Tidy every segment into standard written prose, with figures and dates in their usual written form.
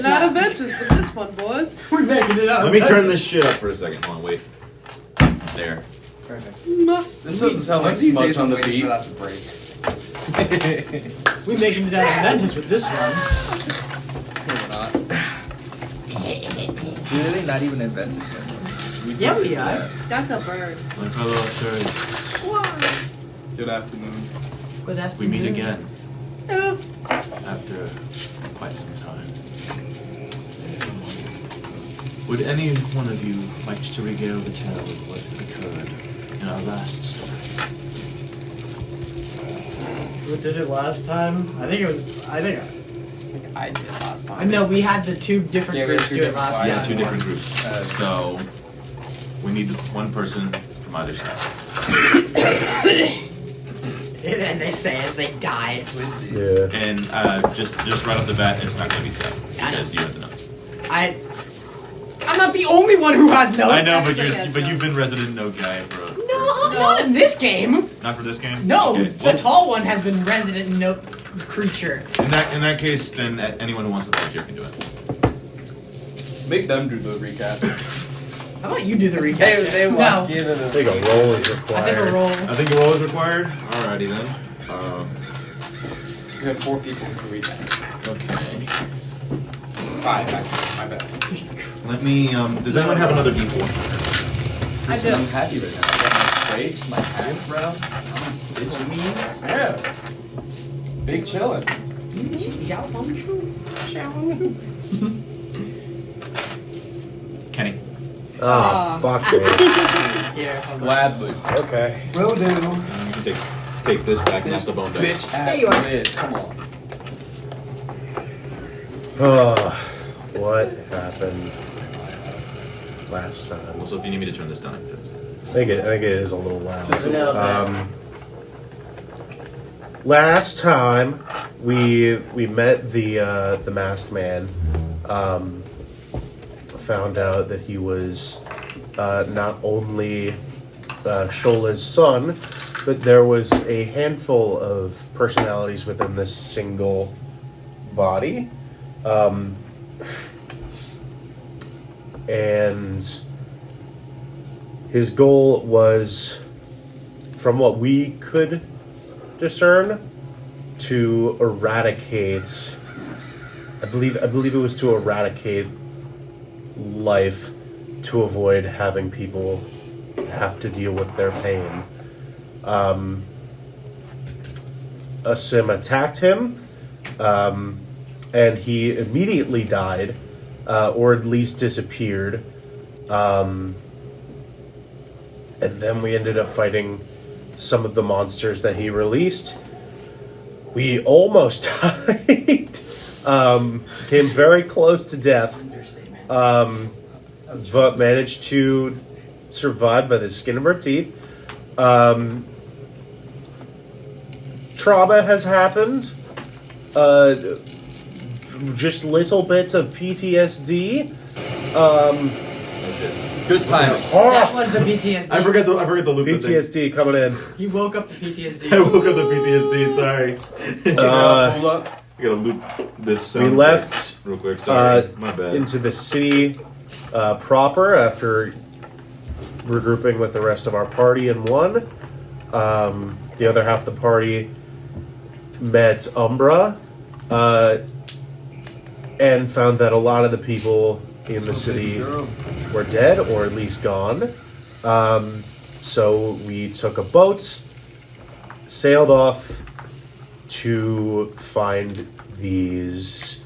getting out of adventures with this one, boys. We're making it up. Let me turn this shit up for a second. Hold on, wait. There. Perfect. This doesn't sound like These smudge days on we're the waiting beat. for that to break. We're making it out of adventures with this one. No, we're not. Really? Not even invented. Yeah, we are. That's a bird. My fellow birds, Good afternoon. Good afternoon. we meet again. After quite some time. Would any one of you like to regale the tale of what occurred in our last story? Who did it last time? I think I think I did it last time. No, we had the two different Yeah, we had groups two do it different last sides. Yeah, time. two different groups. So we need one person from either side. And then they say as they die. Yeah. And just right off the bat, it's not going to be Seth because you have the notes. I'm not the only one who has notes. I know, but Everybody has you've been resident note guy for No, not in this game. not for this game. No, Okay. the tall one has been resident note creature. In that case, then anyone who wants to volunteer can do it. Make them do the recap. How about you do the recap? They no. walk in and I think a roll is I required. think a roll. I think a roll is required. Alrighty then. we have 4 people who recap. Okay. 5, actually. My bad. Let me. Does anyone have another D4? I do. I'm happy right now. I got my plates, my hand bro. Yeah. Big chillin'. Kenny. Oh, fuck me. Yeah. Gladly. Okay. Will do. You can take this back and that's the bone dice. Bitch ass lid. Come on. Oh, what happened last time? Also, if you need me to turn this down, I can. I think it is a little loud. Just a little bit. Last time we met the masked man. Found out that he was not only Shola's son, but there was a handful of personalities within this single body. And his goal was, from what we could discern, to eradicate. I believe it was to eradicate life, to avoid having people have to deal with their pain. Asim attacked him, and he immediately died, or at least disappeared. And then we ended up fighting some of the monsters that he released. We almost died. Came very close to death. But managed to survive by the skin of our teeth. Trauma has happened. Just little bits of PTSD. That's it. Good timing. That was the PTSD. I forget the loop. PTSD coming in. He woke up the PTSD. I woke up the PTSD. Sorry. Hold up. I gotta loop this. We sound left real quick. Sorry, my bad. into the city proper after regrouping with the rest of our party in one. The other half of the party met Umbra and found that a lot of the people in the city were dead or at least gone. So we took a boat, sailed off to find these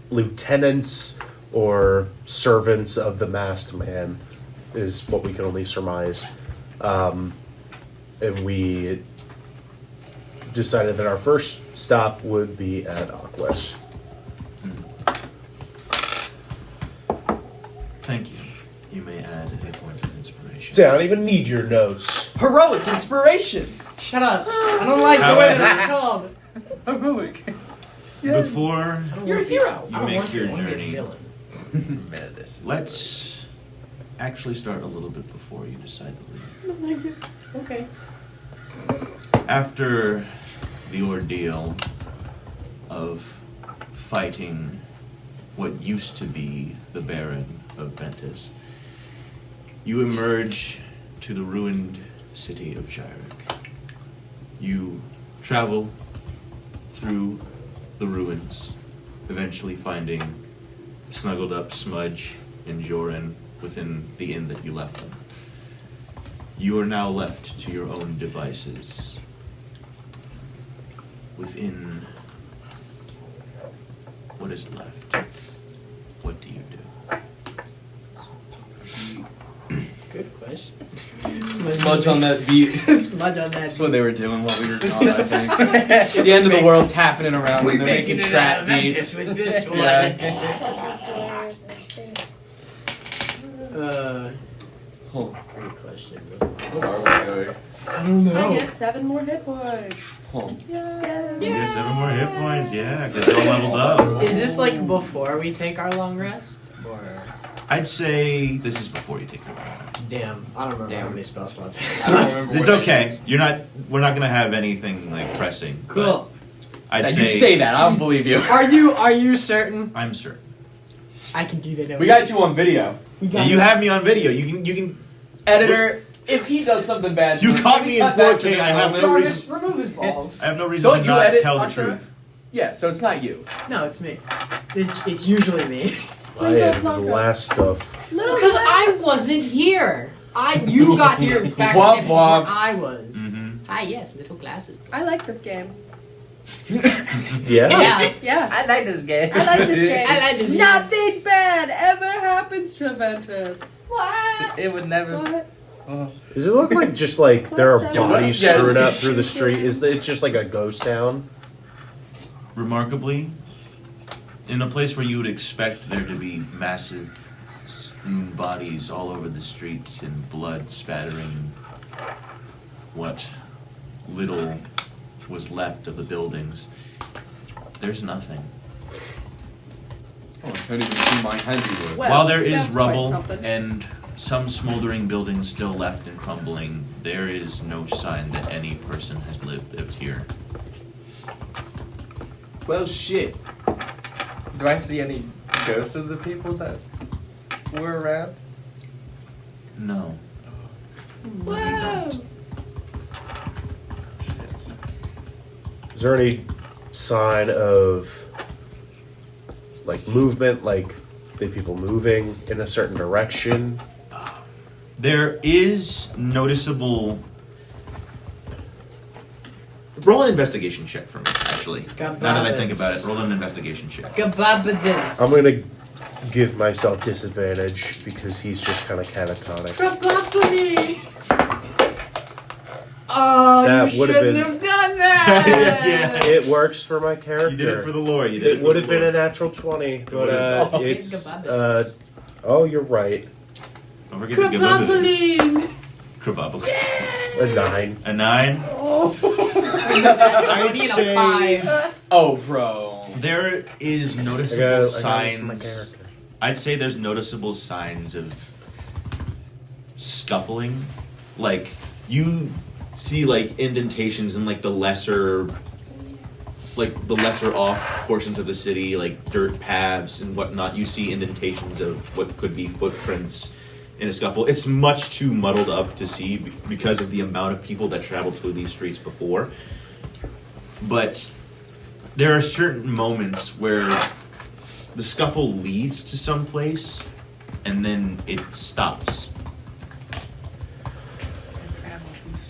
lieutenants or servants of the masked man, is what we can only surmise. And we decided that our first stop would be at Aquas. Thank you. You may add a point of inspiration. See, I don't even need your notes. Heroic inspiration. Shut up. I don't like the way that it's called. Heroic. Before You're a hero. you I don't make want your to be a journey, villain. let's actually start a little bit before you decide to leave. Okay. After the ordeal of fighting what used to be the Baron of Ventus, you emerge to the ruined city of Gyric. You travel through the ruins, eventually finding snuggled up Smudge and Joran within the inn that you left them. You are now left to your own devices. Within what is left, what do you do? Good question. Smudge on that beat. Smudge on that. That's what they were doing while we were gone, I think. The end of the world's happening around them. They're making trap beats. with this one. Yeah. Hold on. Great question. What are we doing? I don't I get 7 more hit points. Hold on. You get 7 more hit points, yeah, because they're all leveled up. Is this like before we take our long rest? Or I'd say this is before you take your long rest. damn, I don't remember Damn. how many spell slots. I don't remember. It's what I okay. used. We're not gonna have anything like pressing. but Cool. I'd Now, say you say that, I don't believe you. Are you certain? I'm certain. I can do that. We got you on video. Yeah, you have me on video. You can. Editor, if he does something bad, You just caught can me we in cut back 4K, to this I have moment? no Jarvis, reason- remove his balls. I have no reason Don't to you not edit, tell the Octura? truth. Yeah, so it's not you. No, it's me. It's usually me. I am the last stuff. Because I wasn't here. You got here back Womp before womp. I was. Mm-hmm. Ah, yes, little glasses. I like this game. Yeah? Yeah. I like this game. I like this game. I like this game. Nothing bad ever happens to Ventus. What? It would never. What? Does it look like just like there are Plus bodies seven. strewn Yes. out through the street? Is it just like a ghost town? Remarkably, in a place where you would expect there to be massive strewn bodies all over the streets and blood spattering what little was left of the buildings, there's nothing. Oh, I can't even see my handiwork. Well, While there is that's quite rubble something. and some smoldering buildings still left and crumbling, there is no sign that any person has lived here. Well, shit. Do I see any ghosts of the people that were around? No. Whoa! Is there any sign of like movement, like the people moving in a certain direction? There is noticeable. Roll an investigation check for me, actually. Now that I think about it, roll an investigation check. Gababadins. I'm gonna give myself disadvantage because he's just kind of catatonic. Gababadi. Oh, That you would've shouldn't been- have done that. Yeah. It works for my character. You did it for the lore. You did It would have been a natural 20, but would've been. it's oh, you're right. Don't forget the Gabubbins. Krababalin. Krababbling. A 9. A 9? I'd say- 5. Oh, bro. There is I noticeable gotta listen to my signs. character. I'd say there's noticeable signs of scuffling. Like, you see, like, indentations in, like, the lesser off portions of the city, like dirt paths and whatnot. You see indentations of what could be footprints in a scuffle. It's much too muddled up to see because of the amount of people that traveled through these streets before. But there are certain moments where the scuffle leads to some place and then it stops.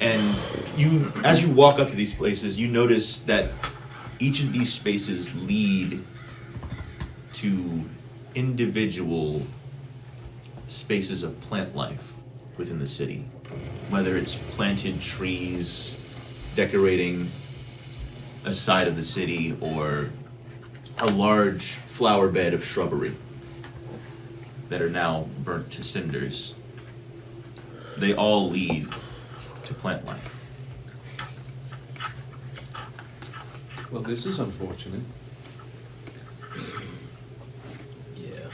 And you, as you walk up to these places, you notice that each of these spaces lead to individual spaces of plant life within the city. Whether it's planted trees decorating a side of the city or a large flower bed of shrubbery that are now burnt to cinders. They all lead to plant life. Well, this is unfortunate. Yeah.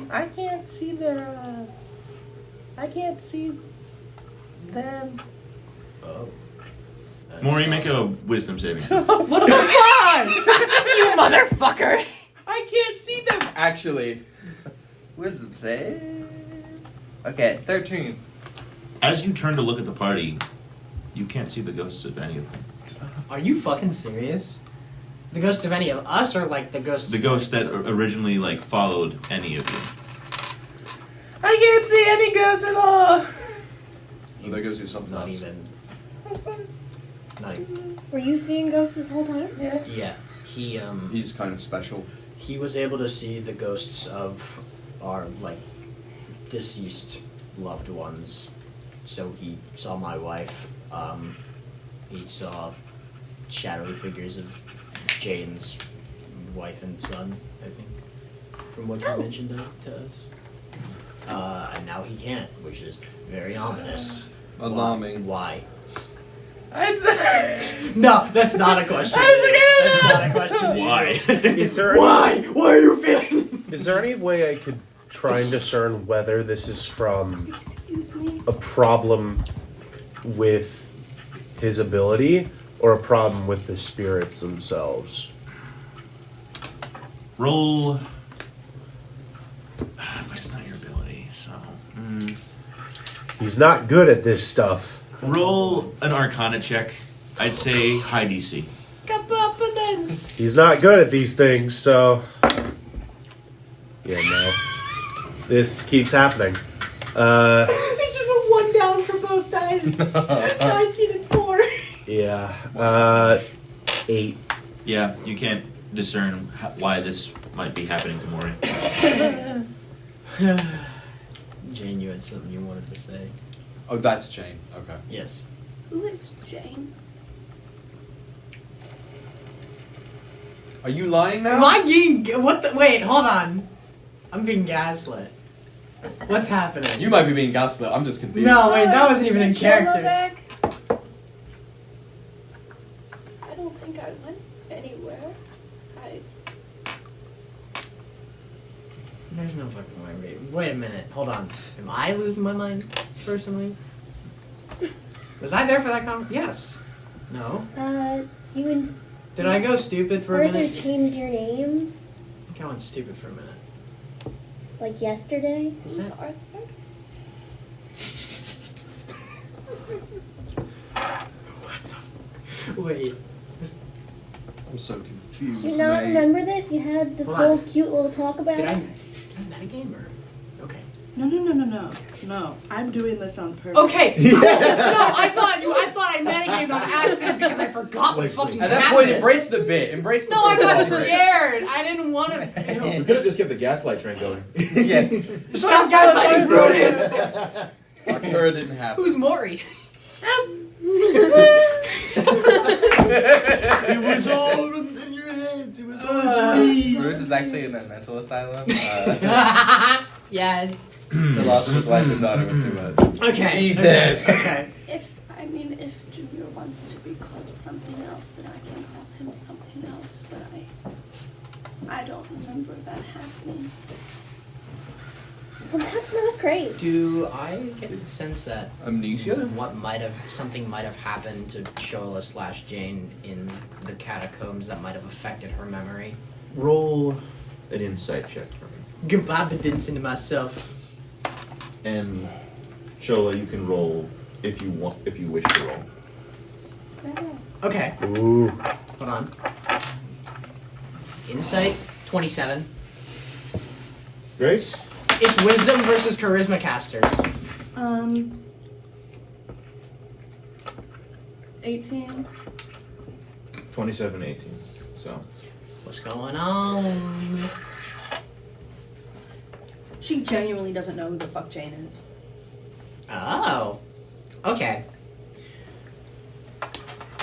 I can't see their, I can't see them. Oh. Maury, make a wisdom saving. What the fuck? You motherfucker! I can't see them. Actually, wisdom save. Okay, 13. As you turn to look at the party, you can't see the ghosts of any of them. Are you fucking serious? The ghost of any of us, or like the ghost? The ghosts that originally like followed any of you. I can't see any ghosts at all. Well, there goes you something Not else. even. Not even. Were you seeing ghosts this whole time? Yeah. Yeah. He's kind of special. He was able to see the ghosts of our like deceased loved ones. So he saw my wife. He saw shadowy figures of Jane's wife and son, I think, from what he mentioned to us. And now he can't, which is very ominous. Alarming. Why? I No, that's not a question. That's not a question. Why? Is there any, Why? Why are you feeling? is there any way I could try and discern whether this is from Excuse me. a problem with his ability or a problem with the spirits themselves? Roll. But it's not your ability, so. He's not good at this stuff. Roll an Arcana check. I'd say high DC. He's not good at these things, so. Yeah, no. This keeps happening. It's just a 1 down for both dice. 19 and 4. Yeah. 8. Yeah, you can't discern why this might be happening to Maury. Jane, you had something you wanted to say? Oh, that's Jane. Okay. Yes. Who is Jane? Are you lying now? Am I being... What the... Wait, hold on. I'm being gaslit. What's happening? You might be being gaslit. I'm just confused. No, wait, that wasn't even in Is Shola character. back? I don't think I went anywhere. There's no fucking way. Wait a minute. Hold on. Am I losing my mind, personally? Was I there for that conversation? Yes. No. You and Did I go stupid for a Arthur minute? changed your names I think I went stupid for a minute. like yesterday. Is Who's that- Arthur? Wait. I'm so confused. Do you not mate. remember this? You had this Hold whole on. cute little talk about Did I it. metagame or? Okay. No. I'm doing this on purpose. Okay. No, I thought I metagamed on accident because I forgot what fucking At that happened. point, embrace the bit. Embrace the No, I bit. got scared. I didn't want to. We could have just kept the gaslight train going. Yeah. Stop gaslighting Brutus. Octura didn't happen. Who's Maury? It was all in your head. It was all a dream. Bruce is actually in a mental asylum. Yes. The loss of his wife and daughter was too much. Okay. Jesus. Okay. If Junior wants to be called something else, then I can call him something else. But I don't remember that happening. Well, that's not great. Do I get the sense that Amnesia? something might have happened to Shola / Jane in the catacombs that might have affected her memory? Roll an insight check for me. Goodbye, but didn't to myself. And Shola, you can roll if you wish to roll. Okay. Ooh. Hold on. Insight 27. Grace? It's wisdom versus charisma casters. 18. 27, 18. So. What's going on? She genuinely doesn't know who the fuck Jane is. Oh. Okay.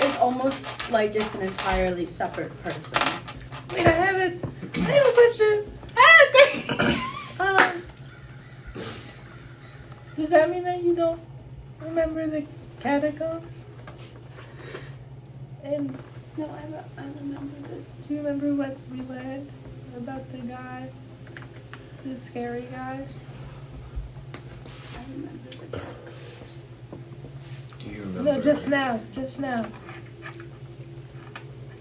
It's almost like it's an entirely separate person. Wait, I have a question. Does that mean that you don't remember the catacombs? And No, I remember that. do you remember what we learned about the guy? The scary guy? I remember the catacombs. Do you remember? No, just now.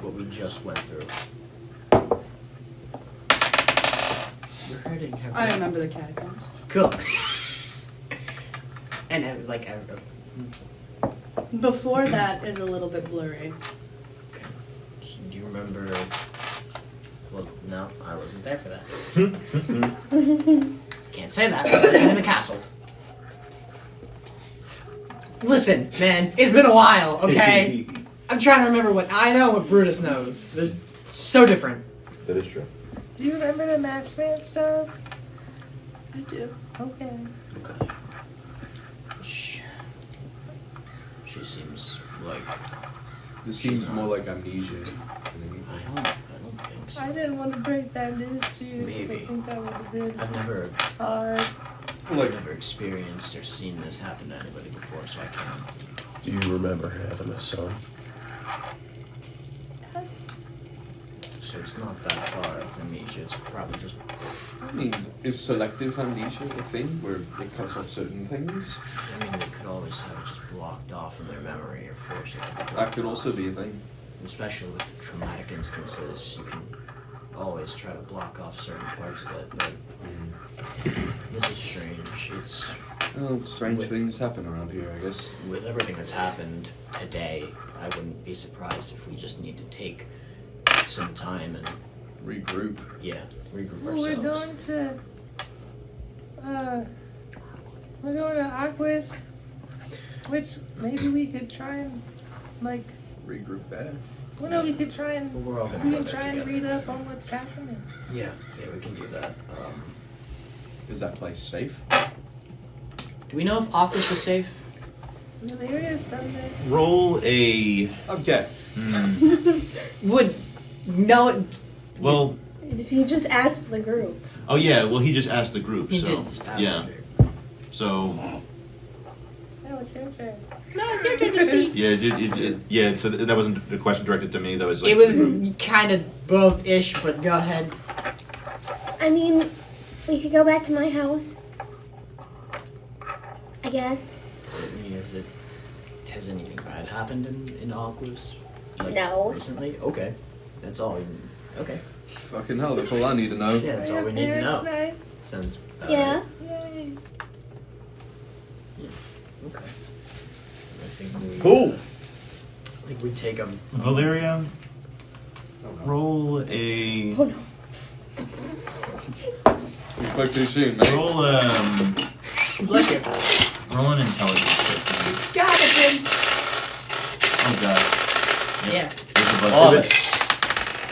what we just went through. You're hurting. I remember the catacombs. Cool. And like, Before that is a little bit blurry. do you remember? Well, no, I wasn't there for that. Can't say that. I wasn't in the castle. Listen, man, it's been a while, okay? I'm trying to remember what I know what Brutus knows. They're so different. That is true. Do you remember the Maxman stuff? I do. Okay. Okay. She seems like This seems more like amnesia. I don't think so. I didn't want to break that news to you. 'Cause Maybe. I think that would have been I've never hard. experienced or seen this happen to anybody before, so I can't. Do you remember having a son? Yes. So it's not that far of amnesia. It's probably just. I mean, is selective amnesia a thing where it cuts off certain things? I mean, they could always have it just blocked off in their memory or force it. That could also be a thing. Especially with traumatic instances, you can always try to block off certain parts of it. But this is strange. It's Well, strange With- things happen around here, I guess. with everything that's happened today. I wouldn't be surprised if we just need to take some time and Regroup. regroup Well, we're ourselves. going to Aquis, which maybe we could try and like. Regroup there. Well, no, we could try and Well, we're all gonna we go can there try and together. read up on what's happening. Yeah, we can do that. Is that place safe? Do we know if Aquis is safe? Valeria's done this. Roll a. Okay. Would no. Well, If he just asked the group. oh yeah. Well, he just asked the group. He so did just ask yeah. her. So No, it's your turn. No, it's your turn to speak. yeah. So that wasn't a question directed to me. That was like. It was kind of both-ish, but go ahead. I mean, we could go back to my house. I guess. I mean, has anything bad happened in Aquis? Like, No. Recently? Okay. That's all. Okay. Fucking hell, that's all I need to know. Yeah, that's all we need to know. Nice. Sounds. Yeah. Yay. Okay. I think we. Cool. I think we take them. Valeria, Oh, no. roll a. Oh no. We spoke too soon, mate. Roll Bless you. roll an intelligence check. Got it, Vince. Oh god. Yeah. There's a bunch Oh, of it's-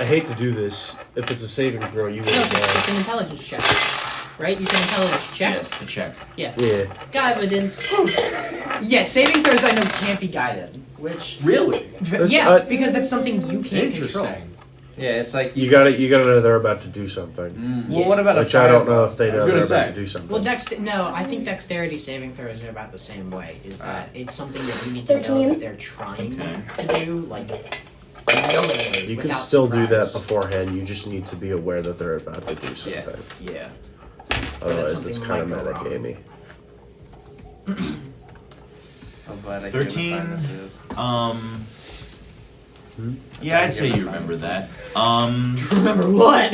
I hate to do this. If it's a saving throw, you would No, have it's an intelligence check. Right? You said intelligence check? Yes, a check. Yeah. Yeah. Guidance. Yeah, saving throws I know can't be guided. Which. Really? Yeah, because that's something you can't control. Interesting. Yeah, it's like You gotta know they're about to do something. Well, what about Which a I don't fireball? know if they I know was they're gonna about to do something. Well, I think dexterity saving throws are about the same way. Is that it's something that you need to know 13. that they're trying Okay. to do, like knowingly. You can without still do that surprise. beforehand. You just need to be aware that they're about to do something. Yeah. Yeah. Otherwise, something it's kind of might go wrong. metagamey. I'm glad I 13. Can assign this is. Yeah, I'd say you remember that. Remember what?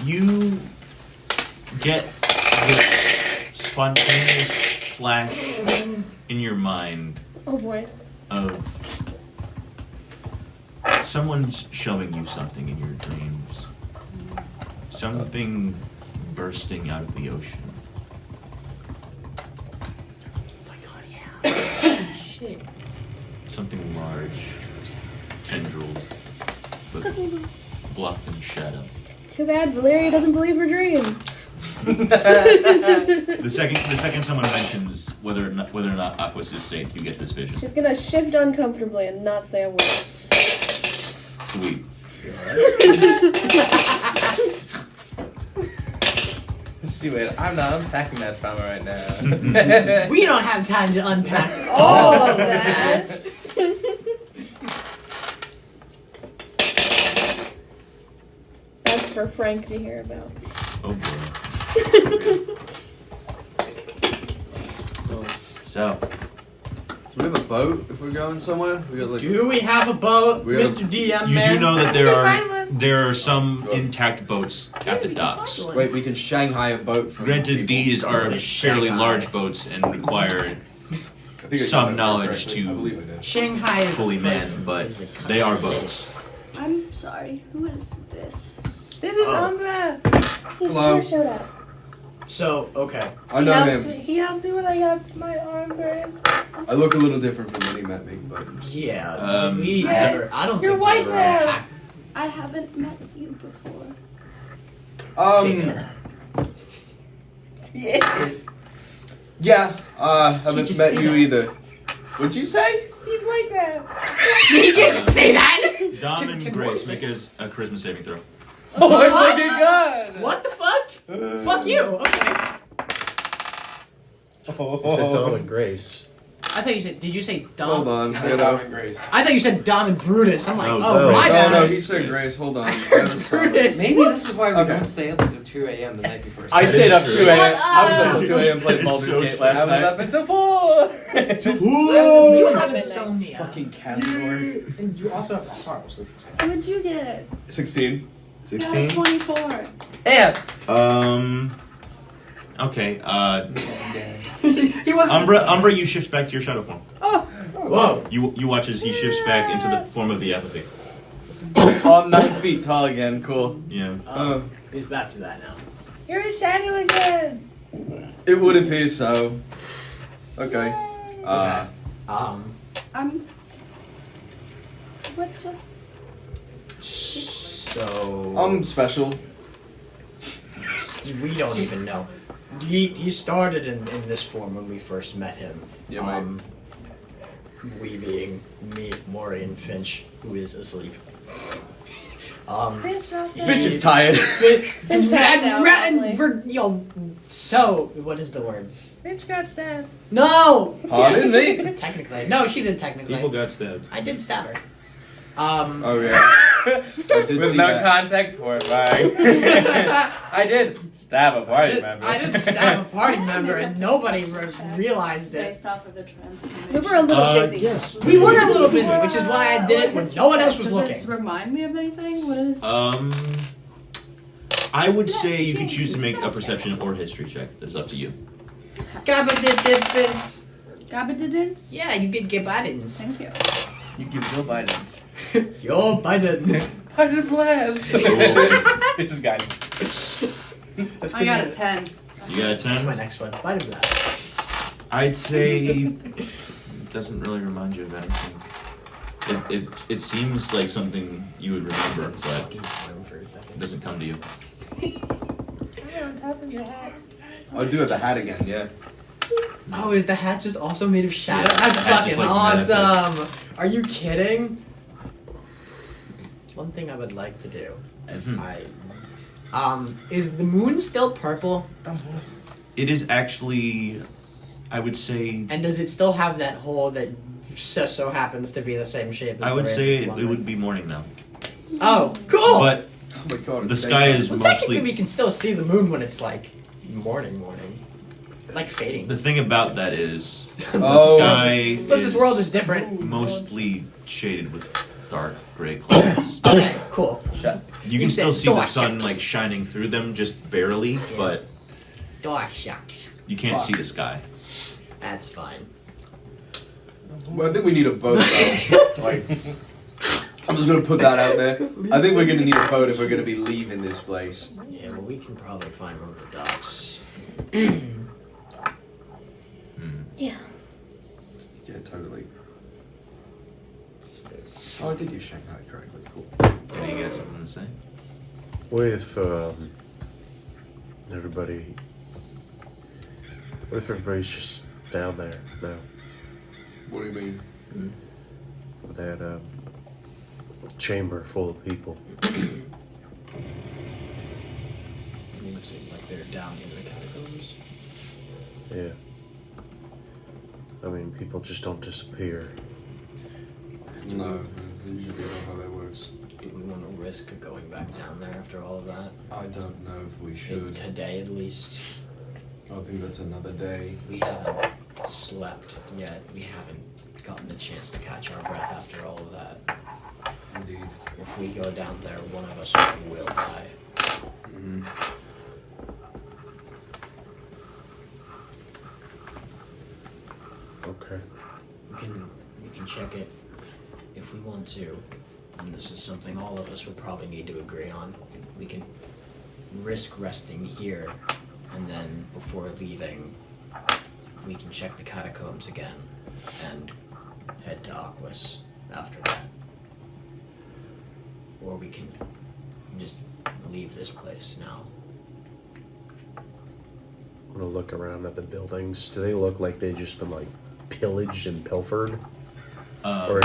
You get this spontaneous flash in your mind Oh boy. of someone's showing you something in your dreams. Something bursting out of the ocean. Shit. Something large, tendrils, but blocked in shadow. Too bad Valeria doesn't believe her dreams. The second someone mentions whether or not Aquis is safe, you get this vision. She's gonna shift uncomfortably and not say a word. Sweet. See, wait, I'm not unpacking that trauma right now. We don't have time to unpack all of that. That's for Frank to hear about. Oh boy. So, we have a boat if we're going somewhere? We got like. Do we have a boat, We have- Mr. DM You man? do know that We can find one. there are some intact boats at the docks. Wait, we can Shanghai a boat from. Granted, people. these are What is fairly Shanghai? large boats and require I think I some got that knowledge correctly. to- I believe I did. Shanghai is fully a place, manned, but is a they are country. boats. I'm sorry. Who is this? This is Oh. Umbra. He Hello? just showed up. So, okay. I know him. He helped me when I got my arm burned. I look a little different from when he met me, but. Yeah. Yeah. I don't You're think white we ever now. had- I haven't met you before. Yes. Yeah, haven't just met say you that? either. What'd you say? He's white now. You can't just say that! Dom and Can Grace, we- make us a charisma saving throw. Oh my What? fucking god! What the fuck? Fuck you, okay. You said Dom and Grace. I thought you said. Did you say Dom? Hold on, say Dom no. and Grace. I thought you said Dom and Brutus. I'm like, No, oh, Grace. my Oh bad. no, Grace. he said Grace. Grace. Hold on. I have a song. Brutus. Maybe this is why we Okay. don't stay up until 2 a.m. the night before. I That stayed is up true. 2 a.m. Shut I was up up. till 2 a.m. playing It's Baldur's so Gate true. last I was night. up until 4. You have Midnight. insomnia. Fucking Cazador. And you also have a heart. So What'd you get? 16. I got 24. Yeah. Okay, he was. Umbra, you shift back to your shadow form. Whoa. You watch as he shifts back into the form of the apathy. Oh, I'm 9 feet tall again. Cool. Yeah. He's back to that now. You're a shadow again. It would appear so. Okay. I'm. What just. So. I'm special. We don't even know. He started in this form when we first met him. Yeah, we being me, Maury, and Finch, who is asleep. Fish off Bitch is tired. Finch passed out, probably. So, what is the word? Finch got stabbed. No! Pardon me? Technically. No, she did technically. People got stabbed. I did stab her. Oh yeah. I did With see no that. context, horrifying. I did stab a party member. I did stab a party member and nobody realized it. Based off of the transformation. We were a little busy. Yes. We were a little busy, which is why I did it when no one else was Does this looking. remind me of anything? What is. I would say you can choose to make a perception or history check. That's up to you. Gabba-did-did-bits. Gabadidins? Yeah, you get Gabadins. Thank you. You give Joe Biden's. Yo, Biden. Biden blast. This is guidance. I got a 10. You got a That's my 10? next one. Biden blast. I'd say it doesn't really remind you of anything. It seems like something you would remember, but For a second. it doesn't come to you. Right on top of your hat. I do have the hat again. Yeah. Oh, is the hat just also made of shadow? Yeah, That's the hat just, fucking like, awesome. manifests. Are you kidding? One thing I would like to do, if Mhm. is the moon still purple? It is actually, I would say, And does it still have that hole that so happens to be the same shape as I would the say Rand's it would be morning now. Oh, cool! But Oh my god. the it's sky daytime. is well, technically we mostly. can still see the moon when it's like morning. Like fading. The thing about that is, the Oh. sky Because this world is different. mostly shaded with dark gray clouds. Okay, cool. You can He still said see the dark. sun like shining through them, just barely, but Oh, shucks. you can't Fuck. see the sky. That's fine. Well, I think we need a boat though. Like, I'm just gonna put that out there. I think we're gonna need a boat if we're gonna be leaving this place. Yeah, well, we can probably find one of the docks. Yeah. Yeah, totally. Oh, I did use Shanghai correctly. Cool. Yeah, you got something to say? What if everybody? What if everybody's just down there now? What do you mean? With that chamber full of people. Seems like they're down in the catacombs. Yeah. I mean, people just don't disappear. No, usually not how that works. Do we want to risk going back down there after all of that? I don't know if we should. Today, at least. I think that's another day. We haven't slept yet. We haven't gotten the chance to catch our breath after all of that. Indeed. If we go down there, one of us will die. Mm-hmm. Okay. We can check it if we want to. And this is something all of us would probably need to agree on. We can risk resting here, and then before leaving, we can check the catacombs again and head to Aquas after that. Or we can just leave this place now. I'm gonna look around at the buildings. Do they look like they just been like pillaged and pilfered, or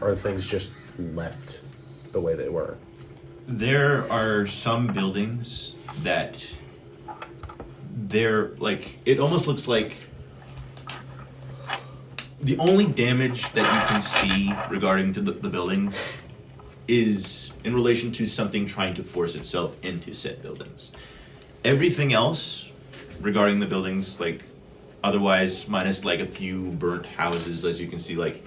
are things just left the way they were? There are some buildings that they're like, it almost looks like the only damage that you can see regarding to the buildings is in relation to something trying to force itself into said buildings. Everything else regarding the buildings, like otherwise minus like a few burnt houses, as you can see, like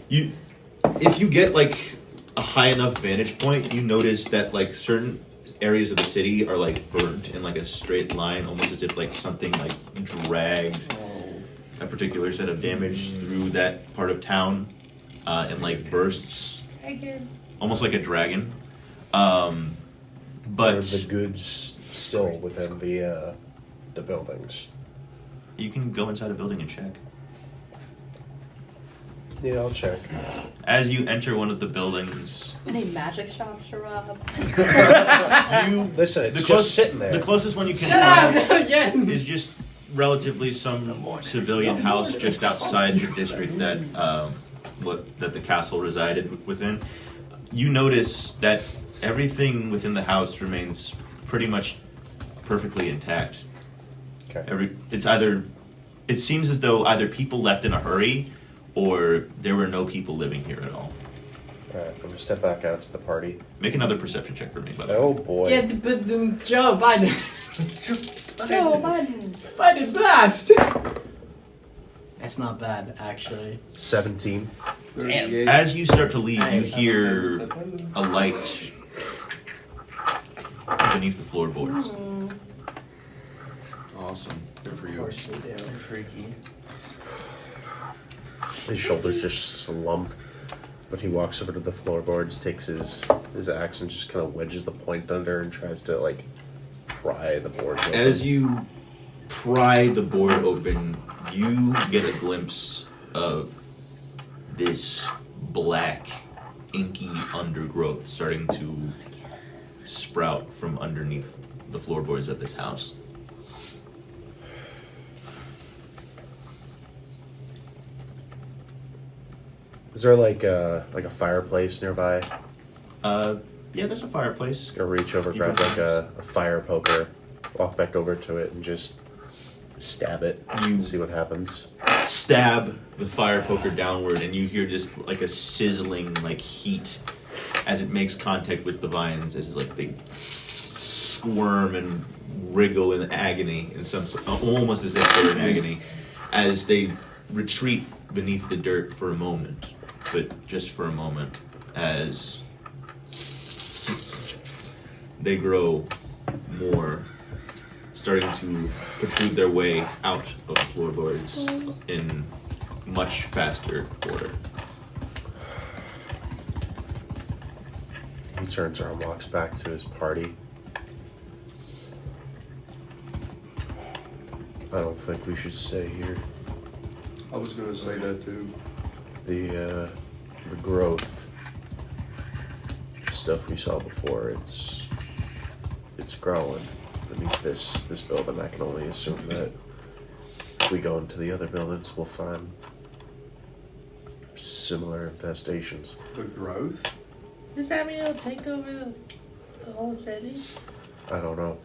if you get like a high enough vantage point, you notice that like certain areas of the city are like burnt in like a straight line, almost as if like something like dragged a particular set of damage through that part of town in like bursts, almost like a dragon. But are the goods still within the buildings? you can go inside a building and check. Yeah, I'll check. As you enter one of the buildings, Any magic shops to rob? you Listen, it's the just sitting there. The closest one you can find Again. is just relatively some civilian house just outside your district that that the castle resided within. You notice that everything within the house remains pretty much perfectly intact. Okay. It seems as though either people left in a hurry or there were no people living here at all. Alright, I'm gonna step back out to the party. Make another perception check for me, by the way. Oh boy. Yeah, but Joe Biden. Joe Biden. Biden blast. That's not bad, actually. 17. As you start to leave, you hear a light beneath the floorboards. Awesome. Good for Of you. course we do. Freaky. His shoulders just slump, but he walks over to the floorboards, takes his axe and just kind of wedges the point under and tries to like pry the board open. As you pry the board open, you get a glimpse of this black, inky undergrowth starting to sprout from underneath the floorboards of this house. Is there like a fireplace nearby? Yeah, there's a fireplace. Gonna reach over, grab like a fire poker, walk back over to it, and just stab it and see what happens. Stab the fire poker downward, and you hear just like a sizzling like heat as it makes contact with the vines, as like they squirm and wriggle in agony, in some almost as if they're in agony, as they retreat beneath the dirt for a moment, but just for a moment, as they grow more, starting to protrude their way out of the floorboards in much faster order. He turns around, walks back to his party. I don't think we should stay here. I was gonna say that too. The growth stuff we saw before, it's growing beneath this building. I can only assume that if we go into the other buildings, we'll find similar infestations. The growth? Does that mean it'll take over the whole city? I don't know.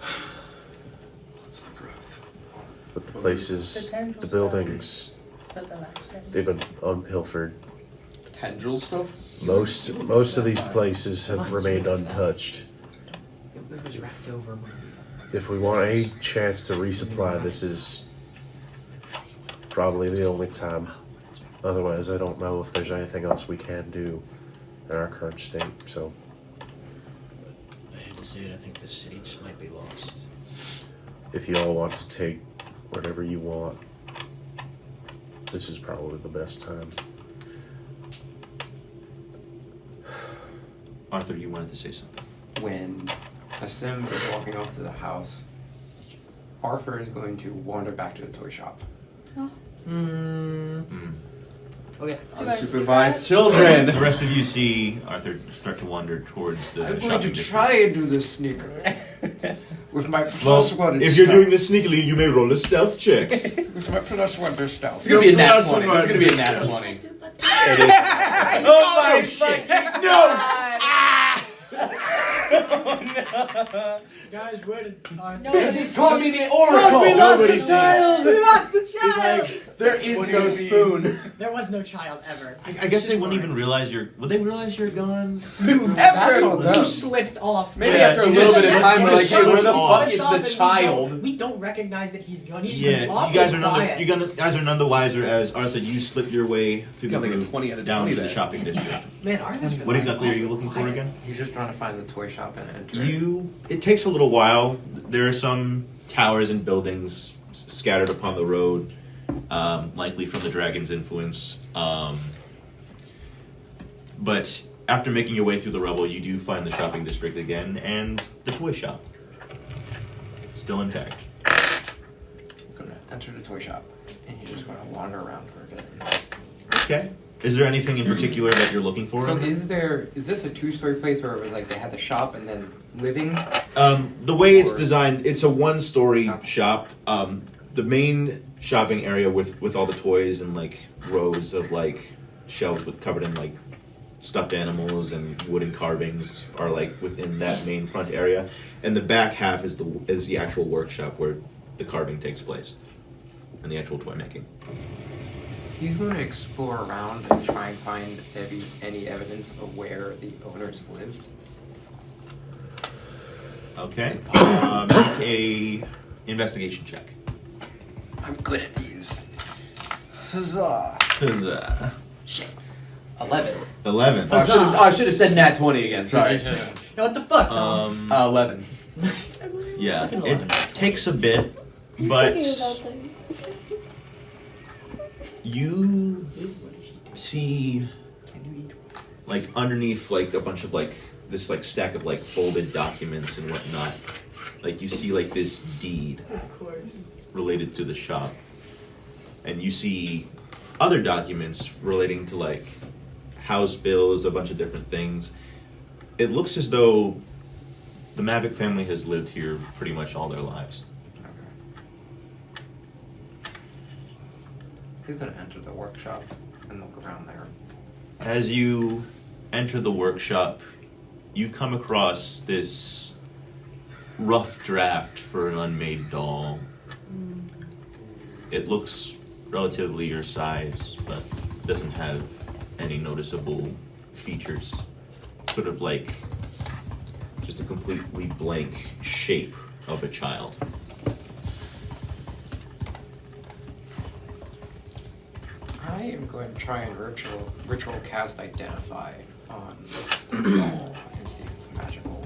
What's the growth? But the places, the buildings, Something like that. they've been unpilfered. Tendril stuff? Most of these places have remained untouched. It was wrapped over. If we want a chance to resupply, this is probably the only time. Otherwise, I don't know if there's anything else we can do in our current state. So, I hate to say it, I think the city just might be lost. if you all want to take whatever you want, this is probably the best time. Arthur, you wanted to say something. When Asim is walking off to the house, Arthur is going to wander back to the toy shop. Okay. Do I see Unsupervised that? children. The rest of you see Arthur start to wander towards the I'm going shopping to district. try and do this sneakily. With my Well, plus one if you're stealth. doing this sneakily, you may roll a stealth check. With my plus one stealth. It's gonna be a nat Plus 20. one It's gonna be a just- nat 20. Oh my shit. fucking No. Guys, where did Arthur? No, He's called me the Oracle. We lost Nobody a said child. We lost the He's child. like, There is no spoon. There was no child ever. I guess they wouldn't even realize you're. Would they realize you're gone? That's all You slipped off. Maybe Yeah, after a you little just- bit of time, we're you like, just hey, where the slipped fuck is Off and the we child? We don't recognize that he's gone. He's Yeah, been you awfully guys are quiet. guys are none the wiser as Arthur. You slip your way through the Got like a group 20 out of down 20 to the there. shopping district. Man, Arthur's been What exactly are you awfully looking for quiet. again? He's just trying to find the toy shop and enter. It takes a little while. There are some towers and buildings scattered upon the road, likely from the dragon's influence. But after making your way through the rubble, you do find the shopping district again and the toy shop. Still intact. He's going to enter the toy shop. And he's just going to wander around for a bit. Okay. Is there anything in particular that you're looking for? So is this a two-story place where it was like they had the shop and then living? The way it's Or- designed, it's a one-story Okay. shop. The main shopping area with all the toys and like rows of like shelves with covered in like stuffed animals and wooden carvings are like within that main front area, and the back half is the actual workshop where the carving takes place and the actual toy making. He's going to explore around and try and find any evidence of where the owners lived. Okay. Make a investigation check. I'm good at these. Huzzah! Huzzah. 11. 11. I should have said nat 20 again. Sorry. No, what the fuck? 11. Yeah, it takes a bit, You're but thinking about things. you see like underneath like a bunch of like this like stack of like folded documents and whatnot, like you see like this deed related to the shop, and you see other documents relating to like house bills, a bunch of different things. It looks as though the Mavic family has lived here pretty much all their lives. He's going to enter the workshop and look around there. As you enter the workshop, you come across this rough draft for an unmade doll. It looks relatively your size, but doesn't have any noticeable features. Sort of like just a completely blank shape of a child. I am going to try and ritual cast identify on the doll and see if it's magical.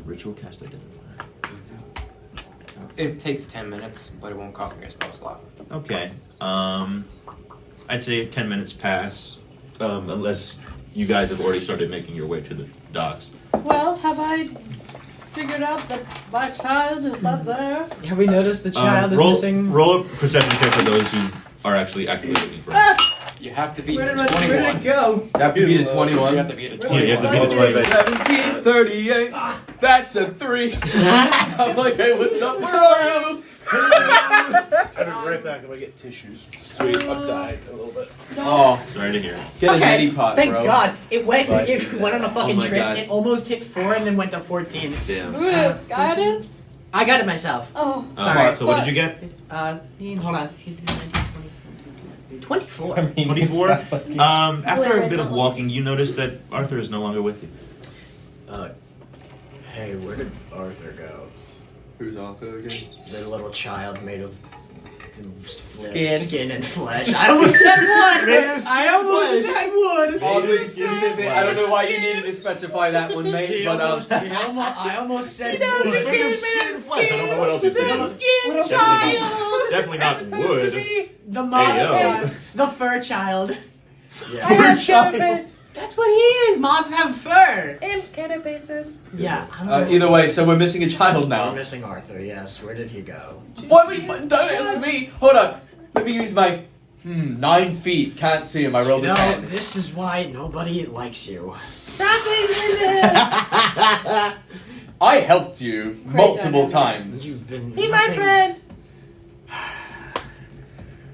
Ritual cast identify. It takes 10 minutes, but it won't cost me a spell slot. Okay. I'd say 10 minutes pass, unless you guys have already started making your way to the docks. Well, have I figured out that my child is not there? Have we noticed the child is roll, missing? Roll a perception check for those who are actually actively looking for him. You have to beat Where 21. did it go? You have to beat a 21. You have to beat a Yeah, 21. you have to beat a 20. 1738. That's a 3. I'm like, hey, what's up? Where are you? I'll be right back. I'm gonna get tissues. Sweet. I'm dying a little bit. Oh, Sorry to hear. get a Okay, neti pot, thank bro. God. It went Right. it went on a fucking Oh my trip. God. It almost hit 4 and then went to 14. Damn. Who is guidance? I got it myself. Oh, Sorry. So what did you get? Hold on. 24. 24? After a bit of walking, you notice that Arthur is no longer with you. Hey, where did Arthur go? Who's Arthur again? The little child made of Skin and flesh. I almost said wood. I almost said wood. Oddly specific. I don't know why you needed to specify that one, mate. But I almost said wood. Made of skin and flesh. I don't know what else he's made of. Skin child. Definitely not wood. The moth. The fur child. Yeah. I have carapace. That's what he is. Moths have fur. And carapaces. Yeah. I don't know. either way, so we're missing a child We're now. missing Arthur. Yes. Where did he go? Don't ask me. Hold on. Let me use my 9 feet. Can't see him. I rolled a 10. This is why nobody likes you. Stop it, I helped you multiple times. You've been. Be my friend.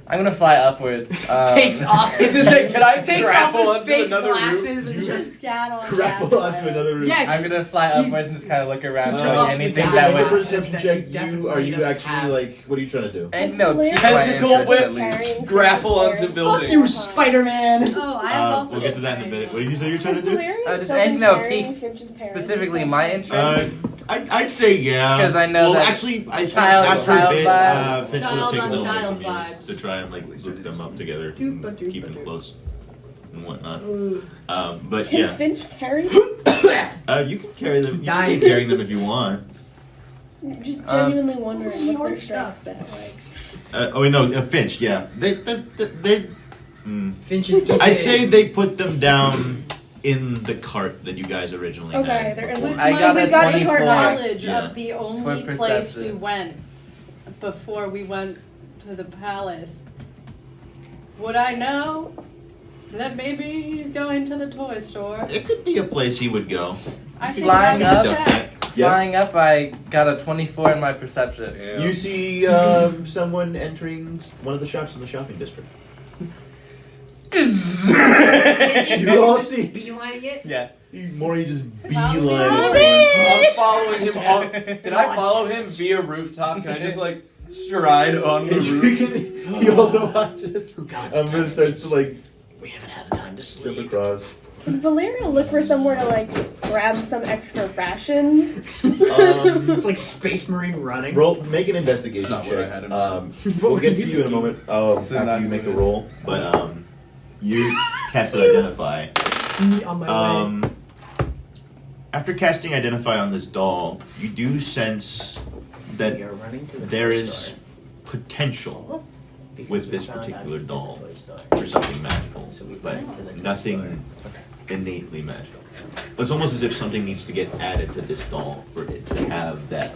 I'm gonna fly upwards. Takes off It's just like, can I takes grapple off onto his fake another roof? glasses and just Dad on Grapple dad onto vibes. another roof. yes. I'm gonna fly upwards and just kind of look around for off like the anything guy that Make a with would. perception that check. he definitely Are you doesn't actually have. like? What are you trying to do? And no, Hilarious. keep my Tentacle interest whip. at least. Carrying Grapple onto Fingers buildings. Fuck you, Spider-Man. Oh, I have also. We'll get to that in a minute. What did you say you're trying to do? Just so any- no, carrying peek Finch's parents Specifically, and my stuff. interest. I'd say yeah. 'Cause I know Well, that actually, I think child- after a child bit, vibe. Finch will Child take a on little bit child from you vibes. to try and like loop them up together, and keep them close and whatnot. But Can yeah, Finch carry? you can carry them. You can keep carrying them if you want. Just genuinely wondering what's their strengths that like. Oh wait, no, Finch. Yeah, they Finch is I'd say they put them down in the cart that you guys originally Okay, had. they're in before. With I my got a we got the 24. card back. knowledge Yeah. of the only For place we perception. went before we went to the palace, would I know that maybe he's going to the toy store? It could be a place he would go. I think Flying I up. can check. Flying up, I got a 24 in my perception. You see someone entering one of the shops in the shopping district. You all see beelining it. Yeah. Maury just Follow me. beeline it towards. I'm following him on. Can I follow him via rooftop? Can I just like stride on the roof? He also watches. Just starts to like We haven't had time to strip sleep. across. Can Valeria look for somewhere to like grab some extra rations? It's like Space Marine running. Make an investigation That's not what I check. had in mind. We'll get to you in a moment after you make the roll, but you cast Identify. Me on my way. After casting Identify on this doll, you do sense that We are running to the there toy is store potential because with we this found out particular he's at doll the toy store. for something magical, So we but went to the toy nothing innately magical. It's almost as if something needs to get added to this doll for it to have that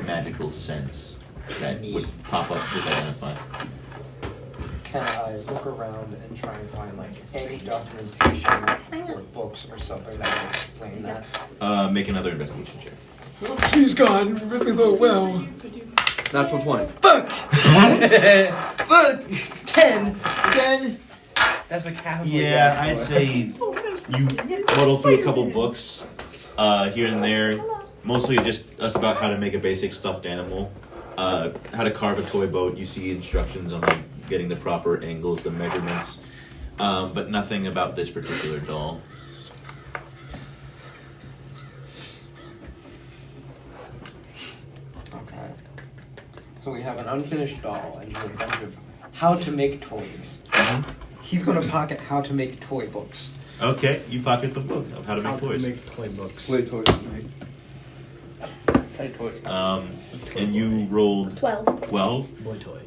magical sense that would pop up with Identify. Can I look around and try and find like any documentation or books or something that would explain that? Make another investigation check. She's gone really well. Natural 20. Fuck! 10! That's a cowboy. Yeah, guy I'd for. say you muddle through a couple books here and there. Mostly just about how to make a basic stuffed animal. How to carve a toy boat. You see instructions on like, getting the proper angles, the measurements. But nothing about this particular doll. Okay. So we have an unfinished doll and a bunch of how to make toys. He's gonna pocket how to make toy books. Okay, you pocket the book of how to make toys. Make toy books. Play toys. Play toys. And you rolled 12. 12. Boy toy.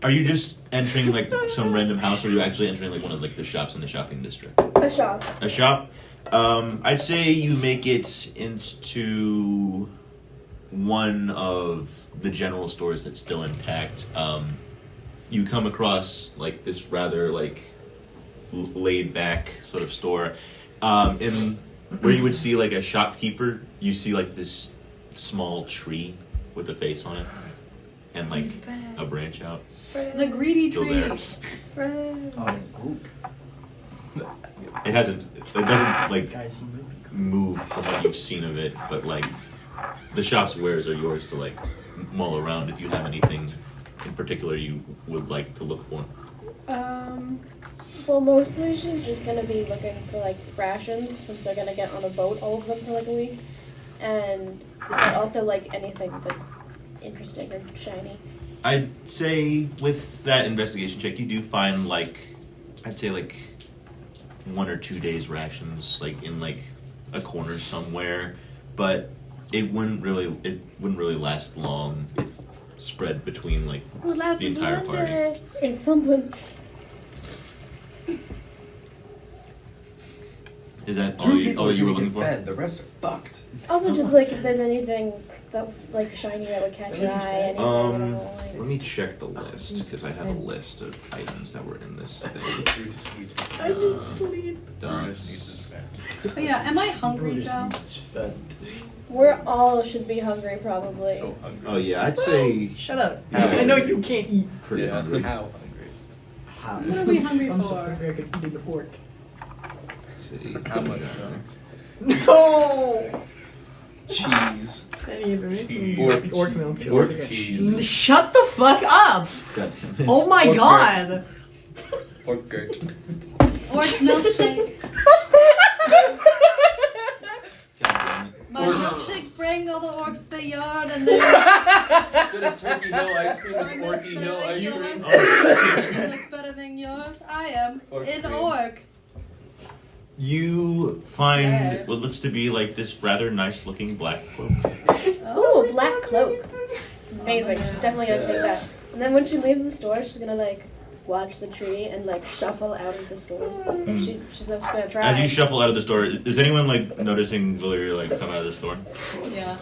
Are you just entering like some random house, or are you actually entering like one of like the shops in the shopping district? A shop. A shop. I'd say you make it into one of the general stores that's still intact. You come across like this rather like laid back sort of store. In where you would see like a shopkeeper, you see like this small tree with a face on it and like a branch out. The greedy Still tree. there. Friend. It doesn't like Guys, he moved. move from what you've seen of it, but like the shop's wares are yours to like mull around if you have anything in particular you would like to look for. Well, mostly she's just gonna be looking for like rations since they're gonna get on a boat, all of them, for like a week. And But also like anything like interesting or shiny. I'd say with that investigation check, you do find I'd say 1 or 2 days rations, in a corner somewhere, but it wouldn't really last long. It spread between the entire party. It's someone. Is that Two all people you were are gonna looking get for? fed. The rest are fucked. Also, just if there's anything that shiny that would catch your eye. Anything at all, Let me check the list because I have a list of items that were in this thing. I didn't sleep. Dunce. But yeah, am I hungry, Joe? We're all should be hungry probably. So hungry. Oh yeah, I'd say Shut up. How I know you can't eat. pretty hungry. How hungry? How? What are we hungry I'm so for? hungry I could eat an orc. City. How much? No! Cheese. Any of it? Cheese. Orc milk. Orc Okay. cheese. Shut the fuck up! Oh my Orc god! Or gurt. Or milkshake. My Orc- milkshake bring all the orcs to the yard and then Instead of Turkey Hill ice cream, it's Mine looks Orky better Hill than ice yours. cream. Mine looks better than yours. I am Orc an cream. orc. You find Sad. what looks to be this rather nice looking black cloak. Oh, a black cloak. Amazing. She's definitely gonna take that. And then when she leaves the store, she's gonna watch the tree and shuffle out of the store. She's just gonna try. As you shuffle out of the store, is anyone noticing Valeria come out of the store? Yeah.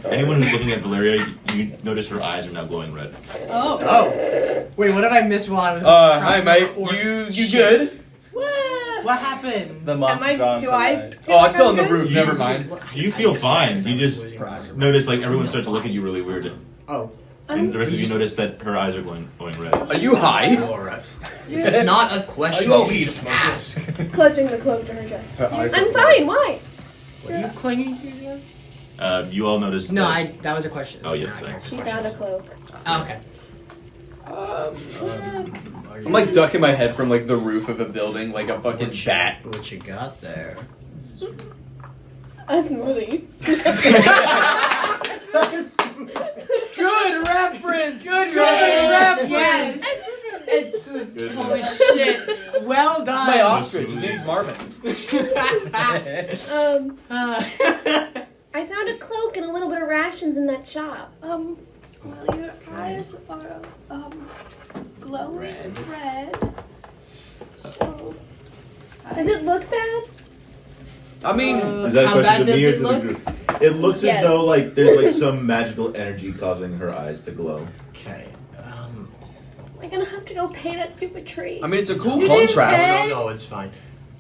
Anyone who's looking at Valeria, you notice her eyes are now glowing red. Oh. Oh! Wait, what did I miss while I was. Hi crying mate. about orc You shit? good? What happened? The monk drawn do to I- light. Oh, I'm still on the Okay. roof. Never mind. You feel fine. You just notice everyone starts to look at you really weird, Oh. and the rest of you notice that her eyes are going red. Are you high? Alright. It's not a question. Are you You just ask. clutching the cloak to her chest. Her eyes I'm are fine. Why? What are you clinging to again? You all notice. No, that, that was a question. Oh, yeah, Not a sorry. character She question. found a cloak. Oh, okay. I'm ducking my head from the roof of a building like a fucking bat. What you got there? A smoothie. Good reference. Good reference. Yes. It's Good. holy shit. Well done. My ostrich. His name's Marvin. I found a cloak and a little bit of rations in that shop. Well, your eyes are glowing red. So Does it look bad? I mean, Is that a how question bad to me does or it to look? the group? It looks Yes. as though there's some magical energy causing her eyes to glow. Okay. Am I gonna have to go pay that stupid tree? I mean, it's a cool You didn't contrast. pay? No, it's fine.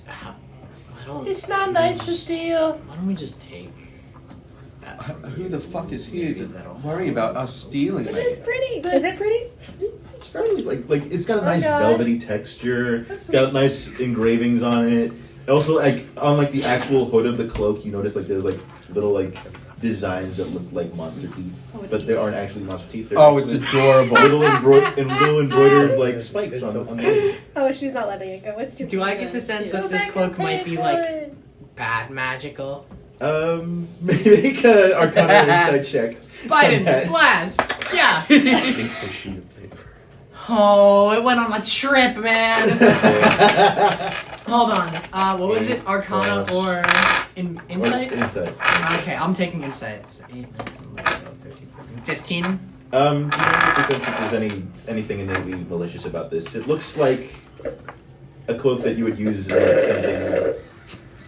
I don't. It's not nice to steal. Why don't we just take that? from Who you? the fuck is here Maybe to that'll worry help. about us stealing But it's it? pretty. Is it pretty? It's fairly like it's got a nice God. velvety texture. It's got nice engravings on it. Also, on the actual hood of the cloak, you notice there's little designs that look like monster teeth, but they aren't actually monster teeth. They're Oh, it's actually adorable. little embroidered spikes on the hood. Oh, she's not letting it go. It's too. Do I get the sense that this cloak might be bad magical? Make an Arcana or Insight check. Biden, on that. blast! Yeah! A sheet of paper. Oh, it went on a trip, man! Hold on. What was it? Arcana Plus. or insight? Insight. Okay, I'm taking insight. So 8, 9, 10, 11, 12, 13, 14, 15. You don't get the sense that there's anything innately malicious about this. It looks like a cloak that you would use as something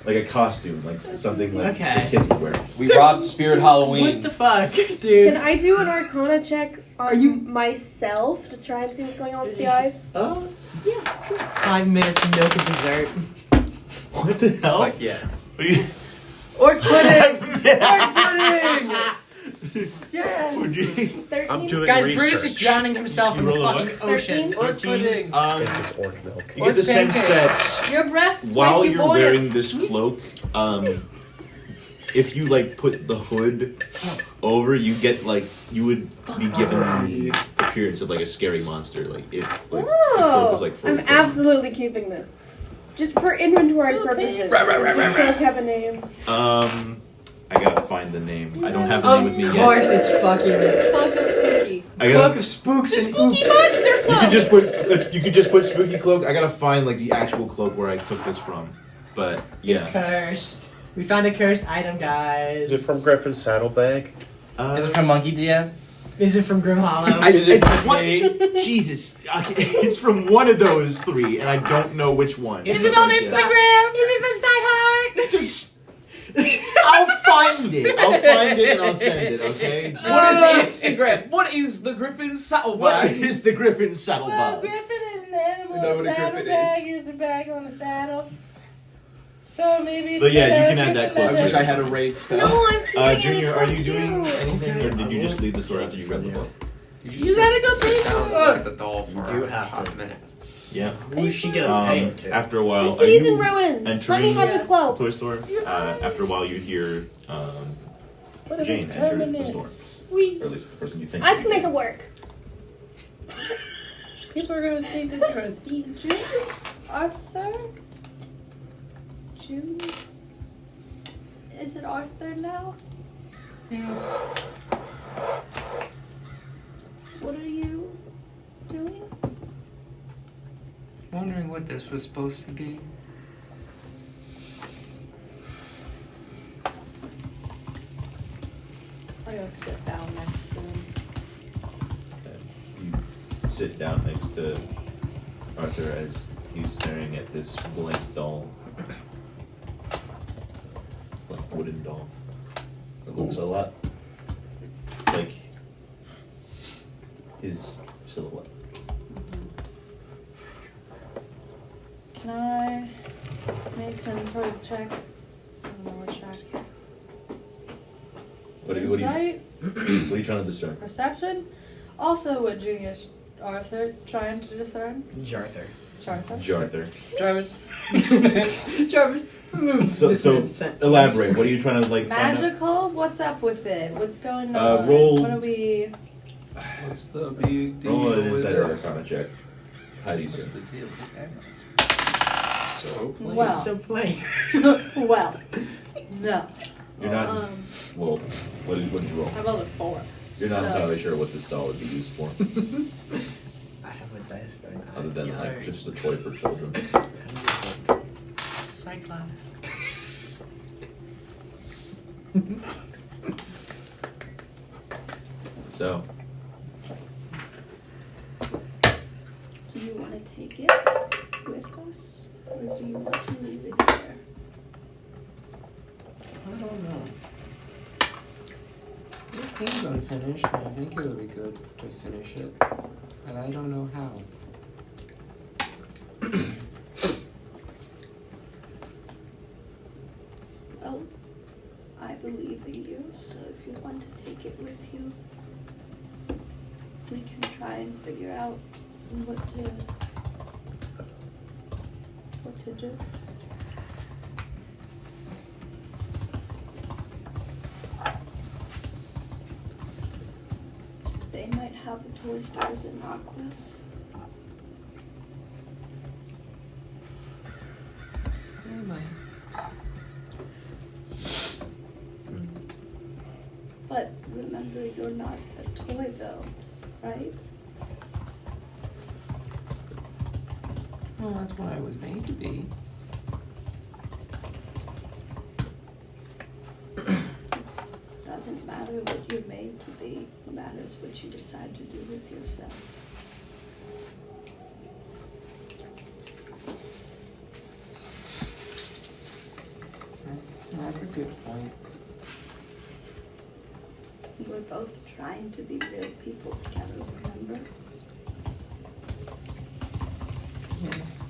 like a costume, something Okay. the kids would wear. We robbed Spirit Halloween. What the fuck, dude? Can I do an Arcana check on myself to try and see what's going on with the eyes? 5 minutes of milk and dessert. What the hell? Like, yes. Or pudding! Or pudding! Yes! 13. I'm doing Guys, research. Brutus is drowning himself in You the roll a fucking ocean. 13? Get this orc milk. You get the sense that Your breasts while make you you're buoyant. wearing this cloak, if you put the hood over, you get you would be given the appearance of a scary monster. If the cloak was fully I'm put on. absolutely keeping this. Just for inventory purposes. Does this cloak have a name? I gotta find the name. I don't have the name with me Of yet. course, it's fucking Cloak of Spooky. I Cloak gotta, of Spooks and Spooky Oops. monster you cloak. could just put spooky cloak. I gotta find like the actual cloak where I took this from. But It's yeah. cursed. We found a cursed item, guys. Is it from Griffin's saddlebag? Is it from Monkey DM? Is it from Grim Hollow? It's one, Jesus, okay, it's from one of those three, and I don't know which one. Is it on Instagram? Is it from Steinhardt? Just, I'll find it. I'll find it and I'll send it. Okay. What is the Instagram? What is the Griffin's saddlebag? What is the Griffin Well, saddlebag? Griffin is an animal. You know what a griffin Saddlebag is a bag on a saddle. So maybe. But yeah, you it's can add that Griffin cloak I wish to I it. had a raid spell. No, I'm seeing Junior, it's are so you doing cute. anything, or did you just leave the store after you read the book? You gotta go sit pay down for and it. look at the doll for You a have hot to. minute. Yeah. Who is she gonna pay it to? After a while, The are city's in you ruins. Let me entering have his cloak. Toy Store? After a while, you hear What if Jane it's enter the permanent? store, We. or at least the person you think. I can make it work. People are gonna think that you're a thief. Julius? Arthur? Julius? Is it Arthur now? Yeah. What are you doing? Wondering what this was supposed to be. I gotta sit down next to him. You sit down next to Arthur as he's staring at this blank doll. This blank wooden doll. It looks a lot like his silhouette. Can I make some sort of check? I don't know what check. What are you Insight? trying to discern? Perception? Also what Junius Arthur trying to discern? Jarther. Chartha? Jarther. Jarvis. Jarvis, move. So, this so man's sent- elaborate. What are you trying to like find out? Magical? What's up with it? What's going on? Roll- What are we... What's the big deal Roll an with insight or it? arcana check. How do you say? What's the deal with that? So Well. It's so plain. well. No. You're not. Well, what did you roll? I rolled a 4. You're not So- entirely sure what this doll would be used for, I have a dice going on. other than like just a toy for children. Cyclops. So, Do you want to take it with us, or do you want to leave it here? I don't know. It seems unfinished, and I think it would be good to finish it. But I don't know how. Well, I believe in you, so if you want to take it with you, we can try and figure out what to do. They might have the toy stores in Aquas. But remember, you're not a toy though, right? Well, that's what I was made to be. Doesn't matter what you're made to be, it matters what you decide to do with yourself. That's a good point. We're both trying to be real people together, remember? Yes.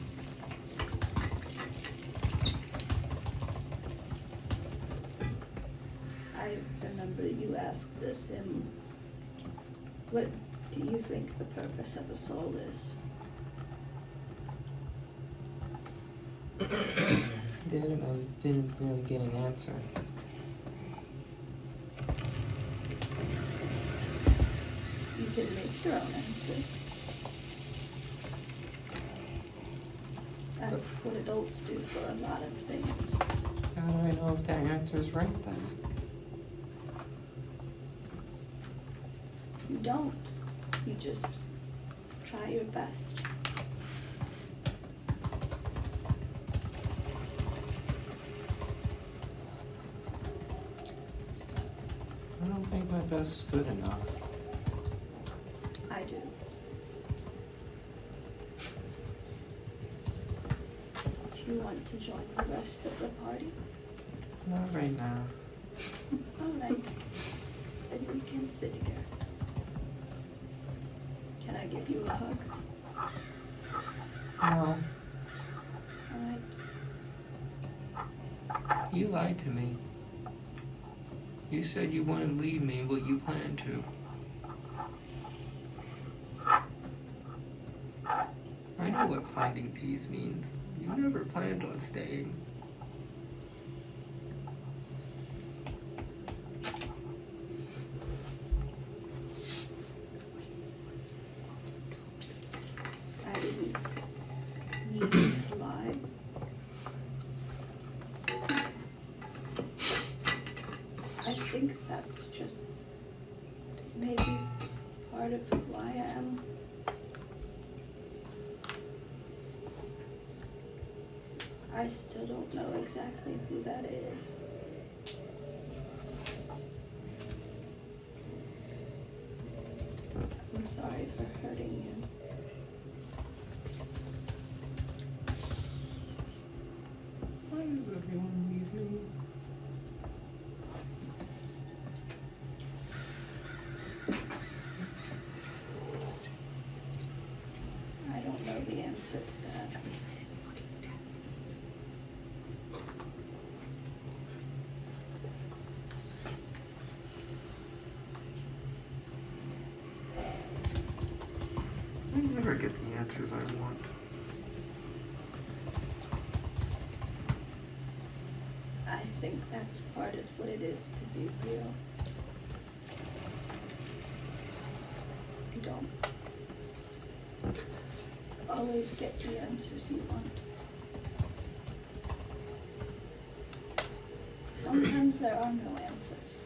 I remember you asked this in, what do you think the purpose of a soul is? I did, and I didn't really get an answer. You can make your own answer. That's what adults do for a lot of things. How do I know if that answer is right then? don't. You just try your best. I don't think my best's good enough. I do. Do you want to join the rest of the party? Not right now. Alright. Then we can sit here. Can I give you a hug? No, Alright. you lied to me. You said you wouldn't leave me, but you plan to. I know what finding peace means. You never planned on staying. I didn't mean to lie. I think that's just maybe part of who I am. I still don't know exactly who that is. I'm sorry for hurting you. Why does everyone leave me? I don't know the answer to that. I never get the answers I want. I think that's part of what it is to be real. You don't always get the answers you want. Sometimes there are no answers.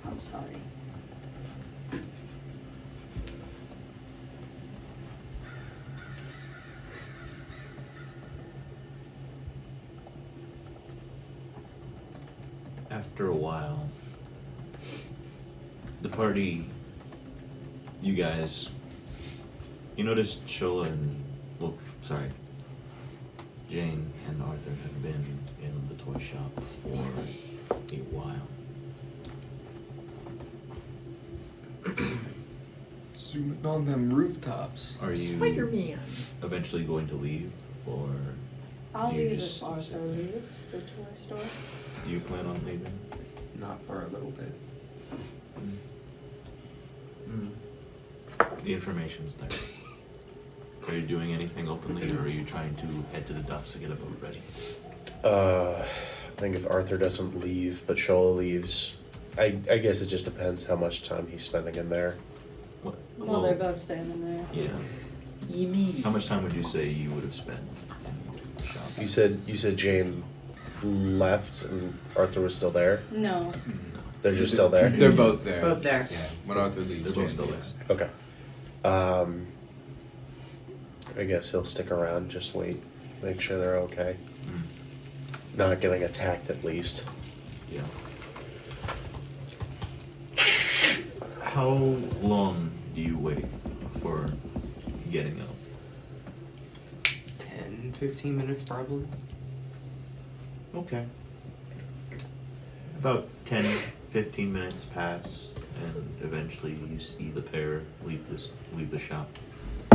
I'm sorry. After a while, the party, you guys, you notice Shola and, Jane and Arthur have been in the toy shop for a while. Zooming on them rooftops. Are you Spider-Man. eventually going to leave, or I'll do you leave just if Arthur leaves the toy store. do you plan on leaving? Not for a little bit. The information's there. Are you doing anything openly, or are you trying to head to the docks to get a boat ready? I think if Arthur doesn't leave, but Shola leaves, I guess it just depends how much time he's spending in there. What? Well, they're both standing there. Yeah. You mean? How much time would you say you would have spent in the shop? You said Jane left and Arthur was still there. No. They're just still there. They're both there. Both there. Yeah. When Arthur leaves, They're both still leaves. Okay. I guess he'll stick around, just wait, make sure they're okay. Not getting attacked at least. Yeah. How long do you wait for getting out? 10, 15 minutes probably. Okay. About 10, 15 minutes pass, and eventually you see the pair leave the shop.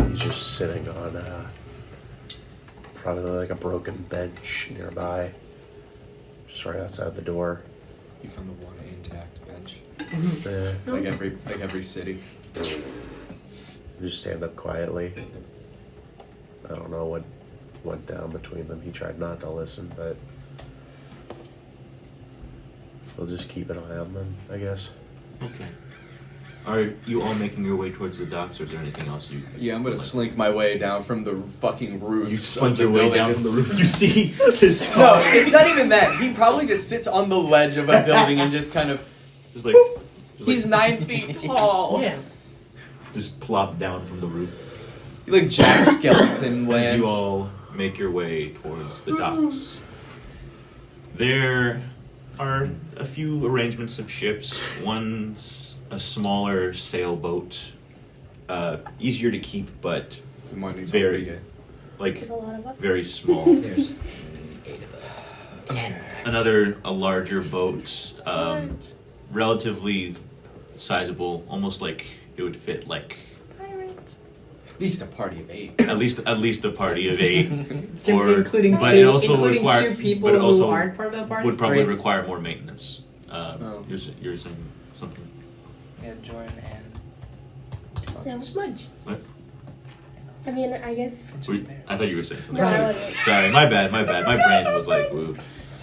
He's just sitting on probably like a broken bench nearby, just right outside the door. You found the one intact bench. Yeah. Like every city. Just stand up quietly. I don't know what went down between them. He tried not to listen, but we'll just keep an eye on them, I guess. Okay. Are you all making your way towards the docks, or is there anything else you? Yeah, I'm gonna slink my way down from the fucking roof. You slink your way down from the roof. You see this No, tall. it's not even that. He probably just sits on the ledge of a building and just kind of. Just like. He's 9 feet tall. Yeah. Just plop down from the roof. He like Jack Skeleton lands. As you all make your way towards the docks, there are a few arrangements of ships. One's a smaller sailboat, easier to keep, but very, like, There's a lot of us. very small. There's 8 of us. 10. Another, a larger boat, relatively sizable, almost like it would fit like At least a party of 8. at least a party of 8. Including but two, it also including require, two people but it also who aren't part of the party. would probably Right. require more maintenance. You're saying something. Yeah, Jordan and No. Smudge. What? I mean, I guess. I thought you were saying something. No, I wasn't. Sorry, my bad. My brain was like, woo.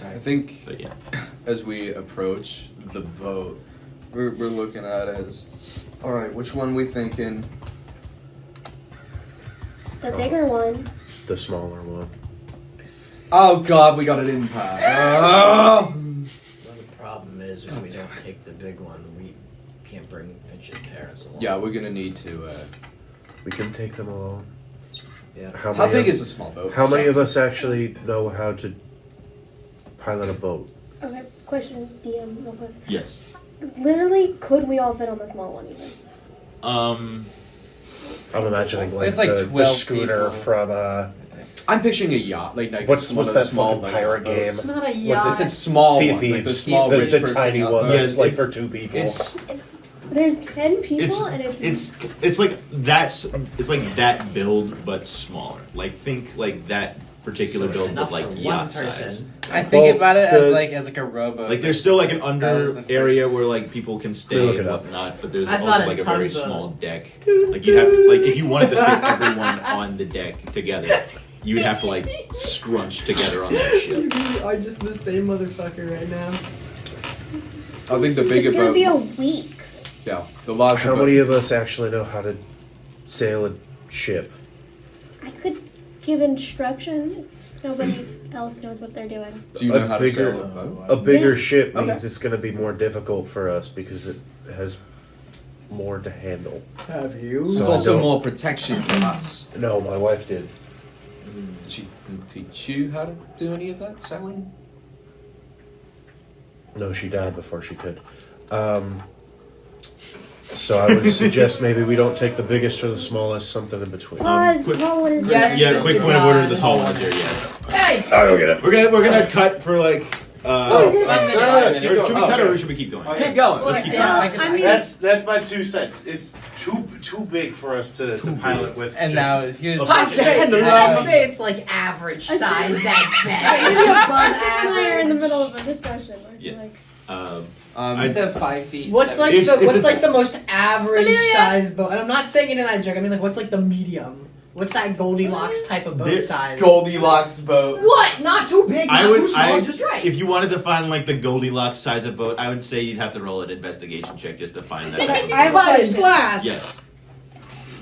I think But yeah. as we approach the boat, we're looking at it as, all right, which one we thinking? The bigger one. The smaller one. Oh God, we got an impact. Oh! Well, the problem is if we don't take the big one, we can't bring Finch's parents along. Yeah, we're gonna need to. We can take them along. Yeah. How many big of- is the small boat? How many of us actually know how to pilot a boat? Okay, question, DM, real quick. Yes. Literally, could we all fit on the small one even? I'm imagining like, There's like the 12 schooner people. from I'm picturing a yacht, like what's one of that the small fucking pirate boats. game? It's not a What's yacht. I said small Sea ones, like the Thieves, small rich the person tiny yacht. one Yeah, that's like it- for 2 people. There's 10 people and It's like it's like that build but smaller. Like think like that particular So it's build enough but like for one yacht person. size. I think about it the- as like a rowboat. Like there's still like an That was under the first- area where like people can Look stay it and up. whatnot, but there's I also thought like a a very tugboat. small deck. Like you'd have like if you wanted to fit everyone on the deck together, you would have to like scrunch together on that ship. You are just the same motherfucker right now. I think the bigger it's gonna boat. be a week. Yeah, the larger How boat. many of us actually know how to sail a ship? I could give instruction if nobody else knows what they're doing. Do you know a how bigger- to sail a boat? A bigger Yeah. ship Okay. means it's going to be more difficult for us because it has more to handle. Have you? So It's I also don't- more protection for us. No, my wife did. Did she teach you how to do any of that sailing? No, she died before she could. So I would suggest maybe we don't take the biggest or the smallest, something in between. Pause. quick- Small one is Yes. Yeah, Just quick do point of order. not- The tall one is here. Yes. Hey! I'll go get it. We're gonna cut for like. Oh, Or should we cut or should we keep going? Keep going. Let's keep Yeah, going. I mean, That's my 2 cents. It's too big for us to pilot with. And now here's I'd say, Um, I'd say it's like average size at best. I'm sitting here in the middle of a discussion. Yeah. Like, Instead of 5 feet. What's 7 like If- the if what's the- like the most average Amelia! size boat? And I'm not saying it in that joke. I mean like what's like the medium? What's that Goldilocks type of boat There- size? Goldilocks boat. What? Not too big, not too small, just right. If you wanted to find like the Goldilocks size of boat, I would say you'd have to roll an investigation check just to find that type of I have a boat. But in question. class. Yes.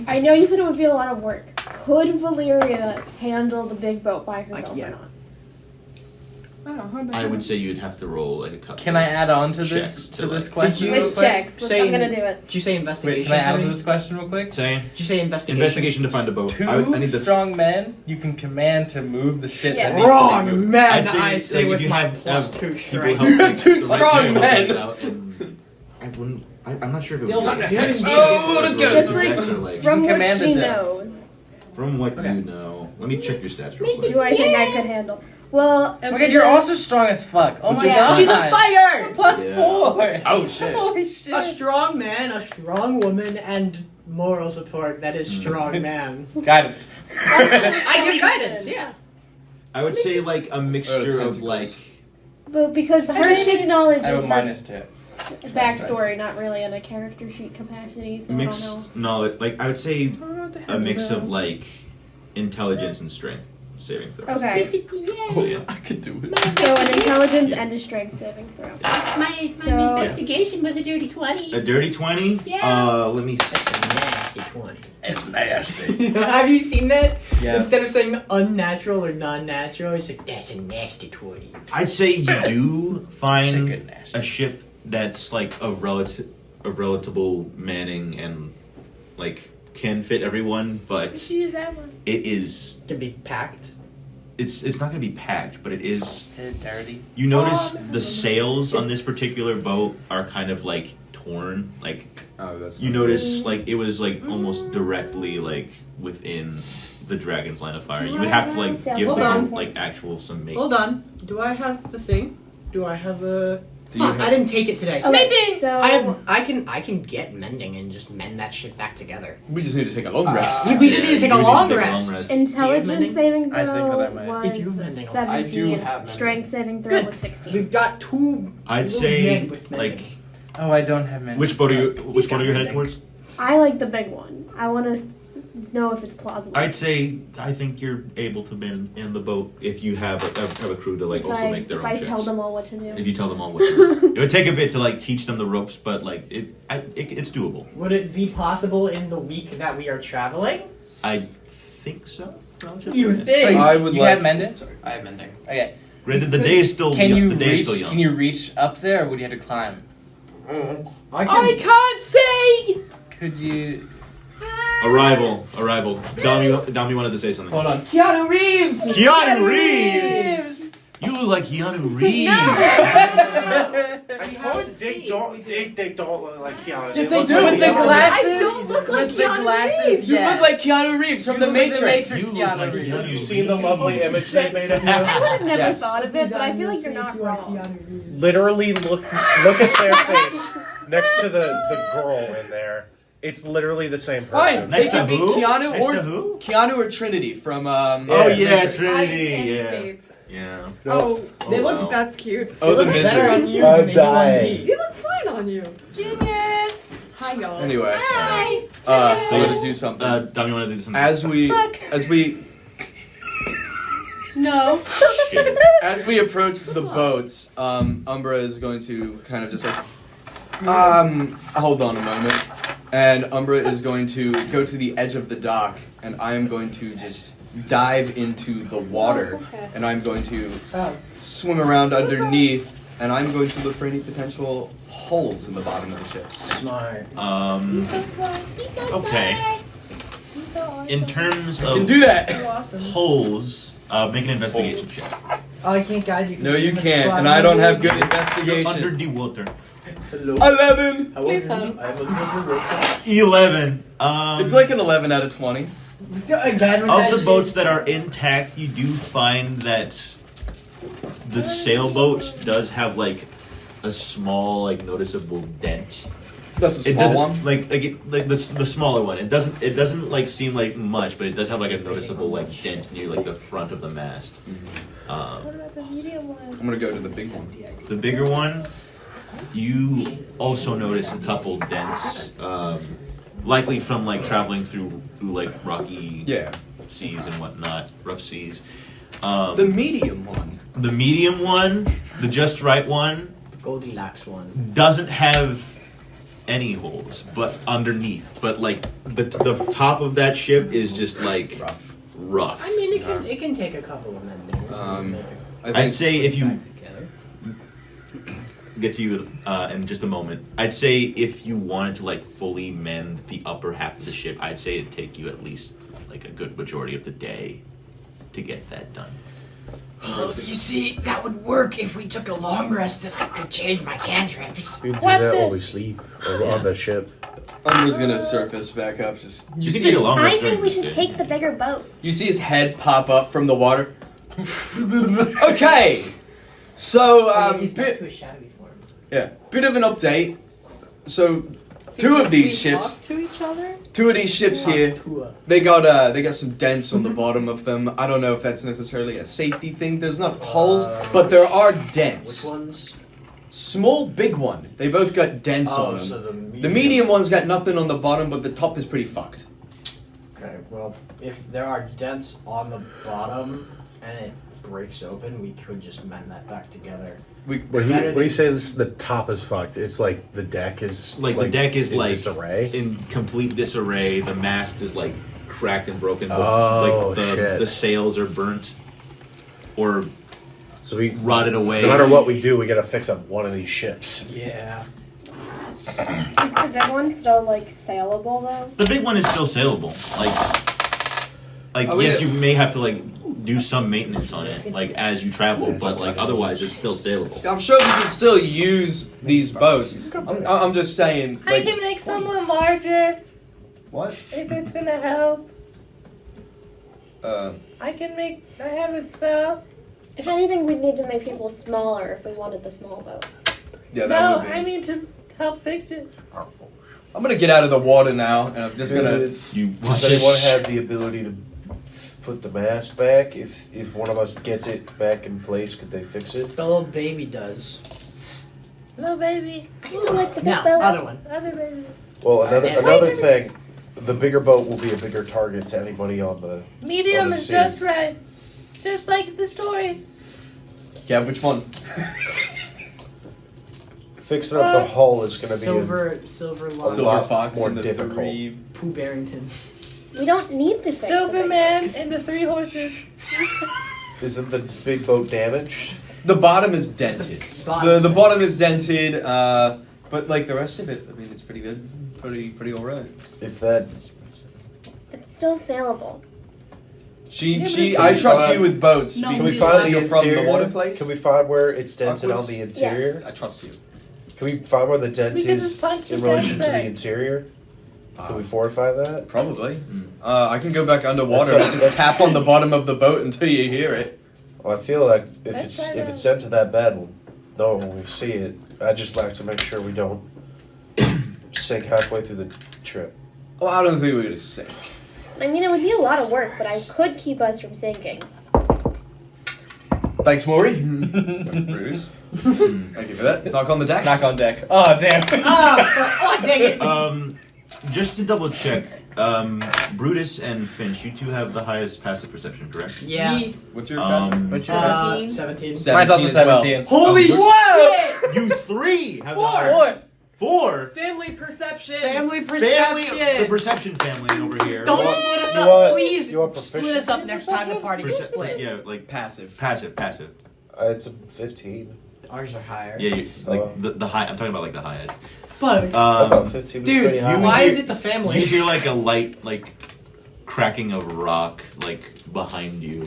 I know you said it would be a lot of work. Could Valeria handle the big boat by herself yeah. or not? I would say you'd have to roll like a couple. Can I add on to checks this to, to this like- question? you- real Which quick? checks? I'm gonna do it. Did you say Wait, investigation? can I add for on to me? this question real quick? Saying Did you say investigation? investigation to find a boat. Two I need to. strong men you can command to move the ship. Yeah. that needs to be Wrong, moved. man. I'd say, I say like, with if you my have, plus have 2 people strength. help like, Two the right strong people men. help out and I wouldn't. I'm not sure if it They'll- would be they're Dex in check, Oh, or the Just Dex like or, like from what command she the decks. knows, from what Okay. you know. Let me check your stats real quick. do I think I could handle? Well, Okay, you're also strong as fuck. Oh my Yeah. god. She's a fighter. Plus Yeah. 4. Oh shit. Holy shit. A strong man, a strong woman, and moral support. That is strong man. Guidance. I give guidance. Yeah. I would say like a mixture of like. but because her ship knowledge I have is a her minus 2. backstory, not really in a character sheet capacity. So I don't know. Mixed knowledge, like I would say a mix of like intelligence and strength. saving throws. Okay. So yeah. I could do it. So an intelligence and a strength saving throw. My So- investigation was a dirty 20. A dirty 20. Yeah. Let me. That's a nasty 20. It's nasty. Have you seen that? Yeah. Instead of saying unnatural or non-natural, it's like, that's a nasty 20. I'd say you do It's a find good nasty. a ship that's like of relatable manning and like can fit everyone, but Use that one. it is To be packed. it's not gonna be packed, but it is. It's dirty. You notice the sails on this particular boat are kind of like torn. Like Oh, that's. you notice like it was like almost directly like within the dragon's line of fire. You would have to like give Hold them on. like actual some make. Hold on. Do I have the thing? Do I have a... Do you Fuck, I didn't take it today. Okay, so I can get mending and just mend that shit back together. We just need to take a long rest. We just need to take a We long take a rest. long rest. intelligence mending? saving I think throw that I might. If you have was mending, 17. I do have mending. Strength saving throw Good. was 16. We've got two. I'd little say men with mending. like Oh, I don't have many. which boat are you He's headed mending. towards? I like the big one. I want to know if it's plausible. I'd say I think you're able to man in the boat if you have a crew to like if also I, make their if own I ships. tell them all what to do. If you tell them all what to do. It would take a bit to like teach them the ropes, but like it's doable. Would it be possible in the week that we are traveling? I think so. Relatively. You yes. think? I would You like. had mended? I have mending. Okay. Granted, the day is still Can young. you The day is reach? still young. Can you reach up there, or would you have to climb? I can't say. Could you? Arrival. Dami wanted to say something. Hold on. Keanu Reeves. Keanu Reeves. You look like Keanu Reeves. I told they don't look like Keanu. Yes, look they do. like With the Keanu. glasses. I don't look like With the Keanu glasses, Reeves. You look like Keanu Reeves from The Matrix. You look like Keanu Have you Reeves. seen the lovely image they made of you? I would have never Yes. thought of it, but I feel like you're not wrong. Literally, look at their face next to the girl in there. It's literally the same person. Fine. Next They to could be who? Keanu Next or to who? Keanu or Trinity from. Oh yeah, Matrix. Trinity. Yeah. Yeah. Oh, They look. wow. that's cute. Oh, They the look better on misery. you than they do on me. You look fine on you. Junior. Hi, y'all. Anyway, Hi. so let's do something. Dami wanted to do something. As we No. Shit. as we approach the boats, Umbra is going to kind of just like, hold on a moment, and Umbra is going to go to the edge of the dock, and I am going to just dive into the water, Okay. and I'm going to swim around underneath, and I'm going to look for any potential holes in the bottom of the ships. Smart. He's so smart. He's so Okay. smart. He's so awesome. In terms I can of do that. So awesome. holes, make an investigation check. Oh, I can't guide you. No, you can't, and I don't have good investigation. Under the water. Hello. 11. Please don't. 11. It's like an 11 out of 20. Again, with Of that the shit. boats that are intact, you do find that the sailboat does have like a small, like noticeable dent. That's a It small doesn't one. like the smaller one. It doesn't like seem like much, but it does have like a noticeable like dent near like the front of the mast. What about the medium one? I'm gonna go to the big one. The bigger one, you also notice a couple dents, likely from like traveling through like rocky Yeah. seas and whatnot, rough seas. The medium one. The medium one, the just right one, The Goldilocks one. doesn't have any holes, but underneath. But like the top of that ship is just like rough. I mean, it can take a couple of mendings. I'd say if you Back together. get to you in just a moment. I'd say if you wanted to like fully mend the upper half of the ship, I'd say it'd take you at least like a good majority of the day to get that done. Well, you see, that would work if we took a long rest and I could change my cantrips. We do Watch that while this. we sleep or on the ship. Umbra's gonna surface back up. Just You can take a long I rest think during we this should day. take the bigger boat. You see his head pop up from the water. Okay, so He's back bit, to his shadowy form. yeah, bit of an update. So, two of these ships, Talk to each other. here, they got some dents on the bottom of them. I don't know if that's necessarily a safety thing. There's not holes, but there are dents. Which ones? Small, big one. They both got dents on them. So The medium one's got nothing on the bottom, but the top is pretty fucked. Okay. Well, if there are dents on the bottom and it breaks open, we could just mend that back together. What he says the top is fucked. It's like the deck is Like the deck is in like disarray. in complete disarray. The mast is like cracked and broken. Oh, like shit. the sails are burnt or So we rotted away. No matter what we do, we gotta fix up one of these ships. Yeah. Is the big one still like saleable though? The big one is still saleable. Like Oh, yes, yeah. you may have to like do some maintenance on it, like as you travel, but like otherwise, it's still saleable. I'm sure we can still use these boats. I'm just saying. I Like, can make someone larger what? if it's gonna help. Uh, I have it spell. If anything, we'd need to make people smaller if we wanted the small boat. yeah, that No, would be. I mean to help fix it. I'm gonna get out of the water now, and I'm just gonna. Does anyone have the ability to put the mast back? If one of us gets it back in place, could they fix it? The little baby does. No, baby. I still like the big No, boat. other one. Other baby. Well, Yeah. another thing, the bigger boat will be a bigger target to anybody on the. Medium On the is sea. just right. Just like the story. Yeah, which one? Fixing up the hull is going to be Silver a Silver lot Fox more and the difficult. three. Pooh Barringtons. We don't need to fix the big Silverman and the 3 horses. Isn't the big boat damaged? The bottom is dented. The bottom is dented, but like the rest of it, I mean, it's pretty good, pretty all right. If that, It's still saleable. I trust you with boats No, can we because find the you're from the interior? water place. Can we find where it's dented Aquas? on the interior? Yes. I trust you. Can we find where the dent We can is just punch in the relation to dent the back. interior? Can we fortify that? Probably. I can go back underwater That's- and just that's- tap on the bottom of the boat until you hear it. Well, I feel like if Let's it's try if that. it's sent to that bad, we'll know when we see it. I just like to make sure we don't sink halfway through the trip. Well, I don't think we're gonna sink. I mean, it would be a lot of work, but I could keep us from sinking. Thanks, Maury. Bruce. Thank you for that. Knock on the deck. Knock on deck. Oh, damn. Oh, dang it! Just to double check, Brutus and Finch, you two have the highest passive perception, correct? Yeah. What's your What's your 17? 17. Mine's also 17 as well. 17. Holy Whoa! shit! You three have the Four. higher. Four. Family perception. Family Family, perception. the perception family over here. Don't You want- split us you up, want- please. you want Split proficient? us up next time the party gets split. Yeah, like Passive. passive. It's a 15. Ours are higher. Yeah, like Oh. the high. I'm talking about like the highest. Fuck. I thought 15 was Dude, pretty high. why hear- is it the family? You hear like a light, like cracking of rock, like behind you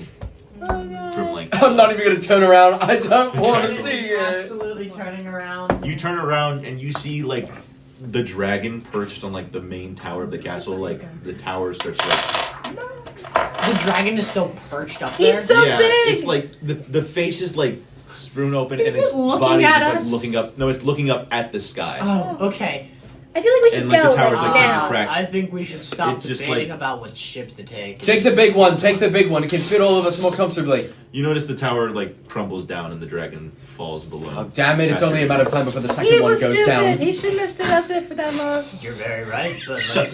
from like. I'm not even gonna turn around. I don't want to This is see it. Absolutely turning around. You turn around and you see like the dragon perched on like the main tower of the castle. Like the tower starts like. The dragon is still perched up there. He's so yeah, big. it's like the face is like strewn open Is and it its looking body's at just like us? looking up. No, it's looking up at the sky. Oh, okay. I feel like we should And, like, go the tower's, right like, now. cracked. I think we should stop It's just debating like- about what ship to take. Take the big one. Take the big one. It can fit all of us more comfortably. You notice the tower like crumbles down and the dragon falls below. Oh, damn it! It's only a matter of time before the second He one was goes stupid. down. He shouldn't have stood up there for that long. You're very right, but Shut like,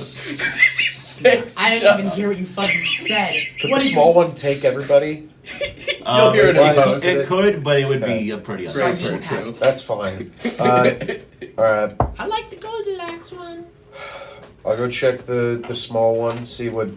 Thanks, I didn't Chuck. even hear what you fucking said. Could What the did small you one take everybody? You'll hear it in why post. is It could, but it would be a pretty Very unsafe. true, too. That's fine. Alright, I like the Goldilocks one. I'll go check the small one, see where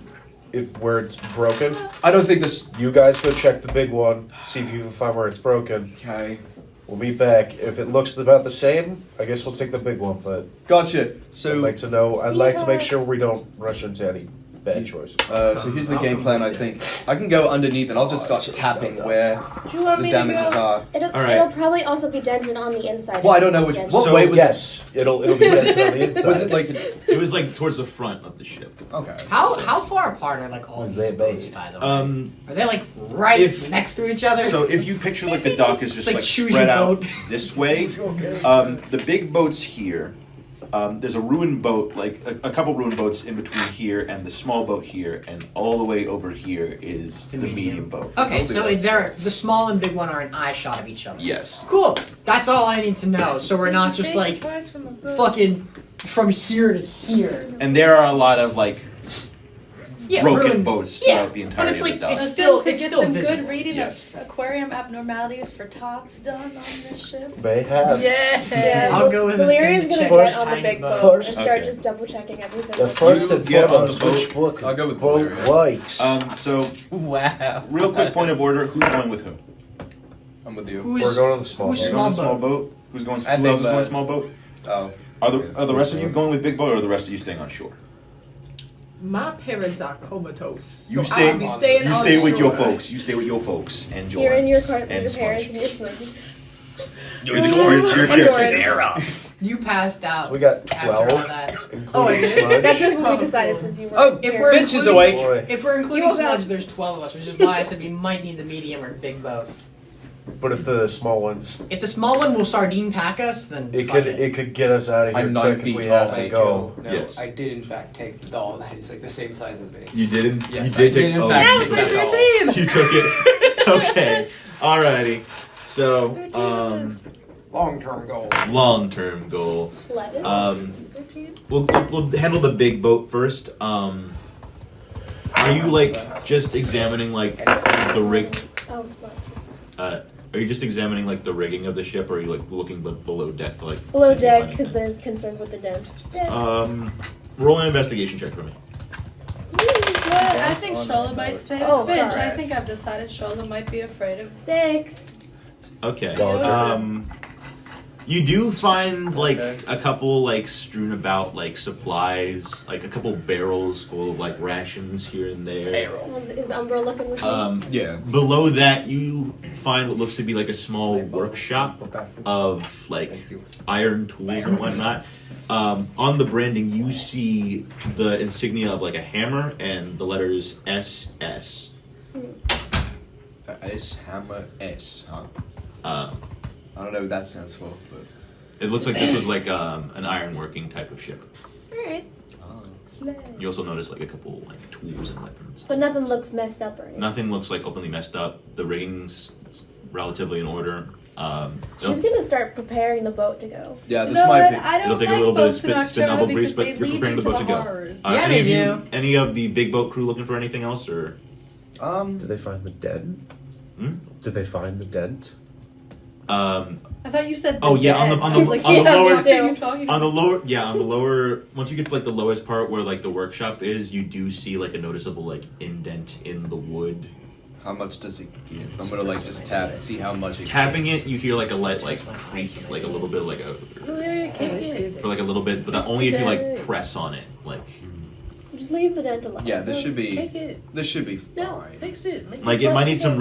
it's broken. I don't think this. You guys go check the big one, see if you can find where it's broken. Okay. We'll meet back. If it looks about the same, I guess we'll take the big one, but Gotcha. I'd So, like to make sure we don't rush into any bad choices. so here's the game plan. I think I can go underneath and I'll just start tapping where Do you want the me to damages go? are. It'll, All right. it'll probably also be dented on the inside. Well, I don't know which. Dented. What So, way was Yes, it'll be dented on the inside. it? Was it like? It was like towards the front of the ship. Okay. How far apart are like all Was these they boats, made? by the way? Um, Are they like right if- next to each other? So if you picture like the dock is just Like like choose spread your out boat. this way, the big boat's here. There's a ruined boat, like a couple ruined boats in between here and the small boat here, and all the way over here is the medium boat. Okay, so the small and big one are an eye shot of each other. Yes. Cool. That's all I need to know. So we're not just like fucking from here to here. And there are a lot of like Yeah, broken ruined- boats yeah, throughout the but entirety it's of like- the dock. it's still- could it's get still some visible. good reading Yes. of aquarium abnormalities for tots done on this ship. May have. Yeah, I'll go with Valeria's the gonna check get first on the tiny big boat. boat First- and start Okay. just double checking everything. The first and get on the foremost, which boat. book I'll go with boat Valeria. works. So, Wow. real quick point of order: who's going with who? I'm with you. Who's We're going on the small who's boat. You're going small with small boat? boat. Who's going? I'd Who big else is going boat. small boat? Oh. Are the rest of you going with big boat, or are the rest of you staying on shore? My parents are comatose, You so stay. I'll be staying You on stay with your shore. folks. You stay with your folks and Jordan. You're in your car with and your parents Smudge. and you're smoking. You're Jordan. You're And kissing. Jordan. You passed out. We got after 12, all that. including Oh, I did? Smudge. That's just what we Oh, decided cool. since you were. Oh, If here. we're Finch is including- awake. Boy. If we're including You woke Smudge, up. there's 12 of us, which is why I said we might need the medium or big boat. But if the small ones, If the small one will sardine pack us, then it fuck could get us out of here I'm 9 quick if feet we tall. have to Hey, go. Joe, no, Yes. I did in fact take the doll that is like the same size as me. You didn't. Yes, you I did did take. in Oh, fact you take took that it. doll. You took it. Okay. Alrighty. So, Long-term goal. long-term goal. 11. We'll handle the big boat first. Are you like just examining like the rig? Oh, smart. Are you just examining like the rigging of the ship, or are you like looking below deck to like Below see if you deck find because anything? they're concerned with the dents. Roll an investigation check for me. I think Shola might save Oh, Finch. alright. I think I've decided Shola might be afraid of 6. Okay. Well, You do find like a couple like strewn about like supplies, like a couple barrels full of like rations here and there. Is Umbra looking with me? Yeah. Below that, you find what looks to be like a small workshop of like iron tools and whatnot. On the branding, you see the insignia of like a hammer and the letters SS. S hammer S, huh? Uh, I don't know what that stands for, but it looks like this was like an ironworking type of ship. Alright. You also notice like a couple like tools and weapons. But nothing looks messed up or anything. Nothing looks like openly messed up. The rigging's relatively in order. She's gonna start preparing the boat to go. yeah, this You know might what? be. I don't It'll take like a little bit of boats in spin Octura double because grease, but they you're lead preparing you the boat to to go. horrors. Yeah, any they of you, do. any of the big boat crew looking for anything else, or Did they find the dent? Did they find the dent? I thought you said. Oh yeah, on the I was like, on the yeah, lower what are you talking on the about? lower yeah on the lower once you get to like the lowest part where like the workshop is, you do see like a noticeable like indent in the wood. How much does it give? I'm gonna like just tap, see how much it Tapping gives. it, you hear like a light like creak, like a little bit like a Valeria, kick it. for like a little bit, but only if you like press on it, like. Just leave the dent alone. Yeah, this should be. Make it. This should be No, fine. fix it. Make Like it it might need flush some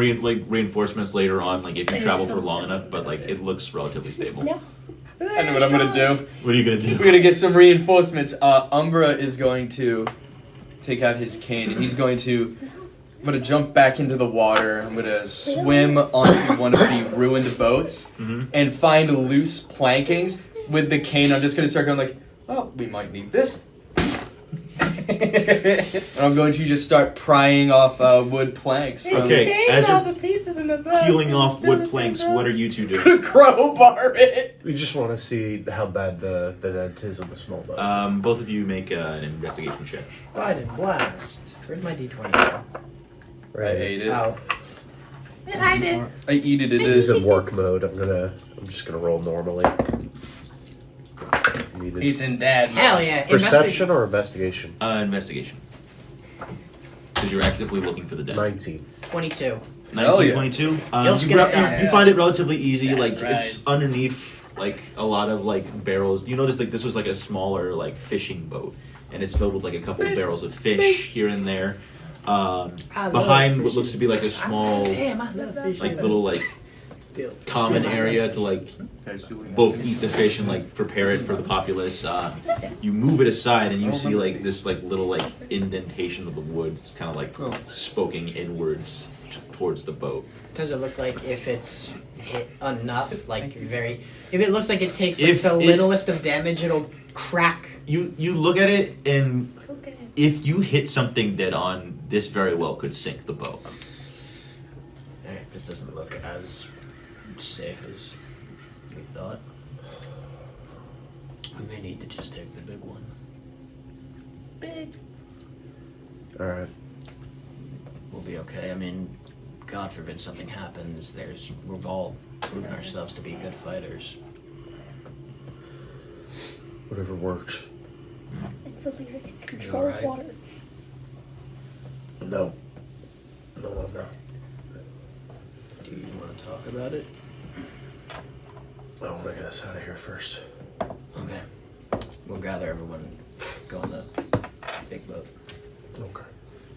reinforcements later on, like if you It travel is for so long simple. enough, but like it looks relatively stable. Yeah. I know what I'm gonna do. What are you gonna do? We're gonna get some reinforcements. Umbra is going to take out his cane and he's going to. I'm gonna jump back into the water. I'm gonna swim onto one of the ruined boats and find loose plankings with the cane. I'm just gonna start going like, oh, we might need this. And I'm going to just start prying off wood planks. From Okay, as all you're the pieces in the boat. peeling off Still wood the same planks, boat. what are you two doing? crowbar it. We just want to see how bad the dent is on the small boat. Both of you make an investigation check. Biden blast. Where's my D20? I ate it. Oh. I did. I eat it. It It is. is in work mode. I'm just gonna roll normally. Needed. He's in dad. Hell yeah. Perception or investigation? Investigation. Because you're actively looking for the dead. 19. 22. 1922. You'll skip that. You find it relatively easy. That's like right. it's underneath like a lot of like barrels. You notice like this was like a smaller like fishing boat, and it's filled with like a couple of barrels of fish here and there. Behind what looks to be like a small Damn, I love fish. like little like common area to like both eat the fish and like prepare it for the populace. You move it aside and you see like this like little like indentation of the wood. It's kind of like spoking inwards towards the boat. Does it look like if it's hit enough, like very... If it looks like it takes like, If the it- littlest of damage, it'll crack. You look at it and if you hit something dead on, this very well could sink the boat. This doesn't look as safe as we thought. We may need to just take the big one. Big. Alright. We'll be okay. I mean, God forbid something happens. We've all proven ourselves to be good fighters. Whatever works. Valyria can control alright? water. No. No, I'm not. Do you want to talk about it? I want to get us out of here first. Okay. We'll gather everyone. Go on the big boat. Okay.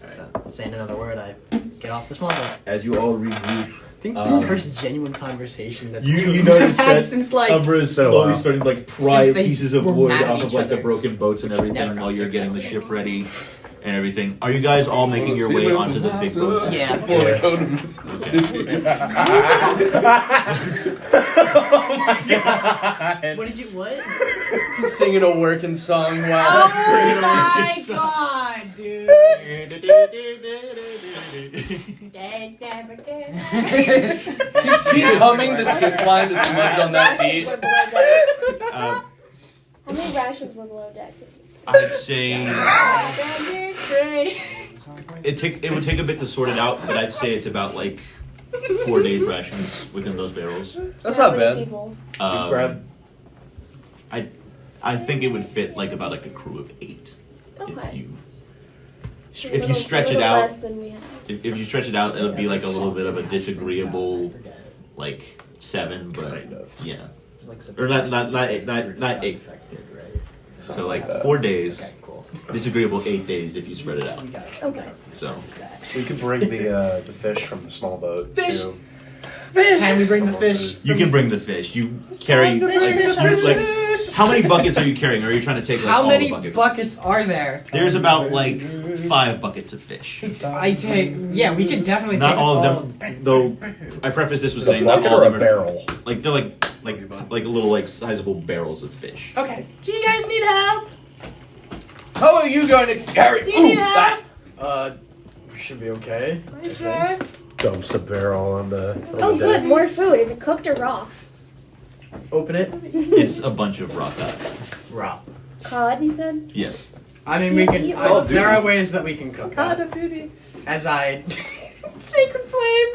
Alright. Saying another word, I get off the small boat. As you all regroup, I think it's the first genuine conversation that you notice that since like Umbra is slowly starting to like pry Since they pieces of were wood mad at off of each like the other. broken boats and Which everything never got while you're fixed getting the that ship way. ready and everything. Are you guys all making your way onto the big boats? Yeah. Before we go to Mississippi. Oh my god. What did you what? He's singing a working song while Oh my It's- god, dude. he's humming the zip line to smudge on that beat. Uh, How many rations were below deck? I'd say it would take a bit to sort it out, but I'd say it's about like 4 days rations within those barrels. That's How not many bad. people? Grab. I think it would fit like about like a crew of 8 Okay. if you stretch a it little out. less than we have. If you stretch it out, it'll be like a little bit of a disagreeable, like 7, but yeah, or not 8. So like 4 days, disagreeable 8 days if you spread it out. Okay. So We could bring the fish from the small boat Fish. too. Can we bring the fish? you can bring the fish. You carry how many buckets are you carrying? Or are you trying to take like How all many the buckets? buckets are there? There's about like 5 buckets of fish. I take. Yeah, we could definitely Not take all of them, though. I preface this with saying not bucket all or of a them are barrel? like they're like little like sizable barrels of fish. Okay. Do you guys need help? How are you going to carry? Do you need help? We should be okay. Are you sure? Dumps the barrel on the. Oh, good. More food. Is it cooked or raw? Open it. It's a bunch of rock cut. Raw. Cod, you said? Yes. I mean, we can. Call of There are ways that we can cook Call that. of Duty. As I. Sacred Flame.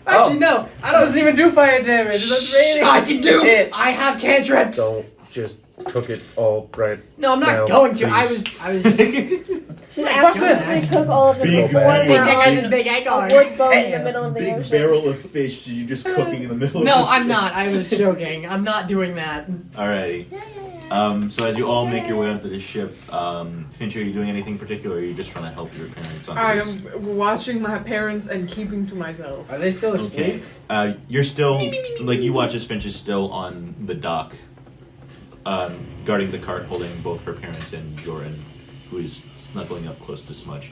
Actually, no. I don't Doesn't even do fire damage. That's really. I can do. Shit. I have cantrips. Don't just cook it all right. No, I'm not now, going to. please. I was just. Should What's this? absolutely cook all of it Big before bag. we're Hey, check out on this big egg a on. wood boat in the middle of the Big ocean. barrel of fish you're just cooking in the middle of No, the I'm not. I was joking. I'm not doing that. Alrighty. So as you all make your way onto the ship, Finch, are you doing anything particular or are you just trying to help your parents onto I this? am watching my parents and keeping to myself. Are they still asleep? Okay. You're still, like, you watch as Finch is still on the dock, guarding the cart, holding both her parents and Joran, who is snuggling up close to Smudge.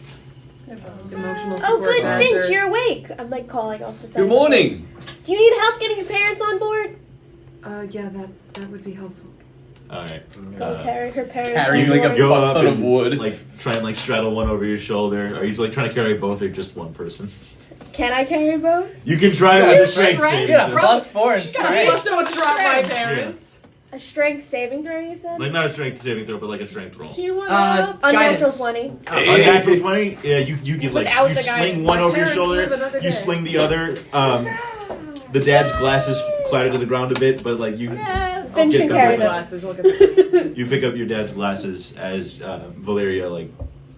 Emotional Oh, support good, badger. Finch, you're awake. I'm like calling off the side. Good morning. Do you need help getting your parents on board? Yeah, that would be helpful. Alright. Go carry her parents Carrying on like a board. Go butt up ton of and, wood. like, try and, like, straddle one over your shoulder. Are you, like, trying to carry both or just one person? Can I carry both? You can try with a strength strength? saving Yeah, throw. +4 in I strength. must have dropped my parents. A strength saving throw, you said? Like, not a strength saving throw, but like a strength roll. Do you want Unnatural guidance. 20. Unnatural 20? Yeah, you get like, Without you the sling guidance. one My over your parents shoulder, live another you day. sling the other. The dad's glasses clatter to the ground a bit, but like you Finch get can them carry with them. Glasses, look at this. you pick up your dad's glasses as Valeria like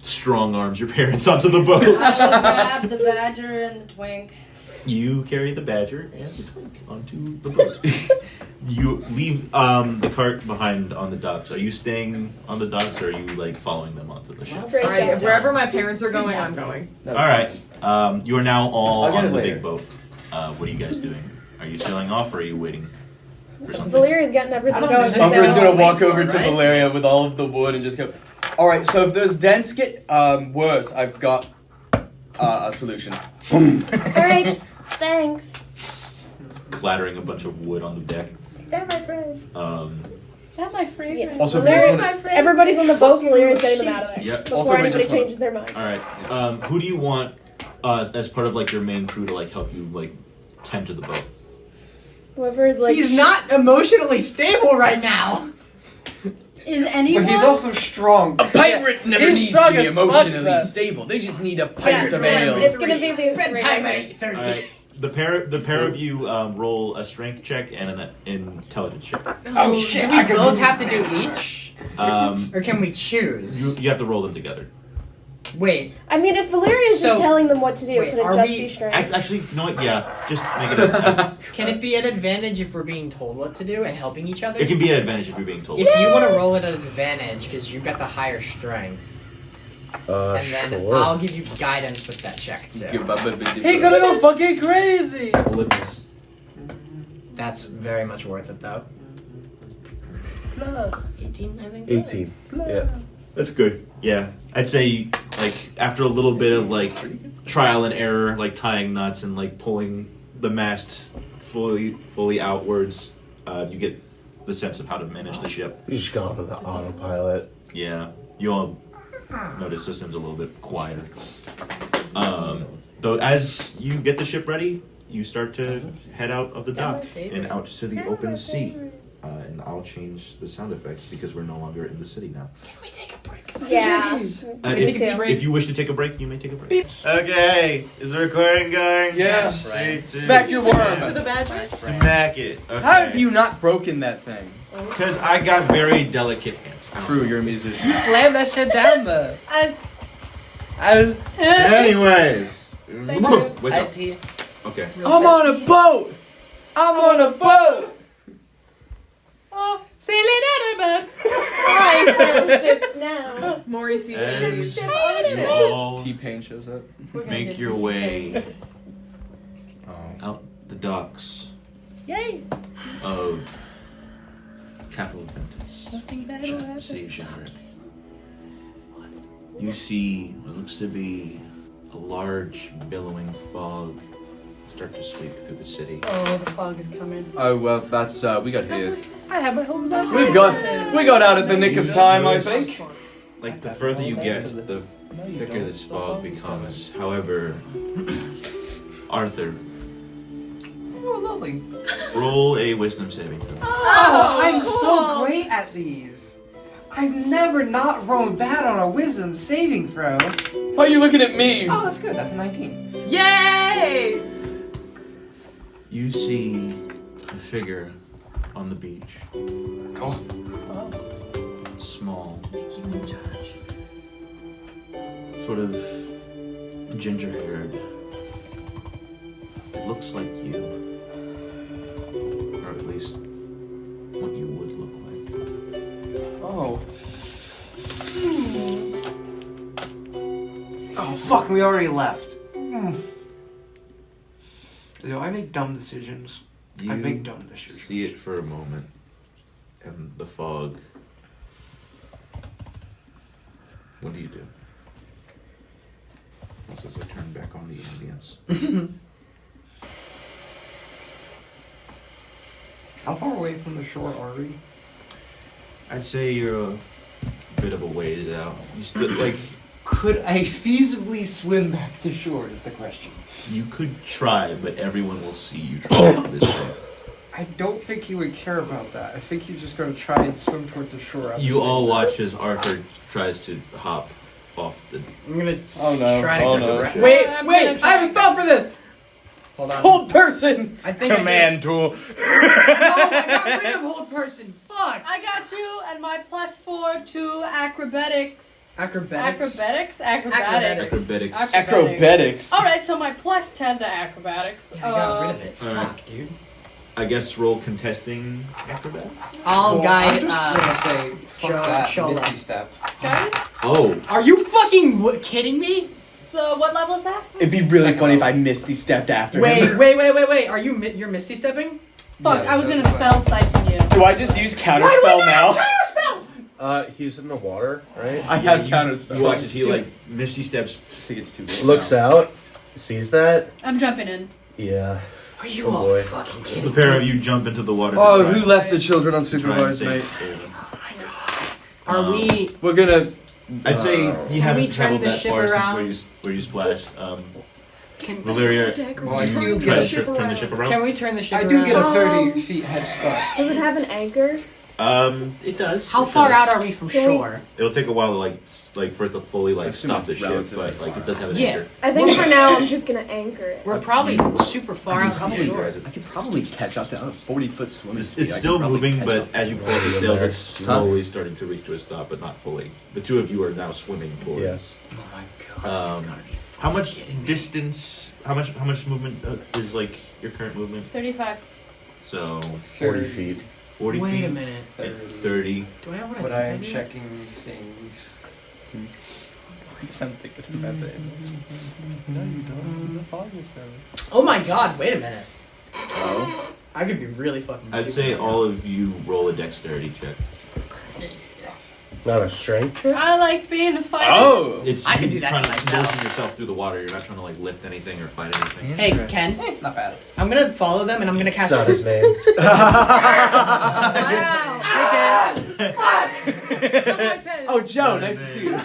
strong arms your parents onto the boat. Grab the badger and the twink. You carry the badger and the twink onto the boat. You leave the cart behind on the docks. Are you staying on the docks or are you like following them onto the ship? Great job. Wherever my parents are going, I'm going. Alright. You are now all I'll get on it the later. big boat. What are you guys doing? Are you sailing off or are you waiting for something? Valeria's getting everything I don't going. know, Umbra's They're gonna all walk wait over for it, to right? Valeria with all of the wood and just go. All right, so if those dents get worse, I've got a solution. Alright, thanks. Clattering a bunch of wood on the deck. They're my friends. That my favorite. Yeah. Also, if you Valeria, just wanna- everybody's on the boat, Valeria's getting them out of there. Yep. Before Also, we anybody just wanna- changes their mind. Alright. Who do you want as part of like your main crew to like help you like tend to the boat? Whoever is like. He's not emotionally stable right now. Is anyone? But he's also strong. A pirate never He's needs strong to be as fuck, emotionally then. stable. They just need a Yeah, pint of ale. it's gonna be these Bedtime at three. 8:30. All right. The pair of you roll a strength check and an intelligence check. Oh shit! Do we both have to do each? Or can we choose? You have to roll them together. Wait. I mean, if Valeria's just So- telling them what to do, wait, could it are just we- be strength? Actually, you know what? Yeah, just make it. Can it be an advantage if we're being told what to do and helping each other? It can be an advantage if you're being told. If you want to roll it at an advantage because you've got the higher strength, and then Sure. I'll give you guidance with that check too. He gonna go fucking crazy. Olympus. That's very much worth it though. 18, I think. 18. Yeah. That's good. Yeah, I'd say like after a little bit of like trial and error, like tying nuts and like pulling the mast fully outwards, you get the sense of how to manage the ship. You just got on the autopilot. Yeah, you all notice system's a little bit quieter. Though as you get the ship ready, you start to head out of the dock and out to the open sea. And I'll change the sound effects because we're no longer in the city now. Can we take a break? Yeah. If you wish to take a break, you may take a break. Okay, is the recording going? Yes. Right. Smack your worm. To the badger. Smack it. Okay. How have you not broken that thing? Because I got very delicate hands. True, you're a musician. Slam that shit down there. Anyways. Wake up. Okay. I'm on a boat. I'm on a boat. Sailing out of bed. I sail ships now. Maury sees As it. you all T-Pain shows up. make your way out the docks Yay. of Capital Ventus, Nothing bad will happen. Save Generic. You see what looks to be a large billowing fog start to sweep through the city. Oh, the fog is coming. Oh well, that's we got hit. I have my whole life. We got out at the nick of time, I think. Like the further you get, the thicker this fog becomes. However, Arthur, Oh, lovely. roll a wisdom saving throw. Oh, I'm so great at these. I've never not rolled bad on a wisdom saving throw. Why are you looking at me? Oh, that's good. That's a 19. Yay! You see a figure on the beach. Oh. Small. Sort of ginger-haired. It looks like you. Or at least what you would look like. Oh. Oh, fuck. We already left. So I make dumb decisions. I make dumb decisions. See it for a moment, and the fog. What do you do? Also, as I turn back on the ambience. How far away from the shore are we? I'd say you're a bit of a ways out. You still like. Could I feasibly swim back to shore is the question. You could try, but everyone will see you try this way. I don't think he would care about that. I think he's just going to try and swim towards the shore. at the You same all time. watch as Arthur tries to hop off the. I'm gonna no. try to Oh, go no. around. Wait, I'm wait! gonna I have a spell for this. Hold on. Hold person. I think Command tool. No, I got rid of hold person. Fuck. I got you, and my +4 to acrobatics. Acrobatics. Acrobatics? Acrobatics. Acrobatics. Alright, so my +10 to acrobatics. Yeah, I got rid of it. Alright. Fuck, dude. I guess roll contesting acrobatics. I'll Well, guide. I'm just gonna say, fuck show- that, show Misty love. Step. Guys? Oh, Are you fucking kidding me? So what level is that? It'd be really funny if I Misty stepped after him. Wait. Are you you're Misty stepping? Fuck, Yeah, I was so gonna do I. spell siphon you. Do I just use counterspell now? He's in the water, right? I yeah, have you counterspell. watch as he like Misty steps. I think it's too late. Looks out, sees that. I'm jumping in. Yeah. Are you Oh, all boy. fucking The kidding pair me? of you jump into the water. Oh, to try, who left the children try and unsupervised, save mate? David. Are we? We're gonna. I'd say you we haven't turn traveled the that ship far around? since where you splashed. Valeria, do Well, I you do try get to turn the ship around? Can we turn the ship I around? do get a 30 feet head start. Does it have an anchor? It does. How It far does. out are we from Can we- shore? It'll take a while to like for it to fully like Assuming stop the ship, relatively but like far it does have an Yeah. anchor. I think for now I'm just gonna anchor it. We're probably super far out from probably- shore. I could probably catch up to 40-foot swimming speed. It's I could still probably moving, catch but up. as you pull up the Yeah, sails, there. it's slowly starting to reach to a stop, but not fully. The two of you are now swimming towards. Yes. Oh my god. How much distance? How much movement is like your current movement? 35. So 40 feet. 40 Wait feet. a minute. 30. Do I have what But I I'm think I do? checking things. Something about that. No, you don't. The fog is there. Oh my god, wait a minute. Oh. I could be really fucking I'd stupid say right all of you roll a dexterity check. Not a strength check? I like being a fighter. Oh! It's I you can do that trying to to myself. motion yourself through the water. You're not trying to like lift anything or fight anything. now. Hey, Ken, Not bad. I'm gonna follow them and I'm gonna It's cast not his name. Oh, Joe, nice to see you.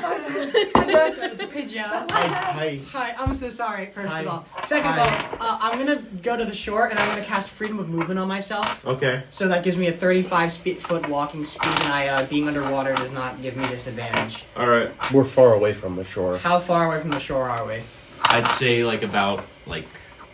Hey, Joe. Hi. Hi, I'm so sorry, first Hi. of all. Second Hi. of all, I'm gonna go to the shore and I'm gonna cast freedom of movement on myself. Okay. So that gives me a 35-foot walking speed, and being underwater does not give me disadvantage. All right. We're far away from the shore. How far away from the shore are we? I'd say like about like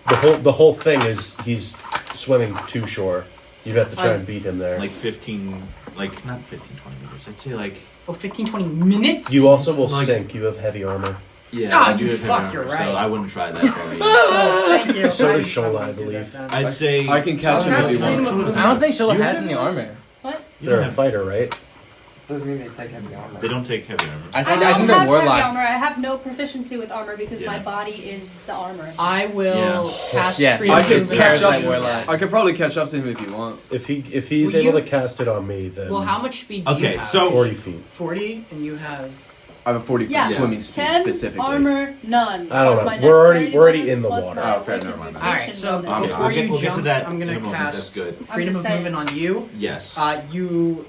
The whole thing is he's swimming to shore. You'd have to try and beat him there. like 15, like not 15, 20 meters. I'd say like 15, 20 minutes? You also will Like- sink. You have heavy armor. yeah. Ah, I do you have fuck, heavy you're armor, right. So I wouldn't try that far yet. Oh, thank you. So I- does Shola, I won't do believe. that then. I'd say I can catch him Cast if you freedom want. of movement. I don't think Shola You has have any armor. What? You They're don't a have, fighter, right? Doesn't mean they take heavy armor. they don't take heavy armor. I I think don't they're have heavy warlock. armor. I have no proficiency with armor because Yeah. my body is the armor. I will cast Yeah, freedom I of can movement. catch on up. you. I could probably catch up to him if you want. If he's Will able you- to cast it on me, then Well, how much speed do you Okay, have? so 40 feet. 40, and you have... I have a 40-foot Yeah. swimming speed 10 specifically. armor, none. I don't Plus know. my We're already- dexterity we're already bonus, in the plus water. my Oh, okay, never mind. reputation Alright, so bonus. before you we'll get to jump, that I'm in gonna a moment. cast That's good. freedom just of saying. movement on you. Yes. You...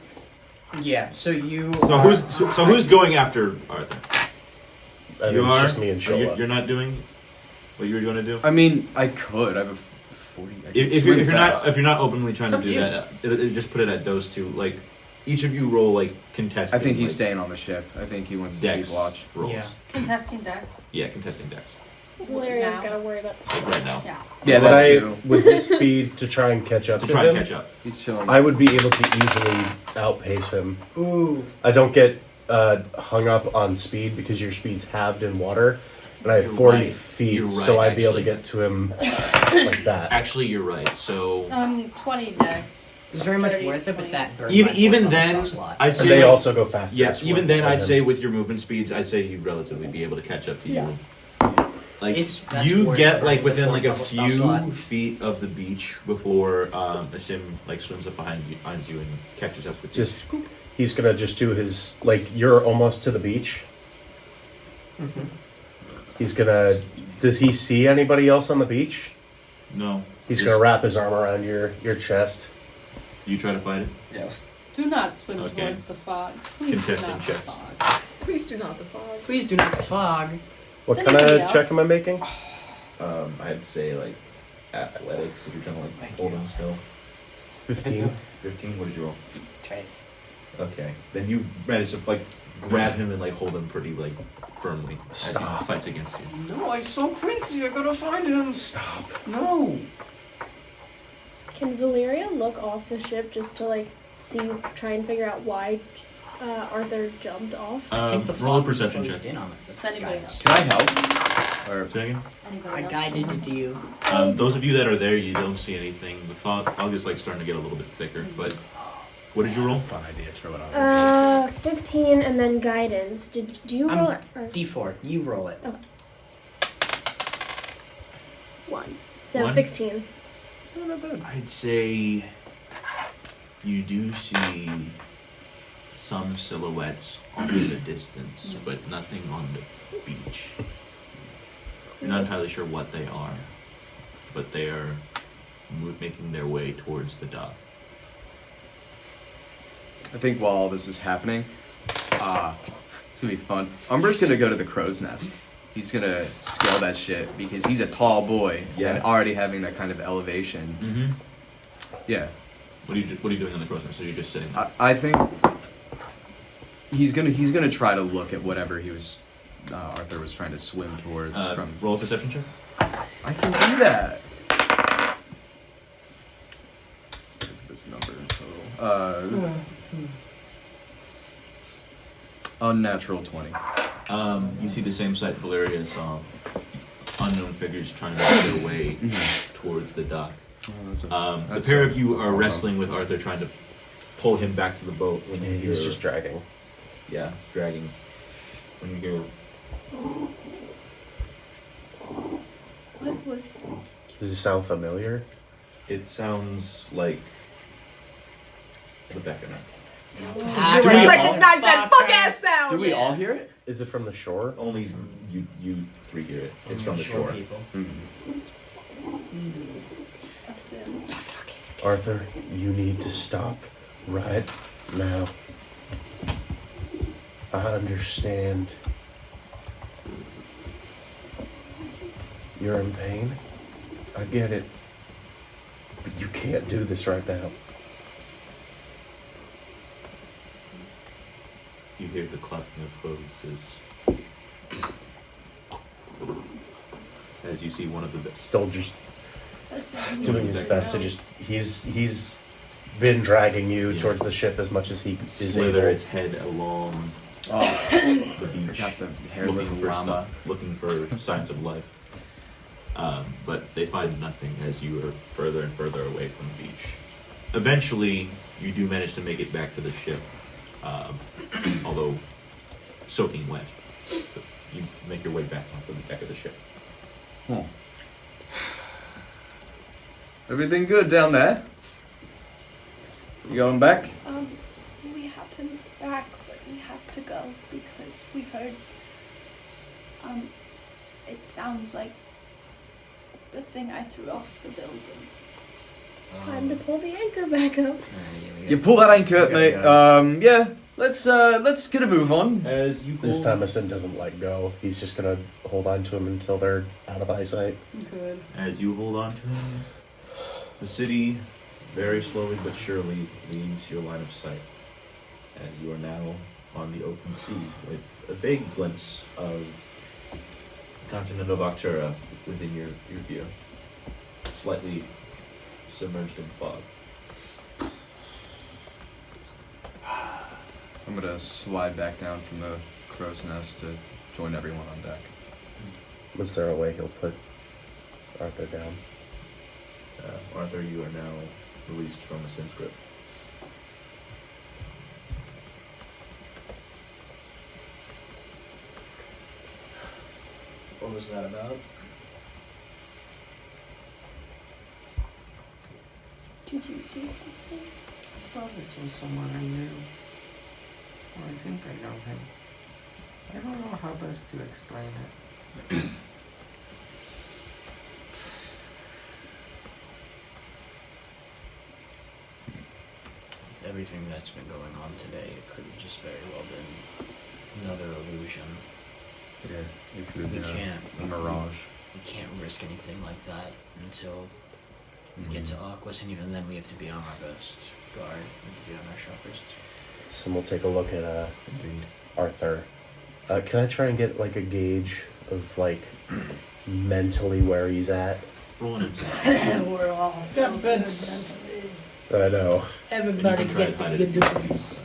Yeah, so you... So are- who's going after Arthur? I think You it's are. just me and Shola. You're not doing what you were going to do. I mean, I could. I have a 40. I could If swim you're fast. not openly trying to It's do up to that, just put it at those two. Like each of you roll like contesting. I think he's like, staying on the ship. I think he wants to dex keep watch. rolls. Yeah. Contesting dex. Yeah, contesting dex. Valeria's Now. gotta worry about Like right now. Yeah. Yeah, Would that I, too. with his speed to try and catch up To to try him, and catch up. He's chilling. I would be able to easily outpace him. Ooh. I don't get hung up on speed because your speed's halved in water, and I have You're 40 right. feet, You're so right, I'd be able to actually. get to him like that. Actually, you're right. So 20 dex. It's very much 30, worth it, but 20. that burns even my then, spell slot. I'd And say they like- also go faster. yeah. it's Even worth then, it I'd for say him. with your movement speeds, I'd say you'd relatively be able to catch up to Yeah. you. Like That's you worth get it, like right? within The like a fourth level spell slot. few feet of the beach before Asim like swims up behind you and catches up with you. Just he's gonna just do his like you're almost to the beach. Mm-hmm. He's gonna. Does he see anybody else on the beach? No. He's Just- gonna wrap his arm around your chest. You try to fight it. Yes. Do not swim Okay. towards the fog. Please Contesting do not checks. The fog. Please do not the fog. Please do not fog. What Is kind of anybody check else? am I making? I'd say like athletics if you're trying to like hold him still. 15. 15. What did you roll? 12. Okay. Then you manage to like grab him and like hold him pretty like firmly as Stop. he fights against you. No, I'm so crazy. I gotta find him. Stop. No. Can Valeria look off the ship just to like see, try and figure out why Arthur jumped off? I think the roll a fog perception closed check. in on it. Does anybody else? Can I help? Or Second. Anybody I else? guided it to you. Those of you that are there, you don't see anything. The fog is like starting to get a little bit thicker. But what did you roll? Fun idea for what I was 15 and then guidance. Do you roll it? Or D4. You roll it. 1. So One? 16. I'd say you do see some silhouettes off in the distance, but nothing on the beach. You're not entirely sure what they are, but they are making their way towards the dock. I think while all this is happening, it's gonna be fun. Umber's gonna go to the crow's nest. He's gonna scale that shit because he's a tall boy Yeah. and already having that kind of elevation. Mm-hmm. Yeah. What are you doing on the crow's nest? Are you just sitting there? I think he's gonna try to look at whatever he was Arthur was trying to swim towards. Roll a perception check. I can do that. What is this number total? Unnatural 20. You see the same sight Valeria saw. Unknown figures trying to make their way towards the dock. The pair of you are wrestling with Arthur, trying to pull him back to the boat. When you hear, He's just dragging. Yeah, dragging. When you hear, What was? Does it sound familiar? it sounds like the beckoner. Do we recognize that fuck ass sound? Do we all hear it? Is it from the shore? Only you three hear it. It's from the shore. People. Assume. Arthur, you need to stop right now. I understand. You're in pain. I get it. But you can't do this right now. You hear the clapping of hooves as you see one of the Still just Assume. doing his best to just. He's been dragging you towards the ship as much as he is slither able. its head along the beach, Got the hairless llama. looking for signs of life. But they find nothing as you are further and further away from the beach. Eventually, you do manage to make it back to the ship, although soaking wet. But you make your way back onto the deck of the ship. Everything good down there? You going back? We have him back, but we have to go because we heard. It sounds like the thing I threw off the building. Time to pull the anchor back up. You pull that anchor, Okay, mate. Yeah. Let's get a move on. As you This time, Asim doesn't let go. He's just gonna hold on to him until they're out of eyesight. Good. As you hold on to him, the city very slowly but surely leaves your line of sight. As you are now on the open sea with a vague glimpse of the continent of Octura within your view, slightly submerged in fog. I'm gonna slide back down from the crow's nest to join everyone on deck. Was there a way he'll put Arthur down? Arthur, you are now released from the Sim's grip. What was that about? Did you see something? I thought it was someone I knew. Or I think I know him. I don't know how best to explain it. With everything that's been going on today, it could have just very well been another illusion. Yeah, it could have We been can't. a mirage. We can't risk anything like that until we get to Aquas, and even then we have to be on our best guard. We have to be on our sharpest. So we'll take a look at Indeed. Arthur. Can I try and get like a gauge of like mentally where he's at? Roll an insight. We're all so good mentally. I know. Everybody And you can try get and hide to it get in your difference.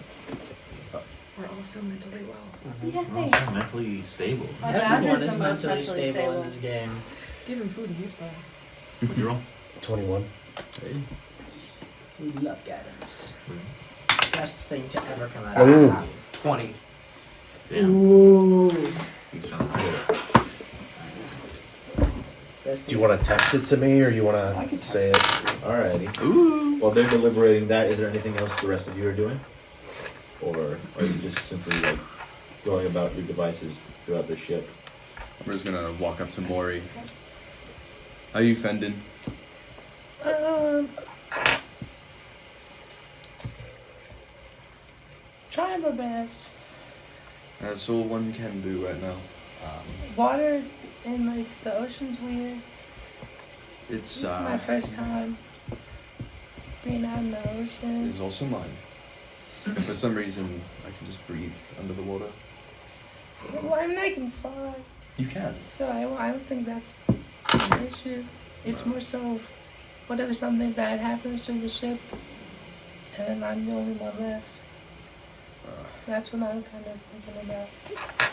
We're also mentally well. You're also mentally stable. My Everyone badger's is the most mentally mentally stable in stable. this game. Give him food and he's fine. What'd you roll? 21. We love guidance. Best thing to ever come out Ooh. of me. 20. Damn. Ooh. He's trying to hide it. Best Do you want to text it to me or you want I can to say it? Alrighty. Ooh. While they're deliberating that, is there anything else the rest of you are doing? Or are you just simply like going about your devices throughout the ship? I'm just gonna walk up to Maury. How you fending? Trying my best. That's all one can do right now. Water in like the ocean's weird. It's This is my first time. Being out in the It ocean. is also mine. If for some reason I can just breathe under the water. Well, I'm making fun. You can. So I don't think that's an issue. It's more so what if something bad happens to the ship and then I'm the only one left. That's what I'm kind of thinking about.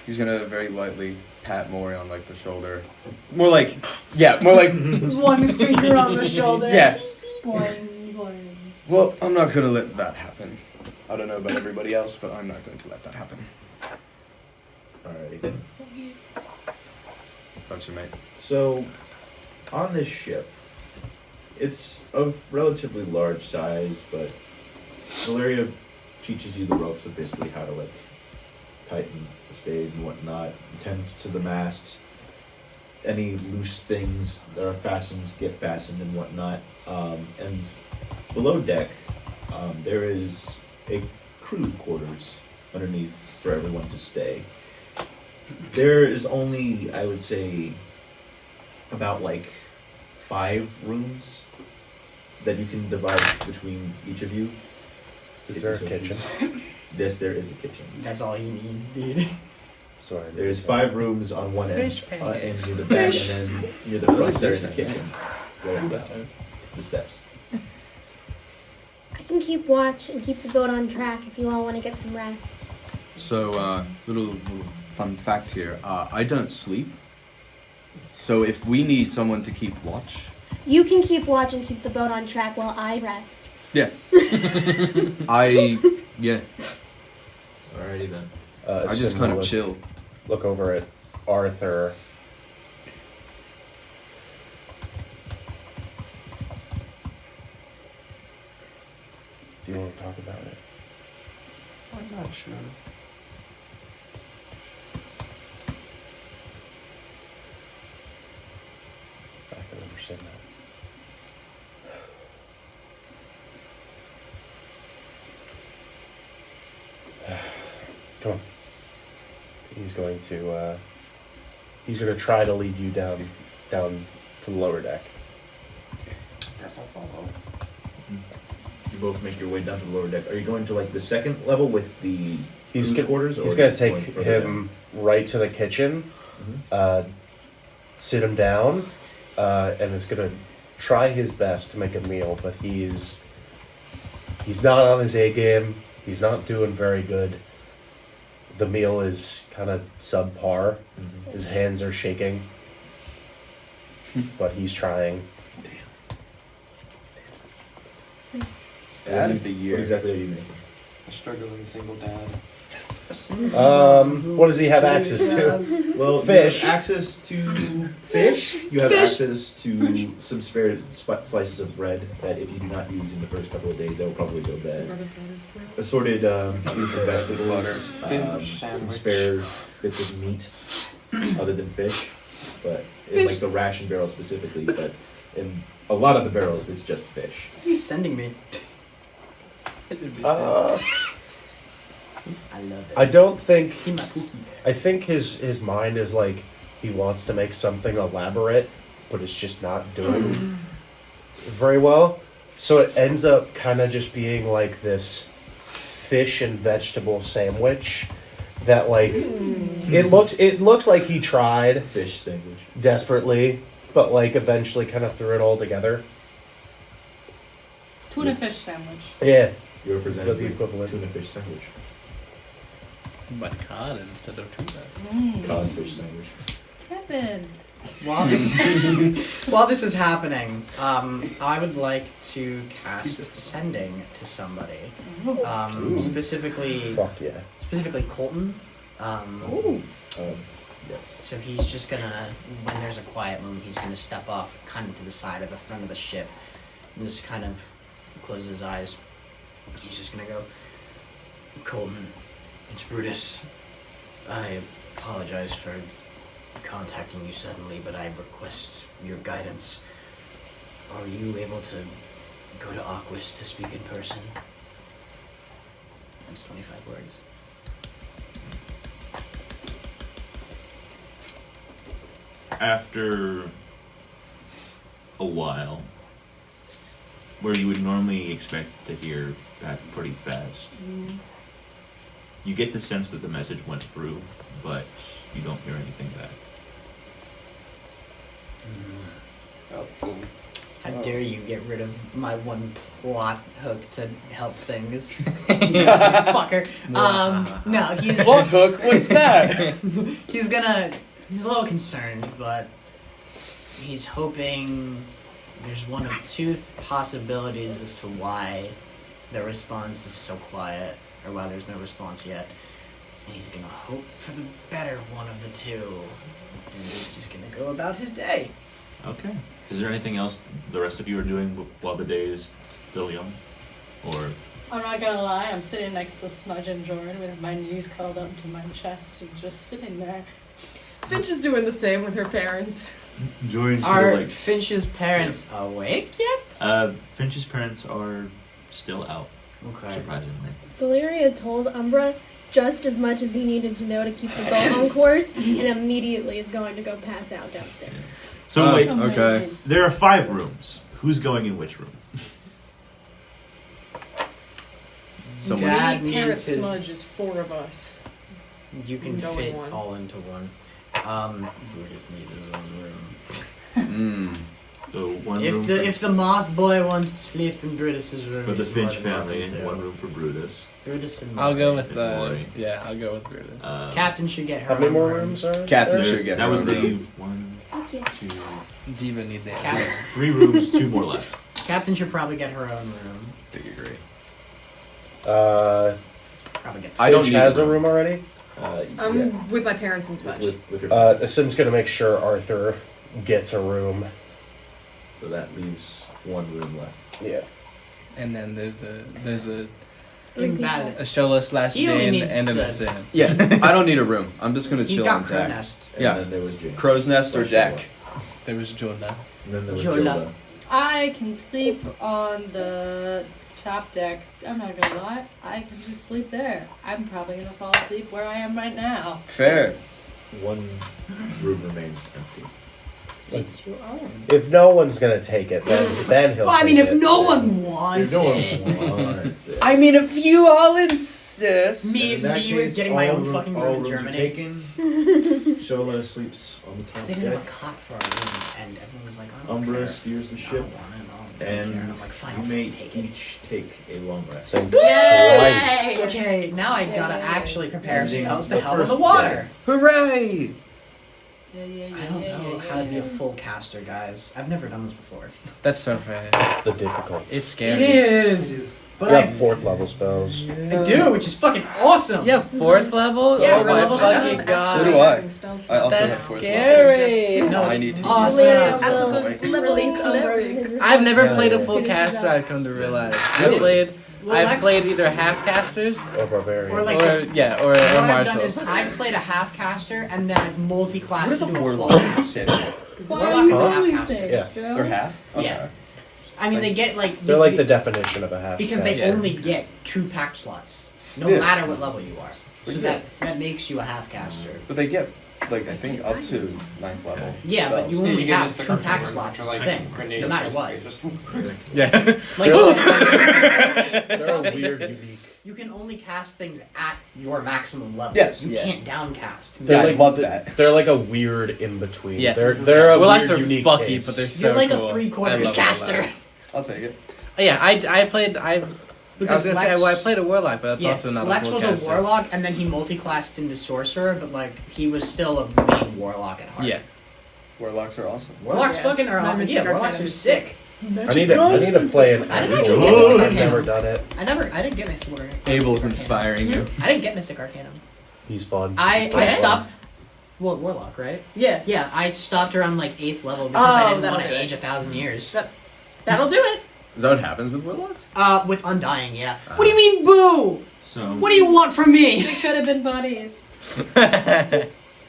He's gonna very lightly pat Maury on like the shoulder. More like One finger on the shoulder. Yeah. Boing, boing. Well, I'm not gonna let that happen. I don't know about everybody else, but I'm not going to let that happen. Alrighty. Bunch of mate. So, on this ship, it's of relatively large size, but Valeria teaches you the ropes of basically how to like tighten the stays and whatnot, tend to the mast. Any loose things that are fastened get fastened and whatnot. And below deck, there is a crew quarters underneath for everyone to stay. There is only, I would say, about like 5 rooms that you can divide between each of you. Is there a kitchen? Yes, there is a kitchen. That's all he needs, dude. Sorry. There's 5 rooms on one end, Fish and pancakes. near the back, and then near the front there is a kitchen. Going down the steps. I can keep watch and keep the boat on track if you all want to get some rest. So, little fun fact here. I don't sleep. So if we need someone to keep watch, You can keep watch and keep the boat on track while I rest. yeah. Yeah. Alrighty then. I just kind of look, chill. Look over at Arthur. Do you want to talk about it? I'm not sure. I can understand that. Come on. He's going to try to lead you down to the lower deck. Guess I'll follow. You both make your way down to the lower deck. Are you going to like the second level with the He's crew's quarters? He's or going to take going further him right to the kitchen, Mhm. sit him down, and is going to try his best to make a meal. But he's not on his A game. He's not doing very good. The meal is kind of subpar. Mhm. His hands are shaking, but he's trying. Dad of the What year. exactly are you making? A struggling single dad. What does he have access to? Well, Fish. You have access to fish. You have access to some spare slices of bread that, if you do not use in the first couple of days, they will probably go bad. Assorted fruits and vegetables. Fish Some sandwich. spare bits of meat, other than fish, but in like the ration barrel specifically. But in a lot of the barrels, it's just fish. What are you sending me? I love it. I don't think. He my pookie. I think his mind is like he wants to make something elaborate, but it's just not doing very well. So it ends up kind of just being like this fish and vegetable sandwich that like it looks like he tried Fish sandwich. desperately, but like eventually kind of threw it all together. Tuna fish sandwich. Yeah, You're it's presented about the with equivalent. tuna fish sandwich. But cod instead of tuna. Codfish sandwich. Kevin. While while this is happening, I would like to cast sending to somebody. Specifically Colton. Yes. So he's just gonna, when there's a quiet moment, he's gonna step off kind of to the side of the front of the ship and just kind of close his eyes. He's just gonna go, Colton, it's Brutus. I apologize for contacting you suddenly, but I request your guidance. Are you able to go to Aquis to speak in person? That's 25 words. After a while, where you would normally expect to hear that pretty fast. You get the sense that the message went through, but you don't hear anything back. How dare you get rid of my one plot hook to help things. Fucker. No, he's... Plot hook? What's that? He's a little concerned, but he's hoping there's one of two possibilities as to why the response is so quiet, or why there's no response yet. And he's gonna hope for the better one of the two. And he's just gonna go about his day. Okay. Is there anything else the rest of you are doing while the day is still young? Or I'm not gonna lie, I'm sitting next to Smudge and Jordan with my knees curled up to my chest and just sitting there. Finch is doing the same with her parents. Jordan's Are Finch's parents awake yet? Finch's parents are still out. Okay. Surprisingly. Valeria told Umbra just as much as he needed to know to keep the boat on course, and immediately is going to go pass out downstairs. So wait, okay. There are 5 rooms. Who's going in which room? Someone. Dad Parrot needs his... Smudge is 4 of us. You can Go in fit one. all into one. Brutus needs his own room. So one room If the moth boy wants to sleep in Brutus's room, for the he's more Finch than welcome family and to. one room for Brutus. Brutus and I'll go Maury. with Maury. I'll go with Brutus. Captain should get her How many own more room. rooms are Captain there? should get That her would own room. leave 1, Okay. 2, Diva need that. Captain, 3 rooms, 2 more left. Captain should probably get her own room. Big agree. Probably get. I don't Finch need has a a room. room already. I'm with my parents and Smudge. With your Sim's gonna make sure Arthur gets a room. So that leaves 1 room left. Yeah. And then there's a Invalid. Shola / He only Dane needs and an the- Ascend. Yeah, I don't need a room. I'm just gonna He chill got on Crow deck. Nest. And Yeah. then there was James. Crow's nest or deck. There was Jonah. And then there was Jola. Jola. I can sleep on the top deck. I'm not gonna lie, I can just sleep there. I'm probably gonna fall asleep where I am right now. Fair. 1 room remains empty. If no one's gonna take it, then he'll. Well, I mean, take if it. no one wants If no it. one wants it. I mean, if you all insist. Me In that with case, getting my all own room- fucking all room in rooms are Germany. taken. Shola sleeps on the Because top they didn't have deck. a cot for our room, and everyone was like, I don't Umbra care. steers the I ship, don't want it, I don't care. and I'm like, fine, you I'll may take it. each take a long rest. So Yay! Okay, now I gotta actually prepare Ending spells the to hell with the first water. Hooray! Yeah, I don't know how to be a full caster, guys. I've never done this before. That's so fair. That's the difficult. It's scary. It is. But You I have 4th level spells. do, which is fucking awesome. Yeah, 4th level? Yeah, oh my level fucking seven. god. So do I. Spells I also That's have 4th level. scary. No, I it's need to awesome. use That's that. a Oh, good wait. level Release Umbra cleric. from his I've never Yeah, played a yeah. full caster, I've come to realize. Really? Well, I've that's- played either half casters Or barbarian. Or like- or What I've done martial. is I've played a half caster and then I've multi-classed What is a into warlock full. considered? Why Warlock are you is a half doing caster. things, Yeah. Joe? They're half? Okay. Yeah. I mean, they get like They're like the definition of a half. because they caster. only get 2 pact slots, no Yeah. matter what level you are. So Yeah. that makes you a half caster. But they get, like, I think up to 9th level. Yeah, but you spells. only get have Mr. 2 pact Arcane, slots. which Is is the like thing, grenade no matter what. basically, just- Yeah. Like They're a weird, unique. you can only cast things at your maximum level. Yes. You Yeah. can't downcast. Yeah, I like, love that. They're like a weird in between. Yeah. They're a Warlocks weird, are unique fucky, case. but they're so You're like cool. a 3/4 I love it a caster. lot. I'll take it. Yeah, I played. I was Because gonna say, Lex- well, I played a warlock, but that's Yeah, also not Lex a full was caster. a warlock, and then he multi-classed into sorcerer, but like he was still a main warlock at heart. Yeah. Warlocks are awesome. Warlocks Yeah. fucking are My awesome. Mystic Yeah, warlocks Arcanum are is sick. I need to play an I didn't actual actually one. get Mystic I've never Arcanum. done it. I didn't get Mystic Arcanum. Abel's inspiring you. I didn't get Mystic Arcanum. He's fun. I He's fun. stopped. Well, warlock, right? Yeah. Yeah, I stopped around like 8th level because I Oh, didn't that'll want to do it. age 1,000 years. That'll do it. Is that what happens with warlocks? With Undying, yeah. What do you mean, boo? So What do you want from me? We could have been buddies.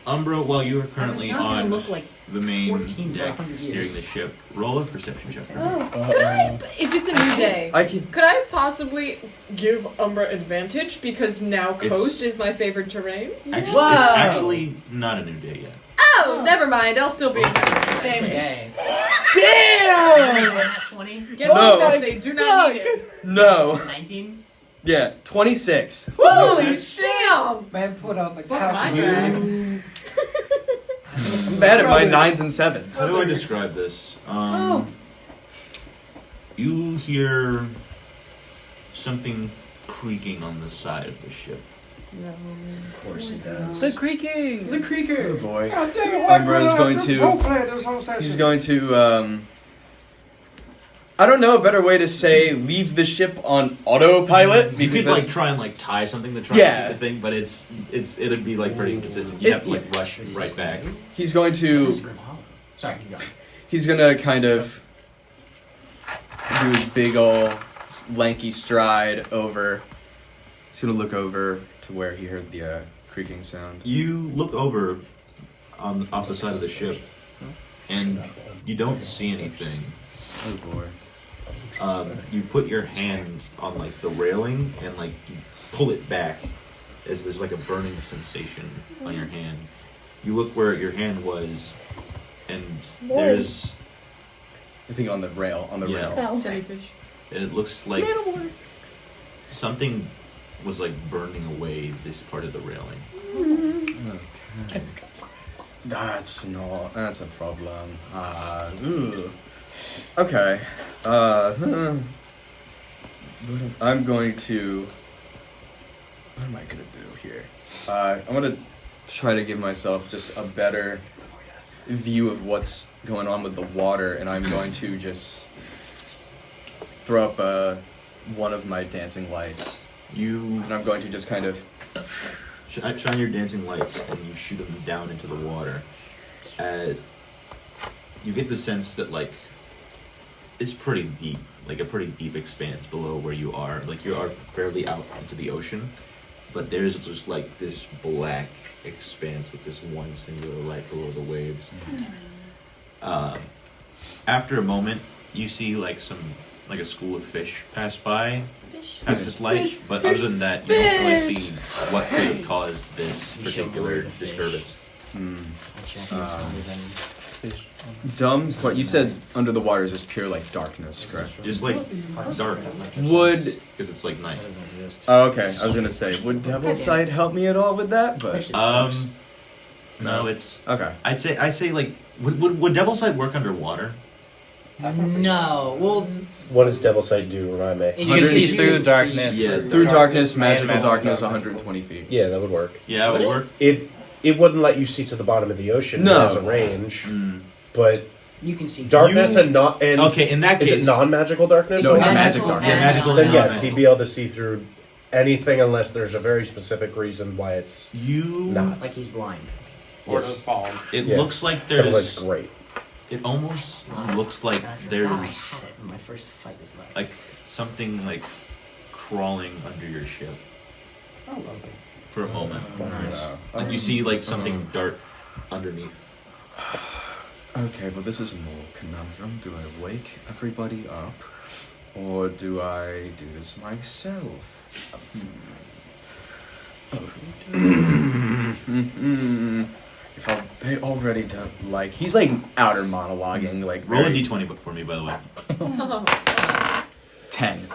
Umbra, while you are I was currently not gonna on look like the main 14 for deck 100 steering years. the ship, roll a perception check. Oh, could I? If it's a new day, I can. could I possibly give Umbra advantage because now It's- coast is my favorite terrain? Actually, Whoa. it's actually not a new day yet. Oh, never mind. I'll still be in the Same day. Damn! Not 20? Get No. that they do not need it. No. 19? Yeah, 26. Holy damn! Man, put out the Fuck my calculator. drag. I'm bad at my 9s and 7s. How do I describe this? You hear something creaking on the side of the ship. Of course he does. The creaking. The creaker. Oh boy. God dang it, Umbra is going He's going to, I don't know a better way to say leave the ship on autopilot. You Because could like that's- try and like tie something to try Yeah. and keep the thing, but it'd be like pretty inconsistent. You have to like rush right back. He's going to, Sorry, keep going. he's gonna kind of do his big ol' lanky stride over. He's gonna look over to where he heard the creaking sound. You look over off the side of the ship, and you don't see anything. Oh boy. You put your hand on like the railing and like you pull it back as there's like a burning sensation on your hand. You look where your hand was, and there's I think on the rail, rail. Oh. Jellyfish. and it looks like something was like burning away this part of the railing. Okay. That's a problem. Okay. I'm going to. What am I gonna do here? I'm gonna try to give myself just a better view of what's going on with the water, and I'm going to just throw up one of my dancing lights. And I'm going to just kind of shine your dancing lights and you shoot them down into the water. As you get the sense that like it's pretty deep, like a pretty deep expanse below where you are. Like you are fairly out into the ocean, but there's just like this black expanse with this one singular light below the waves. After a moment, you see like a school of fish pass by past this light, but other than that, you don't really see what could have caused this particular disturbance. Dumb, but you said under the water is just pure like darkness, correct? Just like dark. Would because it's like night. Oh, okay. I was gonna say, would Devil's Sight help me at all with that? But no, it's okay. I'd say like would Devil's Sight work underwater? No. Well, what does Devil's Sight do? Remind me. You can see through darkness. Yeah, through darkness, magical darkness, 120 feet. Yeah, that would work. Yeah, it would work. It wouldn't let you see to the bottom of the ocean. No. It has a range, but you can see darkness and not. And okay, in that case, is it non-magical darkness? No, it's magic darkness. Yeah, magical. Then yes, he'd be able to see through anything unless there's a very specific reason why it's not. Like he's blind. Or does fall. It Yeah. looks like Devil's there's. Sight's great. It almost looks like there's My first fight is last. like something like crawling under your ship Oh, lovely. for a moment. Nice. Like you see like something dart underneath. Okay, well this is a more conundrum. Do I wake everybody up, or do I do this myself? If they already don't like, he's like outer monologuing, like Roll a very- d20 book for me, by the way. 10.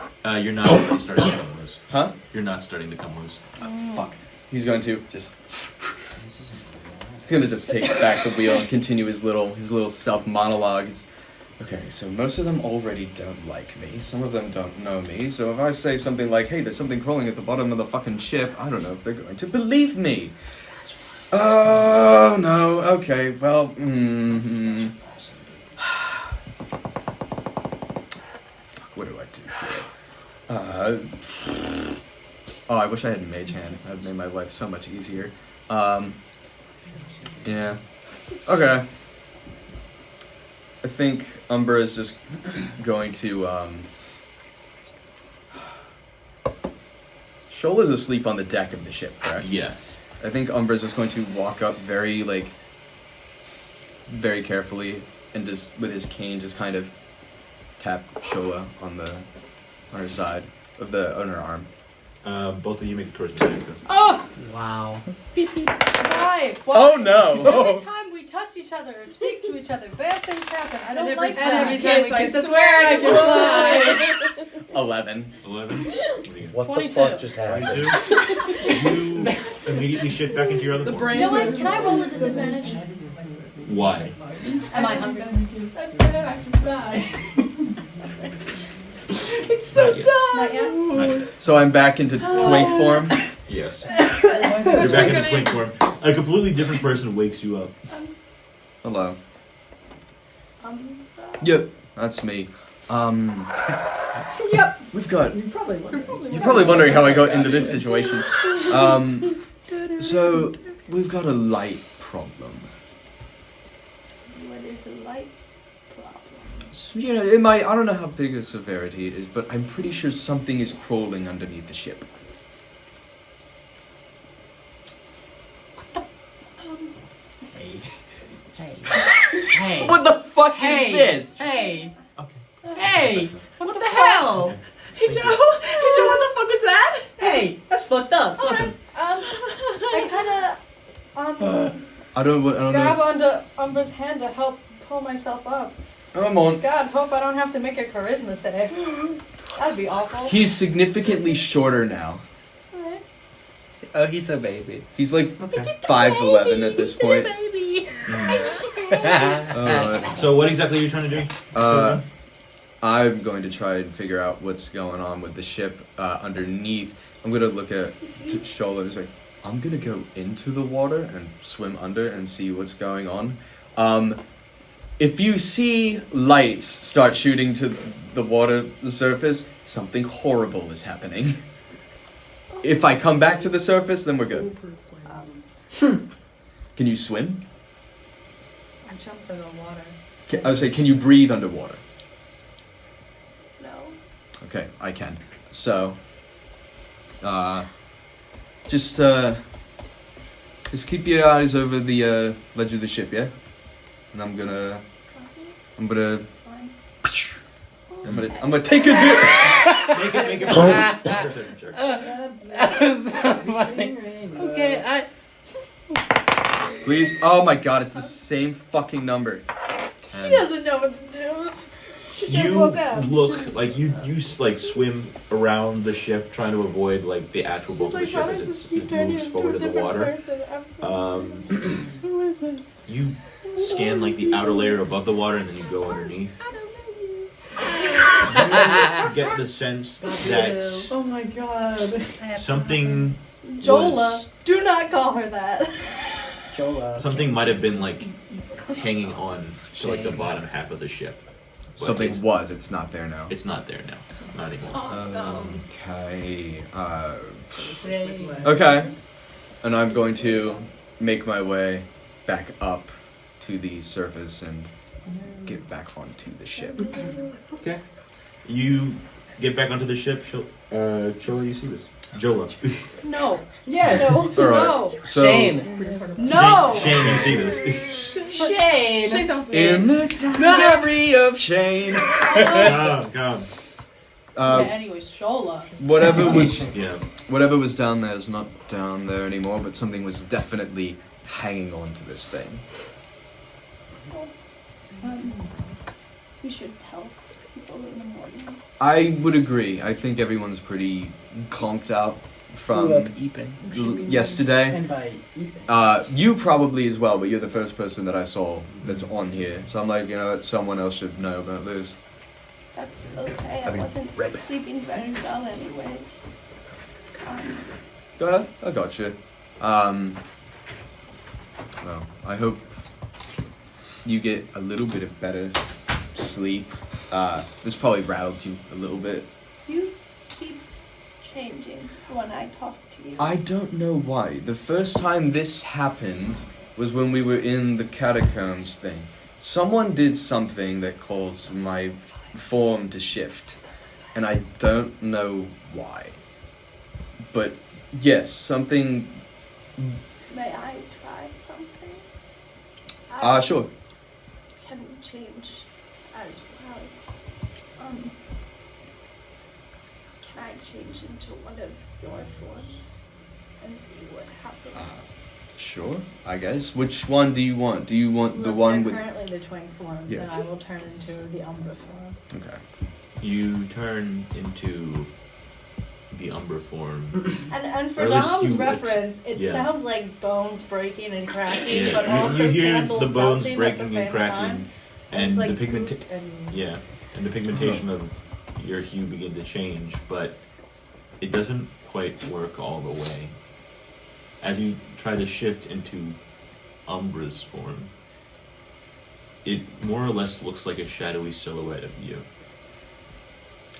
You're not starting to come loose. Huh? You're not starting to come loose. Fuck. He's going to just. He's gonna just take back the wheel and continue his little self monologues. Okay, so most of them already don't like me. Some of them don't know me. So if I say something like, "Hey, there's something crawling at the bottom of the fucking ship," I don't know if they're going to believe me. Oh no. Okay. Well. Fuck. What do I do here? Oh, I wish I had a mage hand. That would make my life so much easier. Yeah. Okay. I think Umbra is just going to, Shola's asleep on the deck of the ship, correct? Yes. I think Umbra's just going to walk up very carefully and just, with his cane, just kind of tap Shola on her side on her arm. Both of you make a charisma check. Oh! Wow. Why? Oh no! Every time we touch touch each other or speak to each other. Bad things happen. I don't And like every that. time we kiss, I swear I can fly. 11. 11. What 22. the fuck just happened? 22. You immediately shift back into your other form. You know what? Can I roll a disadvantage? Why? Am I hungry? That's why I have to die. It's so Not yet. dumb. Not yet? Not yet. So I'm back into twink form. Yes. You're back in the twink form. A completely different person wakes you up. Hello. Yep, that's me. Yep. We've got. You're probably You're probably wondering how I got into this situation. So we've got a light problem. What is a light problem? So, you know, it might. I don't know how big a severity it is, but I'm pretty sure something is crawling underneath the ship. Hey. What the fuck Hey. is this? Hey. Okay. Hey. What the hell? Hey Joe, what the fuck was that? Hey, that's fucked up. It's nothing. I kind of I don't grab know. onto Umbra's hand to help pull myself up. Come on. God, hope I don't have to make a charisma save. That'd be awful. He's significantly shorter now. Alright. Oh, he's a baby. He's like 5'11" at this point. So what exactly are you trying to do? I'm going to try and figure out what's going on with the ship underneath. I'm going to look at Shola and say, I'm going to go into the water and swim under and see what's going on. If you see lights start shooting to the water, the surface, something horrible is happening. If I come back to the surface, then we're good. Can you swim? I jumped in the water. I would say, can you breathe underwater? No. Okay, I can. So, just keep your eyes over the ledge of the ship, yeah? And I'm gonna take a dip. Make it perception check. That's so funny. Okay, Please. Oh my god, it's the same fucking number. She doesn't know what to do. She just You woke up. look like you like swim around the ship trying to avoid like the actual bulk of the ship as it moves forward in the water. Who is it? You scan like the outer layer above the water and then you go underneath. You get the sense that Oh my god. something Jola. was- Do not call her that. Jola. something might have been like hanging on to like the bottom half of the ship. But Something it's, was. It's not there now. it's not there now. Not anymore. Awesome. Okay. Okay. And I'm going to make my way back up to the surface and get back onto the ship. Okay. You get back onto the ship. Chola, you see this? Jola. No. Yes. No. All right. No. So, Shane. No. Shane, you see this? Shane. Shane don't say in the diary of Shane. Come. Yeah, anyway, Shola. Whatever was down there is not down there anymore, but something was definitely hanging on to this thing. We should tell people in the morning. I would agree. I think everyone's pretty conked out from yesterday. And by eating. You probably as well, but you're the first person that I saw that's on here. So I'm like, someone else should know about this. That's okay. I wasn't sleeping very well anyways. I got you. Well, I hope you get a little bit of better sleep. This probably rattled you a little bit. You keep changing when I talk to you. I don't know why. The first time this happened was when we were in the catacombs thing. Someone did something that caused my form to shift, and I don't know why. But yes, something. May I try something? Sure. Can change as well. Can I change into one of your forms and see what happens? Sure, I guess. Which one do you want? Do you want the one with... currently the twink form, Yeah. then I will turn into the Umbra form. Okay. You turn into the Umbra form. And for Or at least Dom's you- reference, it yeah. sounds like bones breaking and cracking, Yeah, but you, also you hear candles the bones melting breaking at the and same cracking, time. and It's the like pigment. poop and Yeah, and the pigmentation of your hue begin to change, but it doesn't quite work all the way. As you try to shift into Umbra's form, it more or less looks like a shadowy silhouette of you.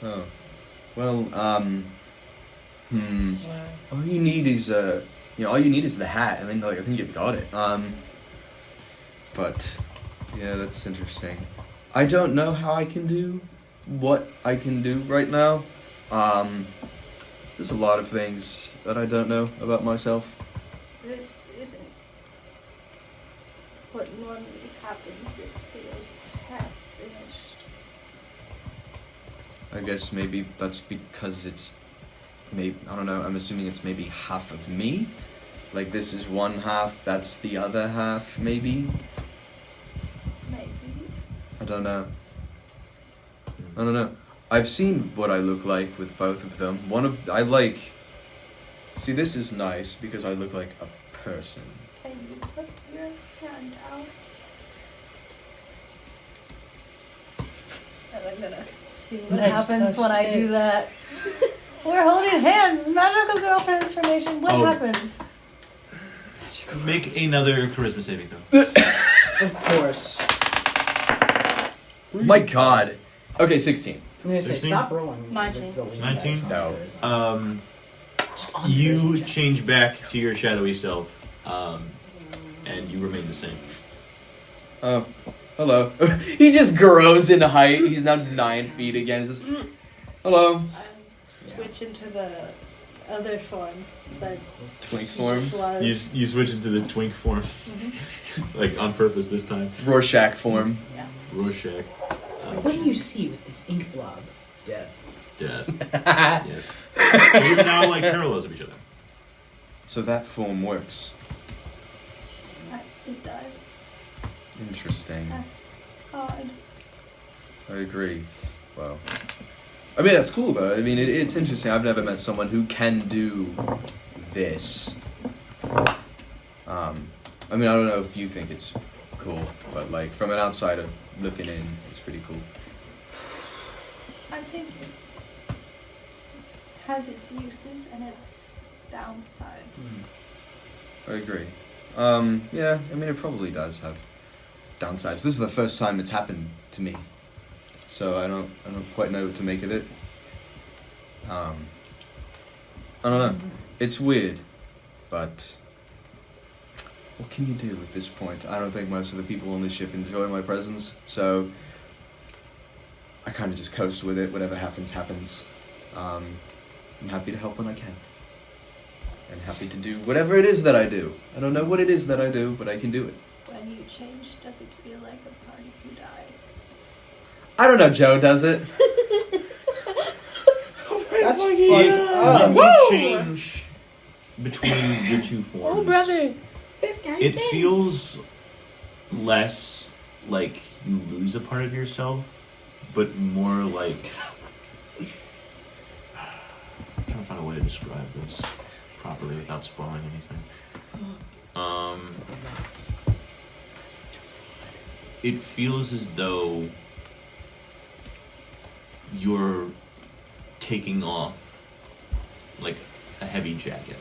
Oh. Well, all you need is, all you need is the hat. I mean, like, I think you've got it. But, yeah, that's interesting. I don't know how I can do what I can do right now. There's a lot of things that I don't know about myself. This isn't what normally happens. It feels half finished. I guess maybe that's because it's maybe, I don't know, I'm assuming it's maybe half of me. Like this is one half, that's the other half, maybe? Maybe. I don't know. I don't know. I've seen what I look like with both of them. See, this is nice because I look like a person. Can you put your hand out? And I'm gonna see what Nice happens touch when I do tips. that. We're holding hands. Magical girl transformation. What Oh. happens? Make another charisma saving throw. Of course. My god. Okay, 16. I'm gonna say 16? stop rolling. 19. the lead 19? dice on No. charisma. Just on You charisma checks. change back to your shadowy self, and you remain the same. Oh, hello. He just grows in height. He's now 9 feet again. He says, hello. Switch into the other form that Twink she form. just was. You switch into the twink form, like on purpose this time. Rorschach form. Rorschach. What do you see with this ink blob? Death. Death. Yes. So you're now like parallels of each other. So that form works. It does. Interesting. That's odd. I agree. Well, I mean, that's cool though. I mean, it's interesting. I've never met someone who can do this. I mean, I don't know if you think it's cool, but like from an outsider looking in, it's pretty cool. I think it has its uses and its downsides. I agree. Yeah, I mean, it probably does have downsides. This is the first time it's happened to me, so I don't quite know what to make of it. I don't know. It's weird, but what can you do at this point? I don't think most of the people on this ship enjoy my presence, so I kind of just coast with it. Whatever happens, happens. I'm happy to help when I can. And happy to do whatever it is that I do. I don't know what it is that I do, but I can do it. When you change, does it feel like a party who dies? I don't know, Joe does it. That's When fucked up. you change between your two forms, Oh, brother. This guy it stinks. feels less like you lose a part of yourself, but more like I'm trying to find a way to describe this properly without spoiling anything. It feels as though you're taking off like a heavy jacket.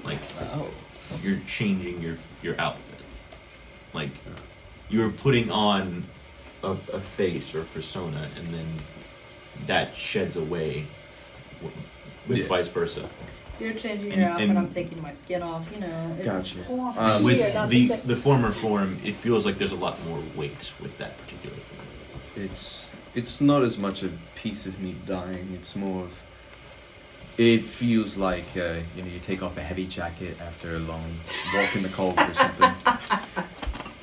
Like you're changing your outfit. Like you're putting on a face or persona, and then that sheds away with vice versa. You're changing And- your outfit. and- I'm taking my skin off. You know. Gotcha. With the former form, it feels like there's a lot more weight with that particular form. It's not as much a piece of me dying. It's more of it feels like you take off a heavy jacket after a long walk in the cold or something.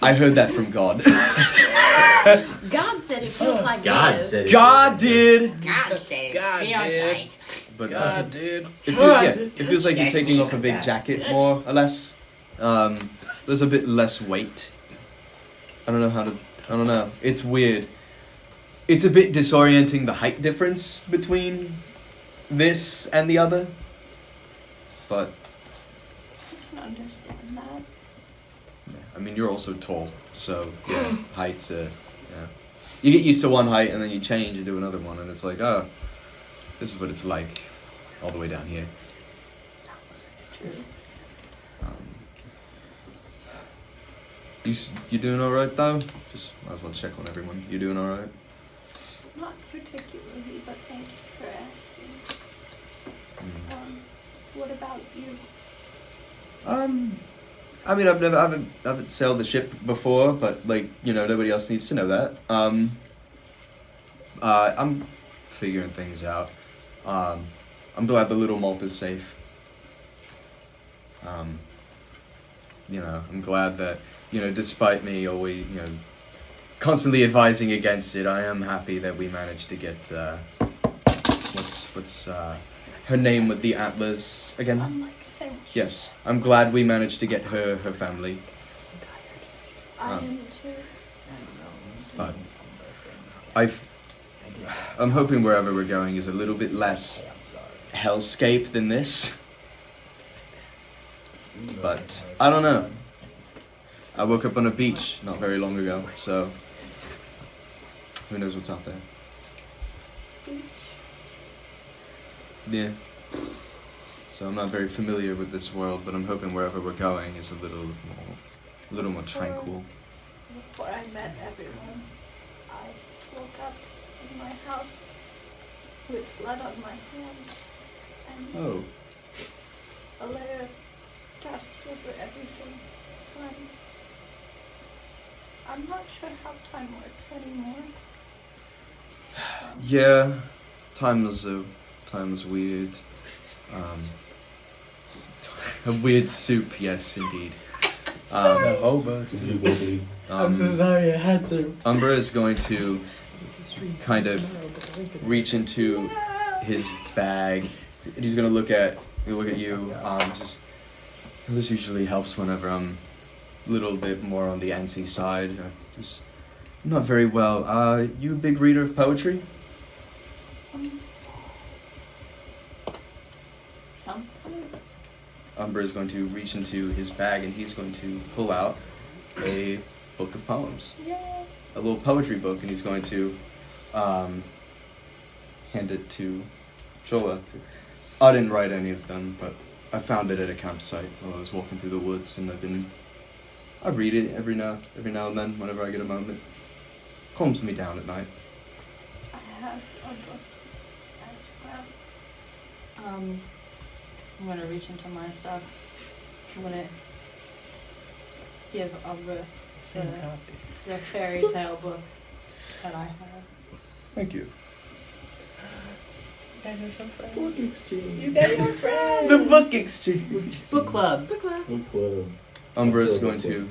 I heard that from God. God said it feels like God this. said it. God did. God said it God feels did. like. But God did. it feels like you're taking off a big jacket, more or less. There's a bit less weight. I don't know. It's weird. It's a bit disorienting, the height difference between this and the other. But I can understand that. yeah, I mean, you're also tall, so yeah, heights. Yeah, you get used to one height and then you change into another one, and it's like, oh, this is what it's like, all the way down here. It's true. You doing all right though? Just might as well check on everyone. You doing all right? Not particularly, but thank you for asking. What about you? I mean, I haven't sailed the ship before, but like, you know, nobody else needs to know that. I'm figuring things out. I'm glad the little Malth is safe. You know, I'm glad that, you know, despite me always, you know, constantly advising against it, I am happy that we managed to get, what's her name with the antlers again? Unlike Finch. Yes, I'm glad we managed to get her family. I am too. But I'm hoping wherever we're going is a little bit less hellscape than this. But I don't know. I woke up on a beach not very long ago, so who knows what's out there. Beach. Yeah. So I'm not very familiar with this world, but I'm hoping wherever we're going is a little more tranquil. Before I met everyone, I woke up in my house with blood on my hands and Oh. a layer of dust over everything. So I'm not sure how time works anymore. Yeah, time was weird. A weird soup, yes, indeed. The hobo soup. I'm so sorry, I had to. Umbra is going to kind of reach into his bag. And he's gonna look at you. Just this usually helps whenever I'm a little bit more on the antsy side. Just not very well. You a big reader of poetry? Sometimes. Umbra is going to reach into his bag and he's going to pull out a book of poems. Yay. A little poetry book, and he's going to hand it to Shola. I didn't write any of them, but I found it at a campsite while I was walking through the woods, and I read it every now and then whenever I get a moment. Calms me down at night. I have a book as well. I'm gonna reach into my stuff. I'm gonna give Umbra the fairy tale book that I have. Thank you. You guys are so friends. Book exchange. You guys are friends. The book exchange. Book club. Book club. Book club. Umbra is going to.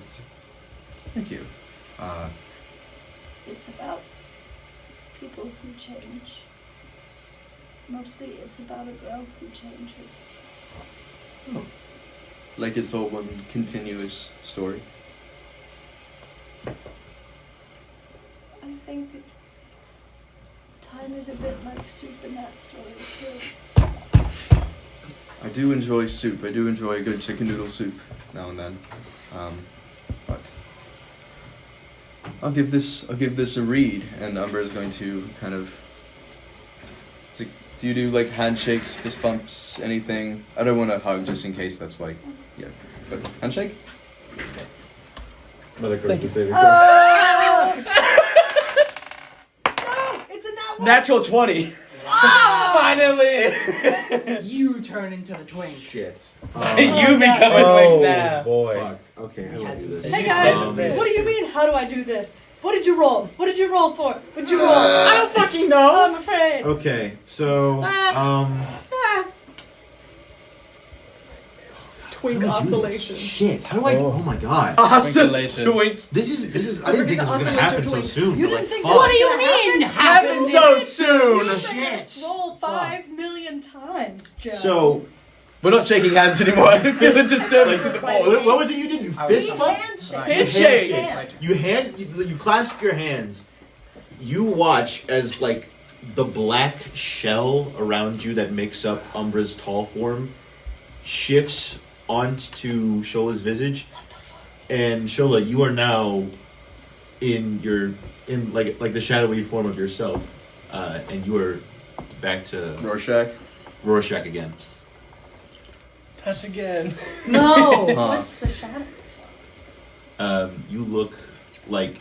Thank you. It's about people who change. Mostly it's about a girl who changes. Oh. Like it's all one continuous story. I think time is a bit like soup in that story too. I do enjoy soup. I do enjoy a good chicken noodle soup now and then. But I'll give this a read, and Umbra is going to kind of. Do you do like handshakes, fist bumps, anything? I don't want to hug just in case that's like, yeah. But handshake? Mother Christmas saving No, it's a nat one. Natural 20. Finally. You turn into the twink. Shit. You become a twink now. Boy. Fuck. Okay, how do I do this? Hey guys, what do you mean? How do I do this? What did you roll? What did you roll for? What did you roll? I don't fucking know. I'm afraid. Okay, so Twink oscillation. Shit, how do I? Oh my god. Awesome. Twink. This is. I didn't think this was gonna happen so soon. You but, didn't like, think fuck. what do you mean? Happened so soon. Shit. Roll 5 million times, Joe. So, We're not shaking hands anymore. I feel a disturbance in the force. What was it you did? You fist bump? Handshake. You clasp your hands. You watch as like the black shell around you that makes up Umbra's tall form shifts onto Shola's visage. And Shola, you are now in the shadowy form of yourself, and you are back to Rorschach again. Touch again. No. What's the shadow? You look like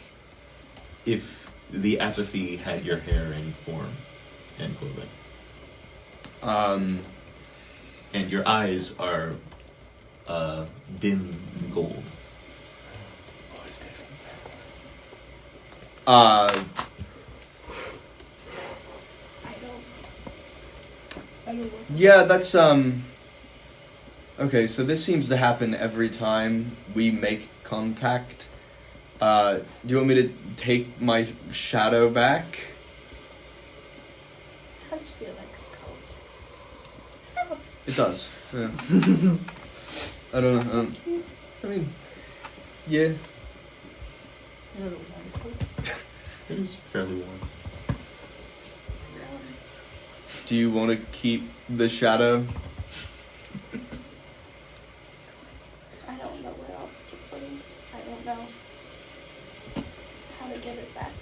if the apathy had your hair and form and clothing. And your eyes are dim gold. Yeah, that's okay, so this seems to happen every time we make contact. Do you want me to take my shadow back? It does feel like a coat. It does. Yeah. I don't know. So cute. I mean, yeah. Is it a warm coat? It is fairly warm. Do you want to keep the shadow? I don't know where else to put it. I don't know how to get it back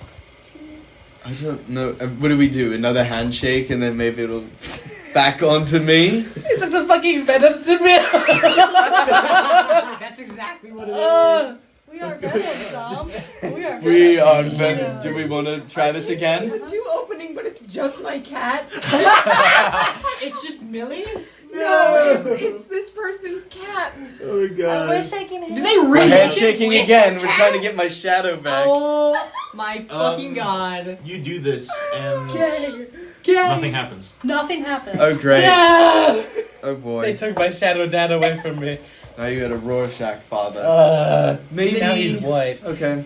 to you. I don't know. What do we do? Another handshake and then maybe it'll back onto me? It's like the fucking Venom symbiote. That's exactly what it is. We are Venom, Dom. We are We Venom. are Venom. Do we want to try this again? Season 2 opening, but it's just my cat. It's just Millie? No, it's this person's cat. Oh my god. We're shaking hands. Did they We're really handshaking again. We're trying to get my shadow back. Oh my fucking god. You do this and Okay. nothing happens. Nothing happened. Oh, great. Yeah. Oh, boy. They took my shadow dad away from me. Now you got a Rorschach father. Maybe now he's white. Okay.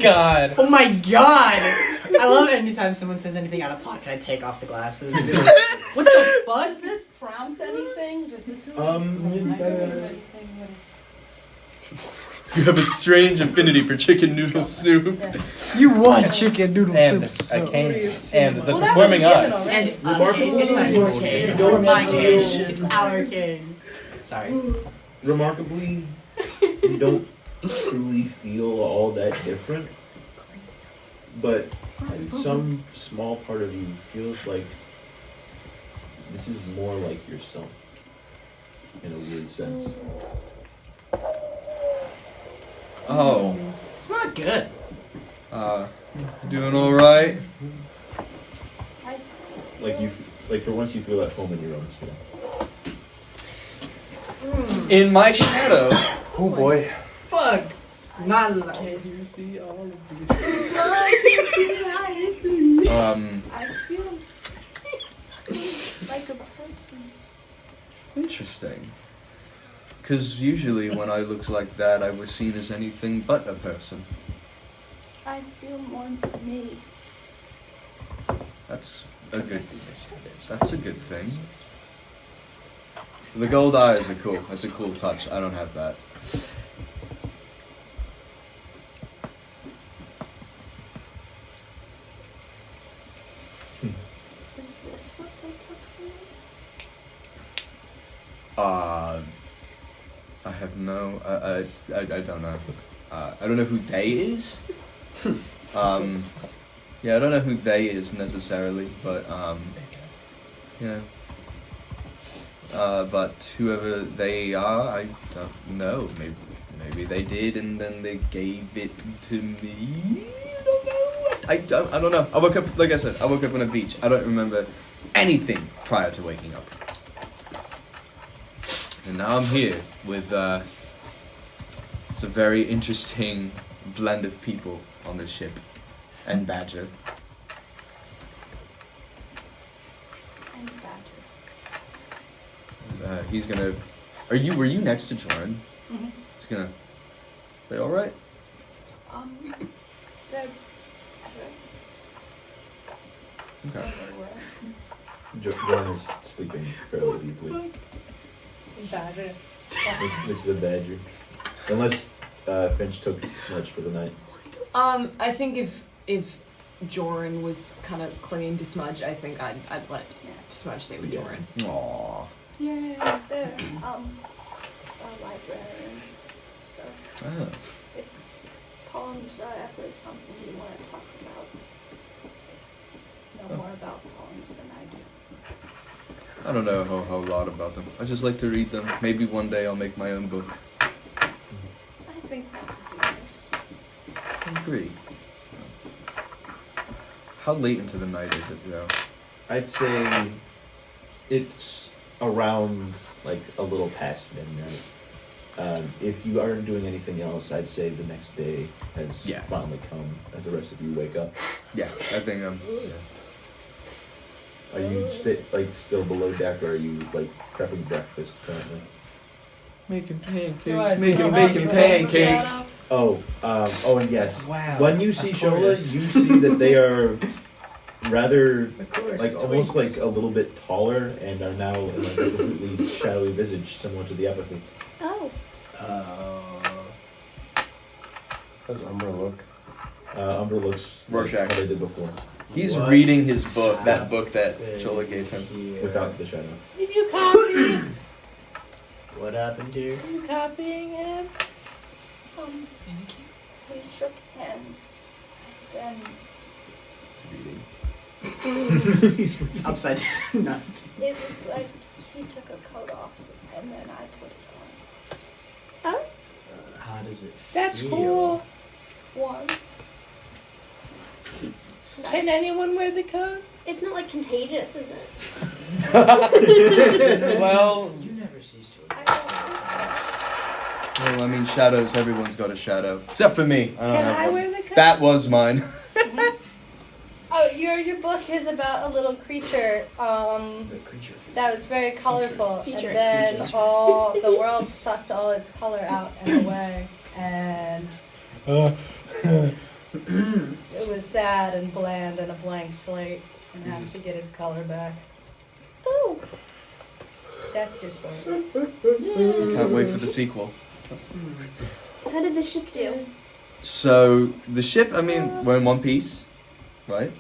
God. Oh my god! I love it anytime someone says anything out of pocket, I take off the glasses. What the fuck? Does this prompt anything? Does this You have a strange affinity for chicken noodle soup. You want chicken noodle And soup. I so- came. And the Well, that was a performing given arts. already. And it's not your king. It's my king. It's our king. Sorry. Remarkably, you don't truly feel all that different, but some small part of you feels like this is more like yourself in a weird sense. Oh. It's not good. Doing alright? Like for once you feel at home in your own skin. In my shadow. Oh boy. Fuck. Not allowed. Can you see all of these? I feel like a person. Interesting. Because usually when I looked like that, I was seen as anything but a person. I feel more me. That's a good thing. The gold eyes are cool. That's a cool touch. I don't have that. Is this what they took from me? I have no. I don't know. I don't know who they is. Yeah, I don't know who they is necessarily, but yeah. But whoever they are, I don't know. Maybe they did, and then they gave it to me. I don't know. I woke up, like I said, I woke up on a beach. I don't remember anything prior to waking up. And now I'm here with it's a very interesting blend of people on this ship, and Badger. I'm Badger. He's gonna. Were you next to Jordan? Mhm. He's gonna. They all right? They're Okay. Jordan is sleeping fairly deeply Badger. next to the badger. Unless Finch took Smudge for the night. I think if Joran was kind of clinging to Smudge, I think I'd let Smudge stay with Joran. Aww. Yay. They're a librarian. So Oh. if poems are ever something you want to talk about, know more about poems than I do. I don't know a whole lot about them. I just like to read them. Maybe one day I'll make my own book. I think that would be nice. I agree. How late into the night is it, though? I'd say it's around like a little past midnight. If you aren't doing anything else, I'd say the next day has finally come as the rest of you wake up. Yeah, I think Are you still below deck, or are you like prepping breakfast currently? Making Do I pancakes. still Making have pancakes. Oh, and yes. Wow. When you see Of Shola, course. you see that they are rather, course, like, almost twinks. like a little bit taller and are now in like a completely shadowy visage, similar to the apathy. Oh. How's Umbra look? Umbra looks like how they did before, He's reading his book, that book that Chola gave him. without the shadow. Did you copy? What happened here? Are you copying him? We shook hands. Then It's upside down. No. it was like he took a coat off and then I put it on. Oh. How does it That's feel? cool. Warm. Can anyone wear the coat? It's not like contagious, is it? Well, You never cease to well, I mean, shadows. Everyone's got a shadow, except for me. I don't Can have I one. wear the coat? That was mine. Oh, your book is about a little creature The creature. that was very colorful, Feature. and then all the world sucked all its color out and away, and it was sad and bland and a blank slate, and has to get its color back. Oh. That's your story. Can't wait for the sequel. How did the ship do? So the ship. I mean, we're in one piece, right?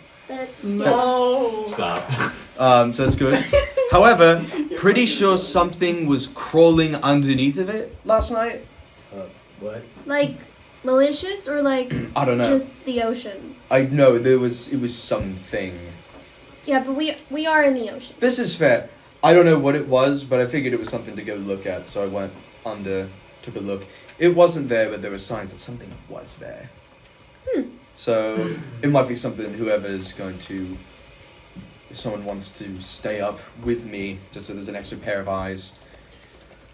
No. Stop. So it's good. However, pretty sure something was crawling underneath of it last night. What? Like malicious or like I don't know. just the ocean? I know it was something. Yeah, but we are in the ocean. This is fair. I don't know what it was, but I figured it was something to go look at, so I went under, took a look. It wasn't there, but there were signs that something was there. So it might be something whoever's going to, if someone wants to stay up with me, just so there's an extra pair of eyes.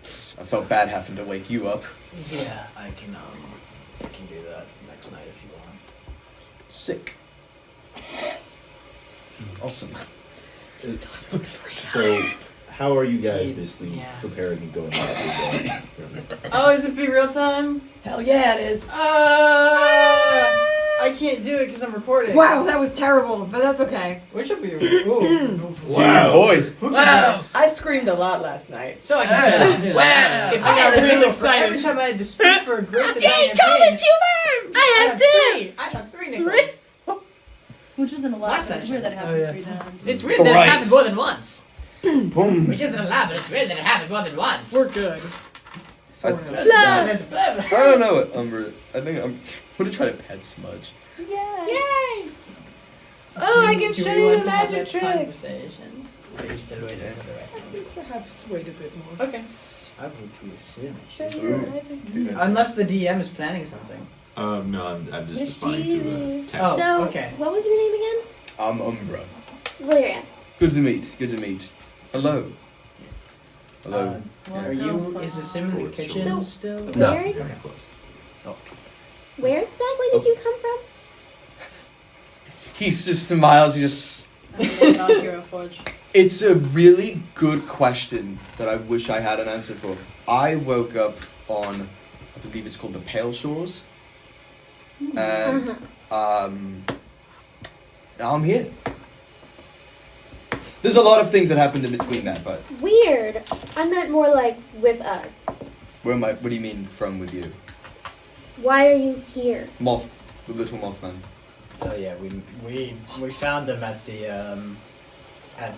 I felt bad having to wake you up. Yeah, I can do that next night if you want. Sick. Awesome. So, how are you guys basically preparing and going out? Oh, is it be real time? Hell yeah, it is. I can't do it because I'm recording. Wow, that was terrible, but that's okay. Which will be ooh. Wow, boys. Wow, I screamed a lot last night. So I can Wow, if I got real every excited. time I had to speak for Grace and Yay, Diane Coleman, you I have three. I have three nickels. Which isn't a lot. Last It's weird that it happened 3 times. It's weird that it happened more than once. Boom. Which isn't a lot, but it's weird that it happened more than once. We're good. Sort of. There's a blah, blah. I don't know what Umbra. I think I'm gonna try to pet Smudge. Yay! Oh, I can show you the magic trick. Conversation. Are you still waiting for the I right? think perhaps wait a bit more. Okay. I would to assume. Show you the magic. Unless the DM is planning something. No, I'm just responding to a text. Oh, So, okay. what was your name again? I'm Umbra. Valeria. Good to meet. Good to meet. Hello. Hello. Are you? Is the sim in the kitchen So- still? No. Where? Okay. Where exactly did you come from? He just smiles. He just. Not Hero Forge. It's a really good question that I wish I had an answer for. I woke up on, I believe it's called the Pale Shores, and now I'm here. There's a lot of things that happened in between that, but Weird. I meant more like with us. where am I? What do you mean from with you? Why are you here? Moth, the little Mothman. Oh yeah, we found him at the at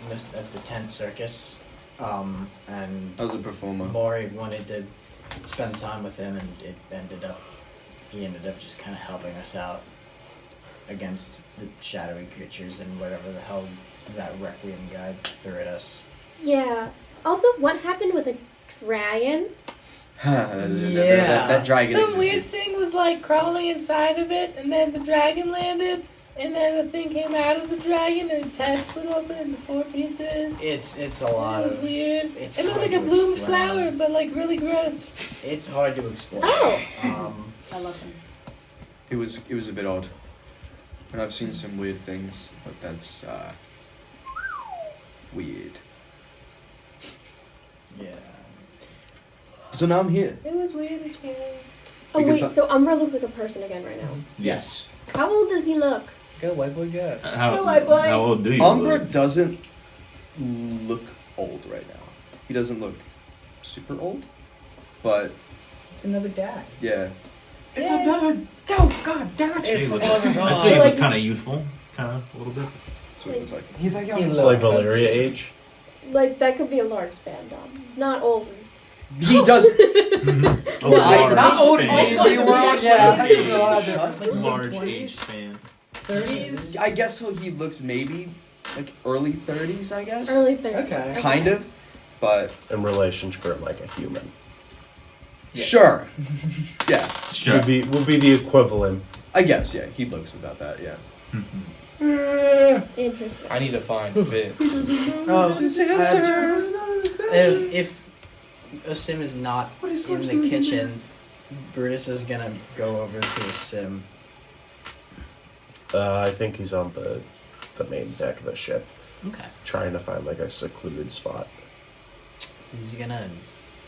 the tent circus, and I was a performer. Maury wanted to spend time with him, and he ended up just kind of helping us out against the shadowy creatures and whatever the hell that Requiem guy threw at us. Yeah. Also, what happened with a dragon? that dragon Some existed. weird thing was like crawling inside of it, and then the dragon landed, and then the thing came out of the dragon, and its head split open into 4 pieces. It's a lot It was of weird. it's It looked hard like a to bloomed explain. flower, but like really gross. It's hard to explain. Oh. I love him. It was a bit odd. And I've seen some weird things, but that's weird. Yeah. So now I'm here. It was weird and scary. Oh Because wait, so Umbra looks like a person again right now. Yes. How old does he look? Good white boy got. How old do you Umbra look? doesn't look old right now. He doesn't look super old, but It's another dad. yeah. It's another. Oh God damn it! I'd say So, he like- looked kind of youthful, kind of a little bit. That's what it looks like. He's like, It's like Valeria age. Like that could be a large span, Dom. Not old. He does. A large not old. span. Also, yeah, there's a lot of different. Like Large mid-20s, age span. 30s. I guess so. He looks maybe like early 30s. I guess. Early 30s. Okay. Kind of, but In relation to like a human. Yeah. sure. Yeah, Sure. Would be the equivalent. I guess. Yeah, he looks about that. Yeah. Interesting. I need to find fit. Oh, if Sim is not in the kitchen, Brutus is gonna go over to Sim. I think he's on the main deck of the ship, Okay. trying to find like a secluded spot. He's gonna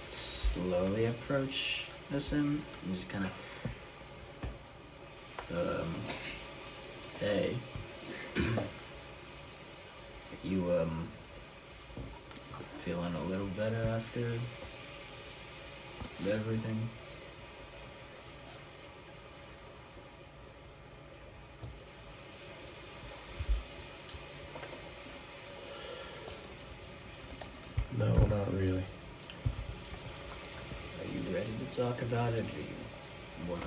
slowly approach Sim and just kind of, hey, you feeling a little better after everything? No, not really. Are you ready to talk about it, or do you wanna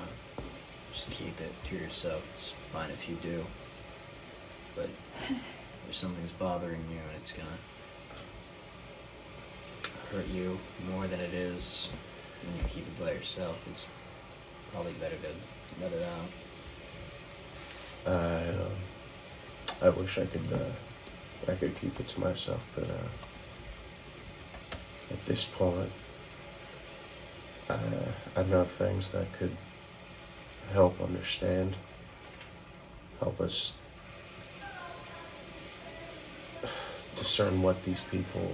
just keep it to yourself? It's fine if you do. But if something's bothering you and it's gonna hurt you more than it is when you keep it by yourself, it's probably better to let it out. I wish I could keep it to myself, but at this point, I know things that could help understand, help us discern what these people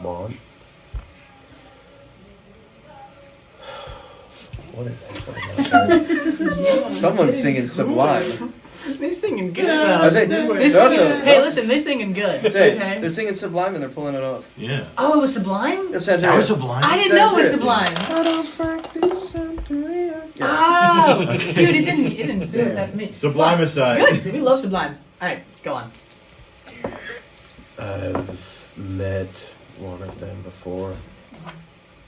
want. What is happening? Someone's singing Sublime. They're singing good. Are they? They're Also- singing, hey, listen, they're singing good. Say, Okay. they're singing Sublime and they're pulling it off. Yeah. Oh, it was Sublime? That's Santeria. That was Sublime. I didn't know it was Sublime. Oh, dude, it didn't do that to me. Sublime aside. Good, we love Sublime. All right, go on. I've met one of them before.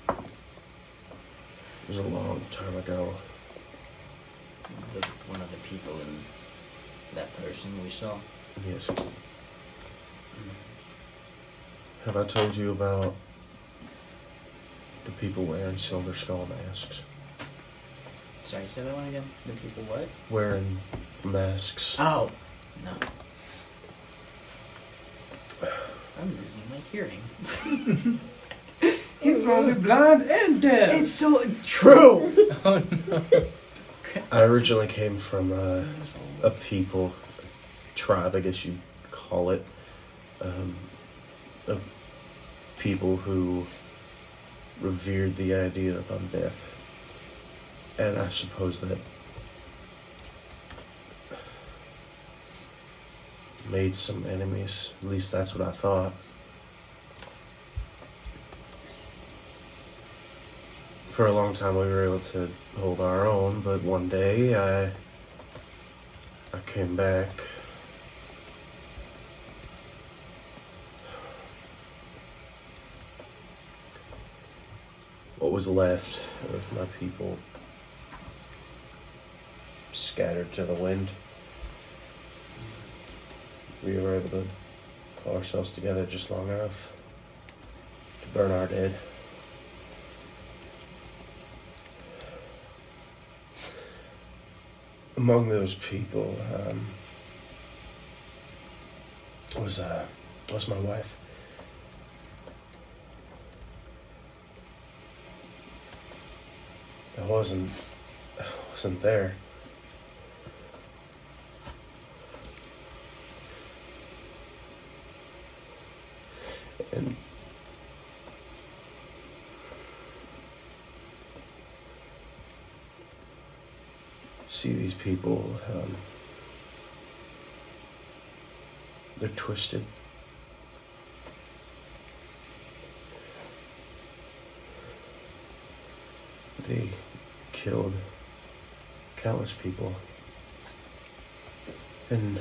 It was a long time ago. One of the people in that person we saw. Yes. Have I told you about the people wearing silver skull masks? Sorry, say that one again. The people what? Wearing masks. Oh, no. I'm losing my hearing. He's probably blind and deaf. It's so true. Oh no. I originally came from a people, tribe, I guess you'd call it, of people who revered the idea of undeath. And I suppose that made some enemies. At least that's what I thought. For a long time we were able to hold our own, but one day I came back. What was left of my people scattered to the wind. We were able to pull ourselves together just long enough to burn our dead. Among those people was my wife. I wasn't there. And see these people, they're twisted. They killed countless people. And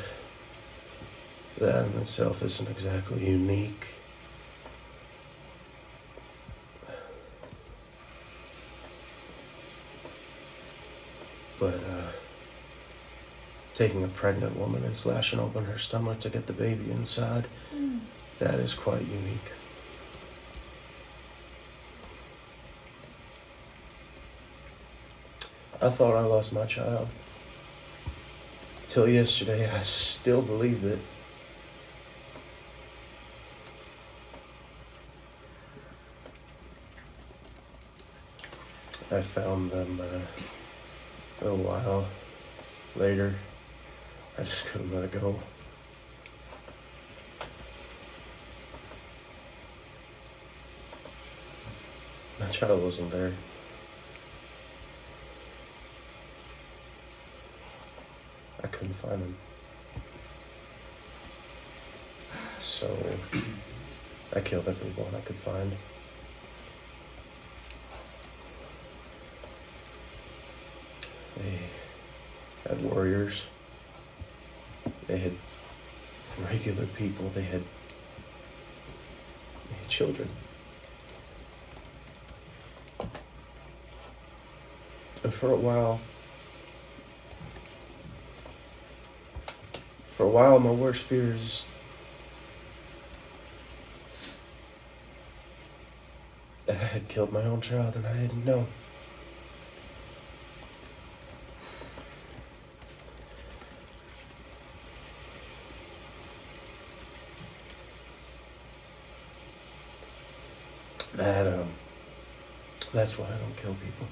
that in itself isn't exactly unique. But taking a pregnant woman and slashing open her stomach to get the baby inside, that is quite unique. I thought I lost my child. Till yesterday, I still believed it. I found them a while later. I just couldn't let it go. My child wasn't there. I couldn't find him. So I killed everyone I could find. They had warriors. They had regular people. They had children. And for a while, my worst fears that I had killed my own child and I didn't know. That's why I don't kill people.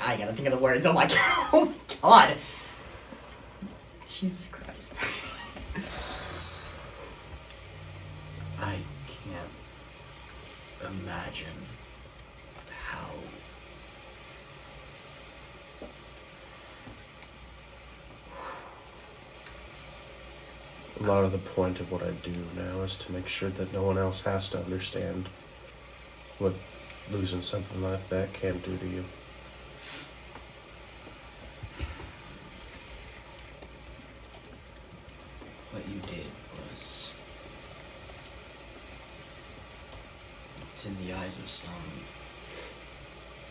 I gotta think of the words. Oh my god. Oh my god. Jesus Christ. I can't imagine how a lot of the point of what I do now is to make sure that no one else has to understand what losing something like that can do to you. what you did was, to the eyes of some,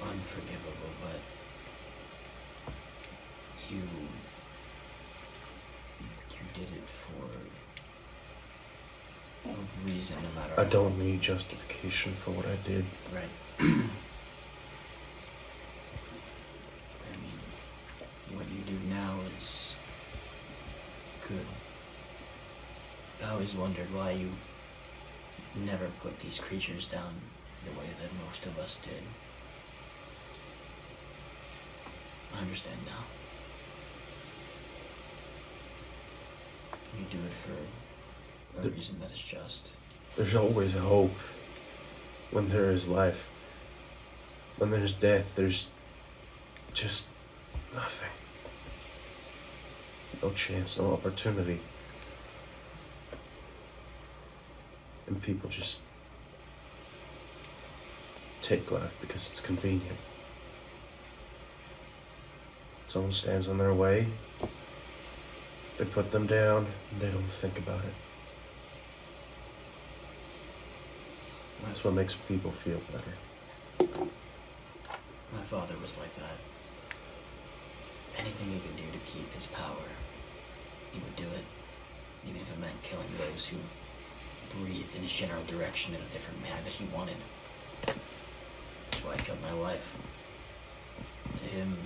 unforgivable, but you did it for a reason, no matter I don't need justification for what I did. Right. I mean, what you do now is good. I always wondered why you never put these creatures down the way that most of us did. I understand now. You do it for a reason that is just. There's always hope when there is life. When there's death, there's just nothing. No chance, no opportunity. And people just take life because it's convenient. Someone stands in their way, they put them down, and they don't think about it. That's what makes people feel better. My father was like that. Anything he could do to keep his power, he would do it, even if it meant killing those who breathed in his general direction in a different manner that he wanted. That's why he killed my wife. To him,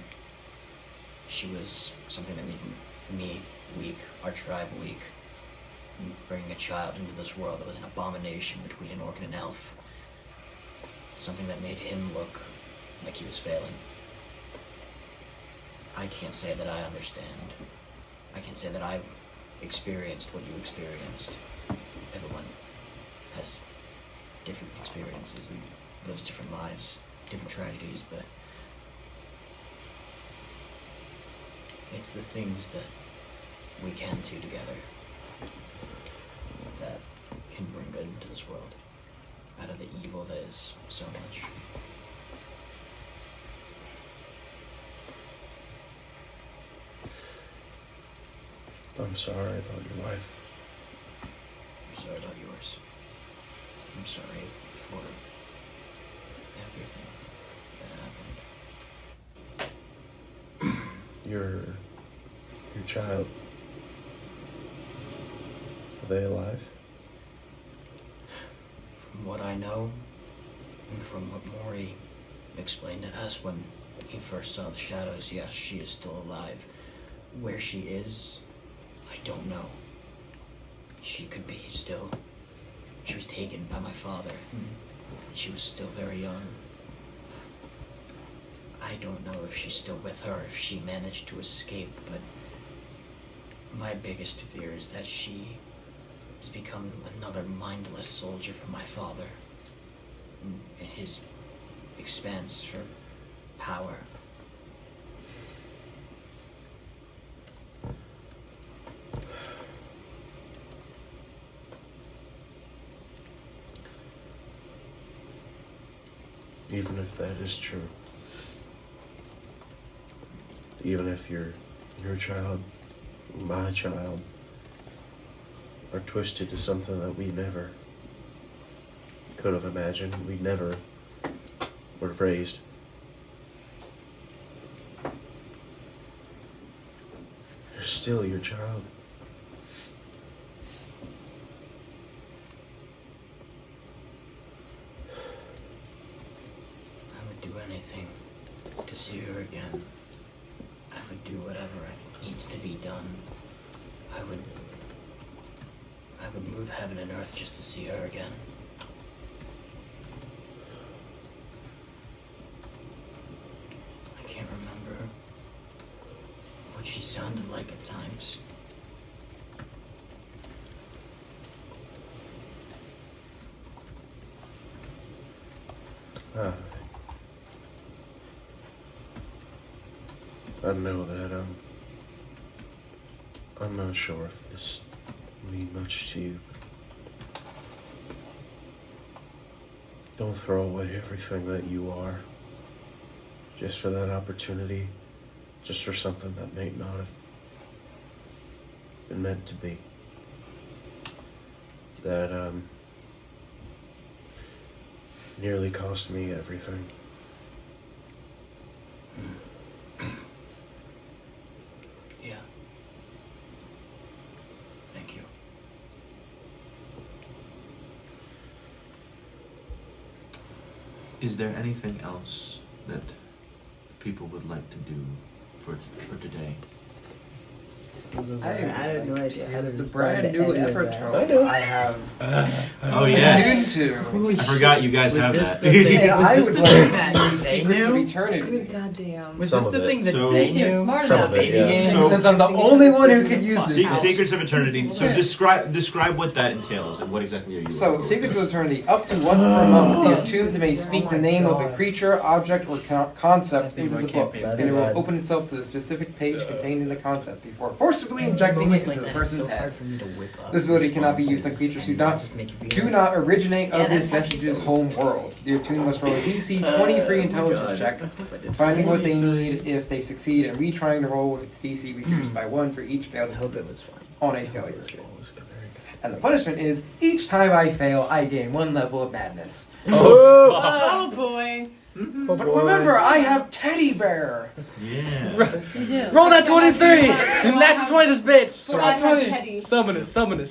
she was something that made me weak, our tribe weak. And bringing a child into this world that was an abomination between an orc and an elf. Something that made him look like he was failing. I can't say that I understand. I can't say that I experienced what you experienced. Everyone has different experiences and lives different lives, different tragedies, but it's the things that we can do together that can bring good into this world, out of the evil that is so much. I'm sorry about your wife. I'm sorry about yours. I'm sorry for everything that happened. Your child. Are they alive? From what I know, and from what Maury explained to us when he first saw the shadows, yes, she is still alive. Where she is, I don't know. She could be still. She was taken by my father. She was still very young. I don't know if she's still with her, if she managed to escape, but my biggest fear is that she has become another mindless soldier for my father in his expanse for power. Even if that is true. Even if your child, my child, are twisted to something that we never could have imagined, we never were raised. You're still your child. I would do anything to see her again. I would do whatever needs to be done. I would move heaven and earth just to see her again. I can't remember what she sounded like at times. I know that, I'm not sure if this means much to you. Don't throw away everything that you are just for that opportunity, just for something that may not have been meant to be. That, nearly cost me everything. Yeah. Thank you. Is there anything else that people would like to do for today? I had no idea. As the brand new effort I tone, I have Oh yes. attuned I forgot you guys have this that. the thing? to. And I Was would this like the to thing use that they Secrets of knew? Eternity. Good goddamn. Was Some this of the it. thing that So- they Since you're knew? smart Some enough, of it, baby. yeah. So- Since I'm the only one who could use this. Secrets of Eternity. So describe what that entails and what exactly are you? So, Secrets of Eternity, up to once per month, the attuned may speak the name of a creature, object, or concept into the book, and it will open itself to the specific page contained in the concept before forcibly injecting it into the person's head. This ability cannot be used on creatures who do not originate of this message's home world. The attuned must roll a DC 23 intelligence check, finding what they need. If they succeed, and retrying to roll with its DC reduced by 1 for each failed on a failure skill. And the punishment is, each time I fail, I gain 1 level of madness. Oh boy. But remember, I have Teddy Bear. Yeah. You do. Roll that 23! Natural 20 this bitch! So I have Teddy. Summon it.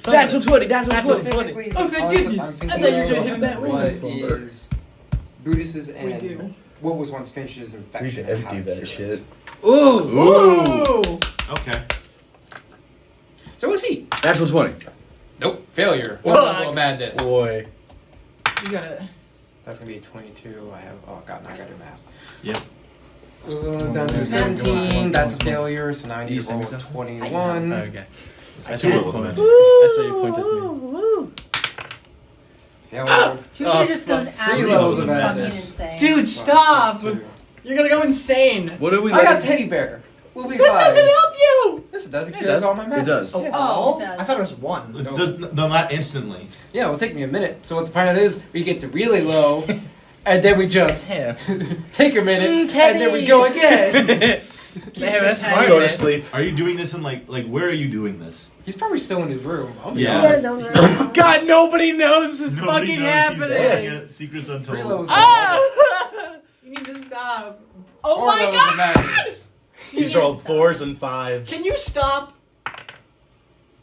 Natural 20, natural 20. Specifically, Oh, the thank concept goodness. I'm I thought you thinking should of hit that what slumber. is Brutus's We and do. what was once Finch's We infection. should and how empty to that cure shit. it. Ooh! Okay. So we'll see. Natural 20. Nope. Failure. 1 level of madness. Boy. You gotta. That's gonna be a 22. I have. Oh god, now I gotta do math. Yep. Down to 17. That's a failure. So now I need to roll a 21. Okay. That's 2 levels of madness. That's how you pointed to me. Failure. Junior just goes 3 absolutely levels of fucking madness. insane. Dude, stop! Plus 2. You're gonna go insane. What do we I got Teddy Bear. We'll be That fine. doesn't help you! Yes, it does. It It cures does. all my It madness. does. Oh, it does. I thought it was 1. It does not instantly. Yeah, it'll take me a minute. So what the point is, we get to really low, and then we just take a minute, and then we go again. Man, that's Teddy. smart, Go to man. sleep. Are you doing this in like where are you doing this? He's probably still in his room. I'll be Yeah. He honest. has his own room. God, nobody knows this Nobody fucking knows he's looking happening. at Secrets 3 Untold. levels. You need to stop. Oh 4 my levels god! of madness. These are all 4s and 5s. Can you stop?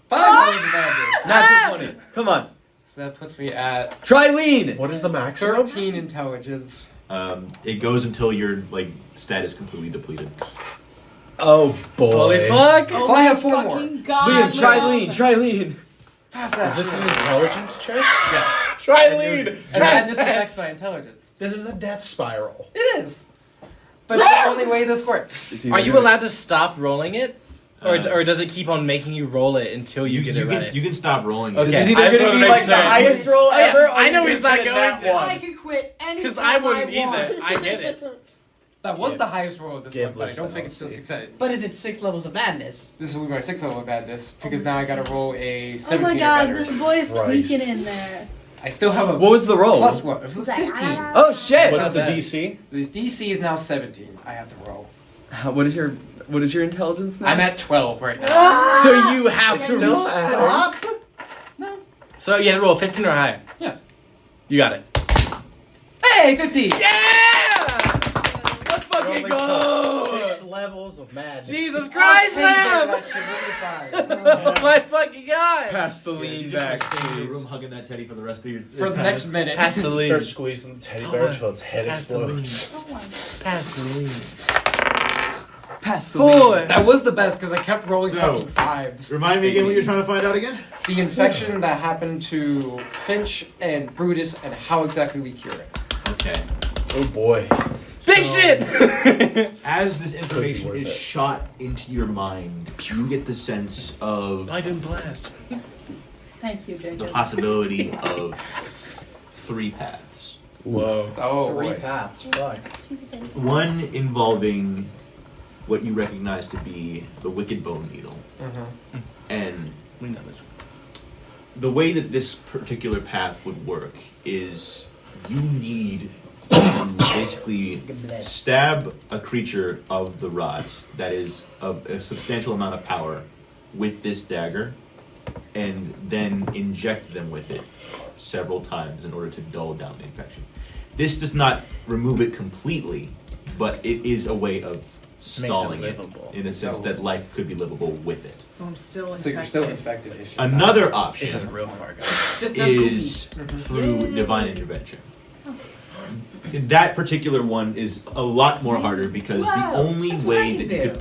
5 levels of madness. Natural 20. Come on. So that puts me at Try lean. What is the maximum? 13 intelligence. It goes until your stat is completely depleted. Oh boy. Holy fuck. So I have 4 more. Fucking god. Liam, try Liam. lean. Try lean. Pass that. Is this an intelligence check? Yes. Try And lean. And madness affects my intelligence. This is the death spiral. It is. But it's the only way this works. Are you allowed to stop rolling it? Or, Uh, or does it keep on making you roll it until you get it right? You can stop rolling. Okay. This is I either just going to wanna be make like the sure. highest roll Oh, yeah. ever. Or I know you're he's gonna not get going that to. one. I could quit anytime Because I wouldn't want. either. I get it. That was the highest roll of this one, but I Gamblers don't think it's still fallacy. 6 But is it 6 levels of madness? This will be my 6th level of madness, because now I gotta roll a Oh 17 my or god, better. the boy's Christ. tweaking in there. I still have a What was the roll? plus 1. It was 15. Oh shit! What's the That's DC? The DC is now 17. I have to roll. What is your intelligence now? I'm at 12 right now. So you have It's to still roll. Stop! No. So you had to roll 15 or higher. Yeah. You got it. Hey, 15! Yeah! Let's It fucking only go! took 6 levels of madness. Jesus Christ, man! Oh my fucking god! Pass the Yeah, lean you're just back, gonna stay in your please. room hugging that teddy for the rest of your For the time. next minute. Pass the lean. Start squeezing the teddy bear until its head Pass the lean. explodes. Pass the lean. Pass the 4. lean. That was the best, because I kept rolling So, fucking 5s. Remind me again what you're trying to find out again? The infection that happened to Finch and Brutus and how exactly we cure it. Okay. Oh boy. Big So, shit! As this information worth is it. shot into your mind, you get the sense of I didn't blast. Thank you, the Jacob. possibility of 3 paths. Whoa. Oh, 3 boy. paths. Fuck. One involving what you recognize to be the Wicked Bone Needle. Mm-hmm. And We know this. the way that this particular path would work is you need to basically stab a creature of the rod that is of a substantial amount of power with this dagger and then inject them with it several times in order to dull down the infection. This does not remove it completely, but it is a way of stalling it livable. in a sense So- that life could be livable with it. So I'm still infected. So you're still infected. It's just Another This option isn't real far, guys. Just not is Mhm. through divine intervention. That particular one is a lot more harder because the only That's what way I that do. you could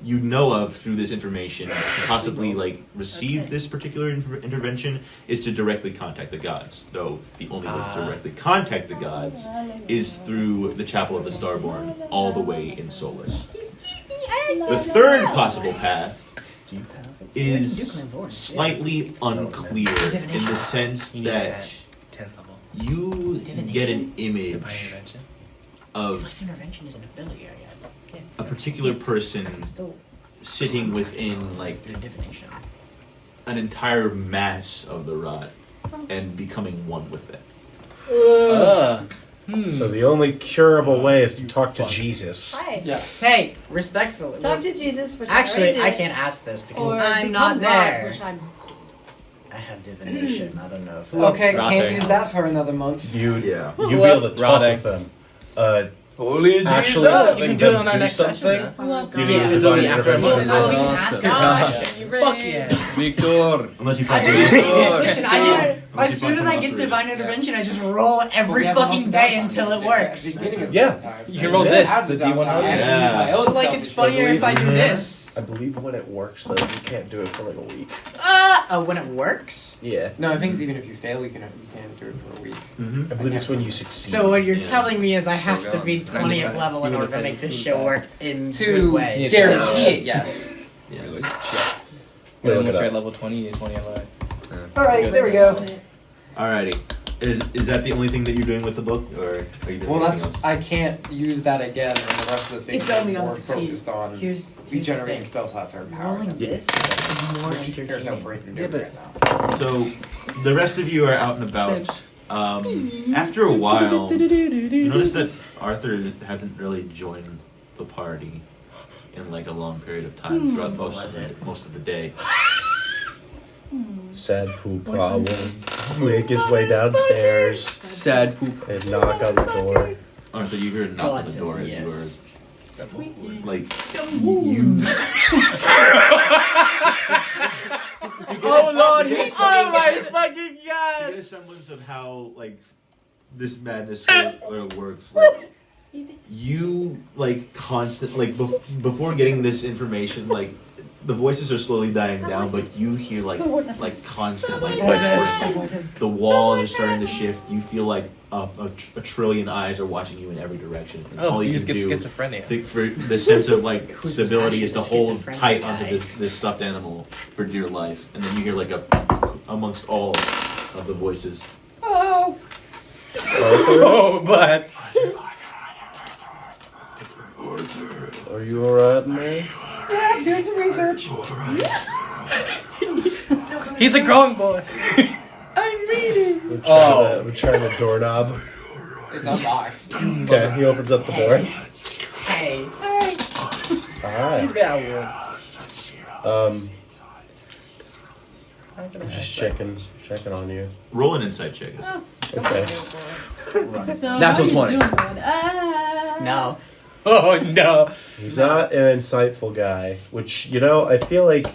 you know of through this information to possibly like receive this particular intervention is to directly contact the gods. Though the only way to directly contact the gods is through the Chapel of the Starborn, all the way in Solus. The third possible path is slightly unclear in the sense that you get an image of Intervention is an ability I got. a particular person sitting within like an entire mass of the rot and becoming one with it. So the only curable way is to talk to Jesus. Hi. Yes. Hey, respectfully. Talk to Jesus, which Actually, I I already did. can't ask this because Or I'm become not God, there. which I'm. I have divination. I don't know if Okay, that's can't use that for another month. You'd be able to talk with them. Holy actually, Jesus! We can do it on our next something. session. Well, You need divine intervention. Fuck yeah. Victor. Unless you find Listen, as soon as I get divine intervention, I just roll every fucking day until it works. Yeah. You can roll this. The D100. Yeah. But like, it's funnier if I do this. I believe when it works, though, you can't do it for like a week. When it works? Yeah. No, I think it's even if you fail, you can do it for a week. I believe it's when you succeed. So what you're telling me is I have to be 20th level in order to make this show work in a good way. Guarantee it, yes. We're almost at level 20 and 20 alive. Alright, there we go. Alrighty. Is that the only thing that you're doing with the book, or are you doing Well, anything else? I can't use that again, and the rest of the things It's only are on more the succeed. focused on Here's regenerating the spell slots or power. Rolling this is more entertaining. There's no point in doing it now. So, the rest of you are out and about. After a while, you notice that Arthur hasn't really joined the party in like a long period of time throughout most of the day. Sad poop problem. Make his way downstairs. Sad poop. And knock on the door. Arthur, you hear a knock on the door as yes. you were like you. Oh Lord, oh my fucking To god! get a semblance of how like this madness sort of works, like, you like constant like before getting this information, like the voices are slowly dying down, but you hear like constant like whispering. The walls are starting to shift. You feel like a trillion eyes are watching you in every direction. And Oh, all so you you just can get do schizophrenia. for the sense of like stability is to hold tight onto this stuffed animal for dear life, and then you hear like amongst all of the voices. Hello. Oh, but Are you alright, man? Yeah, I'm doing some research. he's a growing boy. I'm reading. We're trying the doorknob. It's unlocked. Okay, he opens up the door. Hey. Alright. I'm just checking on you. Roll an insight check. Okay. So Natural how you 20. doing, bud? No. Oh no. He's not an insightful guy, which, you know, I feel like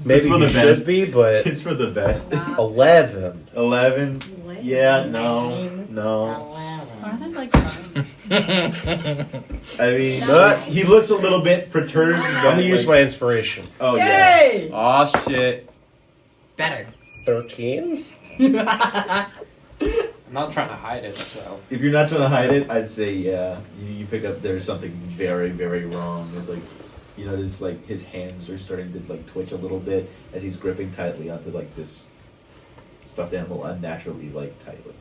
maybe for the he best. should be, but It's for the best. 11. 11? Yeah, no. Arthur's like I mean, he looks a little bit perturbed. I'm gonna use my inspiration. Oh, yeah. Yay! Oh shit. Better. 13? I'm not trying to hide it, so. If you're not trying to hide it, I'd say, yeah. You pick up there's something very, very wrong. It's like, you notice, like, his hands are starting to, like, twitch a little bit as he's gripping tightly onto, like, this stuffed animal unnaturally, like, tightly.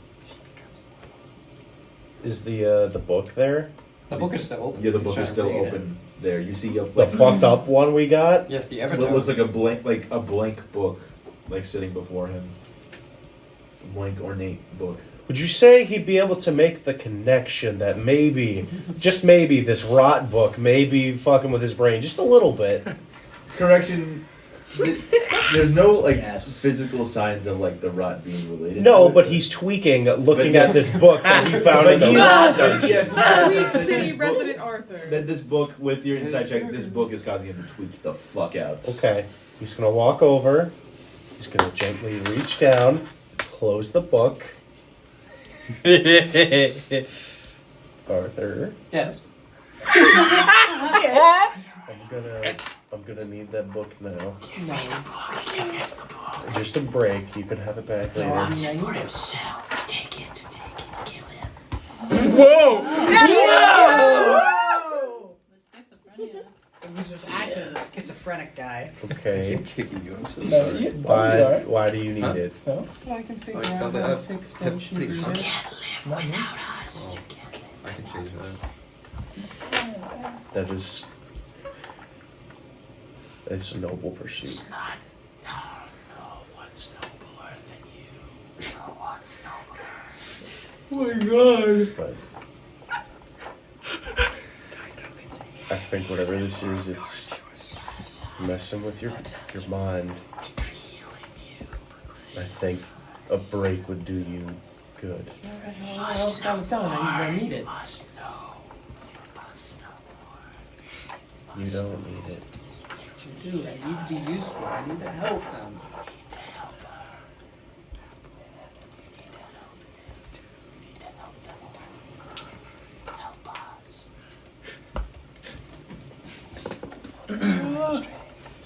Is the book there? The book is still open. Yeah, the He's book trying is to still read it. open there. You see, The fucked up one we got? Yes, the What Everton. looks like a blank book, like, sitting before him. A blank, ornate book. Would you say he'd be able to make the connection that maybe, just maybe, this rot book may be fucking with his brain just a little bit? Correction. There's no like physical signs of like the rot being related. No, to but it. he's tweaking, looking at this book that he found in the rot dungeon. Tweak City resident Arthur. That this book, with your insight check, this book is causing him to tweak the fuck out. Okay, he's gonna walk over. He's gonna gently reach down, close the book. Arthur. Yes. I'm gonna need that book now. Give me the book. Give him the book. Just a break. You can have it back He later. wants it for himself. Take it. Kill him. Whoa! It was actually the schizophrenic guy. Okay. Kicking you. I'm so No, sorry. you- Why do you need it? No? So I can figure Oh, you out thought how that- to fix Hip- potion please. breeder. Can't live without us. You can't live. I can change that. That is. It's a noble pursuit. It's not. No one's nobler than you. No one's nobler. Oh my god. But I think whatever this is, it's messing with your mind. I think a break would do you good. What else have I done? I need it. You don't need it. I do. I need to be useful. I need to help them.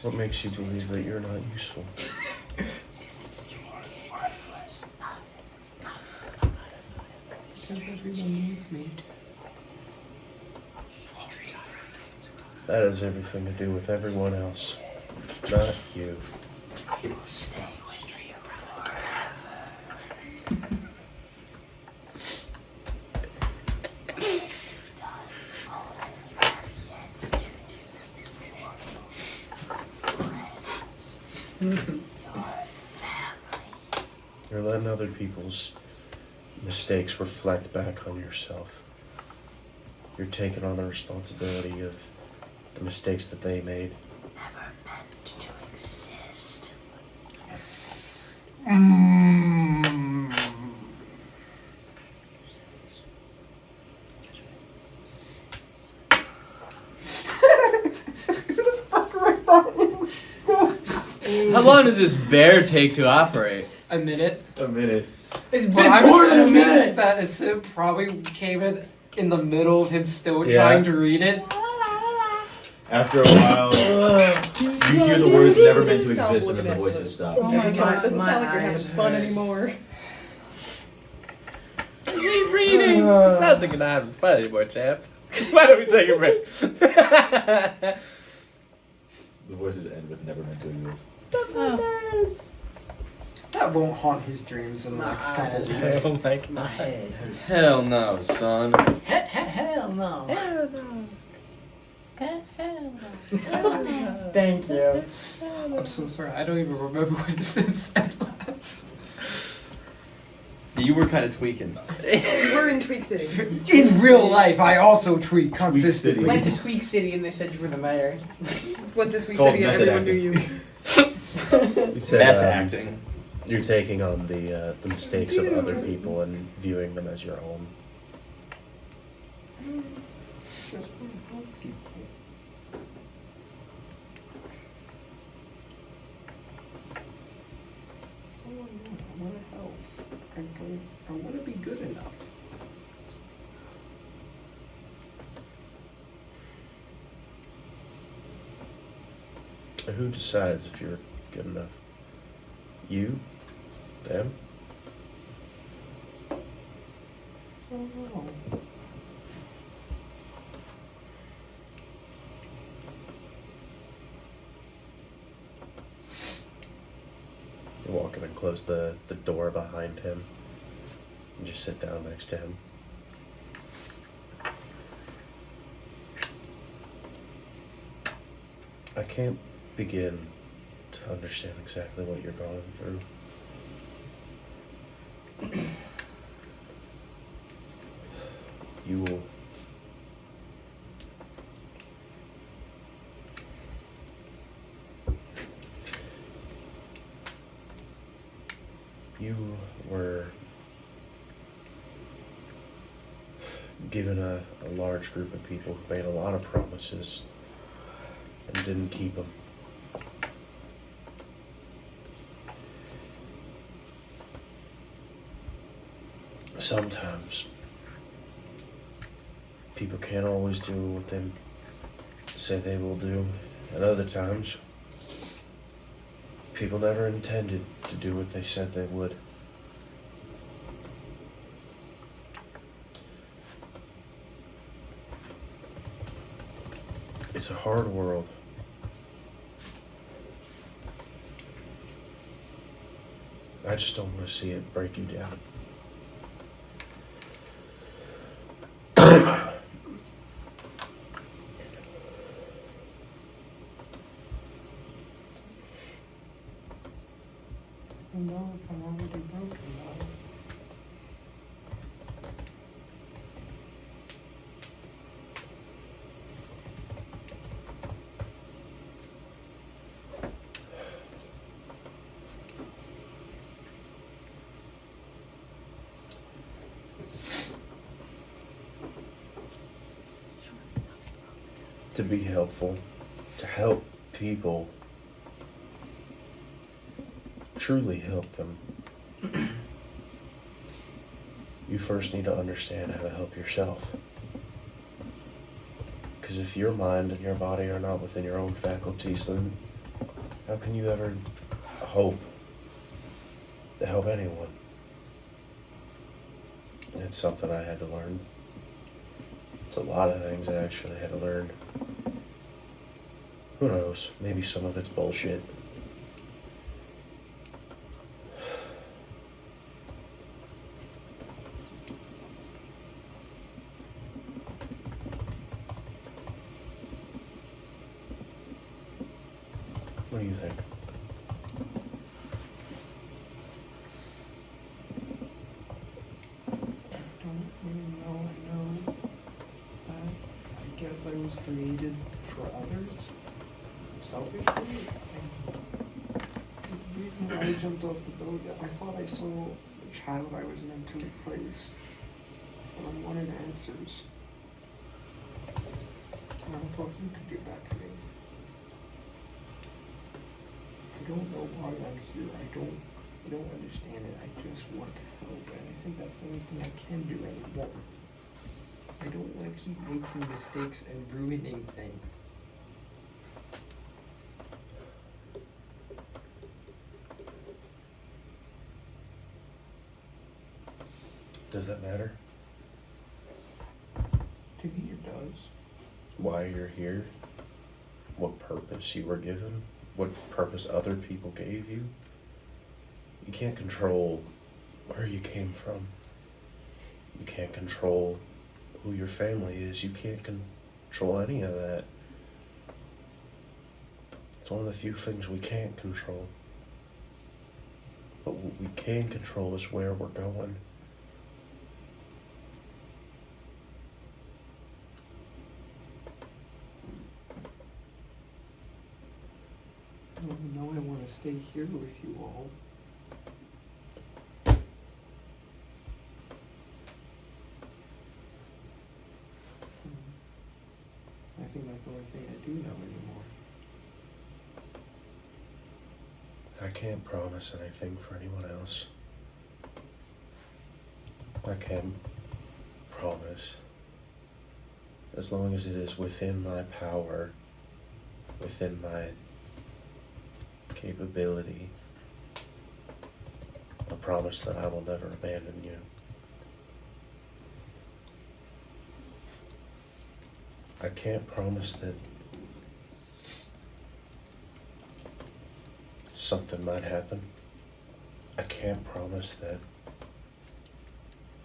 What makes you believe that you're not useful? Because everyone needs me. That has everything to do with everyone else, not you. He will stay with you forever. You've done all that you have yet to do for your friends, your family. You're letting other people's mistakes reflect back on yourself. You're taking on the responsibility of the mistakes that they made. Never meant to exist. How long does this bear take to operate? A minute. A minute. It's But been I'm more than a assuming minute. that Asim probably came in the middle of him still Yeah. trying to read it. After a while, you hear the words never meant to exist, and then the voices stop. Oh my god, it doesn't sound like you're having fun anymore. Keep reading. Sounds like you're not having fun anymore, champ. Why don't we take a break? The voices end with never meant to exist. That won't haunt his dreams in the next couple weeks. Oh my god. My head hurts. Hell no, son. Hell no. Thank you. I'm so sorry. I don't even remember what Asim said last. You were kind of tweaking. We were in Tweak City. In real life, I also tweet consistently. Went to Tweak City and they said you were the mayor. What this Tweak called City and method everyone knew acting. you. You said Meth acting. you're taking on the mistakes of other people and viewing them as your own. I want to help. I want to be good enough. And who decides if you're good enough? You? Them? Oh. You walk in and close the door behind him. And just sit down next to him. I can't begin to understand exactly what you're going through. You will. You were given a large group of people who made a lot of promises and didn't keep them. Sometimes people can't always do what they say they will do, and other times, people never intended to do what they said they would. It's a hard world. I just don't want to see it break you down. I don't know if I'm already broken, though. To be helpful, to help people, truly help them, you first need to understand how to help yourself. Because if your mind and your body are not within your own faculties, then how can you ever hope to help anyone? And it's something I had to learn. It's a lot of things I actually had to learn. Who knows? Maybe some of it's bullshit. What do you think? I don't really know. I know that I guess I was created for others, selfishly. And the reason I jumped off the boat, I thought I saw the child I was meant to replace, but I wanted answers. And I thought you could give that to me. I don't know why I'm here. I don't understand it. I just want to help, and I think that's the only thing I can do anymore. I don't want to keep making mistakes and ruining things. Does that matter? To me, it does. Why you're here? What purpose you were given? What purpose other people gave you? You can't control where you came from. You can't control who your family is. You can't control any of that. It's one of the few things we can't control. But what we can control is where we're going. I know I want to stay here with you all. I think that's the only thing I do know anymore. I can't promise anything for anyone else. I can promise, as long as it is within my power, within my capability, I promise that I will never abandon you. I can't promise that something might happen. I can't promise that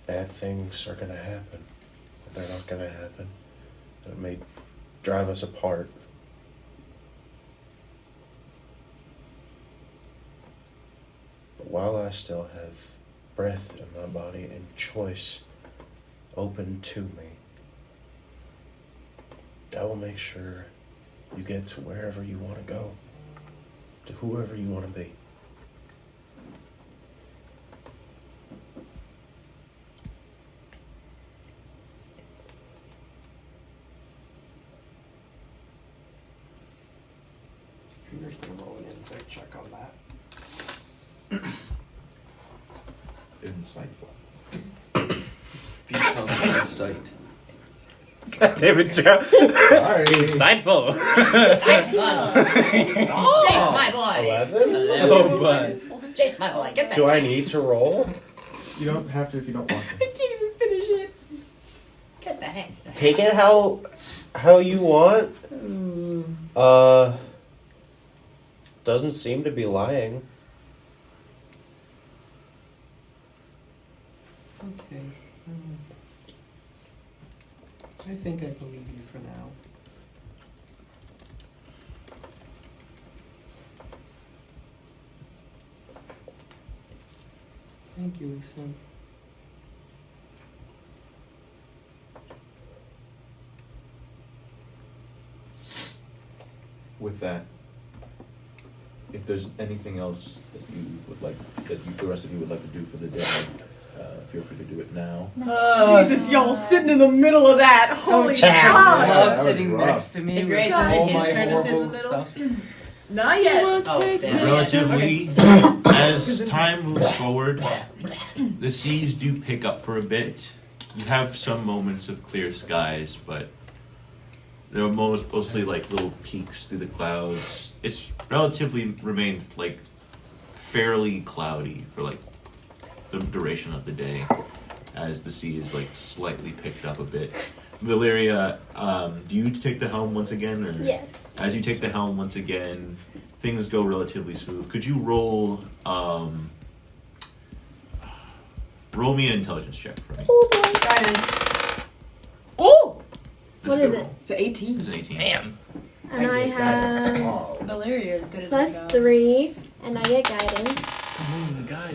bad things are gonna happen. They're not gonna happen. It may drive us apart. But while I still have breath in my body and choice open to me, I will make sure you get to wherever you want to go, to whoever you want to be. You're just gonna roll an insight check on that. Insightful. Become insight. God damn it, Joe. Sorry. Insightful. Chase, my boy. 11? Oh, but. Chase, my boy. Get back. Do I need to roll? You don't have to if you don't want to. I can't even finish it. Get the heck. Take it how you want. Doesn't seem to be lying. Okay. I think I believe you for now. Thank you, Lisa. With that, if there's anything else that you would like, the rest of you would like to do for the day, feel free to do it now. Jesus, y'all sitting in the middle of that. Holy I cow. love was sitting rough. next to me Hey, with Grace, all is it his my turn to sit in the horrible middle? stuff. Not yet. Oh, damn. Relatively, as time moves forward, the seas do pick up for a bit. You have some moments of clear skies, but they're mostly like little peaks through the clouds. It's relatively remained like fairly cloudy for like the duration of the day, as the sea is like slightly picked up a bit. Valeria, do you take the helm once again, or Yes. as you take the helm once again, things go relatively smooth. Could you roll me an intelligence check for me? Oh boy. Guidance. Oh! That's What a is good it? roll. It's an 18. It's an 18. Damn. And I have Valeria is good at plus that. 3, and I get guidance.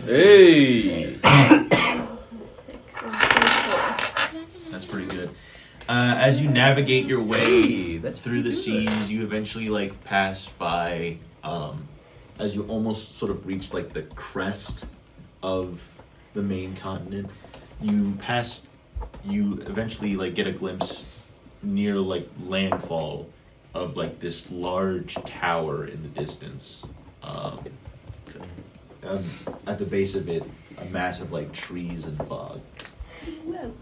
Hey! 6 and 4. That's pretty good. As you navigate your way through the seas, you eventually like pass by, as you almost sort of reach like the crest of the main continent. You eventually like get a glimpse near like landfall of like this large tower in the distance. At the base of it, a mass of like trees and fog. Whoa.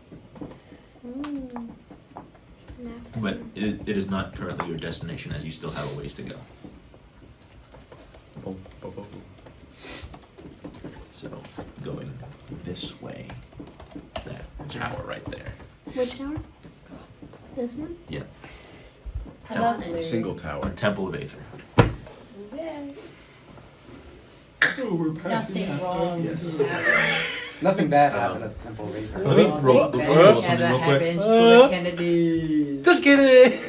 But it is not currently your destination, as you still have a ways to go. So, going this way, that tower right there. Which tower? This one? Yeah. Lovely. Single tower. Temple of Aether. Nothing wrong. Yes. Nothing bad happened at the Temple of Aether. Let me roll something real quick. Just kidding.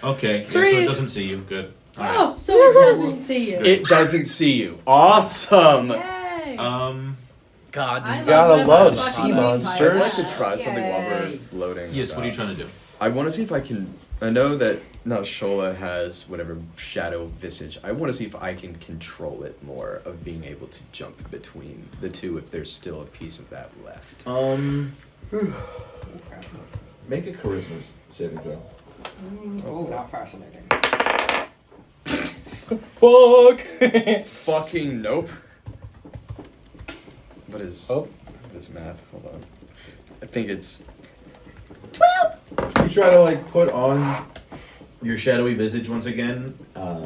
Okay, yeah, so it doesn't see you. Good. All right. Oh, so it doesn't see you. It doesn't see you. Awesome. Yay. God, I just gotta love fucking sea meat monsters. I'd pie. like to try something while we're Yay. floating. Yes, what are you trying to do? I want to see if I can. I know that Shola has whatever shadow visage. I want to see if I can control it more, of being able to jump between the two if there's still a piece of that left. Make a charisma saving throw. Oh, not fascinating. Fuck! Fucking nope. What is math? Hold on. I think it's 12! You try to like put on your shadowy visage once again.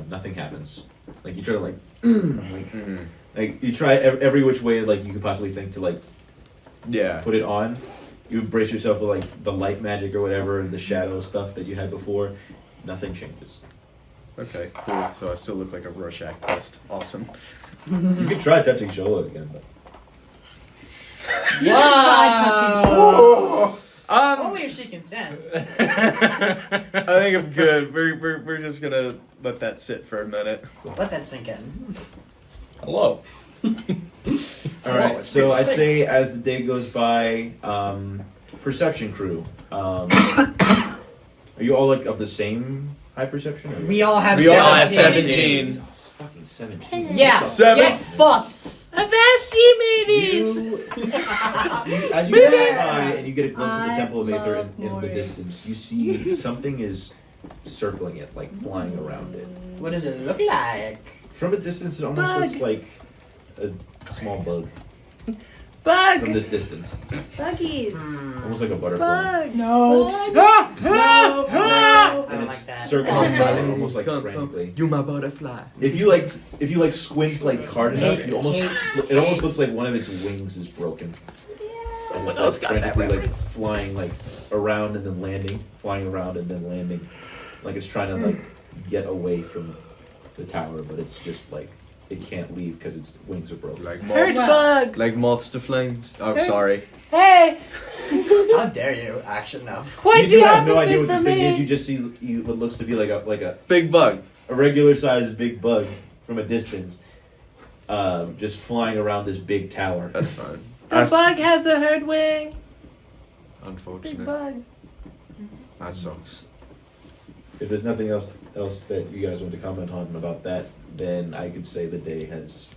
Nothing happens. Like you try to like you try every which way like you could possibly think to like put it on. You brace yourself with like the light magic or whatever and the shadow stuff that you had before. Nothing changes. Okay, cool. So I still look like a Rorschach test. Awesome. You could try touching Shola again, but Only if she consents. I think I'm good. We're just gonna let that sit for a minute. Let that sink in. Hello. all right. So I'd say as the day goes by, perception crew. Are you all like of the same high perception? Or? We all have 17. It's fucking 17. Yeah. Get fucked. Avast ye, mateys! As you pass by and you get a glimpse of the Temple of Aether in the distance, you see something is circling it, like flying around it. What does it look like? From a distance, it almost looks like a small bug. Bug! from this distance. Buggies. Almost like a butterfly. Bug! No. I And don't it's like that. circling around almost like frantically. You my butterfly. If you like squint like hard enough, it almost looks like one of its wings is broken. Someone As else it's got that frantically reference. flying like around and then landing, flying around and then landing, like it's trying to like get away from the tower, but it's just like it can't leave because its wings are broken. Like Hurt moths. bug! Like moths to flames. Oh, Hey. sorry. Hey! How dare you? Actually, no. Quite You do the have no opposite idea what for this thing me. is. You just see what looks to be like a Big bug. regular sized big bug from a distance, just flying around this big tower. That's fine. The bug has a herd wing. Big Unfortunate. bug. That sucks. If there's nothing else that you guys want to comment on about that, then I could say the day has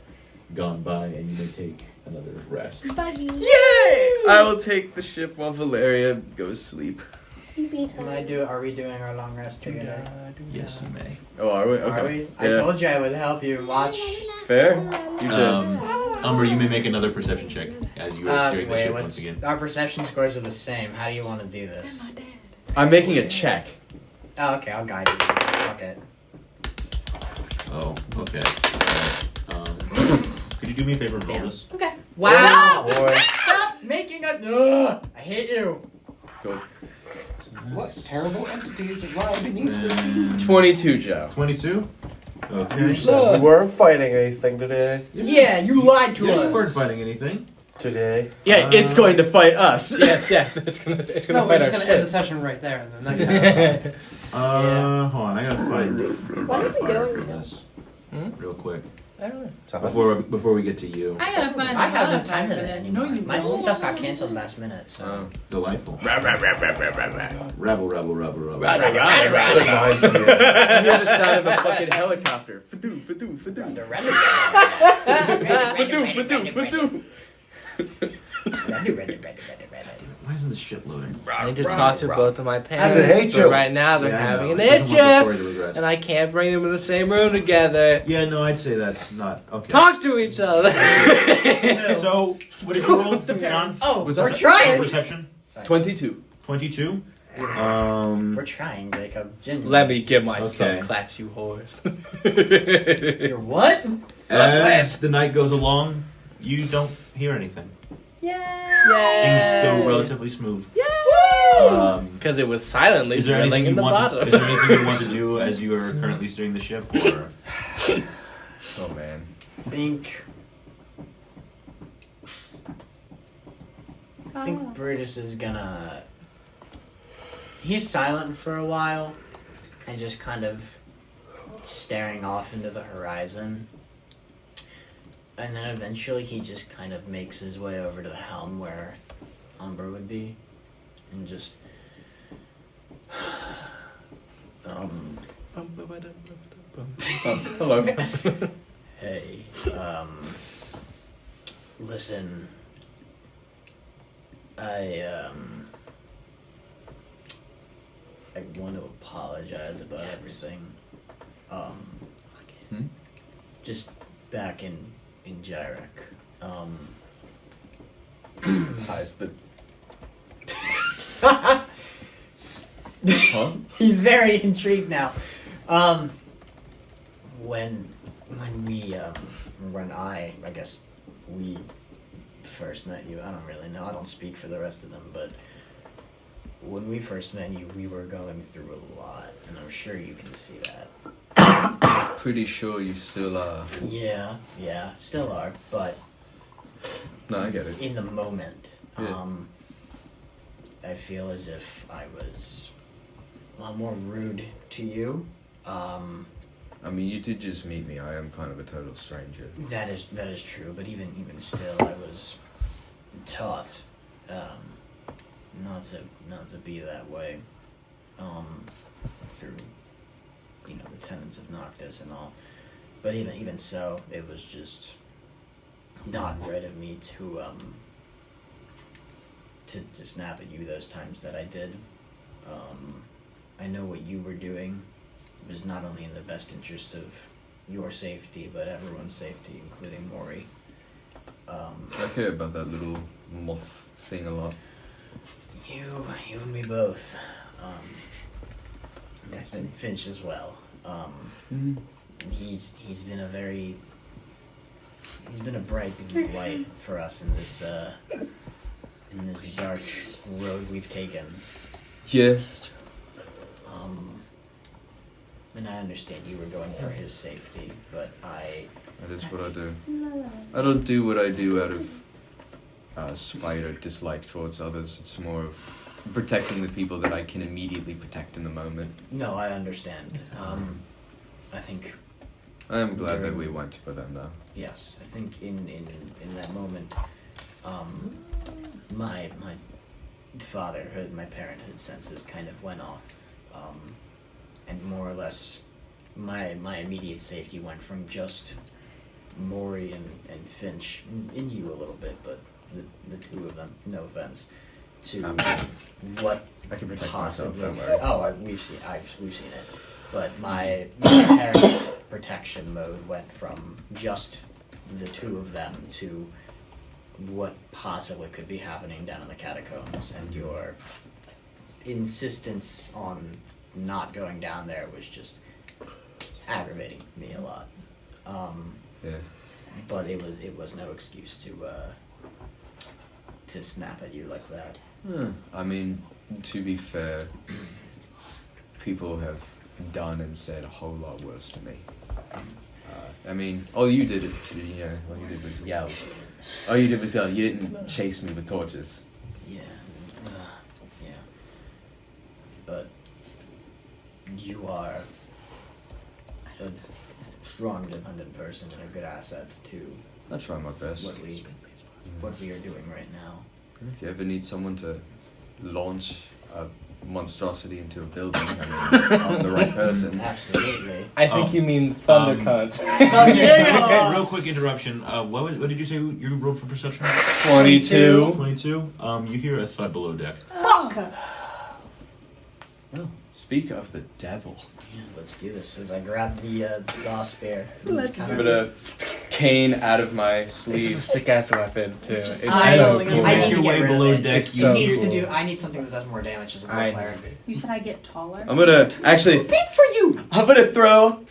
gone by and you may take another rest. Buggy. Yay! I will take the ship while Valeria goes sleep. Are we doing our long rest together? Yes, you may. Oh, are we? Okay. Are we? I Yeah. told you I would help you watch. Fair? You did. Umber, you may make another perception check as you are steering the ship wait, once again. Our perception scores are the same. How do you want to do this? I'm making a check. Oh, okay, I'll guide you. Fuck it. Oh, okay. Could you do me a favor and roll this? Okay. Wow! Boy. Stop making a. Ugh, I hate you. Go. What terrible entities lie beneath the sea? 22, Joe. 22? You Okay. said we weren't fighting anything today. Yeah, you lied to Yeah, us. you weren't fighting anything. Today. Yeah, it's going to fight us. Yeah, it's gonna No, fight we're our just gonna ship. end the session right there, and the next time. Hold on, I gotta find a Why is it modifier going for to? this. Hmm? Real quick. I don't know. Before we get to you. I gotta find I a haven't modifier time for limit that. anymore. No, you My don't. stuff got canceled last minute, so. Oh, delightful. Rabble. Rabble. I hear the sound of a fucking helicopter. Fadoo, fadoo, fadoo. Fadoo, fadoo. Why isn't this shit loading? I need to talk to both of my parents. Does it hate but you? right now they're Yeah, I having know. an He doesn't want the story to issue, regress. and I can't bring them in the same room together. Yeah, no, I'd say that's not okay. Talk to each other. So, what did you roll? Oh, Was we're that- trying. Perception? 22. 22? We're trying, Jacob. Genuinely. Let me get my Okay. subclass, you whores. You're what? As the night goes along, you don't hear anything. Things go relatively smooth. Because it was silently Is there drilling anything in you the want? bottom. Is there anything you want to do as you are currently steering the ship? Or Oh, man. I think Brutus is gonna. He's silent for a while and just kind of staring off into the horizon. And then eventually he just kind of makes his way over to the helm where Umber would be. And just. Hello. Hey, listen. I want to apologize about everything. Just back in Gyrek. Ties the. He's very intrigued now. When I guess we first met you, I don't really know. I don't speak for the rest of them, but when we first met you, we were going through a lot, and I'm sure you can see that. Pretty sure you still are. Yeah, still are, but No, I get it. in the moment, Yeah. I feel as if I was a lot more rude to you. I mean, you did just meet me. I am kind of a total stranger. That is true, but even still, I was taught not to be that way through the tenets of Noctis and all. But even so, it was just not right of me to snap at you those times that I did. I know what you were doing was not only in the best interest of your safety, but everyone's safety, including Maury. I care about that little moth thing a lot. You and me both. And Finch as well. He's been a bright light for us in this dark road we've taken. Yeah. And I understand you were going for his safety, but That is what I do. I don't do what I do out of spite or dislike towards others. It's more of protecting the people that I can immediately protect in the moment. No, I understand. I think I am glad that we went for them, though. yes, I think in that moment, my fatherhood, my parenthood senses kind of went off, and more or less, my immediate safety went from just Maury and Finch, and you a little bit, but the two of them, no offense, to what I can protect possibly. myself, don't worry. Oh, we've seen it, but my parents' protection mode went from just the two of them to what possibly could be happening down in the catacombs, and your insistence on not going down there was just aggravating me a lot. Yeah. But it was no excuse to snap at you like that. I mean, to be fair, people have done and said a whole lot worse to me. I mean, all you did was yell. All you did was yell. You didn't chase me with torches. Yeah. But you are a strong, independent person and a good asset to I try my best. what we are doing right now. If you ever need someone to launch a monstrosity into a building, I'm the right person. Absolutely. I think you mean Thunder Cunt. Okay, real quick interruption. What did you say you rolled for perception? 22. 22. You hear a thud below deck. Fuck! Well, speak of the devil. Yeah, let's do this. As I grab the saw spear. Let's give it a cane out of my sleeve. This is a sick ass weapon too. It's just so I cool. need to way get rid below of it. deck. It's He so needs cool. to do. I need something that does more damage as a war player. You said I get taller? I'm gonna actually. Big for you. I'm gonna throw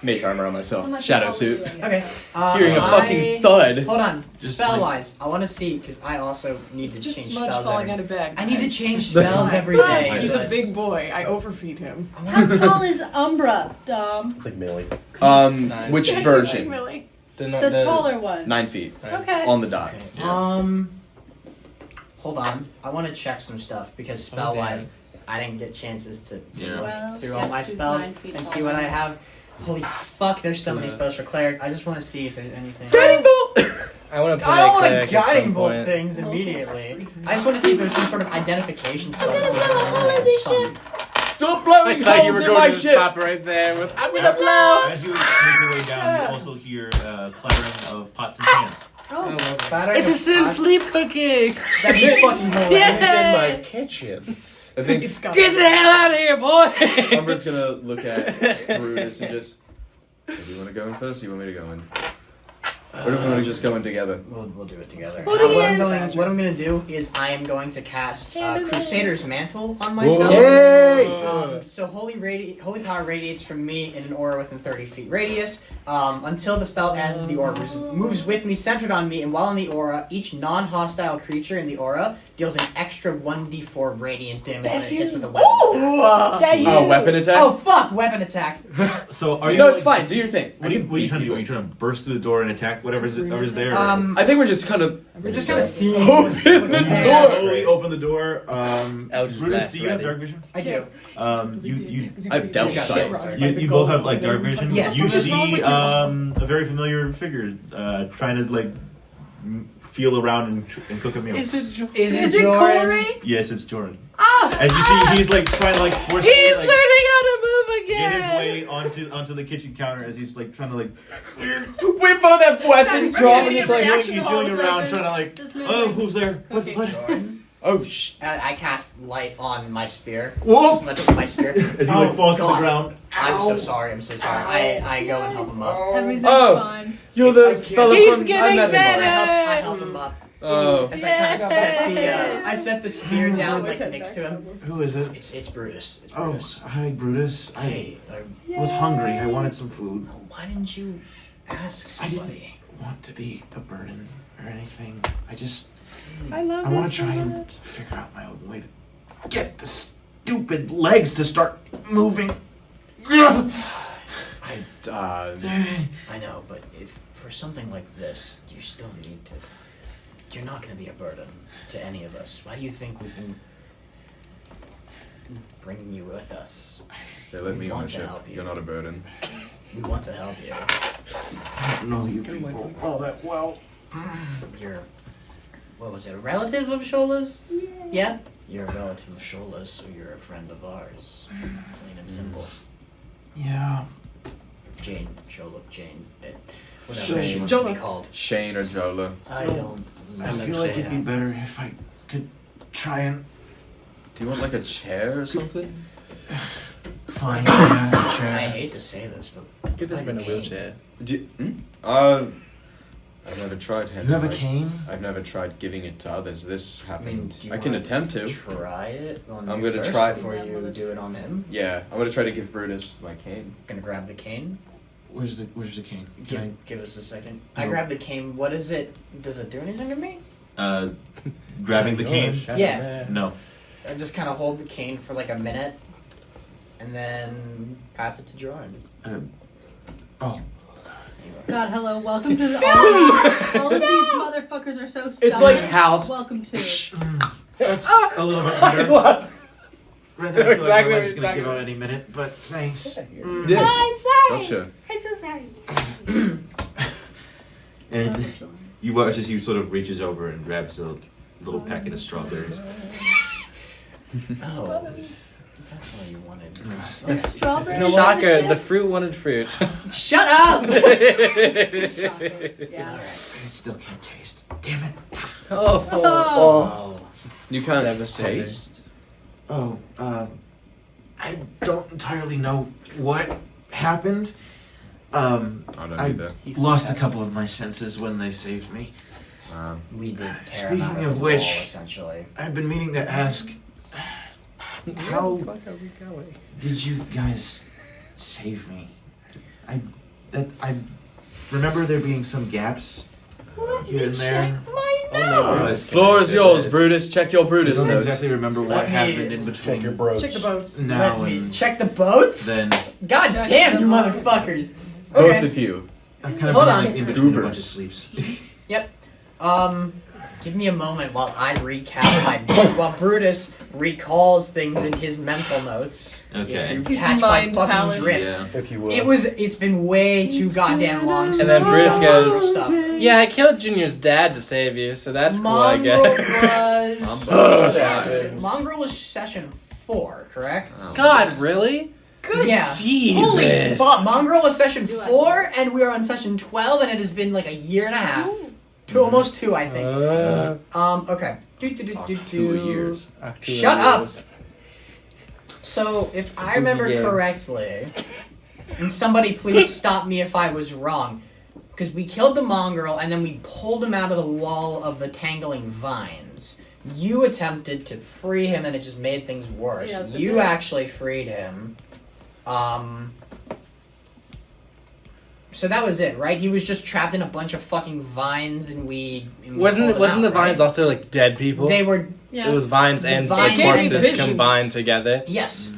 mage armor on myself. How much Shadow taller suit. do I get? Okay. Hearing a fucking thud. Hold on. Just Spell wise, I want to see because I also need It's to just change Smudge spells. falling out of bed. I need to guys. change spells every day. He's a but- big boy. I overfeed him. How tall is Umbra, Dom? It's like Millie. Which version? Really? The taller one. 9 feet. Okay. On the dot. Okay. Hold on. I want to check some stuff because spell wise, I didn't get chances to Yeah. Well, through all guess my who's spells 9 feet and tall? see what I have. Holy fuck! There's so many spells for cleric. I just want to see if there's anything. Guiding bolt! I want to I play don't want to cleric at guiding some bolt point. things immediately. I just want to see if there's some sort of identification spell. to see if there's anything Stop blowing Like you holes were in going my to shit! stop right there with. I'm gonna blow! As you make your way down, you also hear clattering of pots and pans. Oh, fun. It's a sim sleep cooking. That'd be fucking hilarious. It's in my kitchen. I think It's got Get the hell out of here, boy. Umber's gonna look at Brutus and just. Do you want to go in first? Or do you want me to go in? Or do we want to just go in together? We'll do it together. Hold it What I'm going to do is I am going to cast Crusader's Mantle on myself. Yay! So holy power radiates from me in an aura within 30 feet radius. Until the spell ends, the aura moves with me, centered on me, and while in the aura, each non-hostile creature in the aura deals an extra 1d4 radiant damage when it hits with a weapon attack. Oh, weapon attack? Oh fuck, weapon attack. So are you? No, it's fine. Do your thing. What are you trying to do? Are you trying to burst through the door and attack whatever's there? I think we're just kind of. We're just kind of seeing. Open the door! Slowly open the door. Eldritch Brutus, do you have ready. dark vision? I do. You I've dealt sight. you both have like dark vision. Yes. You see a very familiar figure trying to like feel around and cook a meal. Is it? Is it Corey? Yes, it's Joran. Ah! As you see, he's like trying to like force He's like, learning how to move get again. his way onto the kitchen counter as he's like trying to like We both have weapons drawn and it's like. he's feeling around trying to like, oh, who's there? What? Oh, I cast light on my spear. Whoa! So that's my spear. As he like falls to the ground. I'm so sorry. I'm so sorry. I go and help him up. Everything's Oh. fine. You're the fella He's from getting I met him. better. I help him up. Oh. As I kind of I set the spear down like next to him. Who is it? It's Brutus. It's Oh, Brutus. hi, Brutus. Hey, I was hungry. I wanted some food. why didn't you ask I somebody? didn't want to be a burden or anything. I love I want to try and figure out my own way to get the stupid legs to start moving. I know, but if for something like this, you still need to. You're not going to be a burden to any of us. Why do you think we've been bringing you with us? They let me on want the to ship. help you. You're not a burden. We want to help you. I don't know you people all that well. You're, what was it, a relative of Shola's? Yeah. You're a relative of Shola's, so you're a friend of ours. Plain and simple. Yeah. Jane, Shola, Jane, whatever Still- she wants to be called. Shane or Jola. I don't. I feel like it'd be better if I could try and. Do you want like a chair or something? Fine, yeah, a chair. I hate to say this, but Get this man a wheelchair. I've never tried him. You have a cane? I've never tried giving it to others. This happened. do you I can wanna attempt to. Try it on I'm you gonna first try before you do it on him. Yeah, I'm gonna try to give Brutus my cane. Gonna grab the cane. Where's the cane? Give us a second. Oh. I grab the cane. What is it? Does it do anything to me? Grabbing the cane? Yeah. No. I just kind of hold the cane for like a minute, and then pass it to Jordan. Oh. God, hello, welcome to all of these motherfuckers are so stubborn. It's like House. Welcome to. That's a little bit better. Rather, I feel like my leg's gonna give out any minute, but thanks. Yeah. I'm sorry. Gotcha. I'm so sorry. And you watch as he sort of reaches over and grabs a little packet of strawberries. Oh, that's all you wanted. There's strawberries. No, Shocker, the fruit wanted fruit. Shut up! Yeah. I still can't taste. Damn it. Oh. You can't Devastating. taste. Oh, I don't entirely know what happened. I don't I either. lost a couple of my senses when they saved me. We did tear Speaking him out of the which, wall, essentially. I've been meaning to ask, how Where the fuck are we going? did you guys save me? I remember there being some gaps here and there. The floor is yours, Brutus. Check your I Brutus don't notes. exactly remember what Let me happened in between. Check your bros. Check the boats. Now Let me and check the boats? then. God damn, you motherfuckers. Both Okay. of you. I've kind of Hold been on. like in between Uber. a bunch of sleeps. Yep. Give me a moment while I recap while Brutus recalls things in his mental notes. Okay. If you His catch my mind fucking palace. drift. Yeah. If you will. It's been way too goddamn long since And then we've Brutus done goes, Mongrel stuff. Yeah, I killed Junior's dad to save you, so that's cool, I Mongrel guess. was Mongrel was session 4, correct? God, really? Good. Yeah. Jesus. Holy fuck! Mongrel was session 4, and we are on session 12, and it has been like a year and a half. Almost 2, I think. Okay. Two years. Shut up! So, if I remember game. correctly, and somebody please stop me if I was wrong, because we killed the mongrel and then we pulled him out of the wall of the tangling vines. You attempted to free him and it just made things worse. Yeah, it's a You bit- actually freed him. So that was it, right? He was just trapped in a bunch of fucking vines and we Wasn't pulled him the out, vines right? also like dead people? They were. Yeah. It was vines The and vines dead and corpses visions. combined together. Yes.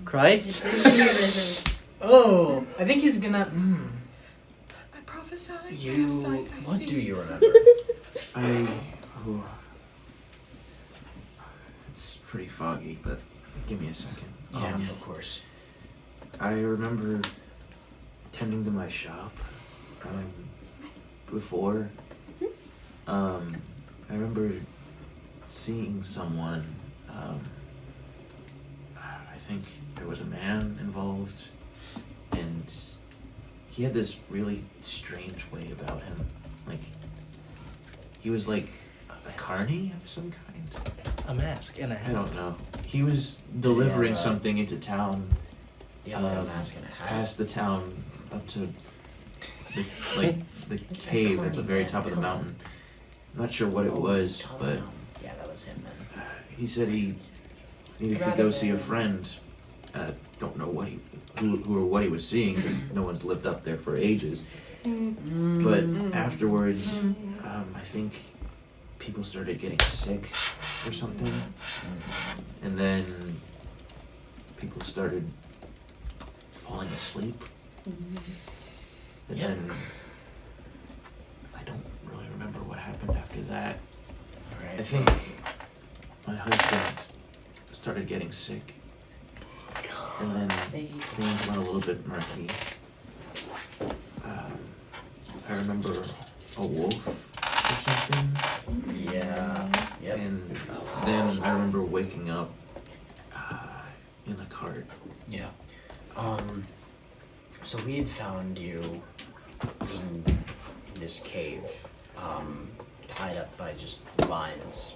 Christ. Oh, I think he's gonna. I prophesy. You. I sight, I What see. do you remember? It's pretty foggy, but give me a second. Yeah, of course. I remember tending to my shop before. I remember seeing someone. I think there was a man involved, and he had this really strange way about him. Like, he was like a carny of some kind. A mask and a I hat. don't know. He was delivering have, something into town. Yeah, a mask and a hat. Past the town up to the cave at the very top of the mountain. I'm not sure what it was, but yeah, that was him then. he said he needed to go see a friend. Don't know who or what he was seeing because no one's lived up there for ages. But afterwards, I think people started getting sick or something, and then people started falling asleep, and then I don't really remember what happened after that. I think my husband started getting sick, and then things went a little bit murky. I remember a wolf or something. Yeah. Yep. And then I remember waking up in a cart. Yeah. So we had found you in this cave, tied up by just vines.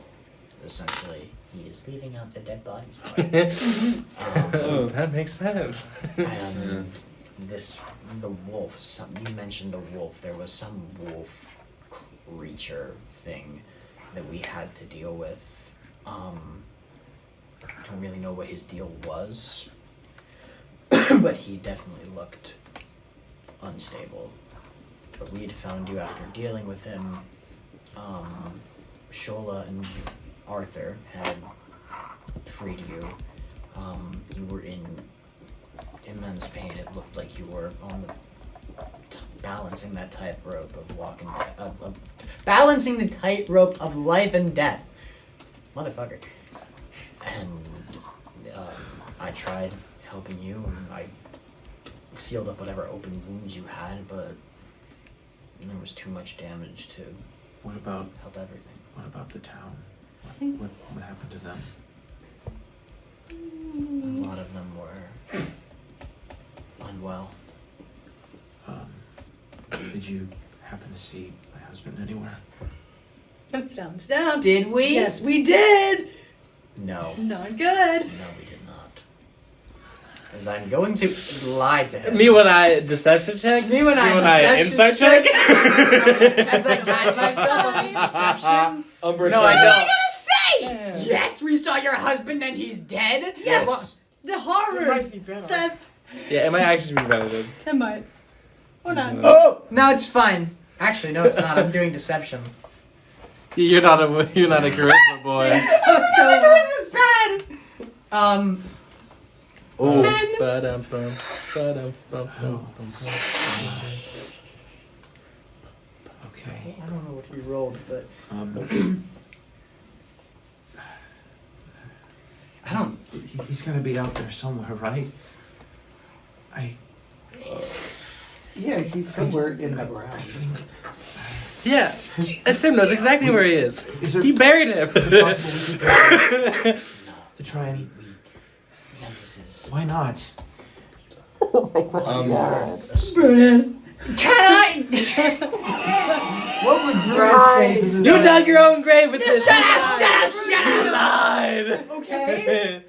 Essentially, he is leaving out the dead bodies part. Oh, that makes sense. And the wolf, you mentioned a wolf. There was some wolf creature thing that we had to deal with. I don't really know what his deal was, but he definitely looked unstable. But we had found you after dealing with him. Shola and Arthur had freed you. You were in immense pain. It looked like you were on the balancing that tightrope of balancing the tightrope of life and death, motherfucker. And I tried helping you, and I sealed up whatever open wounds you had, but there was too much damage to help everything. What about the town? What happened to them? A lot of them were unwell. Did you happen to see my husband anywhere? Thumbs down. Did we? Yes, we did. No. Not good. No, we did not. As I'm going to lie to him. Me when I deception check? Me when I insight deception check? As I guide myself on this deception. Umbra No, check. I don't. What are you gonna say? Yes, we saw your husband and he's dead. Yes. The horrors. Seth. Yeah, it might actually be better then. It might. Or not. Oh no, it's fine. Actually, no, it's not. I'm doing deception. You're not a charisma boy. So bad. Oh. 10. Okay. I don't know what he rolled, but I don't. He's got to be out there somewhere, right? Yeah, he's somewhere in the ground. I think. Yeah, and Sim knows exactly where he is. He buried him. Is it possible we could to try and? Why not? Brutus. Can I? What would Brutus say to this? You dug your own grave with this. Shut up! Lied. Okay.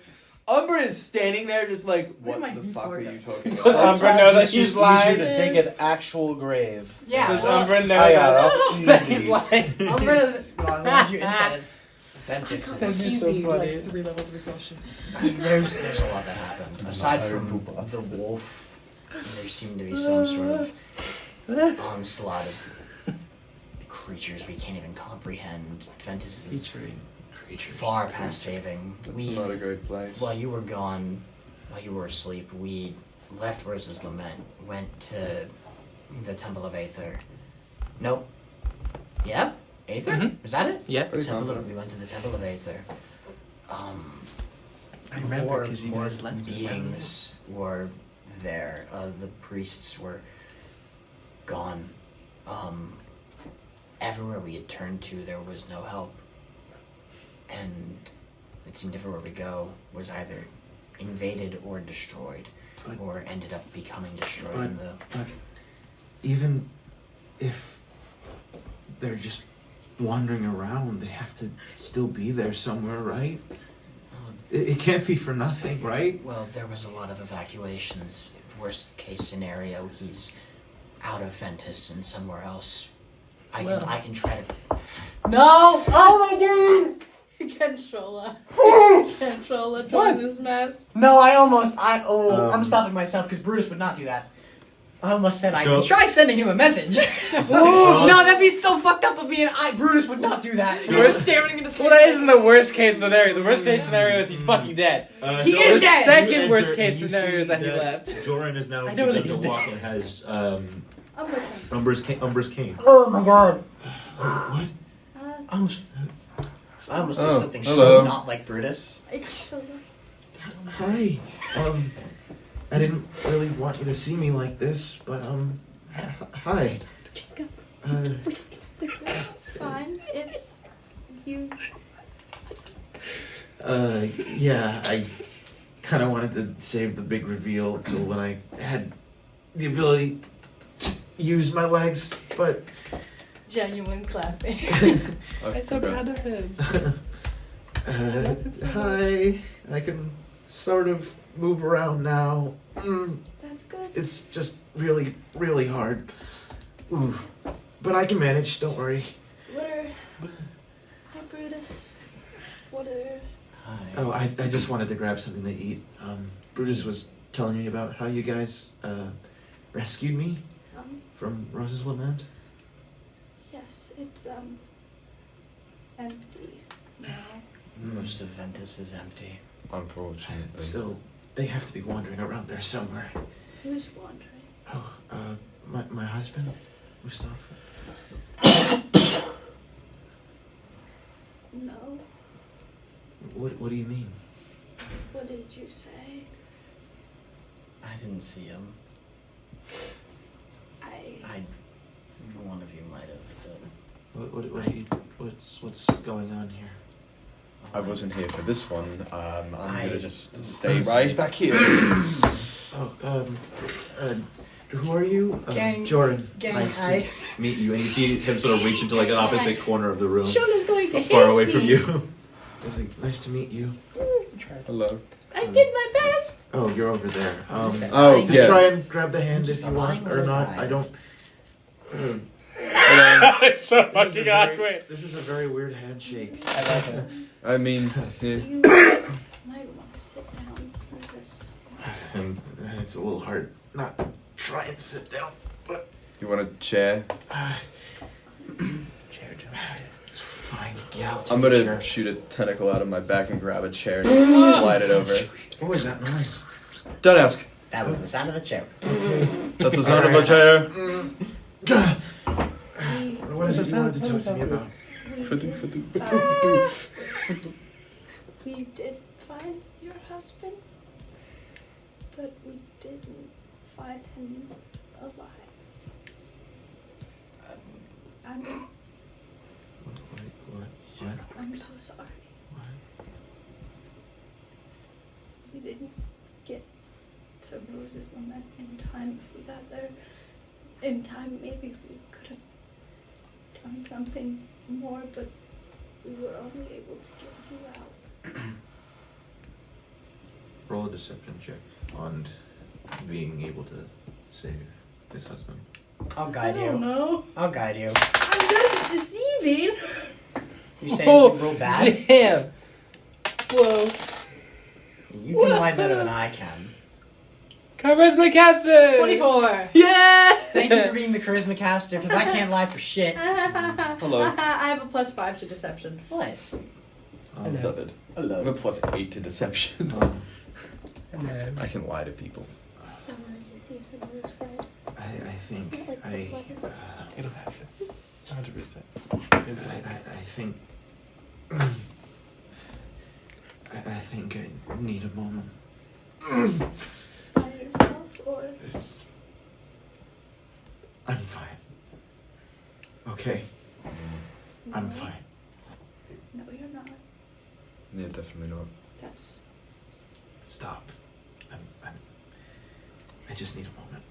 Umbra is standing there just like, what the fuck are you talking Does about? Umbra know that It's he's just lying? easier to dig an actual grave. Yeah. Does well, Umbra know I got that it. he's lying? Umbra doesn't. Well, I want you inside. Ventus That's is. easy, funny. like 3 levels of exhaustion. There's a lot that happened. Aside from the wolf, there seemed to be some sort of onslaught of creatures we can't even comprehend. Ventus is far past saving. It's not a great place. While you were gone, while you were asleep, we left Rosa's Lament, went to the Temple of Aether. Nope. Yep. Aether? Mhm. Was that it? Yep. We went to the Temple of Aether. I remember because you more guys left. beings were there. The priests were gone. Everywhere we had turned to, there was no help. And it seemed everywhere we go was either invaded or destroyed, or ended up becoming destroyed in the... But even if they're just wandering around. They have to still be there somewhere, right? It can't be for nothing, right? Well, there was a lot of evacuations. Worst case scenario, he's out of Ventus and somewhere else. I can try to. No! Oh my god! Kenshola. Kenshola, join this mess. No, I'm stopping myself because Brutus would not do that. I almost said I could try sending him a message. No, that'd be so fucked up of me, and Brutus would not do that. We're staring into space. Well, that isn't the worst case scenario. The worst case scenario is he's fucking dead. He is dead! The second worst case scenario is that he left. Joran is now begun to walk and has Umber's cane. Oh my god. What? I almost did something hello. so not like Brutus. Hi. I didn't really want you to see me like this, but hi. Fine, it's you. Yeah, I kind of wanted to save the big reveal till when I had the ability to use my legs, but Genuine clapping. I'm so proud of him. hi. I can sort of move around now. That's good. It's just really, really hard. Ooh. But I can manage, don't worry. Hi, Brutus. Oh, I just wanted to grab something to eat. Brutus was telling me about how you guys rescued me from Rose's Lament. Yes, it's empty now. Most of Ventus is empty. Unfortunately. Still, they have to be wandering around there somewhere. Who's wandering? Oh, my husband, Mustafa. No. What do you mean? What did you say? I didn't see him. One of you might have. What's going on here? I wasn't here for this one. I'm gonna just stay right back here. Who are you? Gang. Joran. Gang, nice hi. to meet you. And you see him sort of reach into like an opposite corner of the room, Shona's going to far hate away me. from you. He's like, nice to meet you. Hello. I did my best. Oh, you're over there. Just Just try and grab the hand if you want, or not. I don't. It's so fucking awkward. This is a very weird handshake. I like it. I mean, yeah. You might want to sit down for this. And it's a little hard not to try and sit down, but You want a chair? chair, it's fine. Yeah, I'll take I'm a gonna chair. shoot a tentacle out of my back and grab a chair and just slide it over. What was that noise? Don't ask. That was the sound of the chair. That's the sound of a chair. What is it you wanted to talk to me about? We did find your husband, but we didn't find him alive. I'm so sorry. We didn't get to Rose's Lament in time for that. In time, maybe we could have done something more, but we were only able to get you out. Roll a deception check on being able to save his husband. I'll guide I you. don't know. I'll guide you. I'm good at deceiving. You saying you roll bad? Damn. Whoa. You can lie better than I can. Charisma caster. 24. Yeah. Thank you for being the charisma caster, because I can't lie for shit. Hello. I have a +5 to deception. What? Nothing. I have a +8 to deception. I can lie to people. I want to deceive someone's friend. I think It's like I. this weather. It'll happen. 100%. I think. I think I need a moment. By yourself, or I'm fine. Okay. I'm fine. no, you're not. Yeah, definitely not. That's Stop. I just need a moment.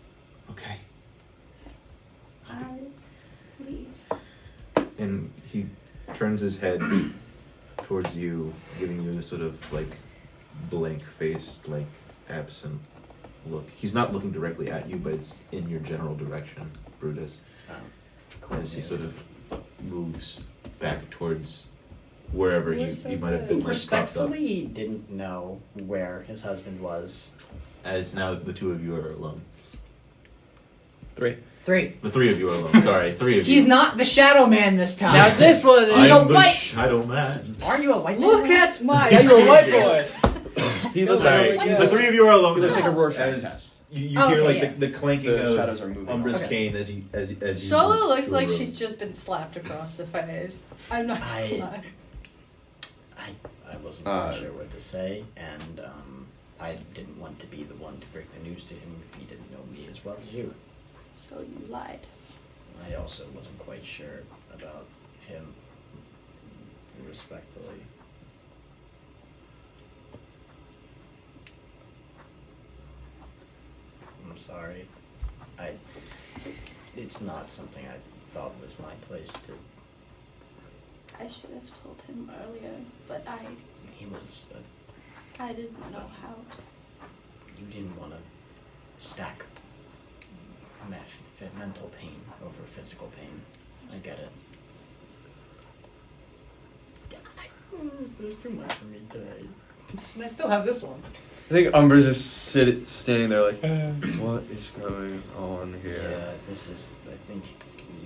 Okay? I'll leave. And he turns his head towards you, giving you a sort of like blank-faced, like absent look. He's not looking directly at you, but it's in your general direction, Brutus. As he sort of moves back towards wherever he might have been just popped up. Respectfully, he didn't know where his husband was. As now the two of you are alone. Three. The three of you are alone. Sorry, three of you. He's not the Shadow Man this time. Now this one is. He's I'm a the white. Shadow Man. Aren't you a white man? Look at my. Yeah, you're a white boy. He looks like the three of you are alone. He looks now. like a Rorschach As test. you hear Okay, like the clanking The of shadows are moving. Umbra's Okay. cane as he Shola moves looks through a like room. she's just been slapped across the face. I'm not gonna lie. I wasn't quite sure what to say, and I didn't want to be the one to break the news to him if he didn't know me as well as you. So you lied. I also wasn't quite sure about him, respectfully. I'm sorry. It's not something I thought was my place to. I should have told him earlier, but He was. I didn't know how. You didn't want to stack mental pain over physical pain. I get it. There's too much for me today. And I still have this one. I think Umbra's just standing there like, what is going on here? Yeah, this is. I think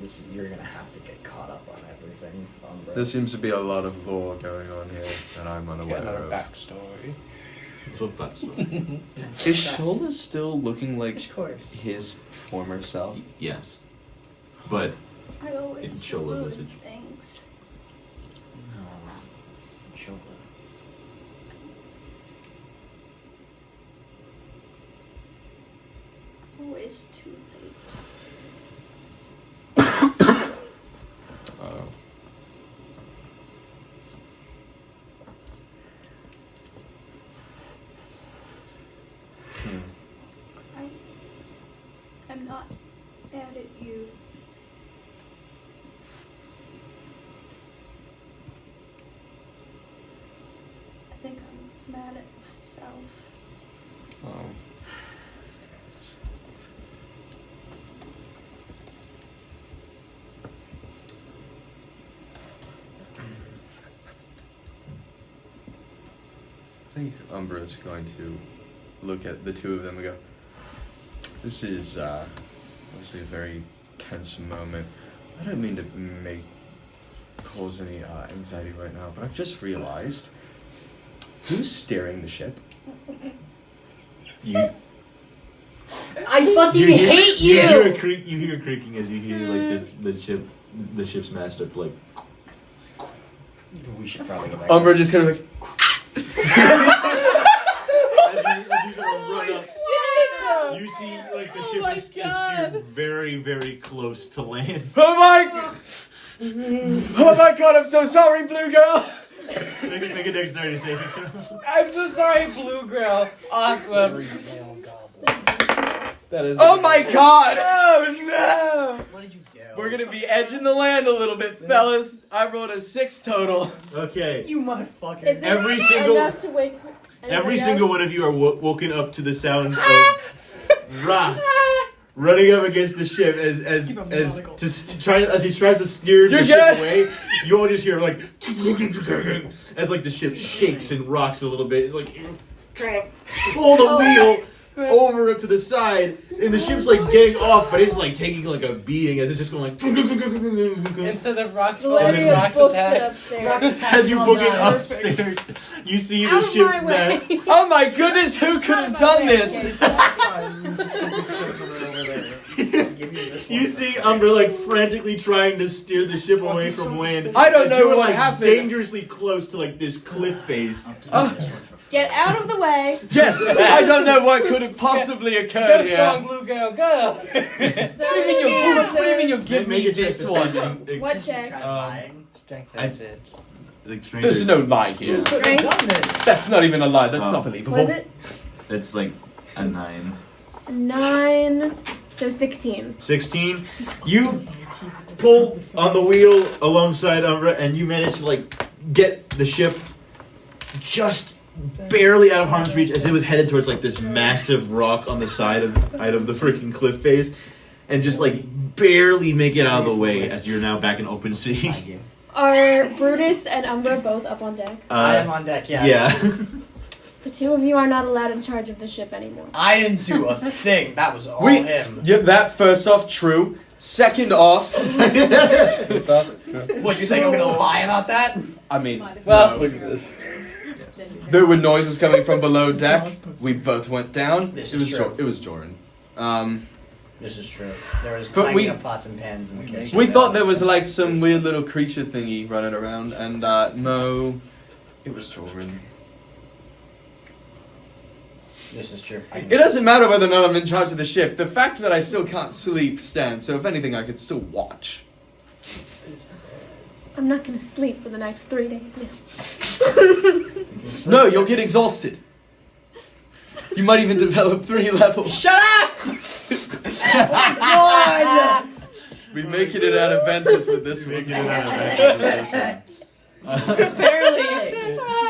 this. You're gonna have to get caught up on everything. There seems to be a lot of lore going on here that I'm unaware Got another of. backstory. What's backstory? Is Shola still looking like Of course. his former self? Yes, but I always in Shola ruin visage. things. No, Shola. Always too late. Oh. I'm not mad at you. I think I'm mad at myself. Oh. I think Umbra is going to look at the two of them and go, this is obviously a very tense moment. I don't mean to cause any anxiety right now, but I've just realized who's steering the ship? You. I fucking hate you! You hear a creak. You hear creaking as you hear like the ship's mast start to like. We should probably go back. Umbra just kind of like. You see, like the ship is steered very, very close to land. Oh my! Oh my God! I'm so sorry, Blue Girl. Make a dexterity saving throw. I'm so sorry, Blue Girl. Awesome. That is. Oh my God! Oh no! What did you do? We're gonna be edging the land a little bit, fellas. I rolled a 6 total. Okay. You motherfucker. Is it Every single- enough to wake Every anybody single up? one of you are woken up to the sound of rocks running up against the ship as he tries to steer the ship away. You all just hear like as like the ship shakes and rocks a little bit. It's like trying to pull the wheel over up to the side, and the ship's like getting off, but it's like taking like a beating as it's just going like. Instead of rocks Gloria falling, rocks books it attack. upstairs. As you book it upstairs, you see the ship's mast. Oh my goodness! Who could have done this? You see Umbra like frantically trying to steer the ship away from land. I don't as know you were what like happened. dangerously close to like this cliff face. Get out of the way. Yes, I don't know what could have possibly Go occurred strong, here. Blue Girl, go! So What do you mean you'll give Make me a check this to one? see- What check? Strength, I- that's it. Like, strength There's is- no lie here. Strength? That's not even a lie. That's not believable. What is it? It's like a 9. 9. So 16. 16. You pull on the wheel alongside Umbra, and you manage to like get the ship just barely out of harm's reach as it was headed towards like this massive rock on the side of the freaking cliff face, and just like barely make it out of the way as you're now back in open sea. Are Brutus and Umbra both up on deck? I am on deck, yeah. Yeah. The two of you are not allowed in charge of the ship anymore. I didn't do a thing. That was all Wait, him. yeah, that first off, true. Second off, What, you think I'm gonna lie about that? I mean, Well, no. look at this. There were noises coming from below deck. We both went down. This It is was true. It was Joran. This is true. There was But clanging of pots and pans in the kitchen. We thought there was like some weird little creature thingy running around, and no, it was Joran. This is true. It doesn't matter whether or not I'm in charge of the ship. The fact that I still can't sleep stands. So if anything, I could still watch. I'm not gonna sleep for the next 3 days now. No, you'll get exhausted. You might even develop 3 levels. Shut up! God! We're making it out of Ventus with this one. Barely.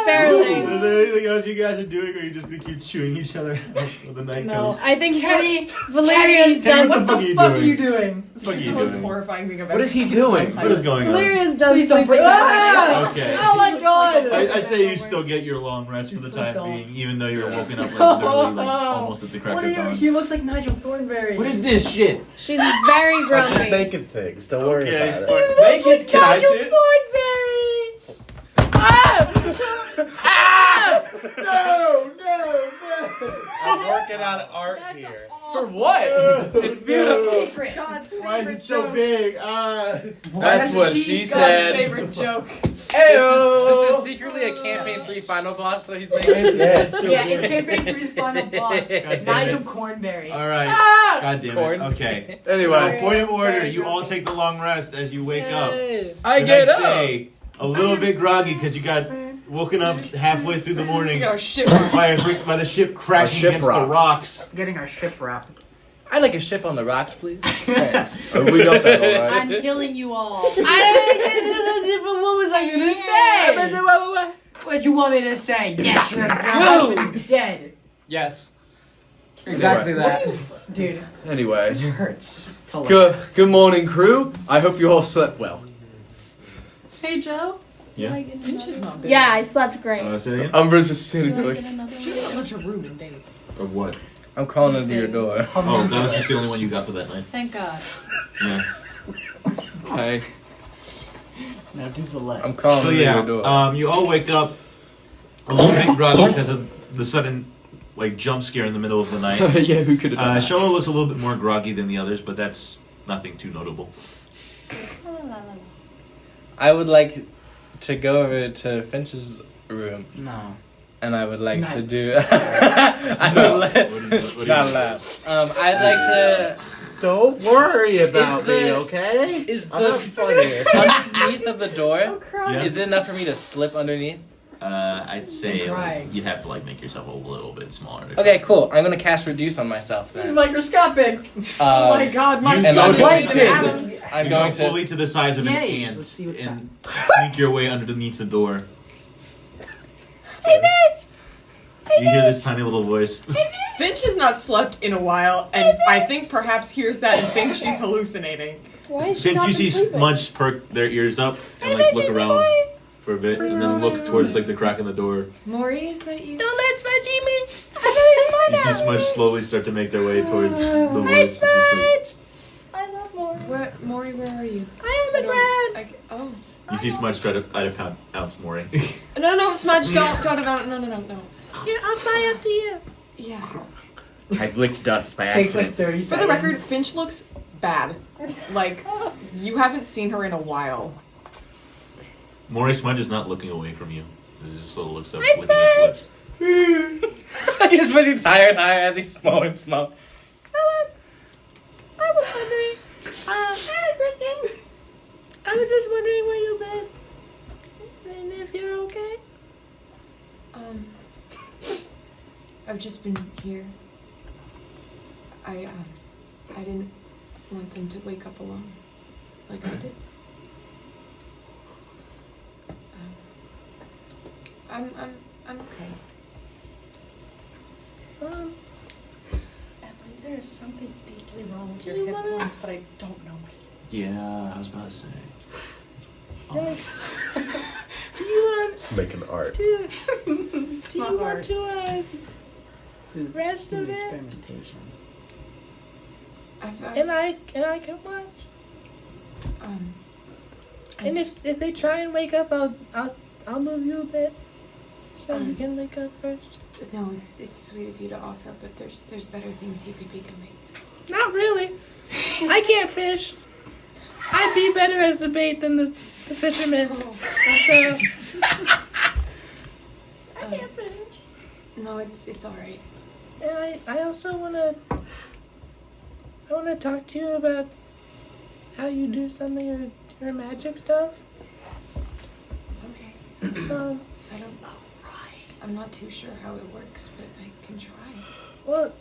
Barely. Is there anything else you guys are doing, or are you just gonna keep chewing each other when the night comes? I think Kenny, Valeria's done. What the fuck are you doing? This is the most horrifying thing I've ever What is he seen. doing? What is going on? Valeria's done Please don't sleeping. break that. Okay. Oh my god! I'd say you still get your long rest for the time being, even though you're woken up like literally like almost at the crack What of are you? dawn. He looks like Nigel Thornberry. What is this shit? She's very I'm just grumpy. making things. Don't worry Okay, about fuck. it. Make it. Can I see it? I'm working on art here. For what? It's beautiful. Secret. God's Why is favorite it so joke. big? That's what she God's said. favorite joke. This is secretly a campaign 3 final boss that he's making. Yeah, it's so Yeah, good. it's Campaign 3's final boss. damn Nigel it. Cornberry. All right. Ah! God damn Corn. it. Okay. Anyway, So, point of order: you all take the long rest as you wake up. I The get next up. day, a little bit groggy because you got woken up halfway through the morning We got our shit. by the ship crashing ship against the rocked. rocks. Getting our ship wrapped. I'd like a ship on the rocks, please. Oh, we got that all right. I'm killing you all. What was I gonna say? What you want me to say? Yes, your husband's dead. Yes. Exactly that. Dude, Anyway, It hurts. To look good morning, crew. I hope you all slept well. Hey Joe. Yeah. Finch is not big. Yeah, I slept great. Say it again. Umbra's just sitting there Do I like, get another She one? hasn't left her room in days. Of what? I'm calling into your door. Oh, that was just the only one you got for that night. Thank God. Yeah. okay. Now do the leg. I'm calling So into your door. yeah, you all wake up a little bit groggy because of the sudden like jump scare in the middle of the night. Yeah, who could have done that? Shola looks a little bit more groggy than the others, but that's nothing too notable. I would like to go over to Finch's room, No. and I would like No. to do. I would like. What do you Not do? laugh. I'd like to. Don't worry about Is me, the- okay? Is I'm the having fun here. underneath of the door? Yeah. Is it enough for me to slip underneath? I'd say I'm like, crying. you'd have to like make yourself a little bit smaller. to- Okay, cool. I'm gonna cast reduce on myself he's then. microscopic. Oh my god, my You and so I'm going just- to. Atoms. I'm you going go to. fully to the size of an Yay. ant Let's see what's and sneak your way underneath the door. Hey, bitch! You hear this tiny little voice. Finch has not slept in a while, and I think perhaps hears that and thinks she's hallucinating. Why is she Then not you see sleeping? Smudge perk their ears up and like look around for a bit, and then look towards like the crack in the door. Maury, is that you? Don't let Smudge eat me. I You see don't Smudge slowly start to make their way towards the voice. as you sleep. I love more. Maury, where are you? I'm on the ground. Oh. You see Smudge try to ounce Maury. No, Smudge, no. Yeah, I'll fly up to you. Yeah. I licked dust by Takes accident. like 30 For seconds. the record, Finch looks bad. Like, you haven't seen her in a while. Maury Smudge is not looking away from you. He just sort of looks up, Hi, licking his lips. He's especially higher and higher as he's small and small. I was wondering. I was just wondering where you've been. And if you're okay. I've just been here. I didn't want them to wake up alone. like I did. I'm okay. Emily, there is something deeply wrong with your hip points, but I don't know what it Yeah, I was about to say. is. Do you Making art. do you want to This is rest a human bit? experimentation. And I can watch. And if they try and wake up, I'll move you a bit so you can wake up first. No, it's sweet of you to offer, but there's better things you could be doing. Not really. I can't fish. I'd be better as the bait than the fisherman. So, I can't fish. No, it's all right. And I also wanna talk to you about how you do some of your magic stuff. Okay. Um, I don't. I'm not too sure how it works, but I can try. Well,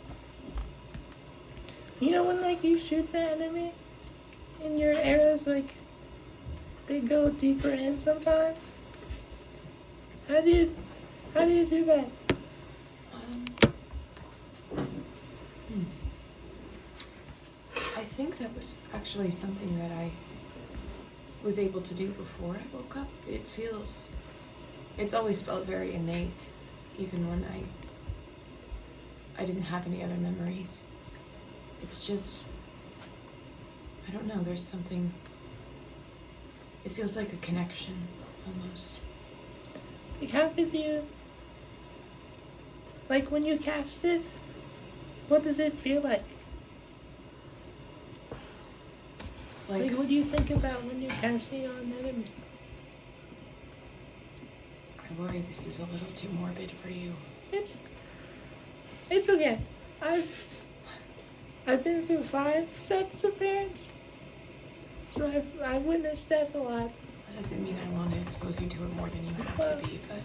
you know when like you shoot the enemy, and your arrows like they go deeper in sometimes. How do you do that? I think that was actually something that I was able to do before I woke up. It's always felt very innate, even when I didn't have any other memories. It's just, I don't know, there's something, it feels like a connection, almost. Like how could you, like when you cast it, what does it feel like? Like what do you think about when you're casting on an enemy? I worry this is a little too morbid for you. It's okay. I've been through 5 sets of parents, so I've witnessed death a lot. That doesn't mean I want to expose you to it more than you have to be, but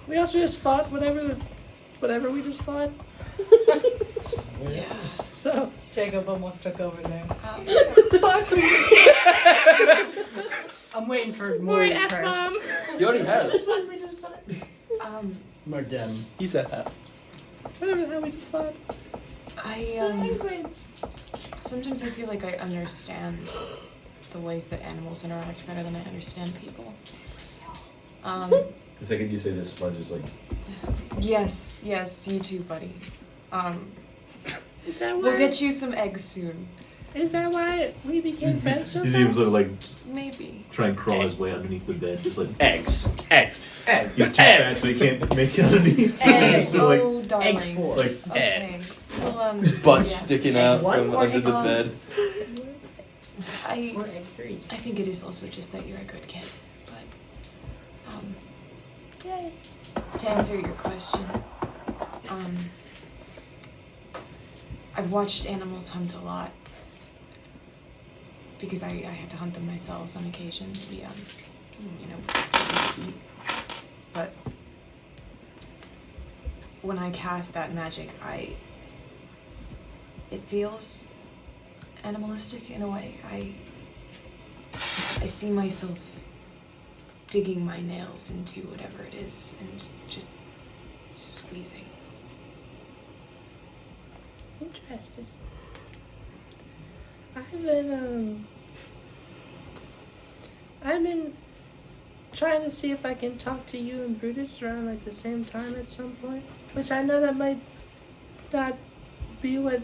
we also just fought whatever we just fought. yeah. So Jacob almost took over there. I'm waiting for more F-bomb. He already has. Again. He said that. Whatever the hell we just fought. Sometimes I feel like I understand the ways that animals interact better than I understand people. The second you say this, Sponge is like, Yes, you too, buddy. Is that why? We'll get you some eggs soon. Is that why we became friends so he seems fast? like Maybe. try and crawl his way underneath the bed, just like Eggs. he's too fat, so he can't make it underneath. Egg. So, like, Oh, darling. like Okay. Well, Butt yeah. sticking out from under the bed. I Or egg 3. I think it is also just that you're a good kid. But Yay. to answer your question, I've watched animals hunt a lot because I had to hunt them myself on occasion. We eat. But when I cast that magic, it feels animalistic in a way. I see myself digging my nails into whatever it is and just squeezing. Interesting. I've been trying to see if I can talk to you and Brutus around like the same time at some point, which I know that might not be what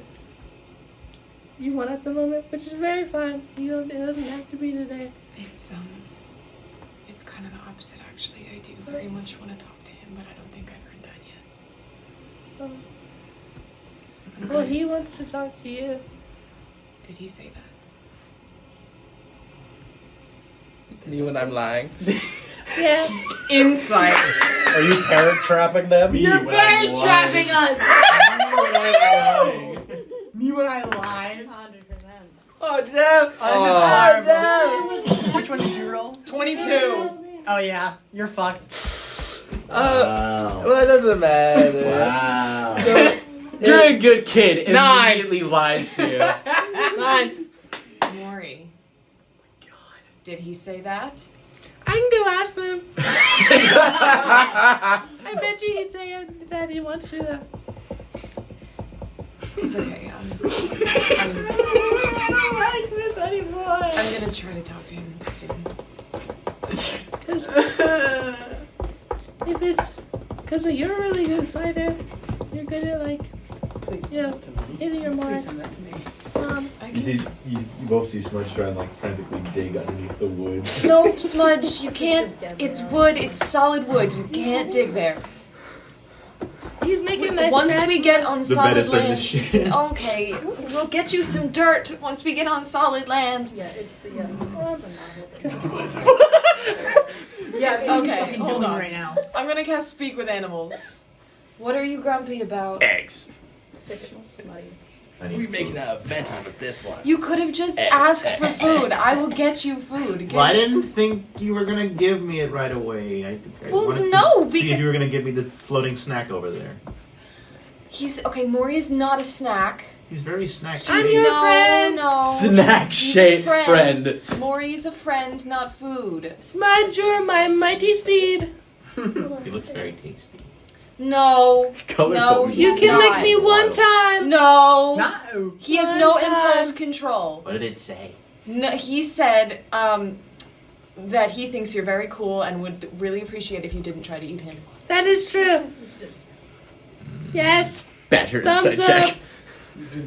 you want at the moment, which is very fine. It doesn't have to be today. It's kind of the opposite actually. I do very much want to talk to him, but I don't think I've heard that yet. Well, he wants to talk to you. Did he say that? Me when I'm lying. Yeah. Insight. Are you parent trapping them? You're parent trapping us! Me when I lied. 100%. Oh damn! Oh, This is horrible. Which one did you roll? 22. Oh yeah, you're fucked. Wow. Well, it doesn't matter. Wow. You're a good kid. 9. Immediately lies to you. 9. Did he say that? I can go ask them. I bet you he'd say that he wants to. It's okay. I don't like this anymore. I'm gonna try to talk to him soon. Because you're a really good fighter. You're good at, like, hitting your mark. You both see Smudge try and like frantically dig underneath the wood. No, Smudge, you can't. It's wood. It's solid wood. You can't dig there. He's making nice Once we get on The bed is solid starting to shit. land, okay, we'll get you some dirt once we get on solid land. Yeah, it's the Yes. Okay. Hold doing on. right now. I'm gonna cast Speak with Animals. What are you grumpy about? Eggs. fictional smutty. We're making offenses with this one. You could have just asked for food. I will get you food. Well, I didn't think you were gonna give me it right away. I Well, wanted no, to see because- if you were gonna give me the floating snack over there. He's okay. Maury is not a snack. He's very snacky. I'm your friend. No. Snack-shaped friend. Maury is a friend, not food. Smudge, you're my mighty steed. He looks very tasty. No. Colorful. No, You he's You can not. lick me one time. No. No. He has One no time. impulse control. What did it say? No, he said that he thinks you're very cool and would really appreciate if you didn't try to eat him. That is true. Yes. Badger Thumbs insight up. check.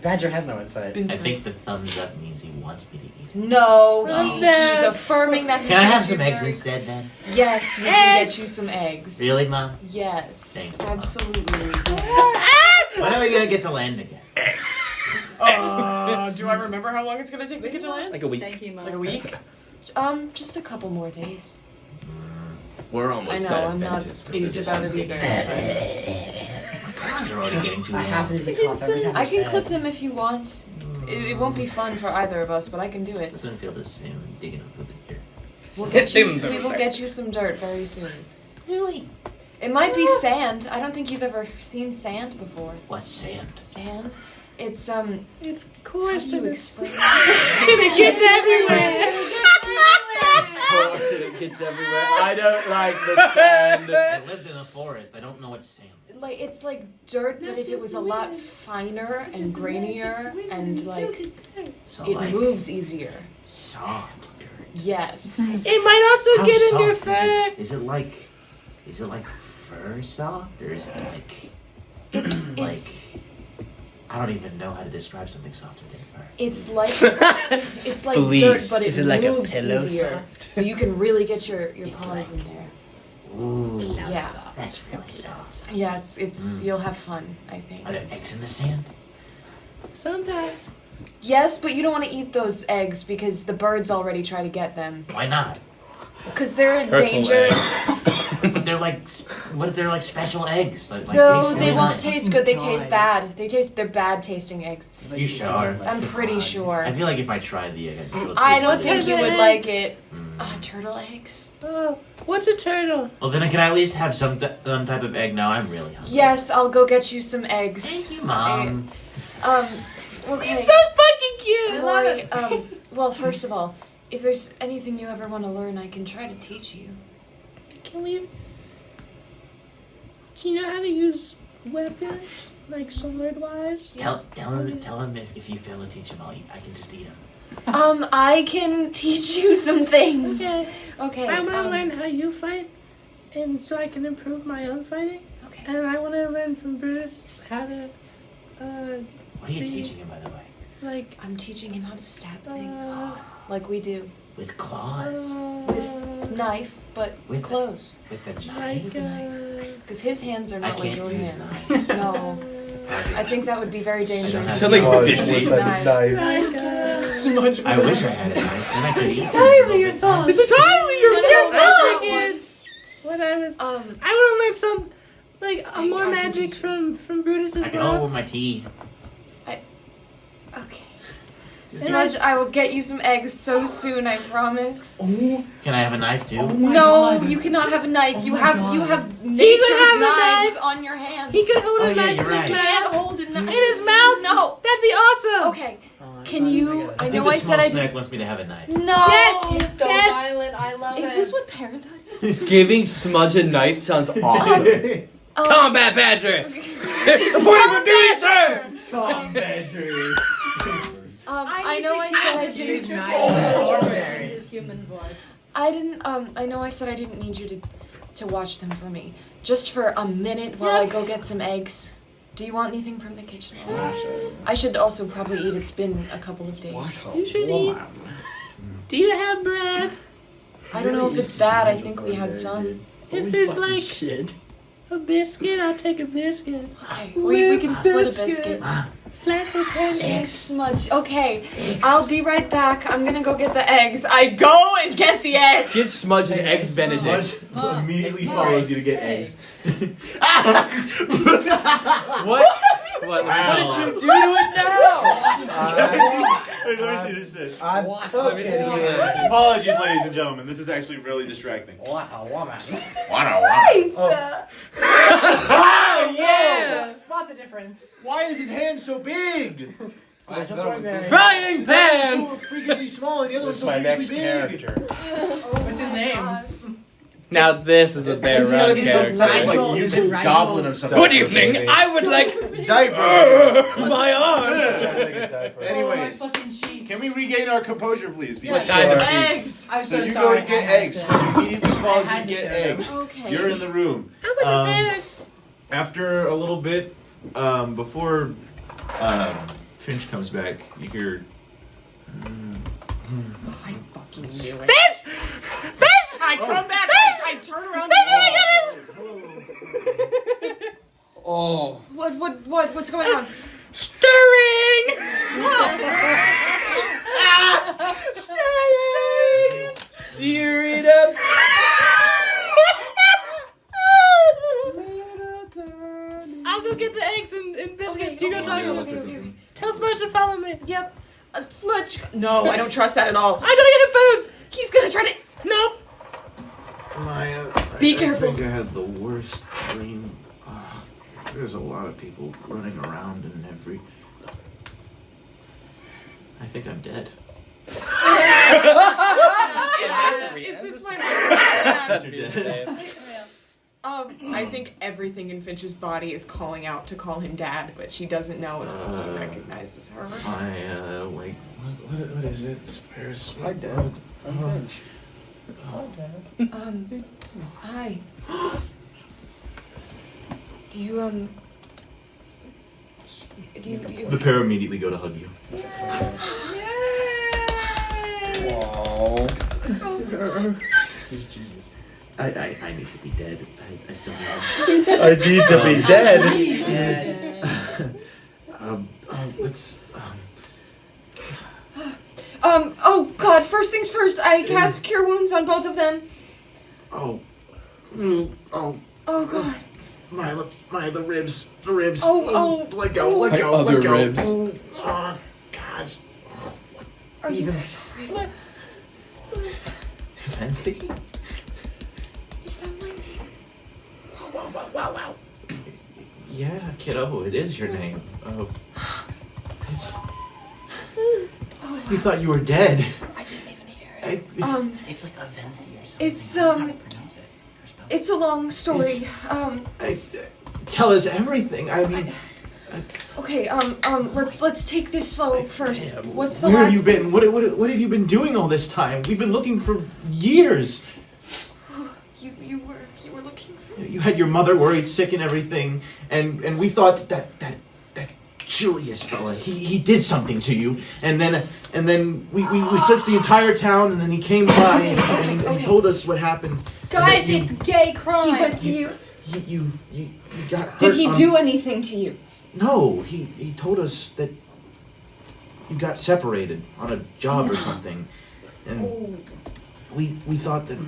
Badger has no insight. I think the thumbs up means he wants me to eat it. No, Thumbs he's down. affirming that he Can I have thinks some you're eggs very- instead then? Yes, we can get you some eggs. Really, Mom? Yes, Thank you, Mom. absolutely. When are we gonna get to land again? Eggs. Do I remember how long it's gonna take to get to land? Like a week. Thank you, Mom. Like a week? Just a couple more days. We're I almost know, at I'm not Adventist for pleased this about one. it either. My claws are already getting too I long. have to be cough every time I you can say clip it. them if you want. It won't be fun for either of us, but I can do It it. doesn't feel the same digging up for the dirt. We'll get you, Hit them we will there. get you some dirt very soon. Really? It might be sand. I don't think you've ever seen sand before. What's sand? Sand? It's It's How coarse do you and explain it gets everywhere. Of course it gets everywhere. I don't like the sand. I lived in a forest. I don't know what sand is. Like it's like dirt, but if it was a lot finer and grainier and like So it like moves easier. soft dirt. Yes. It might also How get in your soft is fur. it? Is it like fur soft or is it like It's like I don't even know how to describe something softer than fur. it's like it's like Please. dirt, but Is it it like a moves pillow easier, so you can really get your It's paws like- in there. Ooh, Yeah. that's really soft. Yeah, it's you'll have fun, I think. Are there eggs in the sand? Sometimes. Yes, but you don't want to eat those eggs because the birds already try to get them. Why not? Because they're in Turtle danger. But they're like, what if they're like special eggs? Like No, taste they really won't nice. taste good. They taste bad. They're bad tasting eggs. You sure? I'm pretty sure. I feel like if I tried the egg, I'd feel I don't think you would eggs. like it. Mm. Turtle eggs. Oh, what's a turtle? Well, then can I at least have some type of egg now? I'm really hungry. Yes, I'll go get you some eggs. Thank you, Mom. Okay. He's so fucking cute. Maury, well, first of all, if there's anything you ever want to learn, I can try to teach you. Can we? Do you know how to use weapons, like sword-wise? Tell him if you fail to teach him, I can just eat him. I can teach you some things. Okay. Okay. I want to learn how you fight, and so I can improve my own fighting. Okay. And I want to learn from Bruce how to, What are you teaching him, by the way? like, I'm teaching him how to stab things, like we do, With claws. with knife, but With close. With a like, knife. Because his hands are I not like can't your use hands. knives. No, I think that would be very dangerous. Something Use like knives. like, I wish I had a knife. Then I could eat things a entirely little your bit fault. faster. It's entirely your No, fault. What I was, Um, I want to learn some, like, more I can magic teach from Brutus as I can hold it well. with my teeth. okay. Smudge, I will get you some eggs so soon, I promise. Can I have a knife too? No, you cannot have a knife. You have nature's have a knives knife. on your hands. He could hold Oh, a yeah, knife you're in his right. You mouth. can't hold a knife In his mouth? No. That'd be awesome. Okay. Can you? I know the I small said snack wants me to have a knife. No. Yes, he's so violent. I love Is it. this what paradise? Giving Smudge a knife sounds awesome. Combat Badger! Combat Badger! Badger. I know I said I didn't. His human voice. I didn't. I know I said I didn't need you to watch them for me. Just for a minute while I go get some eggs. Do you want anything from the kitchen? I should also probably eat. It's been a couple of days. You should eat. Do you have bread? I don't know if it's bad. I think we had some. If it's like a biscuit, I'll take a biscuit. Okay, we can split a biscuit. Classic Eggs smudge. Okay, I'll be right back. I'm gonna go get the eggs. I go and get the eggs. Give Smudge an Eggs Benedict. Smudge immediately follows you to get eggs. What? What did you do to it now? Wait, let me see this shit. Let me see. Apologies, ladies and gentlemen. This is actually really distracting. What a woman. Jesus Wow. Christ! Oh, yeah! Spot the difference. Why is his hand so big? Frying pan! So freakishly small, and the other one's so my next freakishly big. character. What's his name? Now this is a bear He's gotta run be some character. type of Rigel, like is it YouTube Rigel? goblin of something. Good evening, I would like Diaper. my arm. Anyways, can we regain our composure, please? Yeah, Kind of Eggs. I'm So so you sorry. go to get I had eggs. to- When you immediately falls, I you had to get share them. eggs. Okay. You're in the room. How about the parents? After a little bit, before Finch comes back, you hear. I fucking knew it. Fish! Fish! I come back. I turn around. Oh. What's going on? Stirring! Steer it up. I'll go get the eggs and biscuits. You go talk to them. Okay. Tell Smudge to follow me. Yep. Smudge. No, I don't trust that at all. I'm gonna get him food. He's gonna try to. Nope. Maya, Be careful. I think I had the worst dream. There's a lot of people running around in every. I think I'm dead. Is this my You're dead. I think everything in Finch's body is calling out to call him dad, but she doesn't know if he recognizes her. Maya, wait. What is it? Spares. Hi, Dad. I'm Finch. Hi. Do you The pair immediately go to hug you. Aww. He's Jesus. I need to be dead. I don't know. I need to be dead. Let's. Oh God! First things first. I cast Cure Wounds on both of them. Oh, Oh God! my, the ribs. Oh. Let go, let go, Other let go. ribs. Oh, gosh. Are you guys alright? Fancy? Is that my name? Wow. Yeah, kiddo, it is your name. Oh, it's. We thought you were dead. I didn't even hear it. It's like a venti or something. It's How do you pronounce it? Or spell it? It's a long story. Tell us everything. I mean, Okay. Let's take this slow first. What's the where last? have you been? What have you been doing all this time? We've been looking for years. You were looking for. You had your mother worried sick and everything, and we thought that Julius fella, he did something to you, and then we searched the entire town, and then he came by and he told us what happened. Guys, it's gay crime. He went to you. You got hurt. Did he do anything to you? No, he told us that you got separated on a job or something, and we thought that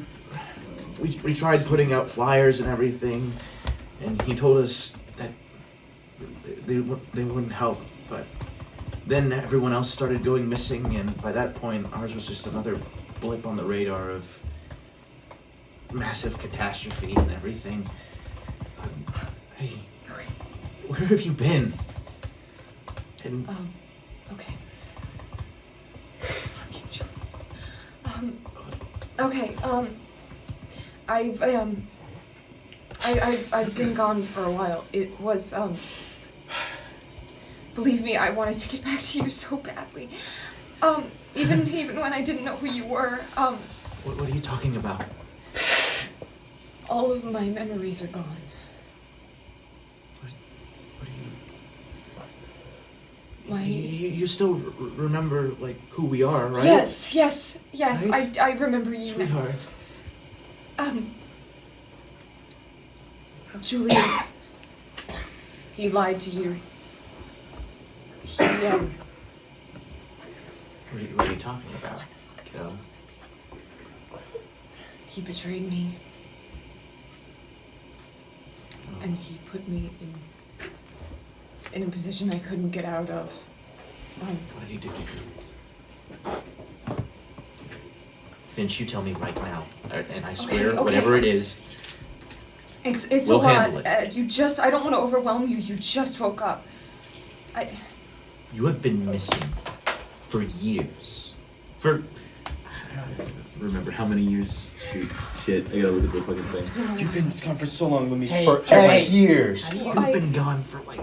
we tried putting out flyers and everything, and he told us that they wouldn't help, but then everyone else started going missing, and by that point ours was just another blip on the radar of massive catastrophe and everything. Hey, where have you been? And Okay. Okay, I've been gone for a while. It was, believe me, I wanted to get back to you so badly. Even when I didn't know who you were, What are you talking about? all of my memories are gone. You still remember, like, who we are, right? Yes. Right? I remember you. Sweetheart. Julius, he lied to you. What are you talking about, kiddo? He betrayed me. And he put me in a position I couldn't get out of. What did he do? Finch, you tell me right now, and I swear, Okay. whatever it is, It's we'll a lot. handle it. I don't want to overwhelm you. You just woke up. You have been missing for years. I don't remember how many years. Shoot, shit, I gotta look at the fucking thing. You've been gone for so long, let me. Hey, for hey. X years. You've been gone for like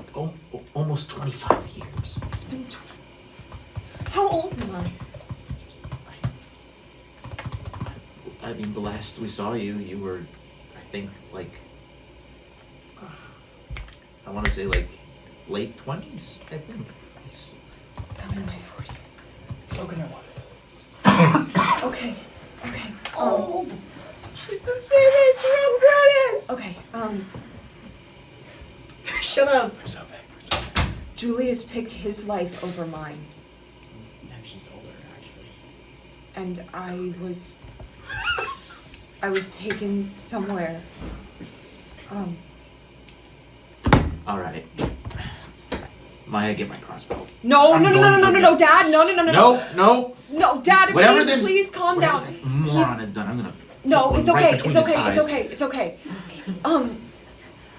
almost 25 years. It's been. How old am I? I mean, the last we saw you, you were, I think, like, I want to say like late 20s, I think. I'm in my 40s. Coconut water. Okay. Old. She's the same age your Grant is. Okay. Shut up. Julius picked his life over mine. No, she's older, actually. And I was taken somewhere. All right. Maya, get my crossbow. No, Dad, No. No, Dad, Whatever please calm down. That moron has done. I'm gonna. No, put it's one okay, right between his eyes. it's okay.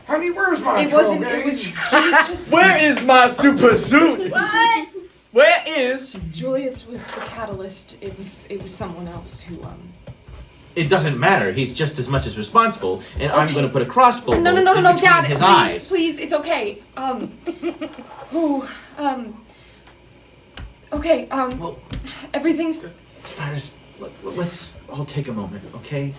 Honey, where's my It wasn't, it was just... Where is my super suit? What? Where is? Julius was the catalyst. It was someone else who, It doesn't matter. He's just as much as responsible, and I'm going to put a crossbow bolt in between Dad, his please, eyes. please, it's okay. Okay, Well, everything's... Spyros, let's all take a moment, okay?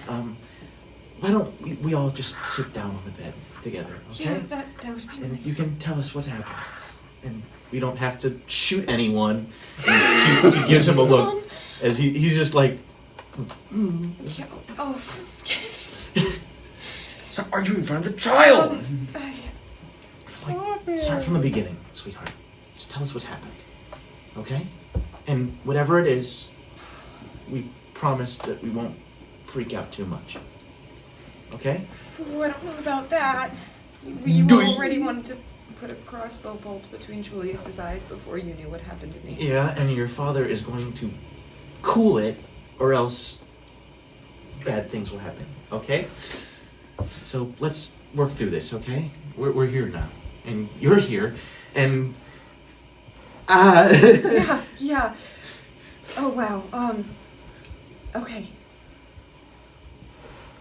Why don't we all just sit down on the bed together, okay? Yeah, that would be And nice. you can tell us what happened. And we don't have to shoot anyone. And she gives him a look as he's just like... Yeah, oh. Stop arguing in front of the child! Start from the beginning, sweetheart. Just tell us what's happened, okay? And whatever it is, we promise that we won't freak out too much. Okay? Ooh, I don't know about that. You already wanted to put a crossbow bolt between Julius's eyes before you knew what happened to me. Yeah, and your father is going to cool it, or else bad things will happen, okay? So let's work through this, okay? We're here now, and you're here, and Yeah. Oh, wow. Okay.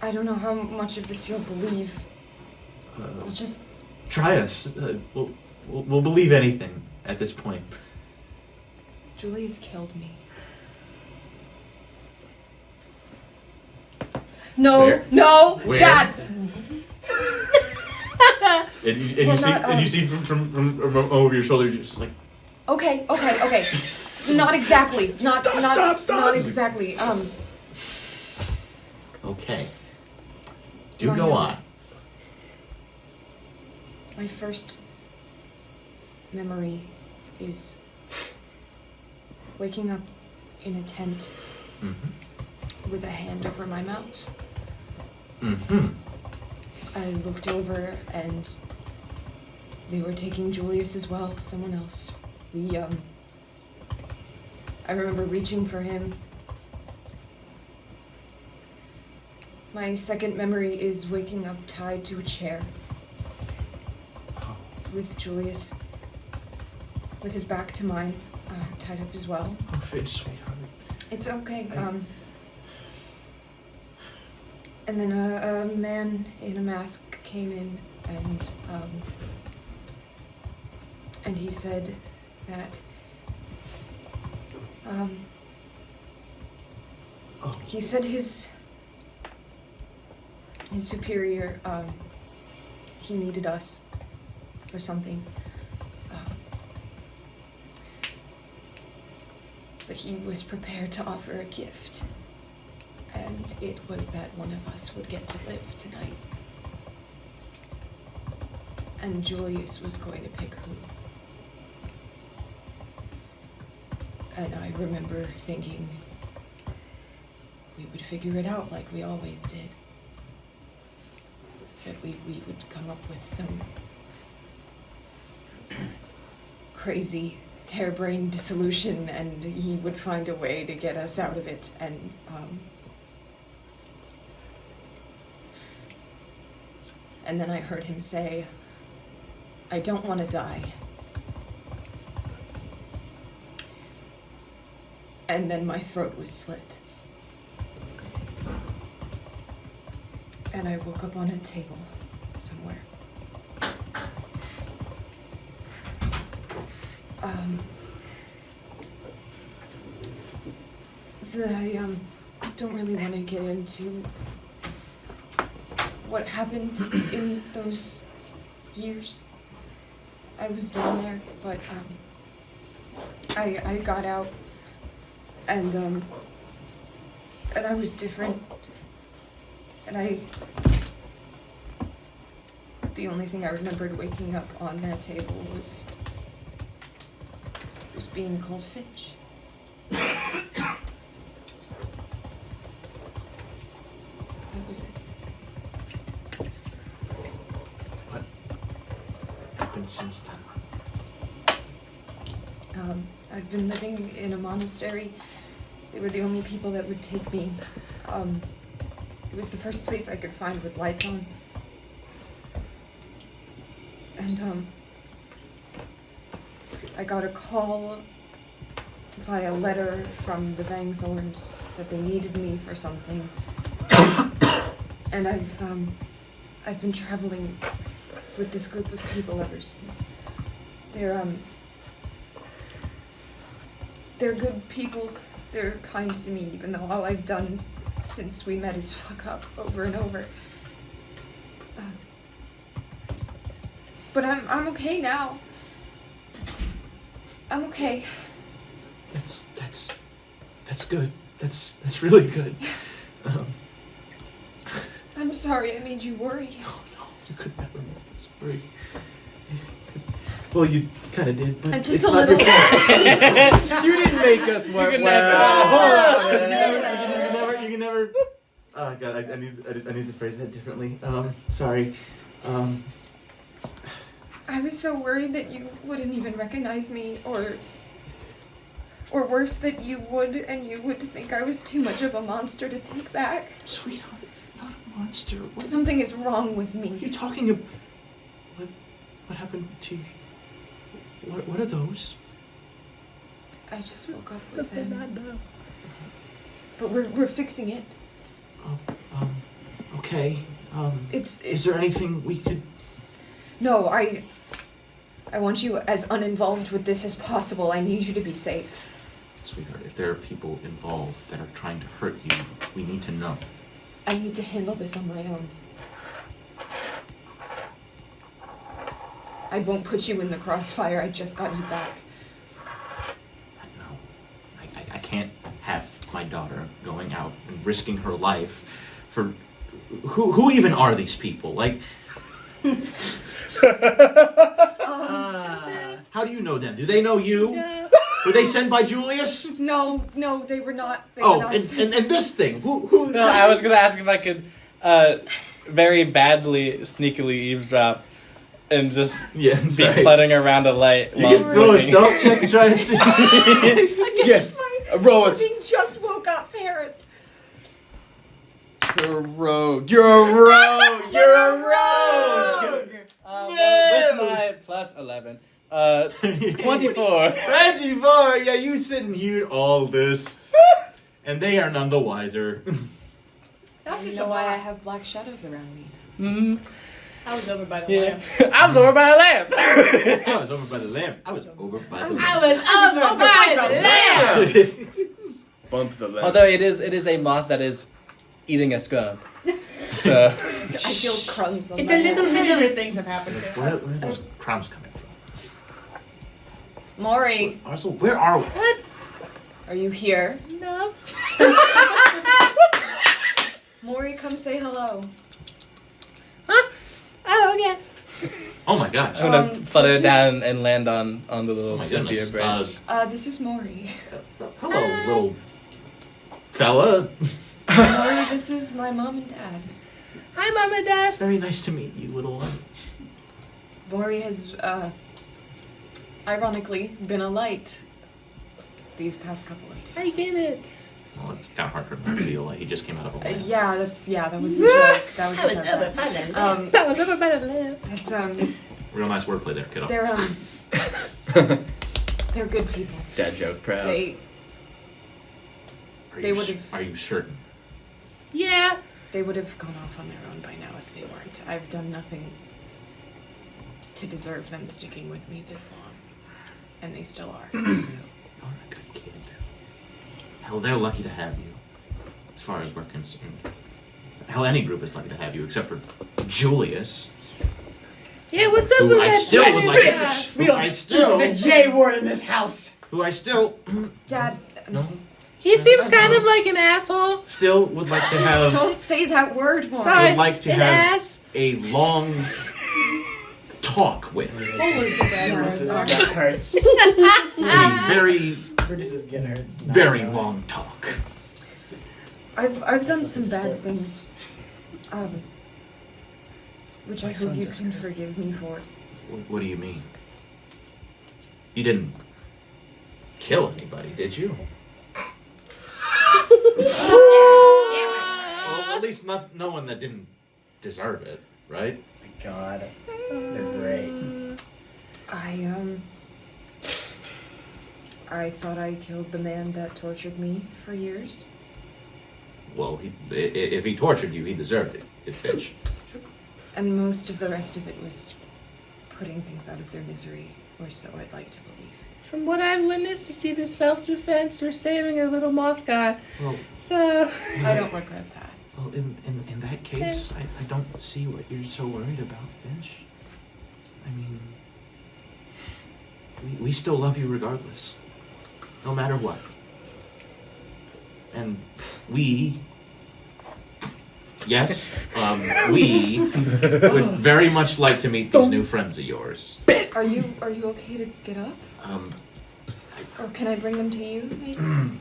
I don't know how much of this you'll believe. We'll just... Try us. We'll believe anything at this point. Julius killed me. No, Where? no, Where? Dad! And you see from over your shoulder, you're just like... Okay. Not exactly. Not exactly. Okay. Do go on. My first memory is waking up in a tent with a hand over my mouth. I looked over and they were taking Julius as well, someone else. I remember reaching for him. My second memory is waking up tied to a chair with Julius, with his back to mine, tied up as well. Oh, Finch, sweetheart. It's okay. And then a man in a mask came in, and he said that he said his superior, he needed us for something. But he was prepared to offer a gift. And it was that one of us would get to live tonight. And Julius was going to pick who. And I remember thinking we would figure it out like we always did. That we would come up with some crazy harebrained solution and he would find a way to get us out of it. And then I heard him say, "I don't want to die." And then my throat was slit. And I woke up on a table somewhere. I don't really want to get into what happened in those years. I was down there, but I got out, and I was different, and the only thing I remembered waking up on that table was being called Finch. That was it. What happened since then? I've been living in a monastery. They were the only people that would take me. It was the first place I could find with lights on. And, I got a call via letter from the Vangthorns that they needed me for something. And I've been traveling with this group of people ever since. They're good people. They're kind to me, even though all I've done since we met is fuck up over and over. But I'm okay now. I'm okay. That's good. That's really good. I'm sorry I made you worry. Oh no, you could never make us worry. Well, you kind of did, but and just it's a not little. your fault. You didn't make us work. You can never. Oh God, I need to phrase that differently. Sorry. I was so worried that you wouldn't even recognize me, or worse, that you would think I was too much of a monster to take back. Sweetheart, not a monster. Something is wrong with me. What are you talking about? What happened to you? What are those? I just woke up with them. But we're fixing it. Okay. Is there anything we could? No, I want you as uninvolved with this as possible. I need you to be safe. Sweetheart, if there are people involved that are trying to hurt you, we need to know. I need to handle this on my own. I won't put you in the crossfire. I just got you back. No. I can't have my daughter going out and risking her life for... Who even are these people? Like... How do you know them? Do they know you? Yeah. Were they sent by Julius? No, they were not. And this thing, who? No, I was gonna ask if I could, very badly, sneakily eavesdrop, and just be flutting around a light. You can roll a stealth check to try and see. Against my just woke up parents. You're a rogue. You're a rogue. You're a rogue. With my plus 11, 24. 24. Yeah, you sit and hear all this, and they are none the wiser. You know why I have black shadows around me? Mm-hmm. I was over by the Yeah. lamp. I was over by the lamp. I was over by the lamp. I was over by the lamp. Bump the lamp. Although it is a moth that is eating a scone. So I feel crumbs on It's my a little hands. bit of things have happened here. Where are those crumbs coming from? Maury, Also, where are we? are you here? No. Maury, come say hello. Oh, okay. Oh my gosh. I'm gonna flutter this down is- and land on the little Oh my tip of goodness. your branch. This is Maury. Hello, little fella. Maury, this is my mom and dad. Hi, Mom and Dad. It's very nice to meet you, little one. Maury has, ironically, been a light these past couple of I days. get it. Well, it's kind of hard for him to feel like he just came out of a lamp. Yeah, that was the joke. That was the joke. That was over by the lamp. It's, Real nice wordplay there, kiddo. they're good people. Dad joke, proud. They would've- Are you certain? Yeah. They would have gone off on their own by now if they weren't. I've done nothing to deserve them sticking with me this long. And they still are. So. You're a good kid. Hell, they're lucky to have you, as far as we're concerned. Hell, any group is lucky to have you, except for Julius. Yeah, what's up Who with I that? still would like to... We Who don't I speak still... the J word in this house. Who I still... Dad, No? He seems kind of like an asshole. Still would like to have... don't say that word, Maury. Sorry. Would like to an have ass. a long talk with. Hurts. A very, Brutus's skin hurts. Not very really. long talk. I've done some bad things, which I hope you can forgive me for. What do you mean? You didn't kill anybody, did you? Well, at least no one that didn't deserve it, right? My God, they're great. I thought I killed the man that tortured me for years. Well, if he tortured you, he deserved it, Fitch. And most of the rest of it was putting things out of their misery, or so I'd like to believe. From what I've witnessed, it's either self-defense or saving a little moth guy. Well, So I don't regret that. well, in that case, I don't see what you're so worried about, Finch. I mean, we still love you regardless, no matter what. And we, yes, we would very much like to meet these new friends of yours. Are you okay to get up? Or can I bring them to you, maybe? Give me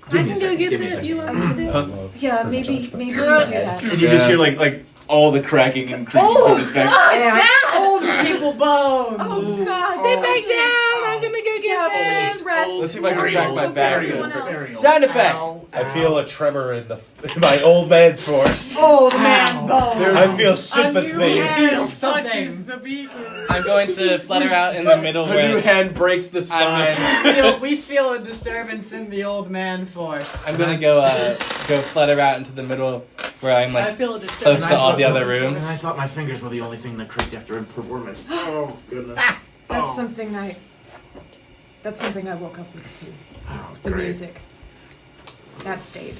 a I can go second. get Give me a the. second. You want me to? Yeah, maybe we do that. And you just hear like all the cracking and creaking Oh, from his back. God, Old people bones. Oh, God. Sit back down. I'm gonna go get them. Please rest. Let's see if I can Maury, crack my look back. at everyone else. Sound effects. I feel a tremor in my old man force. Old man bones. I feel sympathy. Feel something. I'm going to flutter out in the middle A new where hand breaks the spine. We feel a disturbance in the old man force. I'm gonna go flutter out into the middle where I'm I like feel a disturbance. close to all the other rooms. And I thought my fingers were the only thing that creaked after a performance. Oh goodness. That's something I woke up with too. Oh, The great. music. That stayed.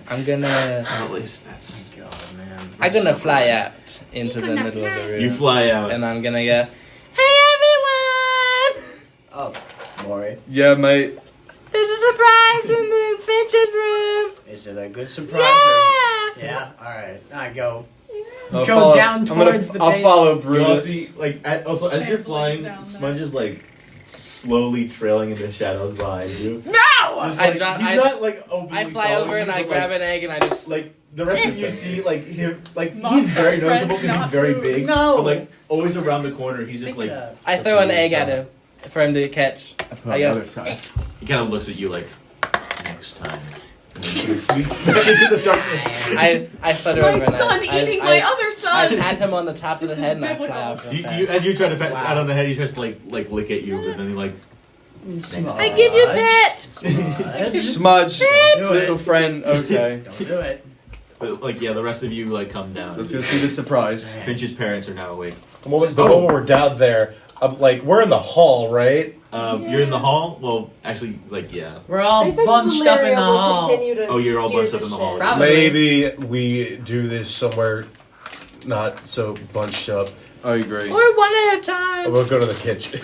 I'm gonna At least that's. God, man. I'm gonna fly out into the middle of the room. You fly out. And I'm gonna go, hey everyone! Oh, Maury. Yeah, mate. There's a surprise in the Finch's room. Is it a good surprise? Yeah. Yeah. All right. I go. Go down towards the I'll base. follow You Brutus. all see, like, also as you're flying, down there. Smudge is like slowly trailing in the shadows behind you. No! Just, I like, drop- he's I- not like openly I fly following over and you, I but, grab like, an egg and I just like the rest of you see like him, like he's Monster very friends, noticeable because not he's very food. big. No. But like always around the corner, he's just like. I throw an egg at him for him to catch. I go, side. He kind of looks at you like, next time. And then he sneaks back into the darkness. I flutter My over and son I, eating I, my I, other I son! pat him on the top of the This head is and I biblical. fly out real You, fast. as you're trying to pat Wow. out on the head, he tries to like lick at you, but then he like I give you pet. Smudge, Don't do little it. friend. Okay. Don't do it. But like, yeah, the rest of you like come down. Let's go see the surprise. Finch's parents are now awake. The moment we're down there, like we're in the hall, right? You're in the hall. Well, actually, like, yeah. We're all bunched up in the hall. Oh, you're all bunched up in the hall. Probably. Maybe we do this somewhere not so bunched up. I agree. Or one at a time. We'll go to the kitchen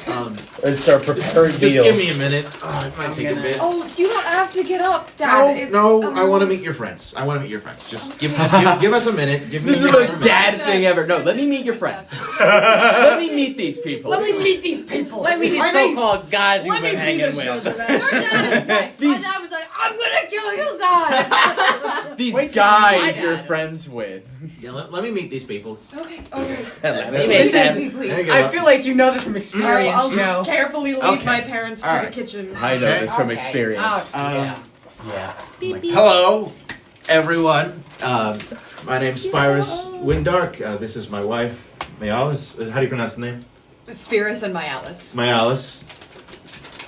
Um, and start preparing just meals. give me a minute. It might take a bit. Oh, you don't have to get up, Dad. No, I want to meet your friends. I want to meet your friends. Just give us a minute. Give me. This is the most dad thing ever. No, let me meet your friends. Let me meet these people. Let me meet these people. Let me these so-called guys you've Let me been be hanging the with. shoulder. My dad was like, I'm gonna kill you guys. These Wait till you meet my guys you're dad. friends with. Yeah, let me meet these people. Okay. Let me That's meet what them. There you go. I feel like you know this from experience, I'll Joe. carefully lead Okay. my parents to All the right. kitchen. I know Okay. this from experience. Yeah. Hello, everyone. My name's Spyrus Windark. This is my wife, Mayalis. How do you pronounce the name? Spirus and Myalis. Mayalis.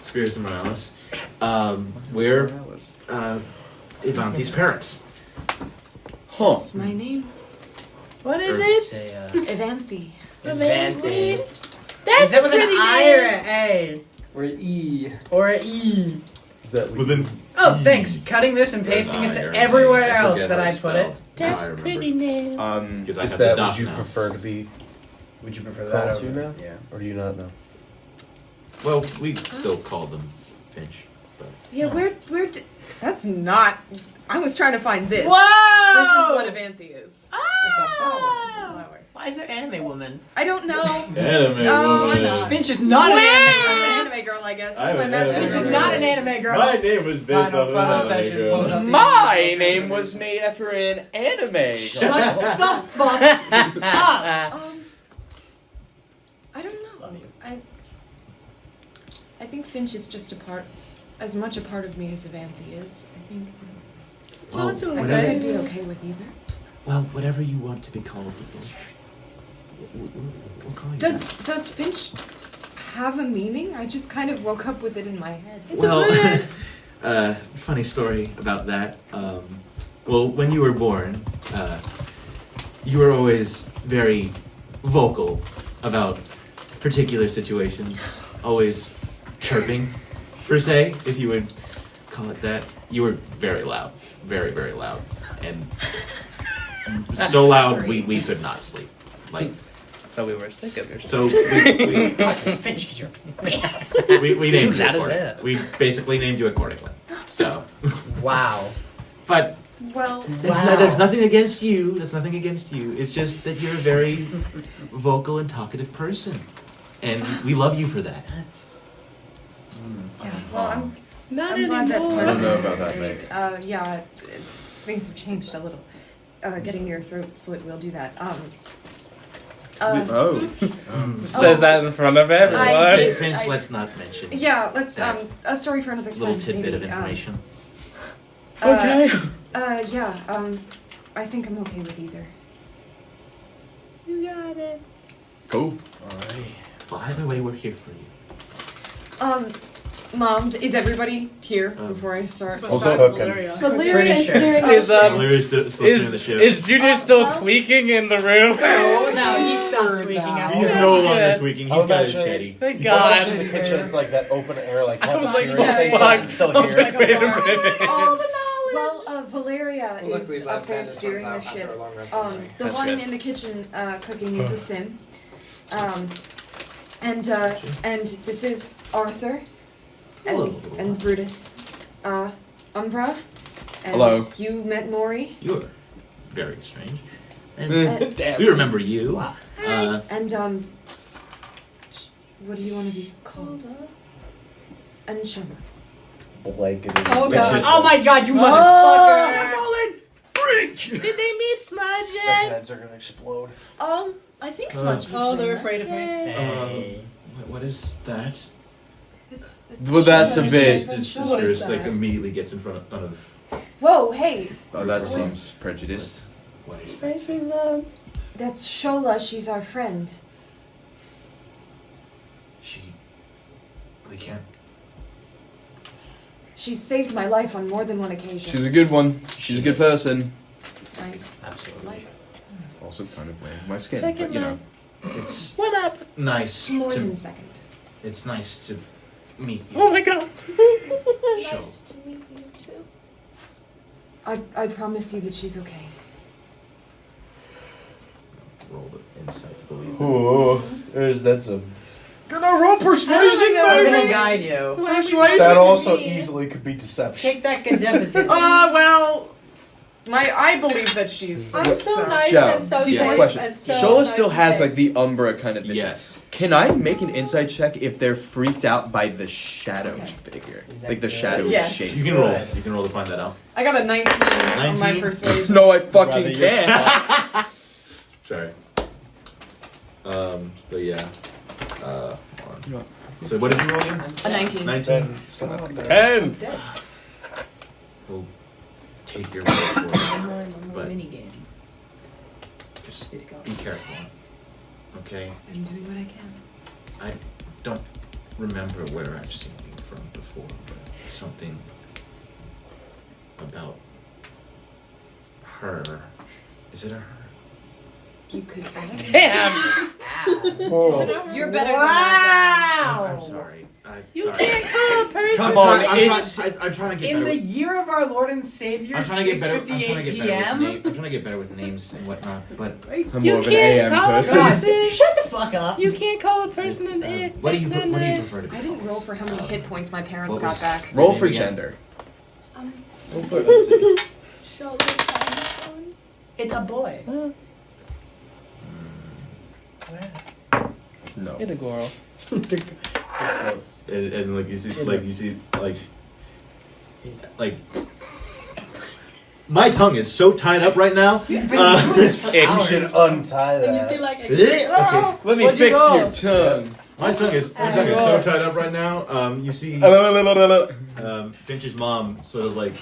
Spirus and Mayalis. We're Ivanti's parents. Huh. That's my name. What is Or it? Say, Evanthi. Evanthi. That's Is that with an pretty I name. or an A? Or E. Or an E? Is that Within. Oh, thanks. Cutting this and pasting it to everywhere else that I put it. That's pretty name. Because I Is have the that dot would you now. prefer to be Would you prefer that called to over? now? Yeah. Or do you not know? Well, we still call them Finch. But Yeah, where that's not. I was trying to find this. Whoa! This is what Evanthi is. Oh! It's a flower. Why is there anime woman? I don't know. Anime Oh, woman. I know. Finch is not an anime I'm girl. an anime girl, I guess. I'm That's my an match. anime Finch is girl. not an anime girl. My name was based Final on photo an session. anime Pulls girl. up the- My name was made after an anime. Shut the fuck up. I don't know. I think Finch is just as much a part of me as Evanthi is. I think Well, I think whatever, I'd be okay with either. well, whatever you want to be called, we'll call you that. Does Finch have a meaning? I just kind of woke up with it in my head. Well, funny story about that. Well, when you were born, you were always very vocal about particular situations, always chirping, per se, if you would call it that. You were very loud, very, very loud, and so loud we could not sleep. Like, So we were sick of your so Finch is your. we named you That is accordingly. it. We basically named you accordingly. So, Wow. but Well, that's nothing against you. That's nothing against you. It's just that you're a very vocal and talkative person, and we love you for that. yeah. Well, I'm Not glad that anymore. part I don't of know it about is that, very- mate. Yeah, things have changed a little. Getting your throat slit will do that. Oh. Says that in front of everyone. I did. Finch, let's not mention Yeah, let's a story for another time. little tidbit of maybe. information. Okay. Yeah. I think I'm okay with either. You got it. Cool. Alright. Well, either way, we're here for you. Mom, is everybody here before I start? Also Besides cooking. Valeria. Valeria is sure. steering Is, the ship. Larry's still steering the ship. Is Junior still well- tweaking in the room? No, he's stopped tweaking out. He's no longer Yeah. tweaking. I He's was got his actually- teddy. Thank I'm God. actually in the kitchen. It's like that open air, like I was like, cafeteria yeah, thing, yeah. so I'm still I was here. like, wait a minute. Well, Valeria Well, luckily is that up there madness steering comes the out after ship. a long rest of the night. The That's one good. in the kitchen cooking is a sim. And this is Arthur Hello. and Brutus. Umbra. And Hello. you met Maury. You're very strange. And Damn. we remember you. Wow. And what do you want to be called? And Shama. Blanketed. Oh, in God. bitches. Oh my god, you motherfucker! Did they meet Smudge Their yet? heads are gonna explode. I think Smudge was Oh, they're there. afraid of me. Yay. What is that? It's Well, that's a Shama. bit- It's This Shama. Spirus like immediately gets in front of. Whoa, hey, Oh, that seems prejudiced. What is that? Thanks for love. that's Shola. She's our friend. She They can't. She's saved my life on more than one occasion. She's a good one. She's a good person. Right. Absolutely. Also kind of wearing my skin, Second but you know. man. It's What up? nice More to. than second. It's nice to meet you. Oh my god. Show. Nice to meet you too. I promise you that she's okay. Roll the insight to believe. Oh, that's a. Gonna roll persuasion, I'm baby! gonna guide you. Persuasion. That also easily could be deception. Take that condemned. Well, I believe that she's. I'm so nice Joe, and so deep safe question. and so Shola nice still and has safe. like the Umbra kind of vision. Yes. Can I make an insight check if they're freaked out by the shadow figure? Like the shadow Yes. shape? You can roll. You can roll to find that out. I got a 19 on my 19? persuasion. No, I fucking can't. Sorry. But yeah. Hold on. So what did you roll again? A 19. 19. 10. We'll take your word for it. But Mini game. just be careful. Okay? I'm doing what I can. I don't remember where I've seen you from before, but something about her. Is it a her? You could ask. Damn. You're better I'm sorry. You sorry. can't call a person. I'm on, I'm trying to get In better. the year of our Lord and Savior, I'm trying to get better. I'm trying to 6:58 get better p.m. with names. I'm trying to get better with names and whatnot. But I'm You more of an can't AM call a person. person. Shut the fuck up. You can't call a person an it. what do you That's not what do you nice. prefer to be I didn't called? roll for how many hit points my parents What got was- back. Roll for Maybe again. gender. Shoulder phone. It's a boy. No. Get a girl. And like you see like my tongue is so tied up right now. You should untie that. And you see like a Okay. Let me What'd you fix roll? your tongue. My tongue is so tied up right now. You see Finch's mom sort of like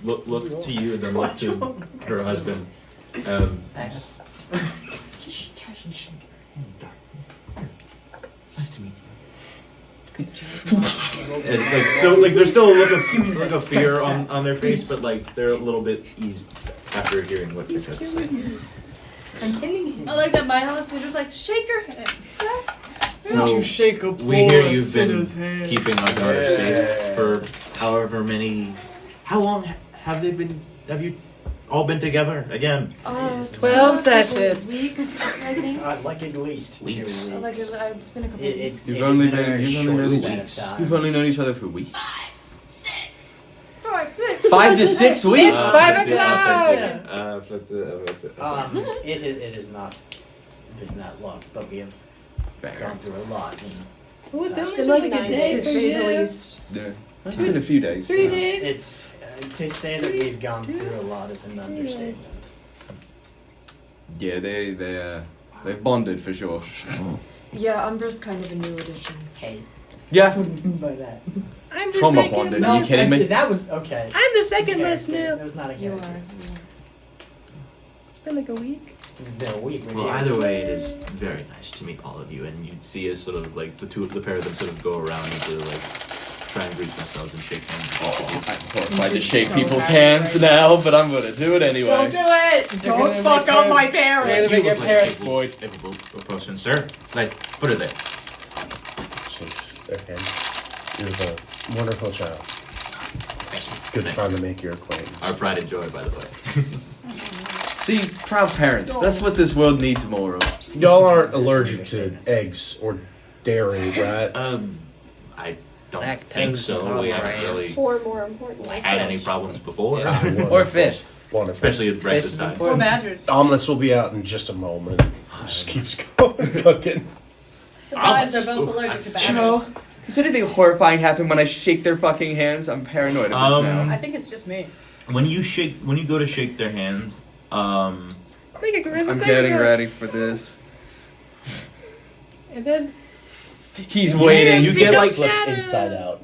look to you and then look to her husband. Thanks. Just casually shake her hand. It's nice to meet you. And, there's still a look of fear on their face, but like they're a little bit eased after hearing what Finch has to say. I'm killing him. I like that my house is just like shake her hand. So shake a we hear you've been keeping our daughter safe for however many. How long have they been? Have you all been together again? 12 sessions. Weeks, I think. Like at least 2 weeks. Like it's been a couple weeks. You've only known each other for weeks. 5 to 6 weeks. It's 5 o'clock. That's it. It has not been that long, but we have gone through a lot. And Well, it sounds Been like like a 9 day days. for To say the you. least. Yeah. It's been a few days. 3 days. It's to say that we've gone through a lot is an understatement. Yeah, they've bonded for sure. Yeah, Umbra's kind of a new addition. Hey, Yeah. by that. I'm the Trauma second. bonded. Are you kidding me? That was okay. I'm the second Okay, most new. That was not a You character. are. It's been like a week. It's been a week. Well, either way, it is very nice to meet all of you, and you see as sort of like the pair of them sort of go around and sort of like try and greet themselves and shake hands. Oh, I'm horrified to shake people's hands now, but I'm gonna do it ananyway. Don't do it! Don't fuck up my parents! You look like a capable person, sir. It's nice. Put her there. Shakes their hand. You're the wonderful child. It's good fun to make your acquaintance. Our pride and joy, by the way. See, proud parents. That's what this world needs more of. Y'all aren't allergic to eggs or dairy, right? I don't Lactose think so. We haven't really Or more importantly, had any problems before. Or fish. Wonderful. Especially at breakfast Fish is time. Or important. badgers. Omelets will be out in just a moment. Just keeps going, cooking. Surprise, they're Oof, both allergic I'm to finished. bananas. Does anything horrifying happen when I shake their fucking hands? I'm paranoid of this I now. think it's just me. When you go to shake their hand, Make a charisma I'm saving getting throw. ready for this. And then He's waiting. you get like Flip inside out.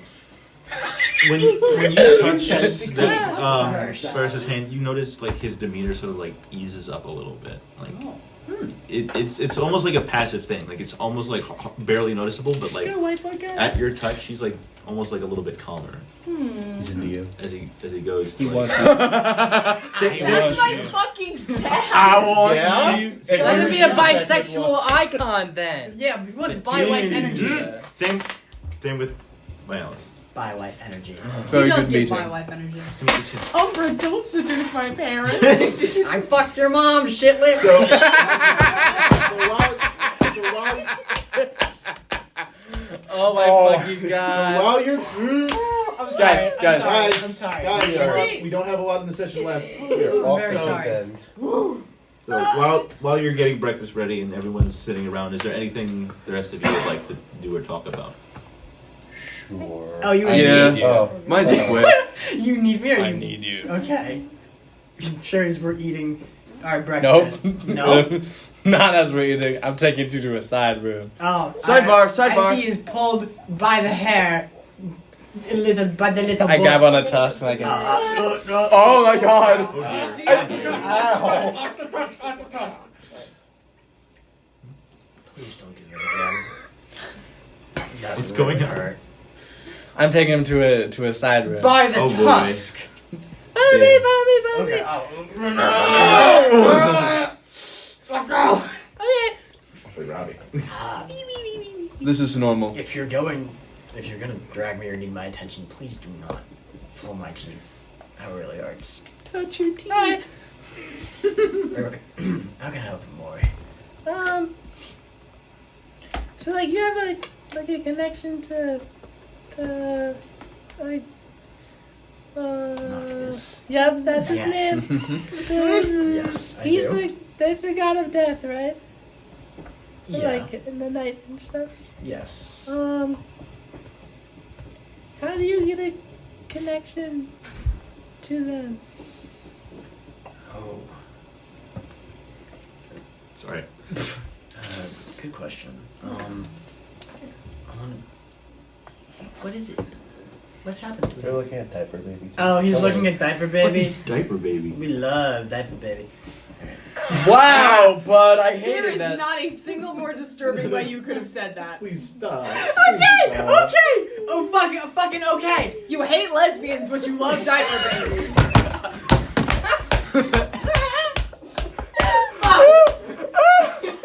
when you touch Ferris's hand, you notice like his demeanor sort of like eases up a little bit. Like it's almost like a passive thing. Like it's almost like barely noticeable, but like at your touch, he's like almost like a little bit calmer. He's into you as he goes. He like, wants you. That's my fucking dad. I want you. Let it be a bisexual icon then. Yeah, but what's bi-wife energy? Same with Alice. Bi-wife energy. Very He does good get meeting. bi-wife energy. Nice to meet you too. Umbra, don't seduce my parents. I fucked your mom, shit lips. Oh my fucking god. So while you're I'm sorry. Guys. I'm sorry. guys, we don't have a lot in the session left. I'm very sorry. So while you're getting breakfast ready and everyone's sitting around, is there anything the rest of you would like to do or talk about? Sure. Oh, you need me? Mine's quick. You need me or I you? need you. Okay. Sure as we're eating our breakfast. Nope. No? Not as we're eating. I'm taking you to a side room. Oh. Sidebar. As he is pulled by the hair, by the little I boy. grab on a tusk and I go. Oh my god. Please don't do that again. What's going on? Hurt. I'm taking him to a side room. By the Oh, boy. tusk. Mommy. Okay. Awfully rowdy. This is normal. If you're gonna drag me or need my attention, please do not pull my teeth. That really hurts. Touch your teeth. How can I help you more? So like you have like a connection to like Noctis. Yep, that's his Yes. name. Yes, I He's do. that's the god of death, right? Yeah. Like in the night and stuff. Yes. How do you get a connection to them? Oh. Sorry. Good question. What is it? What happened to They're him? looking at Diaper Baby. Oh, he's looking at Diaper Baby. Diaper Baby. We love Diaper Baby. Wow, bud, I There hated is that. not a single more disturbing way you could have said that. Please stop. Okay. Oh, fucking okay. You hate lesbians, but you love Diaper Baby.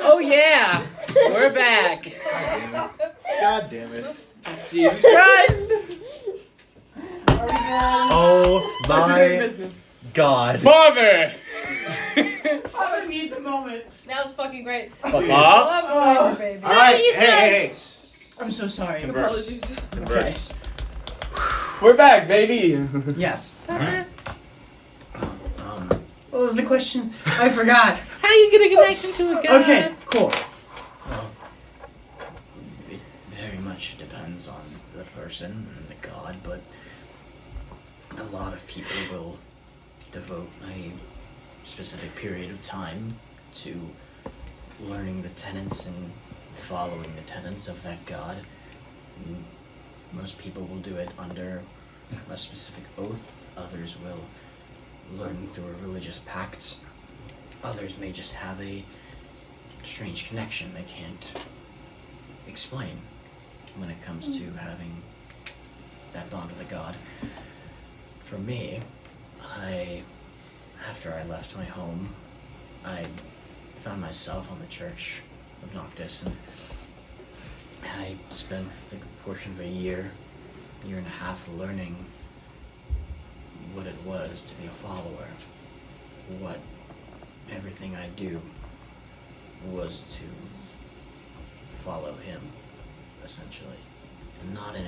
Oh yeah, we're back. God damn it. Jesus Christ. Oh What's your my business? god. Father. Father needs a moment. That was fucking great. Papa? Love Diaper Baby. All right. Hey. I'm so sorry. Apologies. Converse. We're back, baby. Yes. Alright. What was the question? I forgot. How you get a connection to a god? Okay, cool. Well, it very much depends on the person and the god, but a lot of people will devote a specific period of time to learning the tenets and following the tenets of that god. And most people will do it under a specific oath. Others will learn through a religious pact. Others may just have a strange connection they can't explain when it comes to having that bond with a god. For me, after I left my home, I found myself on the Church of Noctis, and I spent a portion of a year and a half learning what it was to be a follower. What everything I do was to follow him, essentially. Not in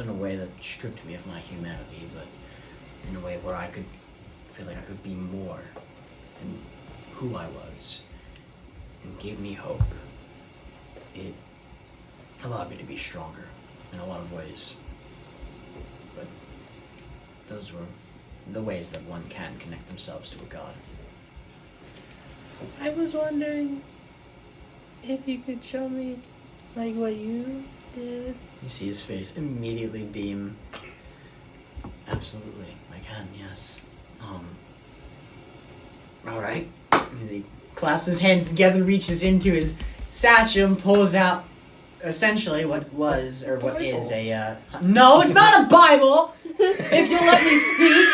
a way that stripped me of my humanity, but in a way where I could feel like I could be more than who I was, and gave me hope. It allowed me to be stronger in a lot of ways. But those were the ways that one can connect themselves to a god. I was wondering if you could show me like what you did. You see his face immediately beam. Absolutely, I can, yes. Alright. He claps his hands together, reaches into his satchel, pulls out essentially what is a, no, it's not a Bible! If you'll let me speak!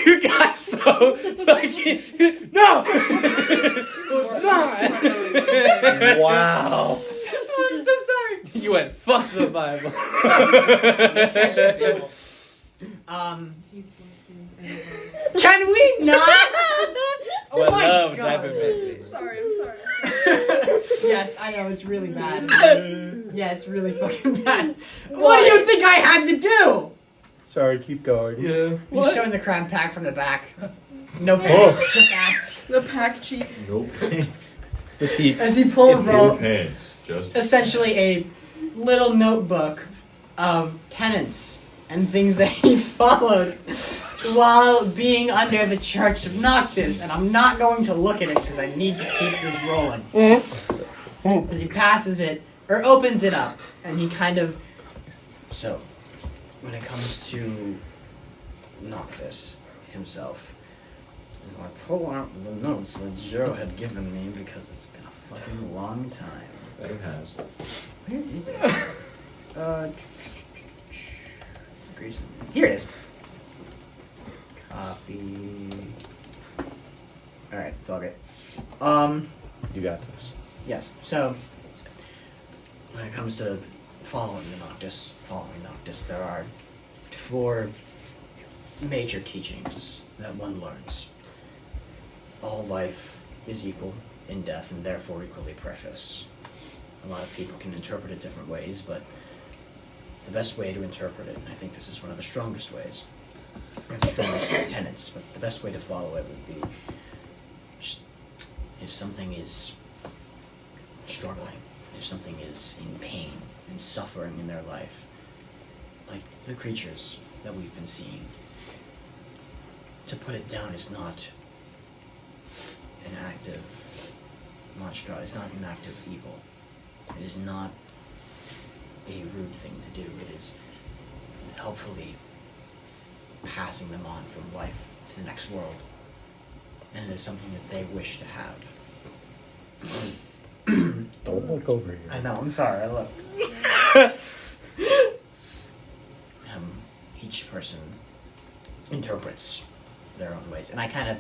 You got so fucking... No! It's not! Wow. I'm so sorry. You went, fuck the Bible. Can we not? Oh my love god. Sorry, I'm sorry. Yes, I know, it's really bad. Yeah, it's really fucking bad. What do you think I had to do? Sorry, keep going. Yeah. He's showing the crime pack from the back. No pants, just axe. The pack cheeks. Nope. As he pulls No out pants. Just essentially a little notebook of tenets and things that he followed while being under the Church of Noctis. And I'm not going to look at it because I need to keep this rolling. As he passes it, or opens it up, and he kind of... So, when it comes to Noctis himself, as I pull out the notes that Joe had given me because it's been a fucking long time. that it has. Where is it? Here it is. Copy. Alright, fuck it. You got this. Yes, so when it comes to following Noctis, there are 4 major teachings that one learns. All life is equal in death and therefore equally precious. A lot of people can interpret it different ways, but the best way to interpret it, and I think this is one of the strongest ways, or the strongest tenets, but the best way to follow it would be just if something is struggling, if something is in pain and suffering in their life, like the creatures that we've been seeing, to put it down is not an active monster, it's not an active evil. It is not a rude thing to do. It is helpfully passing them on from life to the next world. And it is something that they wish to have. Don't look over here. I know, I'm sorry, I looked. Each person interprets their own ways. And I kind of,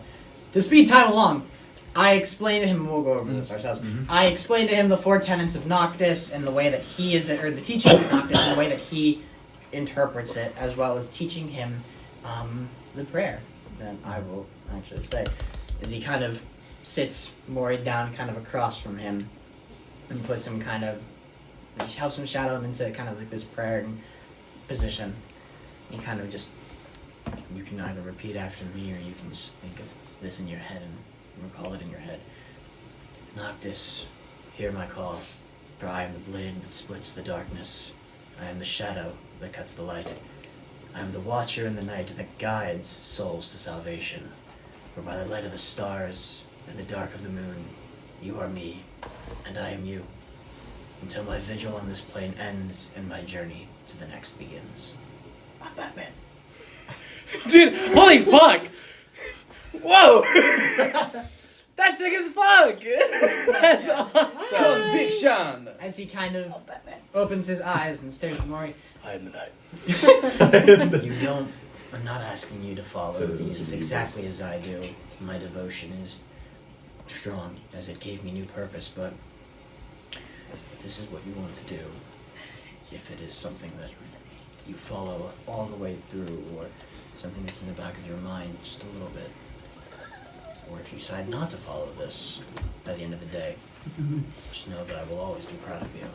to speed time along, I explained to him, and we'll go over this ourselves, I explained to him the 4 tenets of Noctis and the way that he is, or the teaching of Noctis and the way that he interprets it, as well as teaching him the prayer that I will actually say. As he kind of sits more down kind of across from him and puts him kind of, he helps him shadow him into kind of like this prayer position. He kind of just, you can either repeat after me or you can just think of this in your head and recall it in your head. Noctis, hear my call, for I am the blade that splits the darkness. I am the shadow that cuts the light. I am the watcher in the night that guides souls to salvation. For by the light of the stars and the dark of the moon, you are me, and I am you, until my vigil on this plane ends and my journey to the next begins. I'm Batman. Dude, holy fuck! Whoa! That's sick as fuck! That's awesome! Conviction! As he kind of opens his eyes and stares at Maury. I am the night. You don't, I'm not asking you to follow Says it in these some exactly as I do. My devotion is strong, as it gave me new purpose, but if this is what you want to do, if it is something that you follow all the way through, or something that's in the back of your mind just a little bit, or if you decide not to follow this by the end of the day, just know that I will always be proud of you.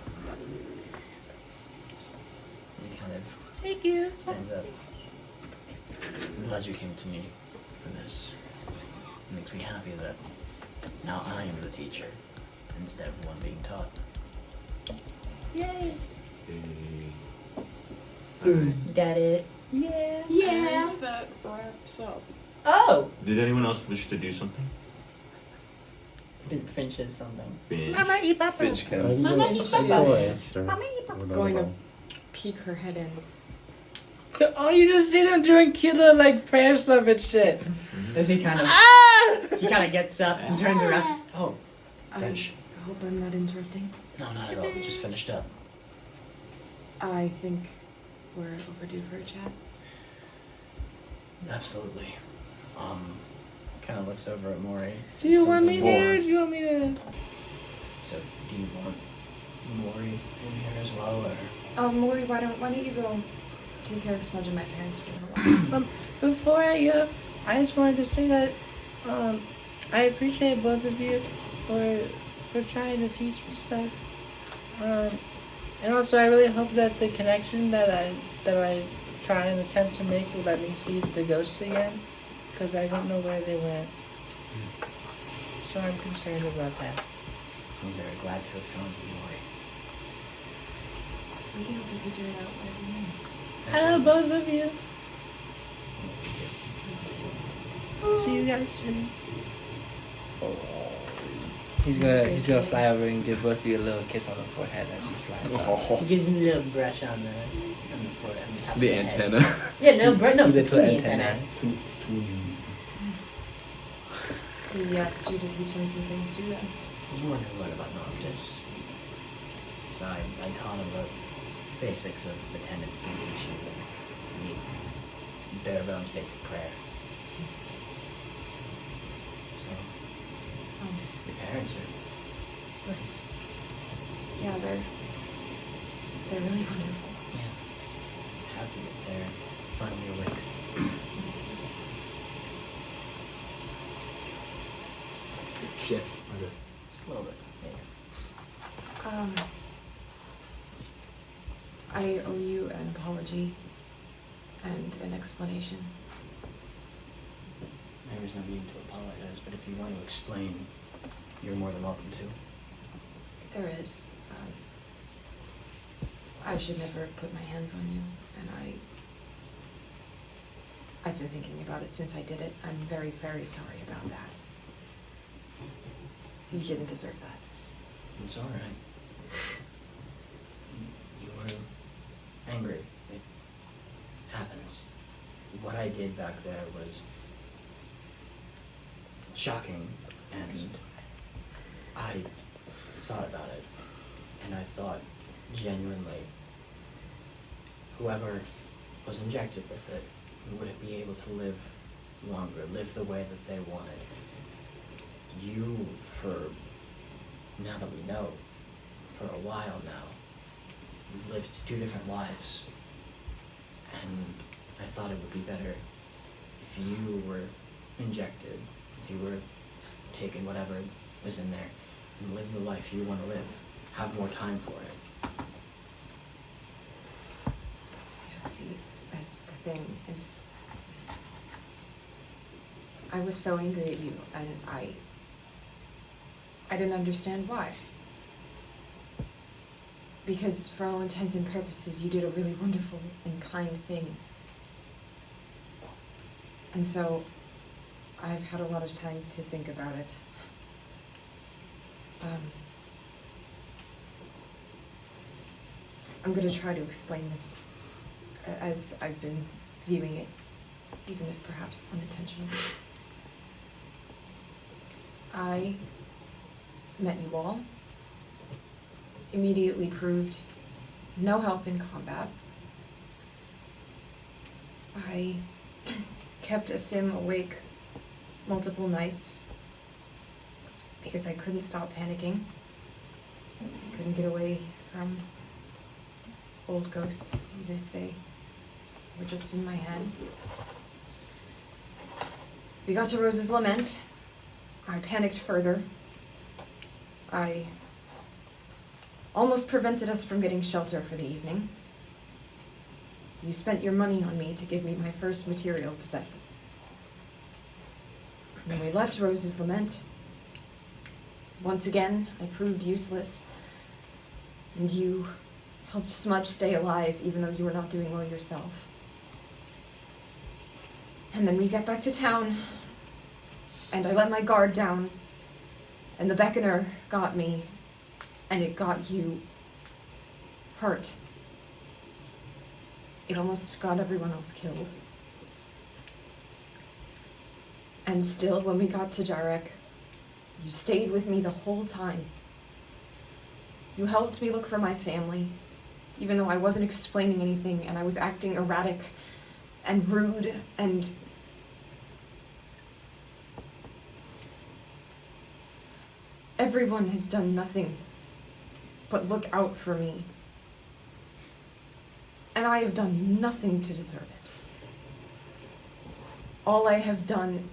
He kind of Thank you. stands up. I'm glad you came to me for this. It makes me happy that now I am the teacher instead of one being taught. Yay. Got it? Yeah. As that wraps up. Oh! Did anyone else wish to do something? I think Finch is something. Finch. Mama eat papa. Finch can. Mama eat papa. Mama eat papa. Going to peek her head in. Oh, you just see them doing cute little like prayer stuff and shit. Does he kind of? He kind of gets up and turns around. Oh, Finch. I hope I'm not interrupting. No, not at all. We just finished up. I think we're overdue for a chat. Absolutely. Kind of looks over at Maury. Do you want Something me more. here? Do you want me to? So, do you want Maury in here as well, or? Maury, why don't you go take care of Smudge and my parents for a while? Before I go, I just wanted to say that I appreciate both of you for trying to teach me stuff. And also, I really hope that the connection that I try and attempt to make will let me see the ghosts again, because I don't know where they went. So I'm concerned about that. I'm very glad to have found you, Maury. We can help you figure it out whatever you need. I love both of you. See you guys soon. He's gonna fly over and give both of you a little kiss on the forehead as he flies off. He gives him a little brush on the forehead. On the top The of the antenna. Head. Yeah, no, no, Little between the antenna. He asked you to teach him some things too, then. You want to learn about Noctis. So I taught him the basics of the tenets and teachings and the bare bones basic prayer. So, your parents are nice. Yeah, they're really wonderful. Yeah. Happy that they're finally awake. Shit. Okay. Just a little bit. Yeah. I owe you an apology and an explanation. There was no need to apologize, but if you want to explain, you're more than welcome to. There is. I should never have put my hands on you, and I've been thinking about it since I did it. I'm very, very sorry about that. You didn't deserve that. It's alright. You were angry. It happens. What I did back there was shocking, and I thought about it, and I thought genuinely, whoever was injected with it, would it be able to live longer, live the way that they wanted? You, now that we know, for a while now, we've lived 2 different lives, and I thought it would be better if you were injected, if you were taken whatever was in there, and live the life you want to live, have more time for it. Yeah, see, that's the thing, is I was so angry at you, and I didn't understand why. Because for all intents and purposes, you did a really wonderful and kind thing. And so, I've had a lot of time to think about it. I'm gonna try to explain this as I've been viewing it, even if perhaps unintentionally. I met you all, immediately proved no help in combat. I kept a sim awake multiple nights because I couldn't stop panicking. I couldn't get away from old ghosts, even if they were just in my head. We got to Rose's Lament. I panicked further. I almost prevented us from getting shelter for the evening. You spent your money on me to give me my first material possession. When we left Rose's Lament, once again, I proved useless, and you helped Smudge stay alive even though you were not doing well yourself. And then we got back to town, and I let my guard down, And the Beckoner got me, and it got you hurt. It almost got everyone else killed. And still, when we got to Jarek, you stayed with me the whole time. You helped me look for my family, even though I wasn't explaining anything and I was acting erratic and rude and... Everyone has done nothing but look out for me. And I have done nothing to deserve it. All I have done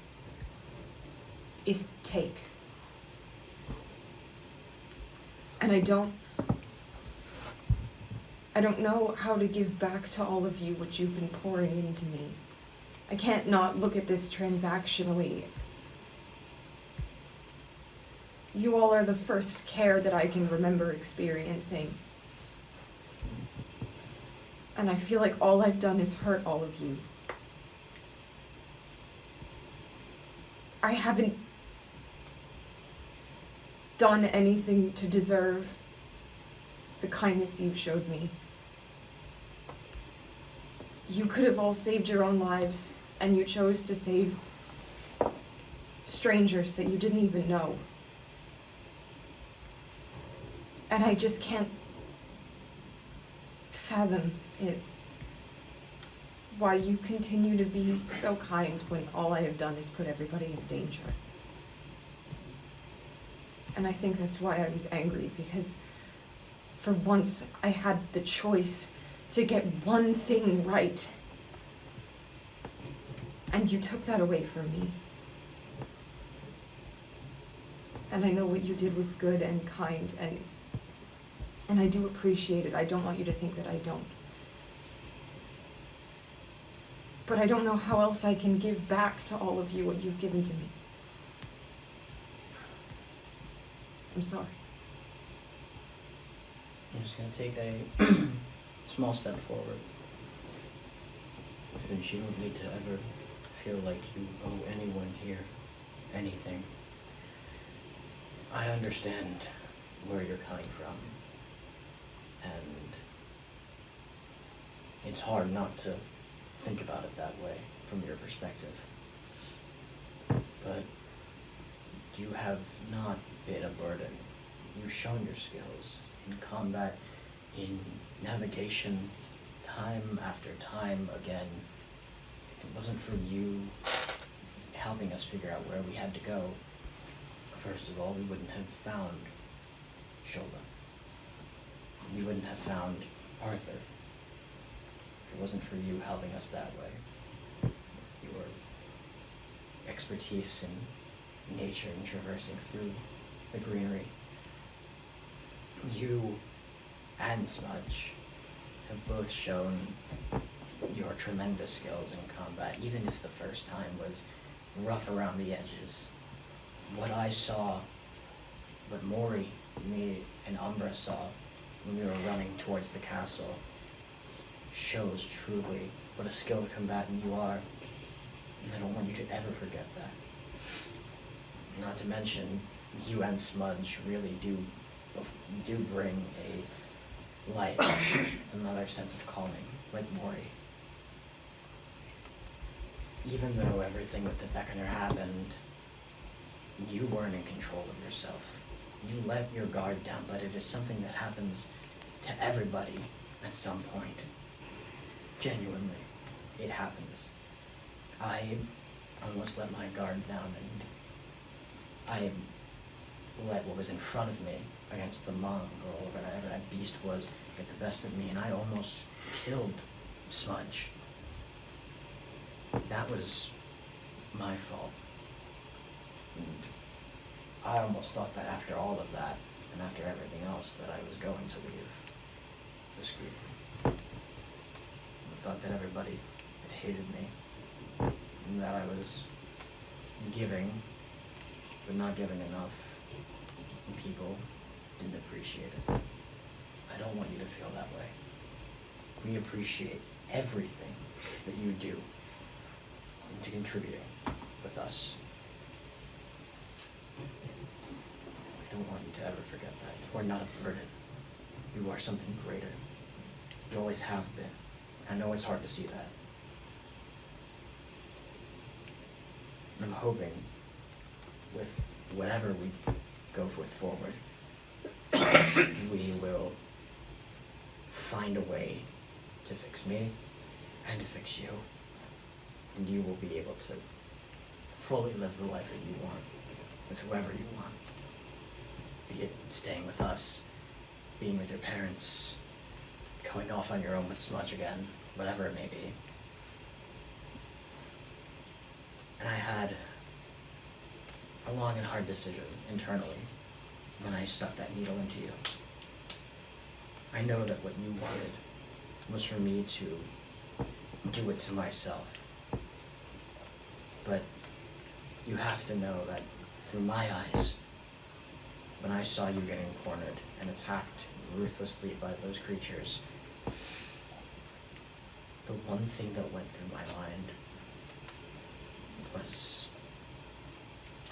is take. And I don't know how to give back to all of you what you've been pouring into me. I can't not look at this transactionally. You all are the first care that I can remember experiencing. And I feel like all I've done is hurt all of you. I haven't done anything to deserve the kindness you've showed me. You could have all saved your own lives, and you chose to save strangers that you didn't even know. And I just can't fathom it. Why you continue to be so kind when all I have done is put everybody in danger. And I think that's why I was angry, because for once I had the choice to get one thing right. And you took that away from me. And I know what you did was good and kind, and I do appreciate it. I don't want you to think that I don't. But I don't know how else I can give back to all of you what you've given to me. I'm sorry. I'm just gonna take a small step forward. Finch, you don't need to ever feel like you owe anyone here anything. I understand where you're coming from, and it's hard not to think about it that way from your perspective. But you have not been a burden. You've shown your skills in combat, in navigation, time after time again. If it wasn't for you helping us figure out where we had to go, first of all, we wouldn't have found Shola. We wouldn't have found Arthur. If it wasn't for you helping us that way, with your expertise in nature and traversing through the greenery. You and Smudge have both shown your tremendous skills in combat, even if the first time was rough around the edges. What I saw, what Mori, me, and Umbra saw when we were running towards the castle shows truly what a skilled combatant you are, and I don't want you to ever forget that. Not to mention, you and Smudge really do bring a light, another sense of calming, like Mori. Even though everything with the Beckoner happened, you weren't in control of yourself. You let your guard down, but it is something that happens to everybody at some point. Genuinely, it happens. I almost let my guard down, and I let what was in front of me against the monk or whatever that beast was get the best of me, and I almost killed Smudge. That was my fault. And I almost thought that after all of that, and after everything else, that I was going to leave this group. I thought that everybody had hated me, and that I was giving, but not giving enough, and people didn't appreciate it. I don't want you to feel that way. We appreciate everything that you do into contributing with us. to ever forget that. You are not a burden. You are something greater. You always have been. I know it's hard to see that. I'm hoping with whatever we go with forward, we will find a way to fix me and to fix you. And you will be able to fully live the life that you want with whoever you want. Be it staying with us, being with your parents, going off on your own with Smudge again, whatever it may be. And I had a long and hard decision internally when I stuck that needle into you. I know that what you wanted was for me to do it to myself. But you have to know that through my eyes, when I saw you getting cornered and attacked ruthlessly by those creatures, the one thing that went through my mind was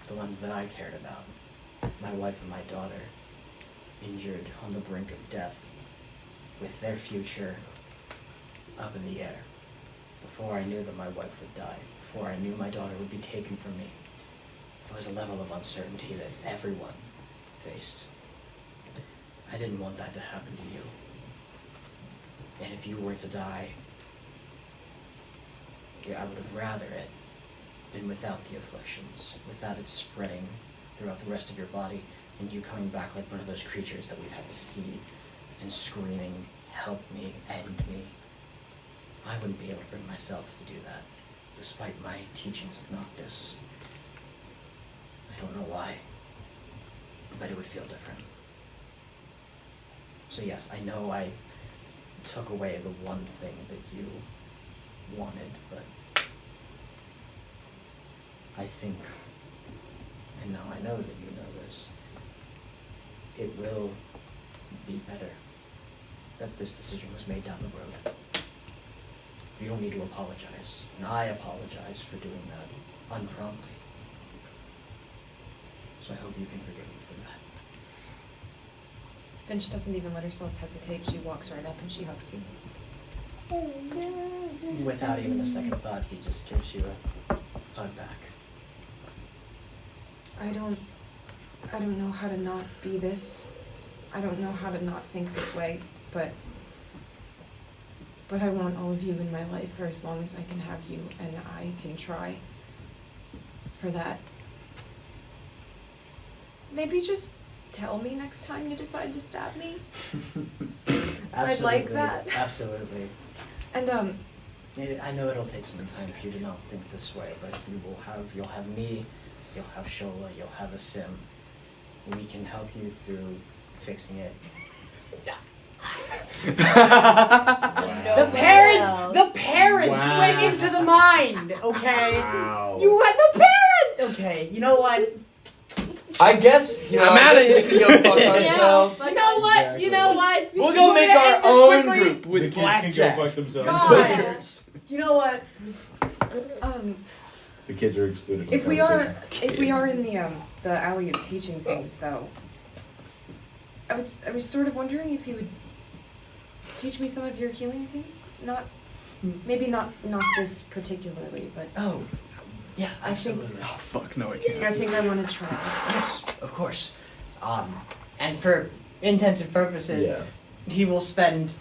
the ones that I cared about. My wife and my daughter, injured on the brink of death, with their future up in the air. Before I knew that my wife would die, before I knew my daughter would be taken from me, there was a level of uncertainty that everyone faced. I didn't want that to happen to you. And if you were to die, I would have rather it been without the afflictions, without it spreading throughout the rest of your body, and you coming back like one of those creatures that we've had to see and screaming, "Help me, end me." I wouldn't be able to bring myself to do that, despite my teachings of Noctis. I don't know why, but it would feel different. So yes, I know I took away the one thing that you wanted, but I think, and now I know that you know this, it will be better that this decision was made down the road. You don't need to apologize, and I apologize for doing that unpromptly. So I hope you can forgive me for that. Finch doesn't even let herself hesitate. She walks right up and she hugs you. Without even a second thought, he just gives you a hug back. I don't know how to not be this. I don't know how to not think this way, but I want all of you in my life for as long as I can have you, and I can try for that. Maybe just tell me next time you decide to stab me. I'd like that. Absolutely. And I know it'll take some time for you to not think this way, but you'll have me, you'll have Shola, you'll have a sim. We can help you through fixing it. The parents went into the mind, okay? Wow. You had the parents! Okay, you know what? I guess, I'm out of here. We can go fuck ourselves. You know what? You know what? We'll go make our own group with The kids blackjack. can go fuck themselves. God. You know what? The kids are excluded from if the we conversation. are in the alley of teaching things, though, I was sort of wondering if you would teach me some of your healing things. Maybe not this particularly, but Oh, yeah, absolutely. Oh fuck no, I can't. I think I want to try. Yes, of course. And for intensive purposes, Yeah. he will spend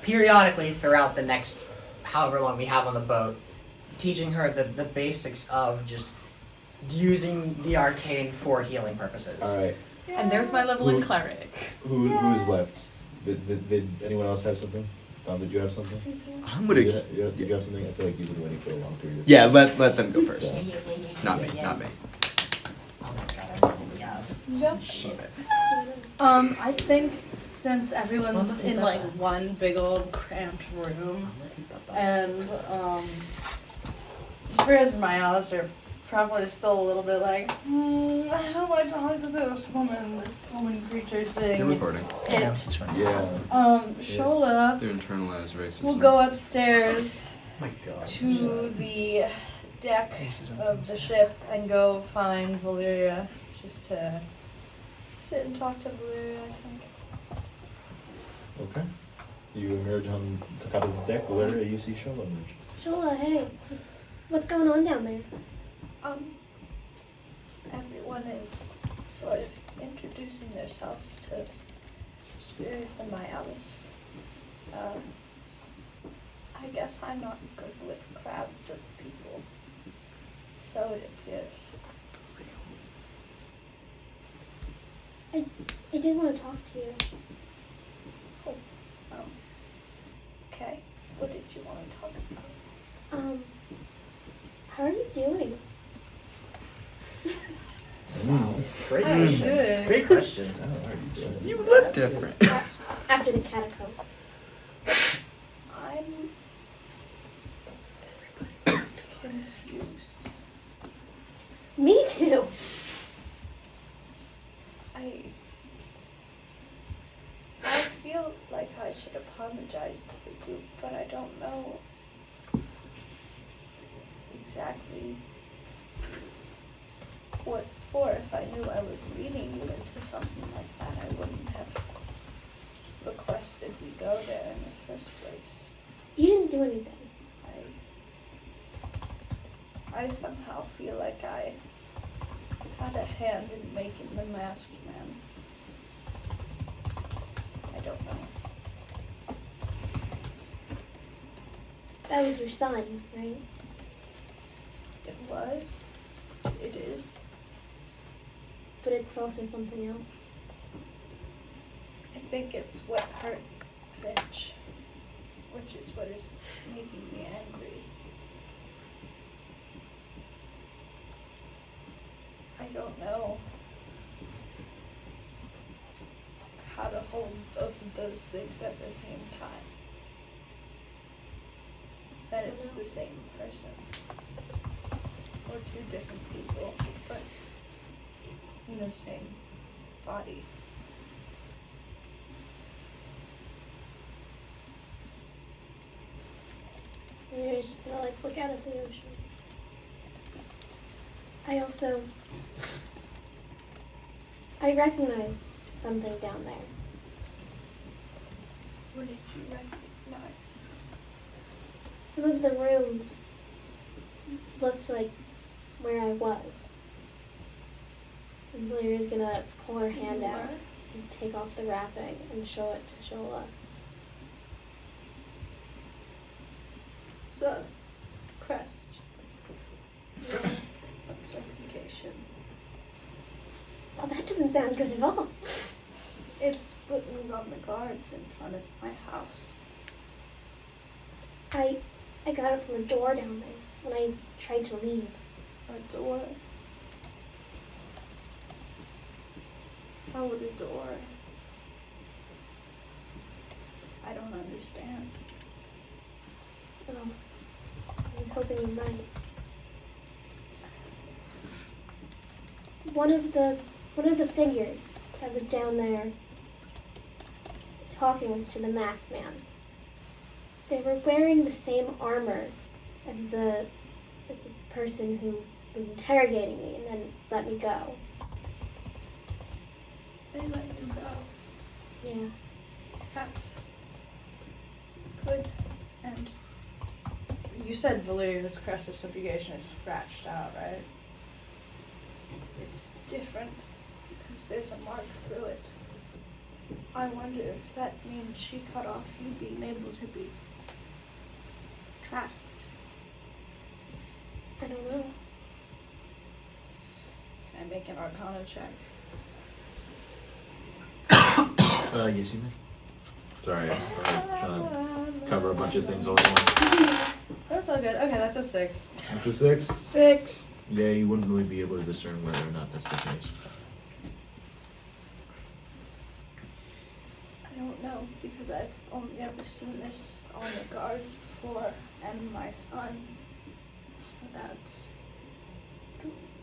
periodically throughout the next however long we have on the boat teaching her the basics of just using the arcane for healing purposes. All right. And there's my level in cleric. Who's left? Did anyone else have something? Tom, did you have something? I'm gonna. Did you have something? I feel like you've been waiting for a long period of Yeah, time. let them go first. So- Not me. Not me. Oh my god, I probably have. Yep. Shit. I think since everyone's in like one big old cramped room, and Spears and my Alice are probably still a little bit like, how do I talk to this woman creature thing? You're recording. Yeah. Shola They're internalized racism. will go upstairs My god. to the deck of the ship and go find Valyria just to sit and talk to Valeria, I think. Okay. You emerge on the top of the deck. Where you see Shola emerge. Shola, hey. What's going on down there? Everyone is sort of introducing themselves to Spirits and my Alice. I guess I'm not good with crowds of people. So it appears. I did want to talk to you. Okay. What did you want to talk about? How are you doing? Great How are you question. doing? Great question. You look different. After the catacombs. I'm confused. Me too. I feel like I should apologize to the group, but I don't know exactly what for. If I knew I was leading you into something like that, I wouldn't have requested we go there in the first place. You didn't do anything. I somehow feel like I had a hand in making the masked man. I don't know. That was your son, right? It was. It is. But it's also something else. I think it's what hurt Finch, which is what is making me angry. I don't know how to hold both of those things at the same time. That it's the same person. Or two different people, but in the same body. And you're just gonna look out at the ocean. I recognized something down there. What did you recognize? Some of the rooms looked like where I was. And Valeria's gonna pull her hand out and take off the wrapping and show it to Shola. So, crest. Your certification. Oh, that doesn't sound good at all. It's what was on the guards in front of my house. I got it from a door down there when I tried to leave. A door? How would a door? I don't understand. Oh, I was hoping you might. One of the figures that was down there talking to the masked man. They were wearing the same armor as the person who was interrogating me and then let me go. They let you go. Yeah. That's good. And You said Valeria's crest of subjugation is scratched out, right? it's different because there's a mark through it. I wonder if that means she cut off you being able to be trapped. I don't know. Can I make an Arcana check? Yes, you may. Sorry, I'm trying to cover a bunch of things all at once. That's all good. Okay, that's a 6. It's a 6? 6. Yeah, you wouldn't really be able to discern whether or not that's the case. I don't know because I've only ever seen this on the guards before and my son. So that's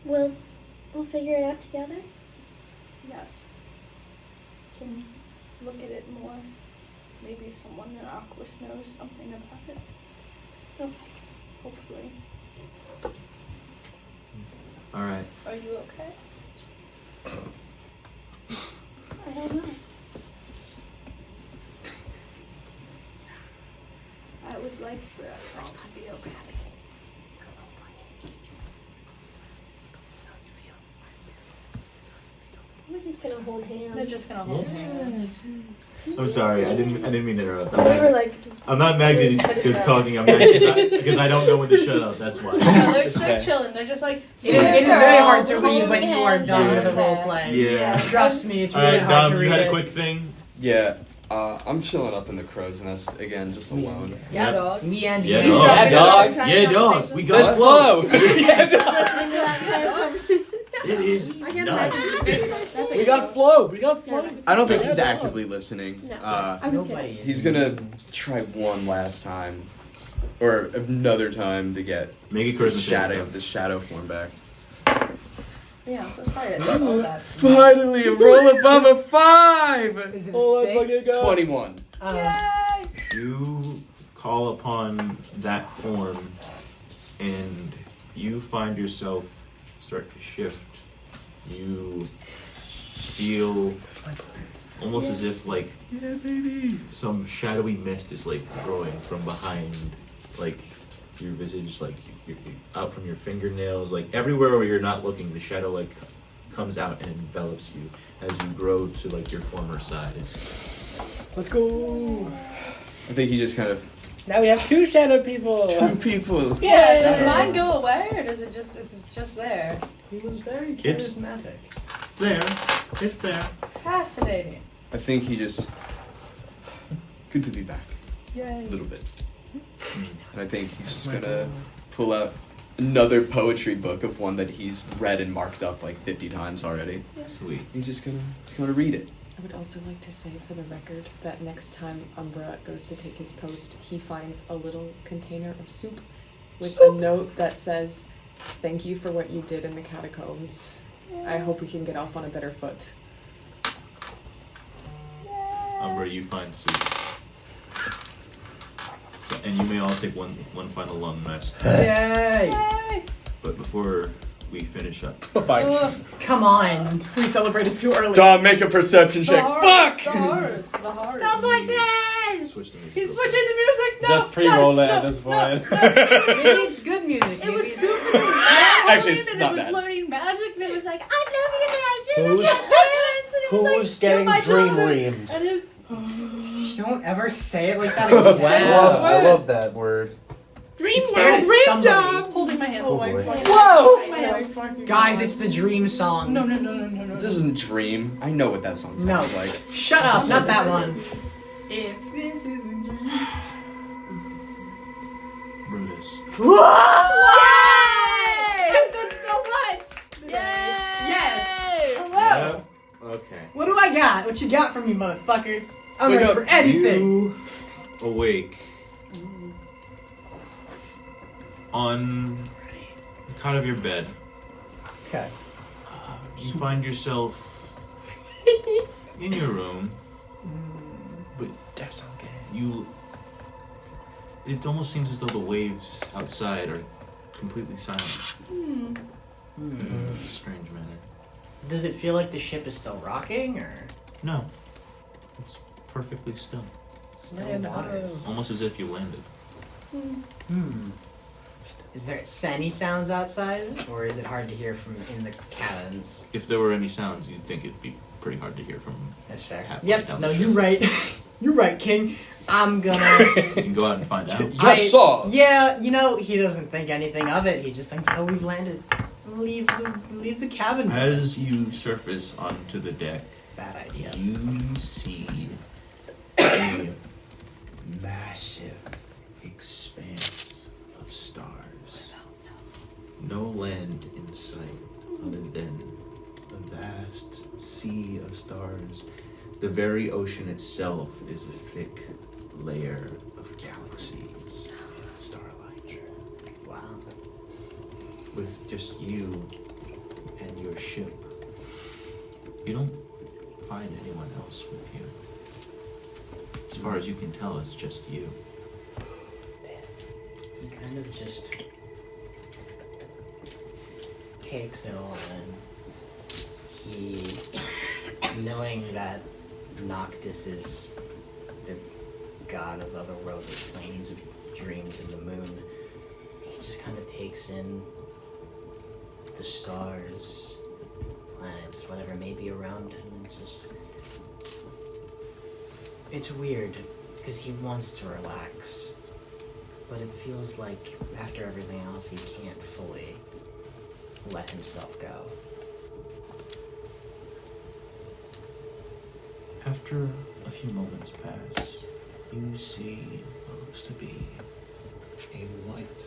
We'll figure it out together. yes. Can you look at it more? Maybe someone in Aquas knows something about it. Okay. Hopefully. All right. Are you okay? I would like for us all to be okay. We're just gonna hold hands. They're just gonna hold hands. I'm sorry, I didn't mean to interrupt. We were like just. I'm not mad because talking. I'm mad because I don't know when to shut up. That's why. No, they're chilling. They're just like. It is very hard to read when you are done with the role play. Yeah. Trust me, it's All really right, hard Dom, to you read had it. a quick thing. Yeah, I'm chilling up in the crow's nest again, just alone. Yeah, dog. Me and Yeah, you. dog. Yeah, dog. Yeah, dog. We got Let's flow. Yeah, dog. Listening to that entire conversation. It is I guess nice. We got flow. We got flow. I don't think he's actively listening. No. Uh, I'm just Nobody kidding. is. he's gonna try one last time, or another time to get Make a this charisma shadow form back. Yeah, I'm so sorry. I said all that. Finally, a roll above a 5. Is it Oh, a let's fucking 6? go. 21. You call upon that form, and you find yourself start to shift. You feel almost as if like some shadowy mist is like growing from behind, like your visage, like out from your fingernails, like everywhere where you're not looking, the shadow like comes out and envelops you as you grow to like your former size. Let's go. I think he just kind of Now we have 2 shadow people. 2 people. Yeah, does mine go away or does it just is it just there? He was very It's- charismatic. There, it's there. Fascinating. I think he just good to be back a Yay. little bit. And I think he's just gonna pull out another poetry book of one that he's read and marked up like 50 times already. Sweet. He's gonna read it. I would also like to say for the record that next time Umbra goes to take his post, he finds a little container of soup with a note that says, "Thank you for what you did in the catacombs. I hope we can get off on a better foot." Where you find soup. So, and you may all take one final long rest. Yay! But before we finish up, Come on, we celebrated too early. Dom, make a perception The check. horse, Fuck! the horse, the horse. Stop voices! switch the music. He's switching the music. No, Just pre-roll guys, it at no, this no, point. no. Maybe it's good music. It was Maybe super. It was Actually, it's and not it was bad. learning magic, and it was like, I love you guys. You're Who's- the best parents. And it was like, Who's you're getting my dream daughter. reamed? And it was. Don't ever say it like that I again. love that word. Dream stared at somebody. Holding my hand. Oh boy. Whoa! Guys, it's the dream song. No. This isn't Dream. I know what that song No. sounds like. Shut up, not that one. If this isn't dream. Brutus. I've done so much! Yes! Hello! Okay. What do I got? What you got from me, motherfucker? I'm Wake ready up. for anything! You awake on the cot of your bed. Okay. You find yourself in your room, but you. It almost seems as though the waves outside are completely silent. In a strange manner. Does it feel like the ship is still rocking, or? No, it's perfectly still. Still waters. Almost as if you landed. Is there any sounds outside, or is it hard to hear from in the cabins? If there were any sounds, you'd think it'd be pretty hard to hear from. That's fair. Halfway Yep. down No, the you're ship. right. You're right, King. I'm gonna. You can go out and find out. Yeah, you know, he doesn't think anything of it. He just thinks, oh, we've landed. Leave the cabin. As you surface onto the deck, Bad idea. you see a massive expanse of stars. No land in sight other than a vast sea of stars. The very ocean itself is a thick layer of galaxies and starlight. Wow. With just you and your ship. You don't find anyone else with you. As far as you can tell, it's just you. He kind of just takes it all in. He, knowing that Noctis is the god of otherworldly planes of dreams and the moon. He just kind of takes in the stars, the planets, whatever may be around him, and just... It's weird, because he wants to relax, but it feels like after everything else he can't fully let himself go. After a few moments pass, you see what looks to be a light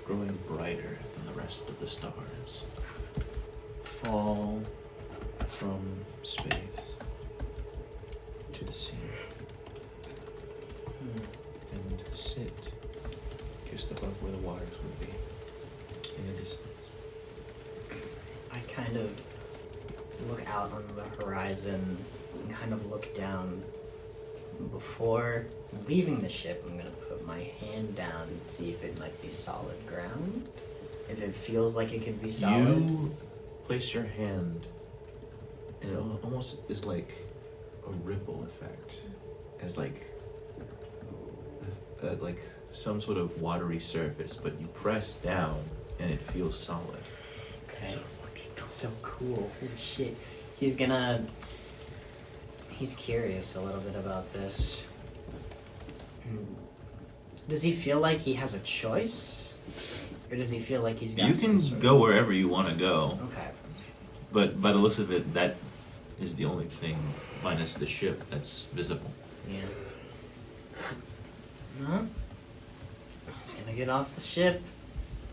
growing brighter than the rest of the stars fall from space to the sea and sit just above where the waters would be in the distance. I kind of look out on the horizon and kind of look down. Before leaving the ship, I'm gonna put my hand down and see if it might be solid ground. If it feels like it could be solid. You place your hand, and it almost is like a ripple effect, as like some sort of watery surface, but you press down and it feels solid. Okay. So cool. Holy shit. He's curious a little bit about this. Does he feel like he has a choice? Or does he feel like he's got You can go wherever you want to go. Okay. But by the looks of it, that is the only thing, minus the ship, that's visible. Yeah. No. He's gonna get off the ship.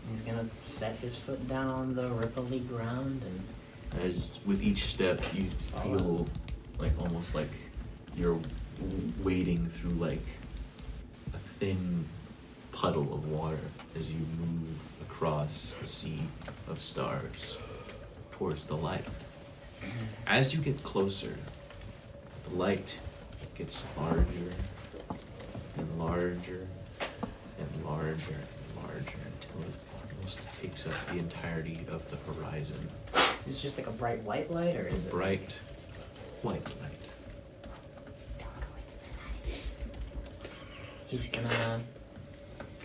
He's gonna set his foot down on the ripply ground and... As with each step, you feel like almost like you're wading through like a thin puddle of water as you move across the sea of stars towards the light. As you get closer, the light gets larger and larger and larger and larger until it almost takes up the entirety of the horizon. Is it just like a bright white light, or is it bright white light? He's gonna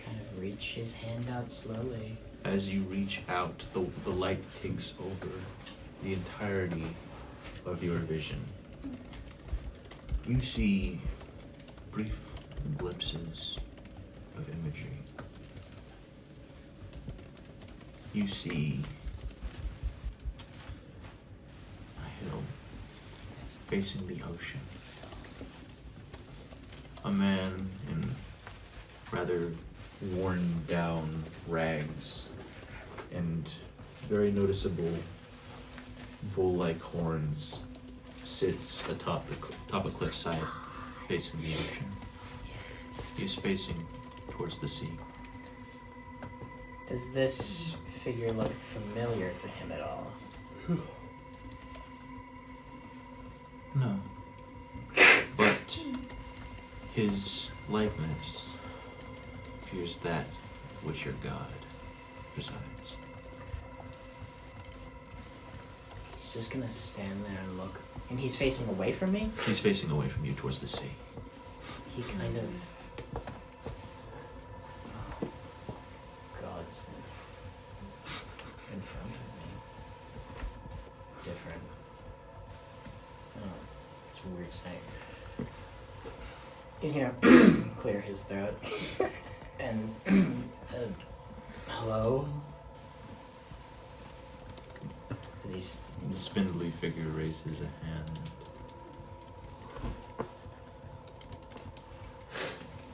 kind of reach his hand out slowly. As you reach out, the light takes over the entirety of your vision. You see brief glimpses of imagery. You see a hill facing the ocean. A man in rather worn down rags and very noticeable bull-like horns sits atop top of cliffside facing the ocean. He is facing towards the sea. Does this figure look familiar to him at all? No. But his likeness appears that which your god resides. He's just gonna stand there and look. And he's facing away from me? He's facing away from you towards the sea. He kind of... God's in front of me. Different. Oh, it's a weird sight. He's gonna clear his throat. And, hello? He's... The spindly figure raises a hand.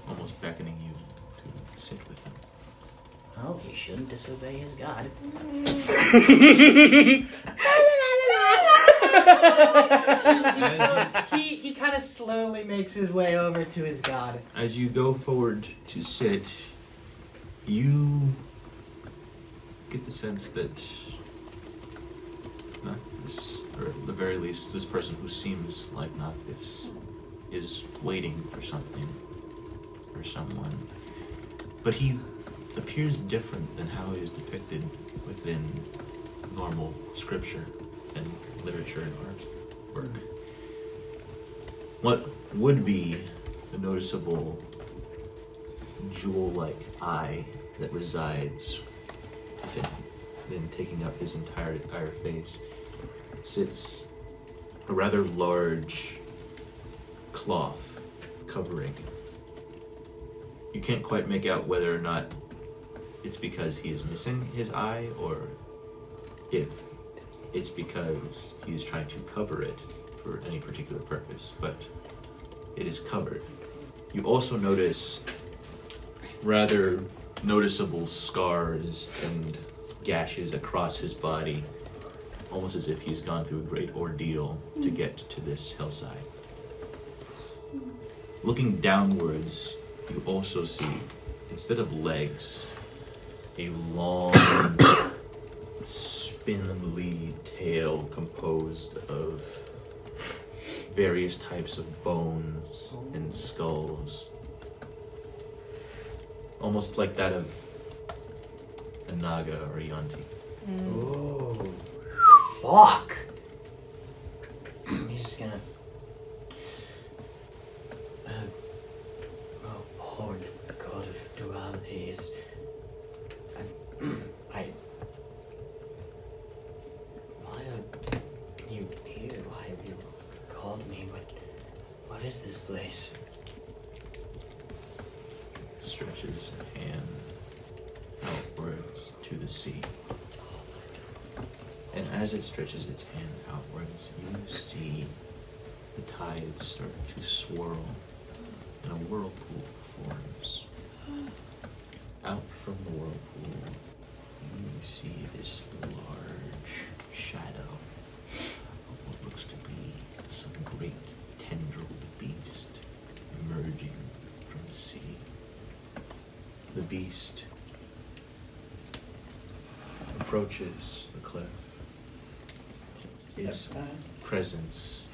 Almost beckoning you to sit with him. Well, he shouldn't disobey his god. He kind of slowly makes his way over to his god. As you go forward to sit, you get the sense that Noctis, or at the very least, this person who seems like Noctis, is waiting for something or someone. But he appears different than how he is depicted within normal scripture and literature and art work. what would be a noticeable jewel-like eye that resides within, and taking up his entire face, sits a rather large cloth covering. You can't quite make out whether or not it's because he is missing his eye or if it's because he is trying to cover it for any particular purpose, but it is covered. You also notice rather noticeable scars and gashes across his body, almost as if he's gone through a great ordeal to get to this hillside. Looking downwards, you also see, instead of legs, a long, spindly tail composed of various types of bones and skulls. Almost like that of a Naga or a Yanti. Ooh. Fuck! He's just gonna... oh, Lord God of dualities. Why are you here? Why have you called me? What is this place? Stretches a hand outwards to the sea. And as it stretches its hand outwards, you see the tides start to swirl and a whirlpool forms. Out from the whirlpool, you see this large shadow of what looks to be some great tendrilled beast emerging from the sea. The beast approaches the cliff, its presence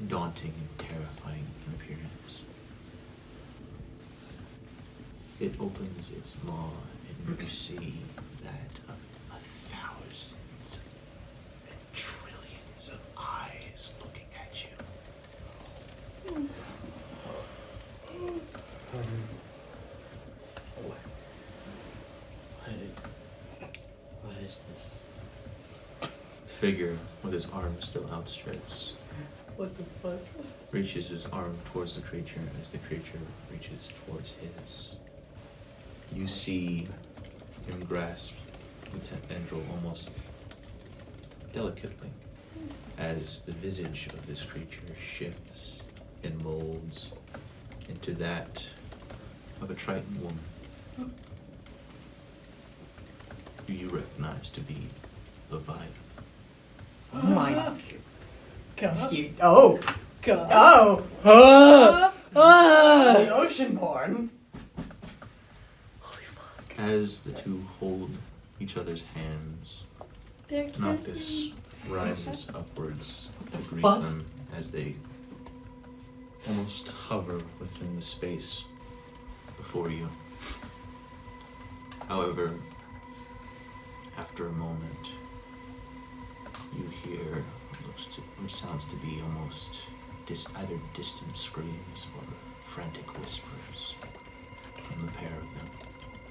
daunting and terrifying in appearance. It opens its maw and you see that of thousands and trillions of eyes looking at you. What is this? Figure with his arm still outstretched What the fuck? reaches his arm towards the creature as the creature reaches towards his. You see him grasp the tendril almost delicately as the visage of this creature shifts and molds into that of a Triton woman, who you recognize to be Leviathan. Oh my God. Excuse. Oh! God. Oh! The Oceanborn! As the two hold each other's hands, Noctis rises upwards to greet them as they almost hover within the space before you. However, after a moment, you hear what sounds to be almost either distant screams or frantic whispers from the pair of them.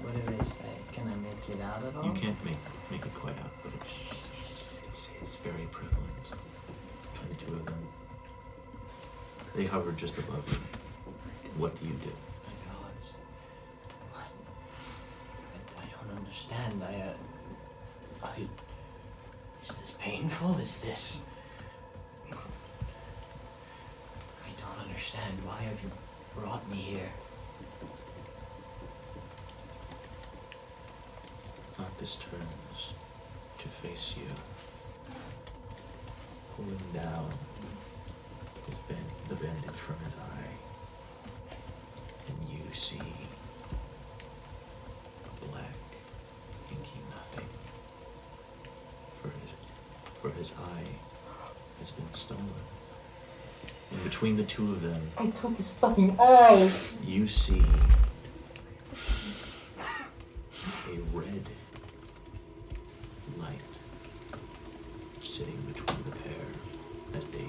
What do they say? Can I make it out at all? You can't make it quite out, but it's very prevalent between the two of them. They hover just above you. What do you do? My God. What? I don't understand. Is this painful? Is this... I don't understand. Why have you brought me here? Noctis turns to face you, pulling down the bandage from his eye, and you see a black, inky nothing. For his eye has been stolen. And between the two of them, I took his fucking eyes. you see a red light sitting between the pair as they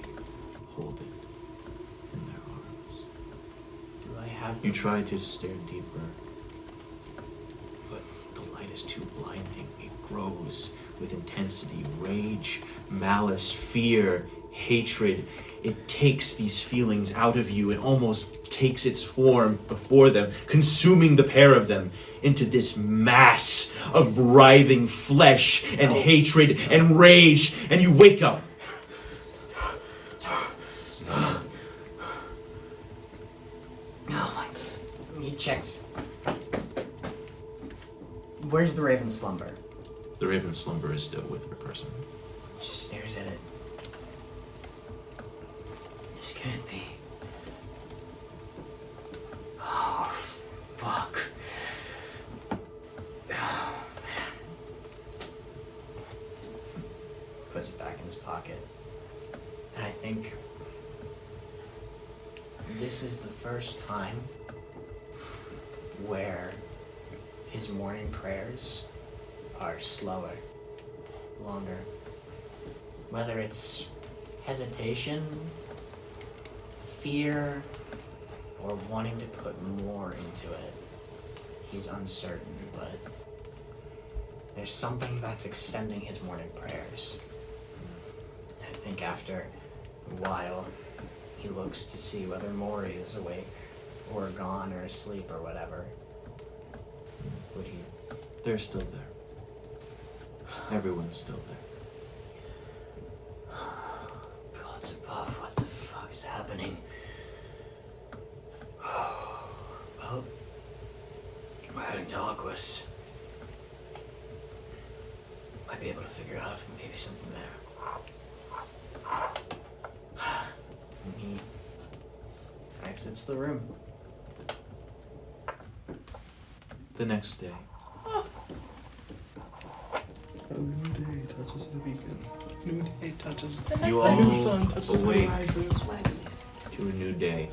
hold it. You try to stare deeper, but the light is too blinding. It grows with intensity, rage, malice, fear, hatred. It takes these feelings out of you and almost takes its form before them, consuming the pair of them into this mass of writhing flesh and hatred and rage, and you wake up. Oh my God. He checks. Where's the Raven Slumber? The Raven Slumber is still with her person. Just stares at it. This can't be. Oh, fuck. Oh, man. Puts it back in his pocket. And I think this is the first time where his morning prayers are slower, longer. Whether it's hesitation, fear, or wanting to put more into it, he's uncertain, but there's something that's extending his morning prayers. I think after a while, he looks to see whether Maury is awake, or gone, or asleep, or whatever. Would he? They're still there. Everyone's still there. Gods above, what the fuck is happening? Well, we're heading to Aquas. Might be able to figure out if maybe something there. And he exits the room. The next day. A new day touches the beacon. New day touches the You a all new sun touches the awake horizon. to a new day.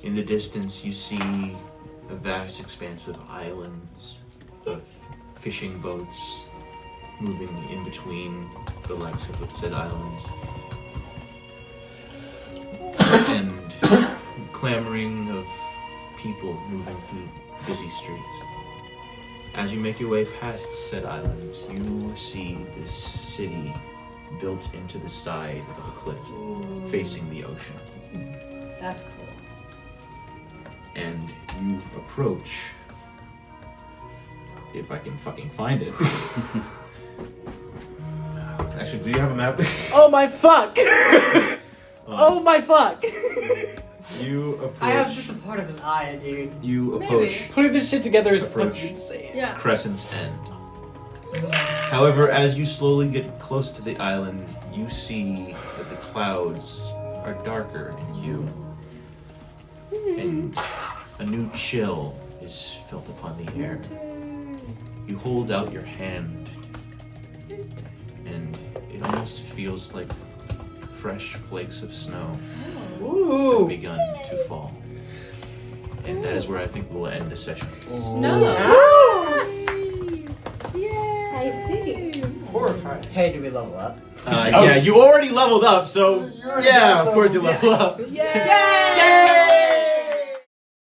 In the distance, you see a vast expanse of islands, of fishing boats moving in between the legs of the said islands, and clamoring of people moving through busy streets. As you make your way past said islands, you see this city built into the side of a cliff facing the ocean. That's cool. And you approach, if I can fucking find it. Actually, do you have a map? Oh my fuck! Oh my fuck! You approach. I have just a part of his eye, dude. You approach. Putting this shit together is Approach. fucking insane. Yeah. Crescent's End. However, as you slowly get close to the island, you see that the clouds are darker in hue, and a new chill is felt upon the air. You hold out your hand, and it almost feels like fresh flakes of snow have begun to fall. And that is where I think we'll end the session. Snow. I see. Horrified. Hey, do we level up? Yeah, you already leveled up, so yeah, of course you level up. Yay!